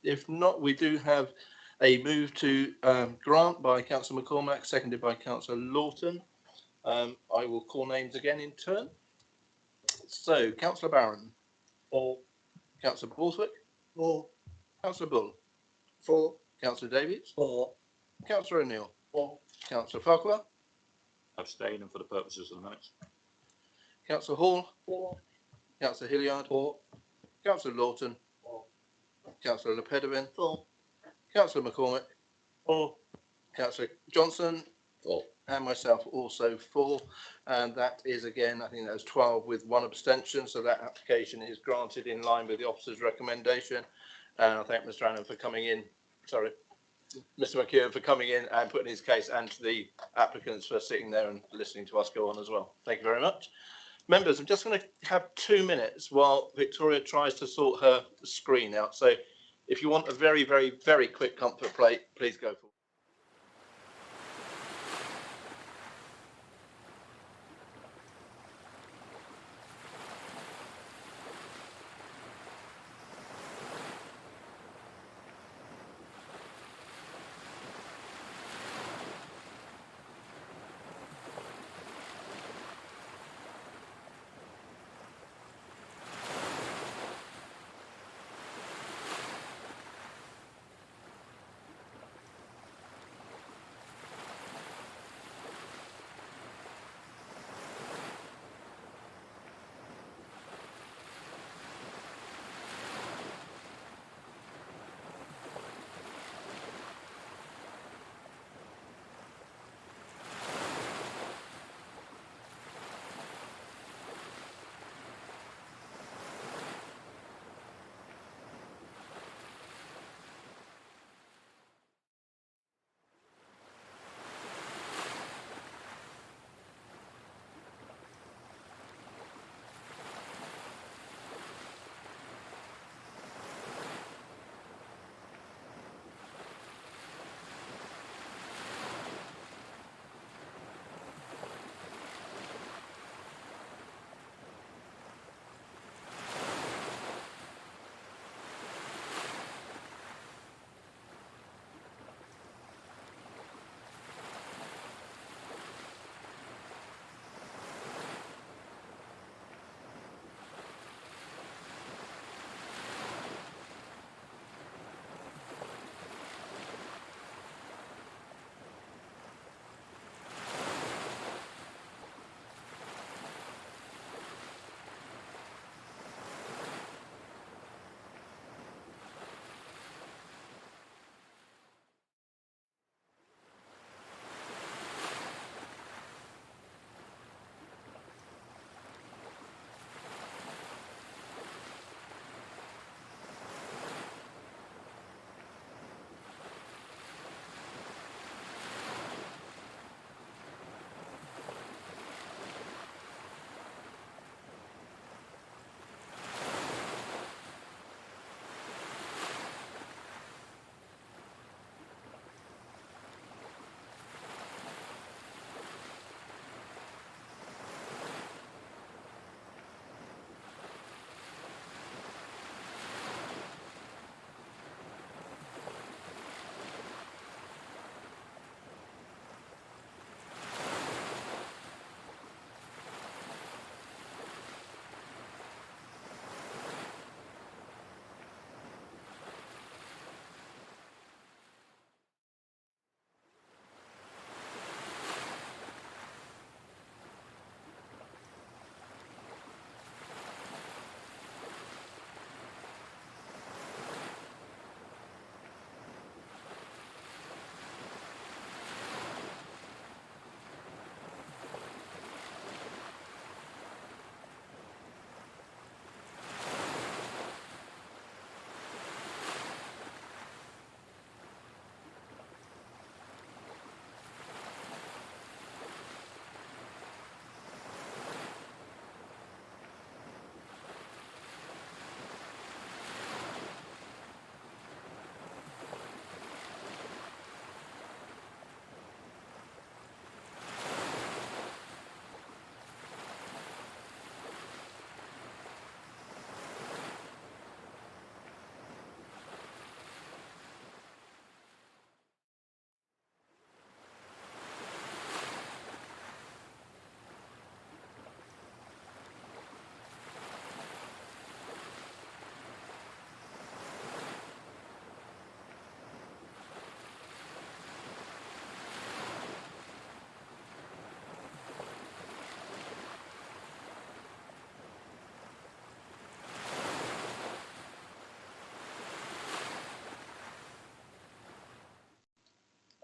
If not, we do have a move to grant by Councillor McCormack, seconded by Councillor Lawton. I will call names again in turn. So, Councillor Barron. For. Councillor Borthwick. For. Councillor Bull. For. Councillor Davies. For. Councillor O'Neill. For. Councillor Farquhar. Abstain and for the purposes of the minutes. Councillor Hall. For. Councillor Hilliard. For. Councillor Lawton. For. Councillor Le Pedevin. For. Councillor McCormack. For. Councillor Johnson. For. And myself also for, and that is again, I think that was 12 with 1 abstention, so that application is granted in line with the officer's recommendation. And I thank Mr. Annan for coming in, sorry, Mr. McKeown for coming in and putting his case, and to the applicants for sitting there and listening to us go on as well. Thank you very much. Members, I'm just going to have 2 minutes while Victoria tries to sort her screen out. So if you want a very, very, very quick comfort plate, please go for it.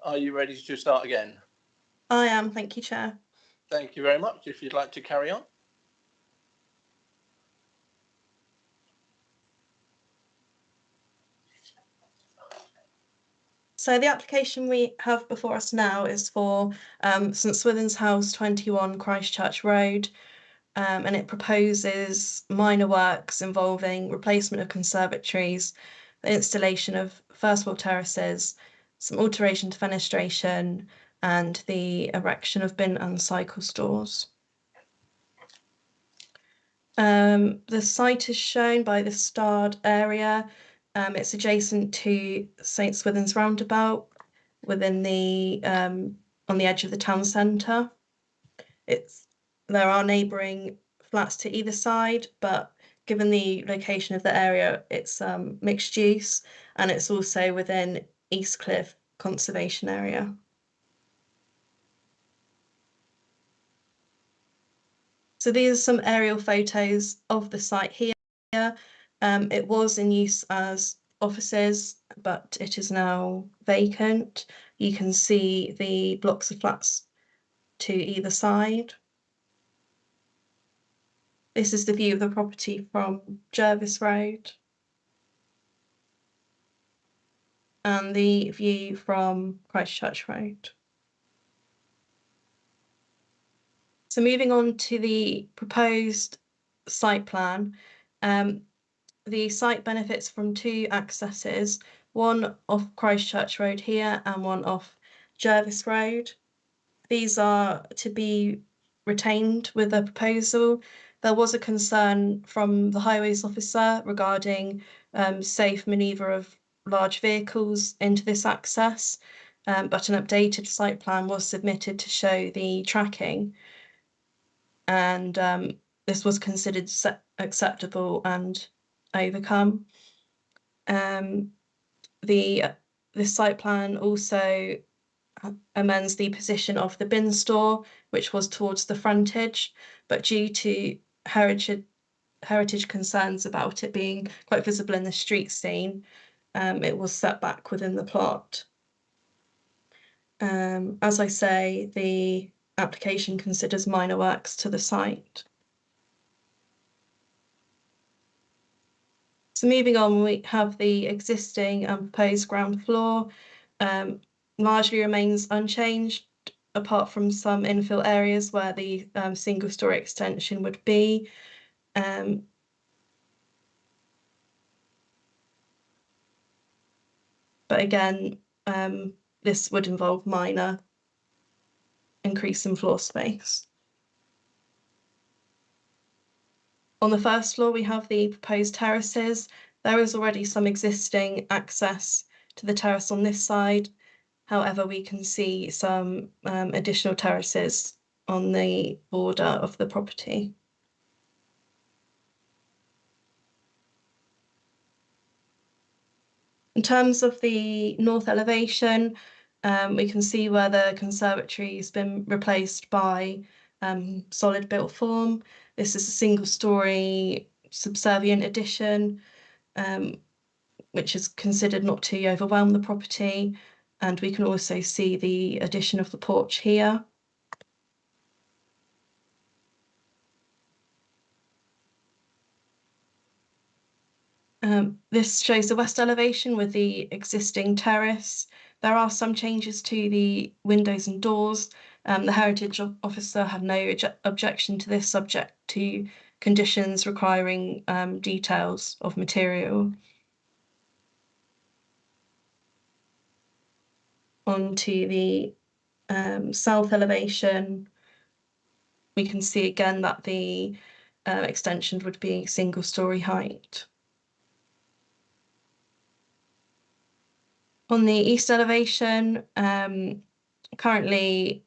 are you ready to start again? I am, thank you, Chair. Thank you very much. If you'd like to carry on. So the application we have before us now is for St Swithin's House 21 Christchurch Road, and it proposes minor works involving replacement of conservatories, the installation of first floor terraces, some alteration to fenestration, and the erection of bin and cycle stores. The site is shown by the starred area. It's adjacent to St Swithin's roundabout within the on the edge of the town centre. There are neighbouring flats to either side, but given the location of the area, it's mixed use, and it's also within East Cliff Conservation Area. So these are some aerial photos of the site here. It was in use as offices, but it is now vacant. You can see the blocks of flats to either side. This is the view of the property from Jervis Road. And the view from Christchurch Road. So moving on to the proposed site plan, the site benefits from two accesses, one off Christchurch Road here and one off Jervis Road. These are to be retained with the proposal. There was a concern from the highways officer regarding safe manoeuvre of large vehicles into this access, but an updated site plan was submitted to show the tracking, and this was considered acceptable and overcome. This site plan also amends the position of the bin store, which was towards the frontage, but due to heritage concerns about it being quite visible in the street scene, it was set back within the plot. As I say, the application considers minor works to the site. So moving on, we have the existing and proposed ground floor, largely remains unchanged, apart from some infill areas where the single story extension would be. But again, this would involve minor increase in floor space. On the first floor, we have the proposed terraces. There is already some existing access to the terrace on this side. However, we can see some additional terraces on the border of the property. In terms of the north elevation, we can see where the conservatory has been replaced by solid built form. This is a single story subservient addition, which is considered not to overwhelm the property. And we can also see the addition of the porch here. This shows the west elevation with the existing terrace. There are some changes to the windows and doors. The heritage officer had no objection to this, subject to conditions requiring details of material. On to the south elevation, we can see again that the extension would be single story height. On the east elevation, currently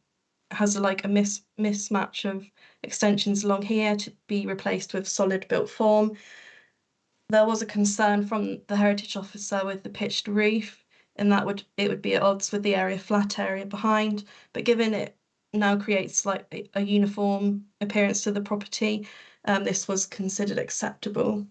has a mismatch of extensions along here to be replaced with solid built form. There was a concern from the heritage officer with the pitched roof, and it would be at odds with the flat area behind, but given it now creates like a uniform appearance to the property, this was considered acceptable.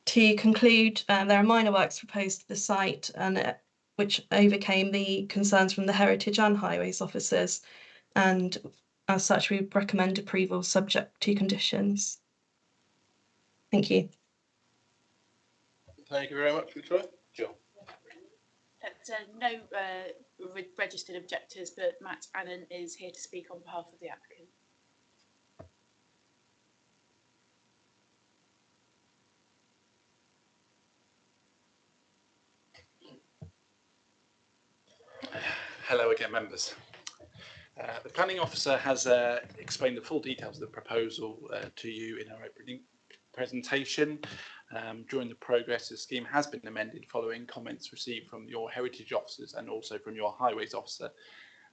To conclude, there are minor works proposed to the site and which overcame the concerns from the Heritage and Highways officers, and as such we recommend approval subject to conditions. Thank you. Thank you very much, Victoria. Jill. No registered objectors, but Matt Annan is here to speak on behalf of the applicant. Hello again, members. The planning officer has explained the full details of the proposal to you in our opening presentation. During the progress, the scheme has been amended following comments received from your heritage officers and also from your highways officer.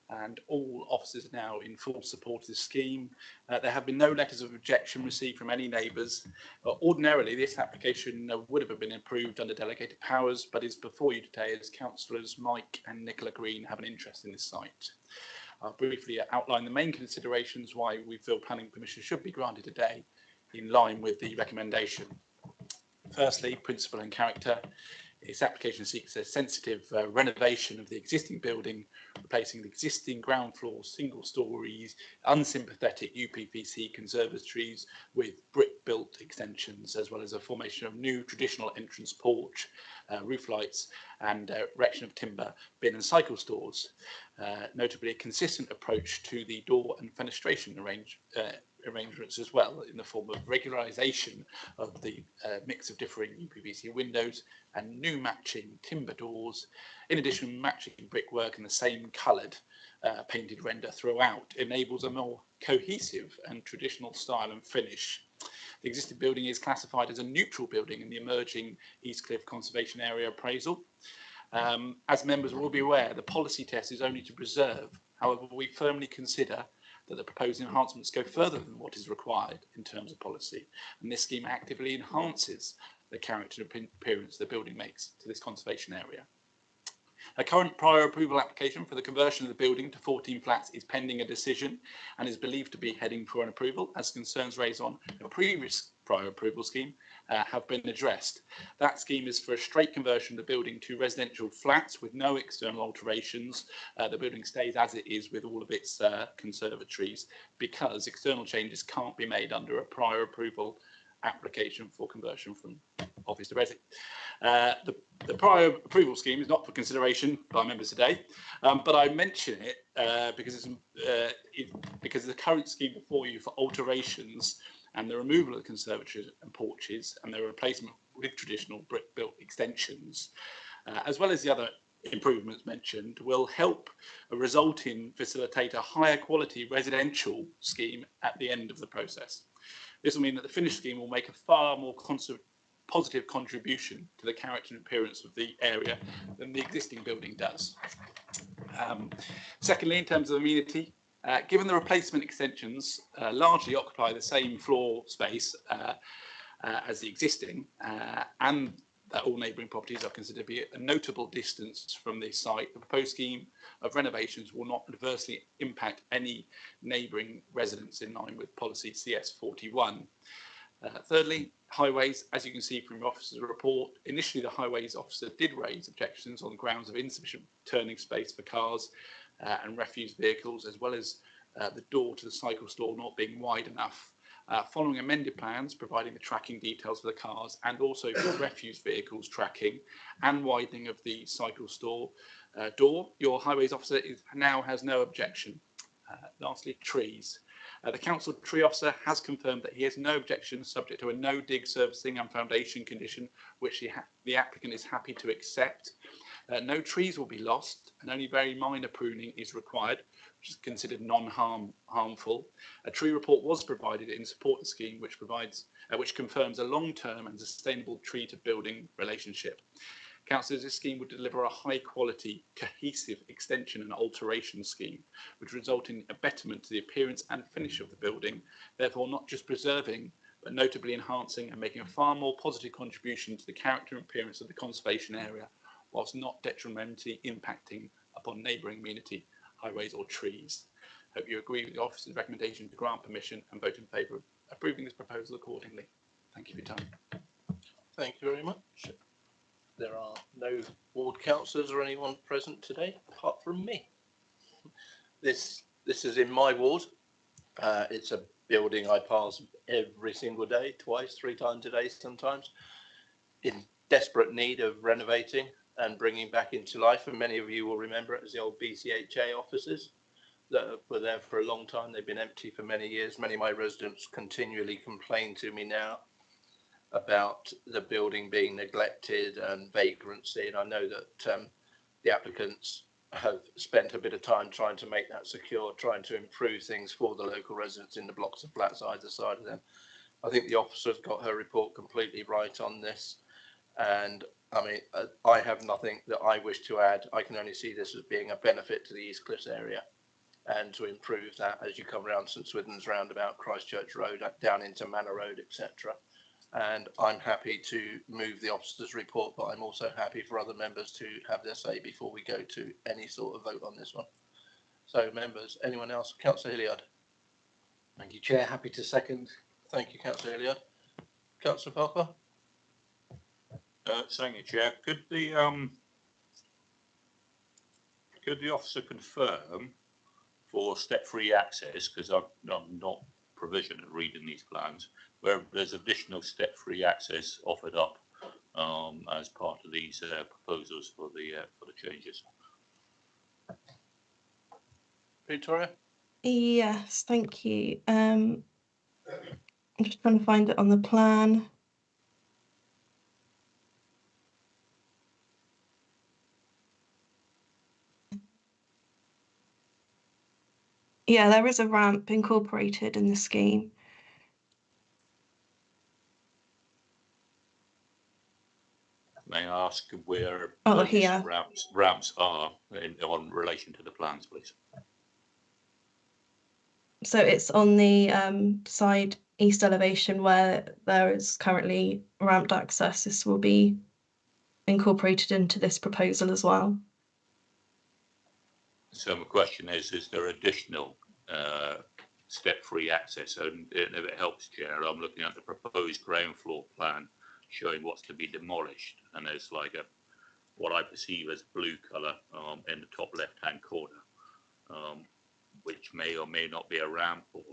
And all officers are now in full support of the scheme. There have been no letters of objection received from any neighbours. Ordinarily, this application would have been approved under delegated powers, but is before you today as councillors Mike and Nicola Green have an interest in this site. I'll briefly outline the main considerations why we feel planning permission should be granted today in line with the recommendation. Firstly, principle and character. Its application seeks a sensitive renovation of the existing building, replacing the existing ground floor single stories, unsympathetic UPVC conservatories with brick-built extensions, as well as a formation of new traditional entrance porch, roof lights, and erection of timber bin and cycle stores. Notably, a consistent approach to the door and fenestration arrangements as well, in the form of regularisation of the mix of differing UPVC windows and new matching timber doors. In addition, matching brickwork in the same coloured painted render throughout enables a more cohesive and traditional style and finish. The existing building is classified as a neutral building in the emerging Eastcliff Conservation Area appraisal. As members will be aware, the policy test is only to preserve. However, we firmly consider that the proposed enhancements go further than what is required in terms of policy, and this scheme actively enhances the character and appearance the building makes to this conservation area. A current prior approval application for the conversion of the building to 14 flats is pending a decision and is believed to be heading for an approval, as concerns raised on a previous prior approval scheme have been addressed. That scheme is for a straight conversion of the building to residential flats with no external alterations. The building stays as it is with all of its conservatories, because external changes can't be made under a prior approval application for conversion from office to resi. The prior approval scheme is not for consideration by members today, but I mention it because the current scheme before you for alterations and the removal of the conservatories and porches and their replacement with traditional brick-built extensions, as well as the other improvements mentioned, will help result in facilitate a higher quality residential scheme at the end of the process. This will mean that the finished scheme will make a far more positive contribution to the character and appearance of the area than the existing building does. Secondly, in terms of amenity, given the replacement extensions largely occupy the same floor space as the existing, and that all neighbouring properties are considered to be a notable distance from the site, the proposed scheme of renovations will not adversely impact any neighbouring residents in line with policy CS41. Thirdly, highways. As you can see from your officer's report, initially the highways officer did raise objections on grounds of insufficient turning space for cars and refuse vehicles, as well as the door to the cycle store not being wide enough. Following amended plans providing the tracking details for the cars and also for refuse vehicles tracking and widening of the cycle store door, your highways officer now has no objection. Lastly, trees. The council tree officer has confirmed that he has no objection subject to a no dig servicing and foundation condition, which the applicant is happy to accept. No trees will be lost and only very minor pruning is required, which is considered non-harmful. A tree report was provided in support of the scheme, which confirms a long-term and sustainable tree to building relationship. Councillors, this scheme would deliver a high-quality, cohesive extension and alteration scheme, which would result in a betterment to the appearance and finish of the building, therefore not just preserving, but notably enhancing and making a far more positive contribution to the character and appearance of the conservation area, whilst not detrimentally impacting upon neighbouring amenity, highways or trees. Hope you agree with the officer's recommendation to grant permission and vote in favour of approving this proposal accordingly. Thank you for your time. Thank you very much. There are no ward councillors or anyone present today, apart from me. This is in my ward. It's a building I pass every single day, twice, 3 times a day sometimes, in desperate need of renovating and bringing back into life. And many of you will remember it as the old BCHA offices that were there for a long time. They've been empty for many years. Many of my residents continually complain to me now about the building being neglected and vagrancy. And I know that the applicants have spent a bit of time trying to make that secure, trying to improve things for the local residents in the blocks of flats either side of them. I think the officer's got her report completely right on this. And I mean, I have nothing that I wish to add. I can only see this as being a benefit to the East Cliffs area and to improve that as you come around St Swithin's roundabout, Christchurch Road, down into Manor Road, etc. And I'm happy to move the officer's report, but I'm also happy for other members to have their say before we go to any sort of vote on this one. So members, anyone else? Councillor Hilliard. Thank you, Chair. Happy to second. Thank you, Councillor Hilliard. Councillor Parker. Thank you, Chair. Could the officer confirm for step-free access, because I'm not provisioned at reading these plans, where there's additional step-free access offered up as part of these proposals for the changes? Victoria? Yes, thank you. I'm just trying to find it on the plan. Yeah, there is a ramp incorporated in the scheme. May I ask where Here. ramps are on relation to the plans, please? So it's on the side east elevation where there is currently ramped access. This will be incorporated into this proposal as well. So my question is there additional step-free access? And if it helps, Chair, I'm looking at the proposed ground floor plan showing what's to be demolished, and there's like what I perceive as blue colour in the top left-hand corner, which may or may not be a ramp, or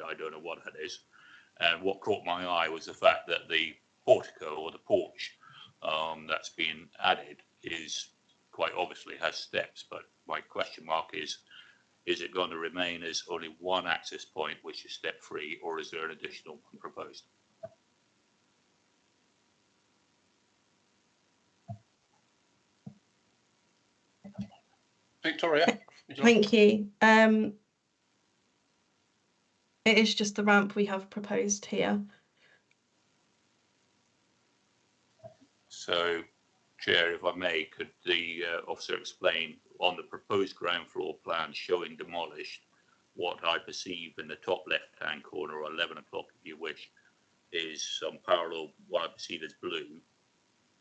I don't know what that is. And what caught my eye was the fact that the portico or the porch that's been added is quite obviously has steps, but my question mark is it going to remain as only one access point, which is step free, or is there an additional one proposed? Victoria? Thank you. It is just the ramp we have proposed here. So, Chair, if I may, could the officer explain on the proposed ground floor plan showing demolished, what I perceive in the top left-hand corner, or 11 o'clock if you wish, is some parallel, what I perceive as blue.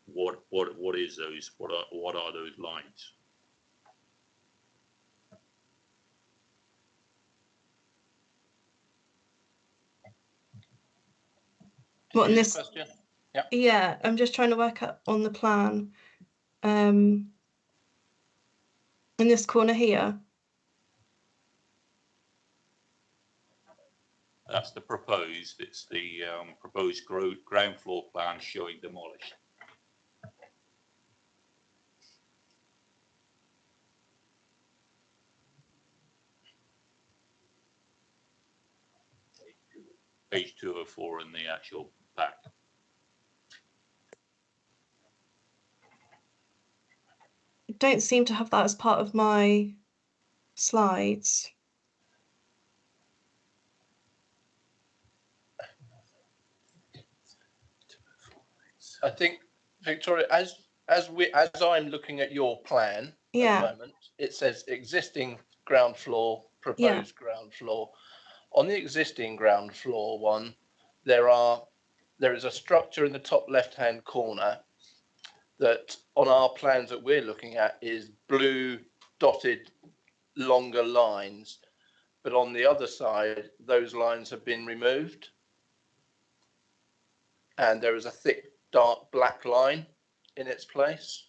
What is those? What are those lines? What in this? Question? Yeah. Yeah, I'm just trying to work out on the plan. In this corner here. That's the proposed. It's the proposed ground floor plan showing demolished. Page 204 in the actual pack. I don't seem to have that as part of my slides. I think, Victoria, as I'm looking at your plan at the moment, it says existing ground floor, proposed ground floor. On the existing ground floor one, there is a structure in the top left-hand corner that on our plans that we're looking at is blue dotted longer lines, but on the other side, those lines have been removed. And there is a thick dark black line in its place.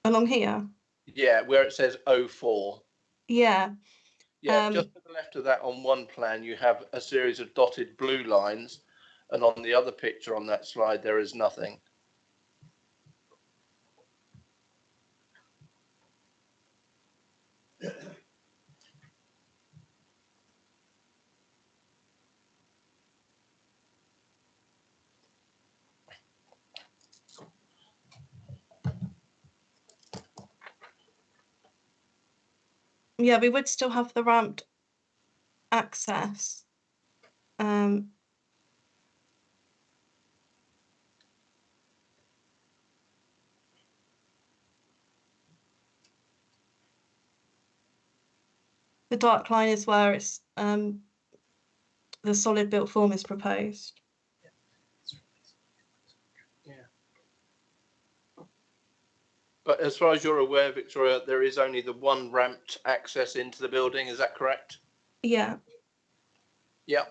Along here? Yeah, where it says 04. Yeah. Yeah, just to the left of that on one plan, you have a series of dotted blue lines, and on the other picture on that slide, there is nothing. Yeah, we would still have the ramped access. The dark line is where it's the solid built form is proposed. But as far as you're aware, Victoria, there is only the one ramped access into the building. Is that correct? Yeah. Yeah.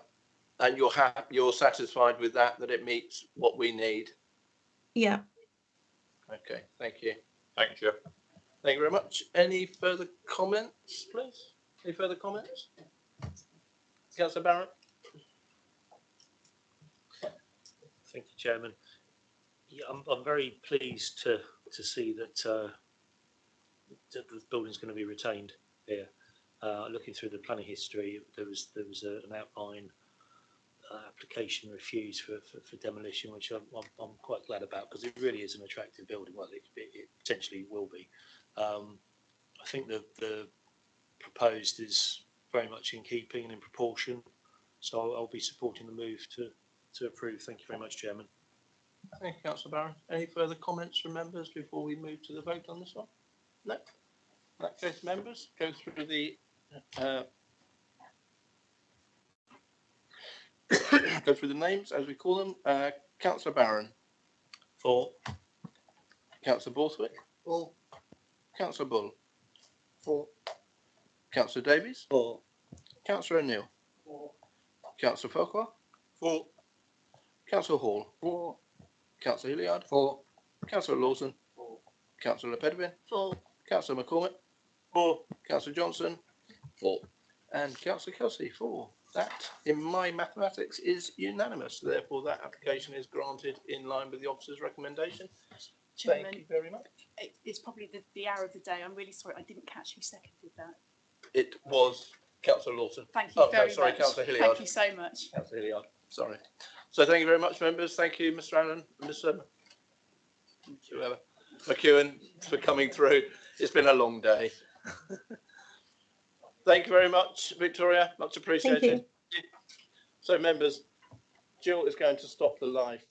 And you're satisfied with that it meets what we need? Yeah. Okay, thank you. Thank you. Thank you very much. Any further comments, please? Any further comments? Councillor Barrett? Thank you, Chairman. Yeah, I'm very pleased to see that the building's going to be retained here. Looking through the planning history, there was an outline application refused for demolition, which I'm quite glad about, because it really is an attractive building. Well, it potentially will be. I think the proposed is very much in keeping and in proportion, so I'll be supporting the move to approve. Thank you very much, Chairman. Thank you, Councillor Barron. Any further comments from members before we move to the vote on this one? No. In that case, members, go through the go through the names as we call them. Councillor Barron. For. Councillor Borthwick. For. Councillor Bull. For. Councillor Davies. For. Councillor O'Neill. For. Councillor Farquhar. For. Councillor Hall. For. Councillor Hilliard. For. Councillor Lawson. For. Councillor Pedwin. For. Councillor McCormick. For. Councillor Johnson. For. And Councillor Kelsey. For. That, in my mathematics, is unanimous. Therefore, that application is granted in line with the officer's recommendation. Chairman, Thank you very much. It's probably the hour of the day. I'm really sorry. I didn't catch who seconded that. It was Councillor Lawson. Thank you very sorry, much. Councillor Hilliard. Thank you so much. Councillor Hilliard. Sorry. So thank you very much, members. Thank you, Mr. Allen, Mr. McEwen, for coming through. It's been a long day. Thank you very much, Victoria. Much appreciated. Thank you. So, members, Jill is going to stop the live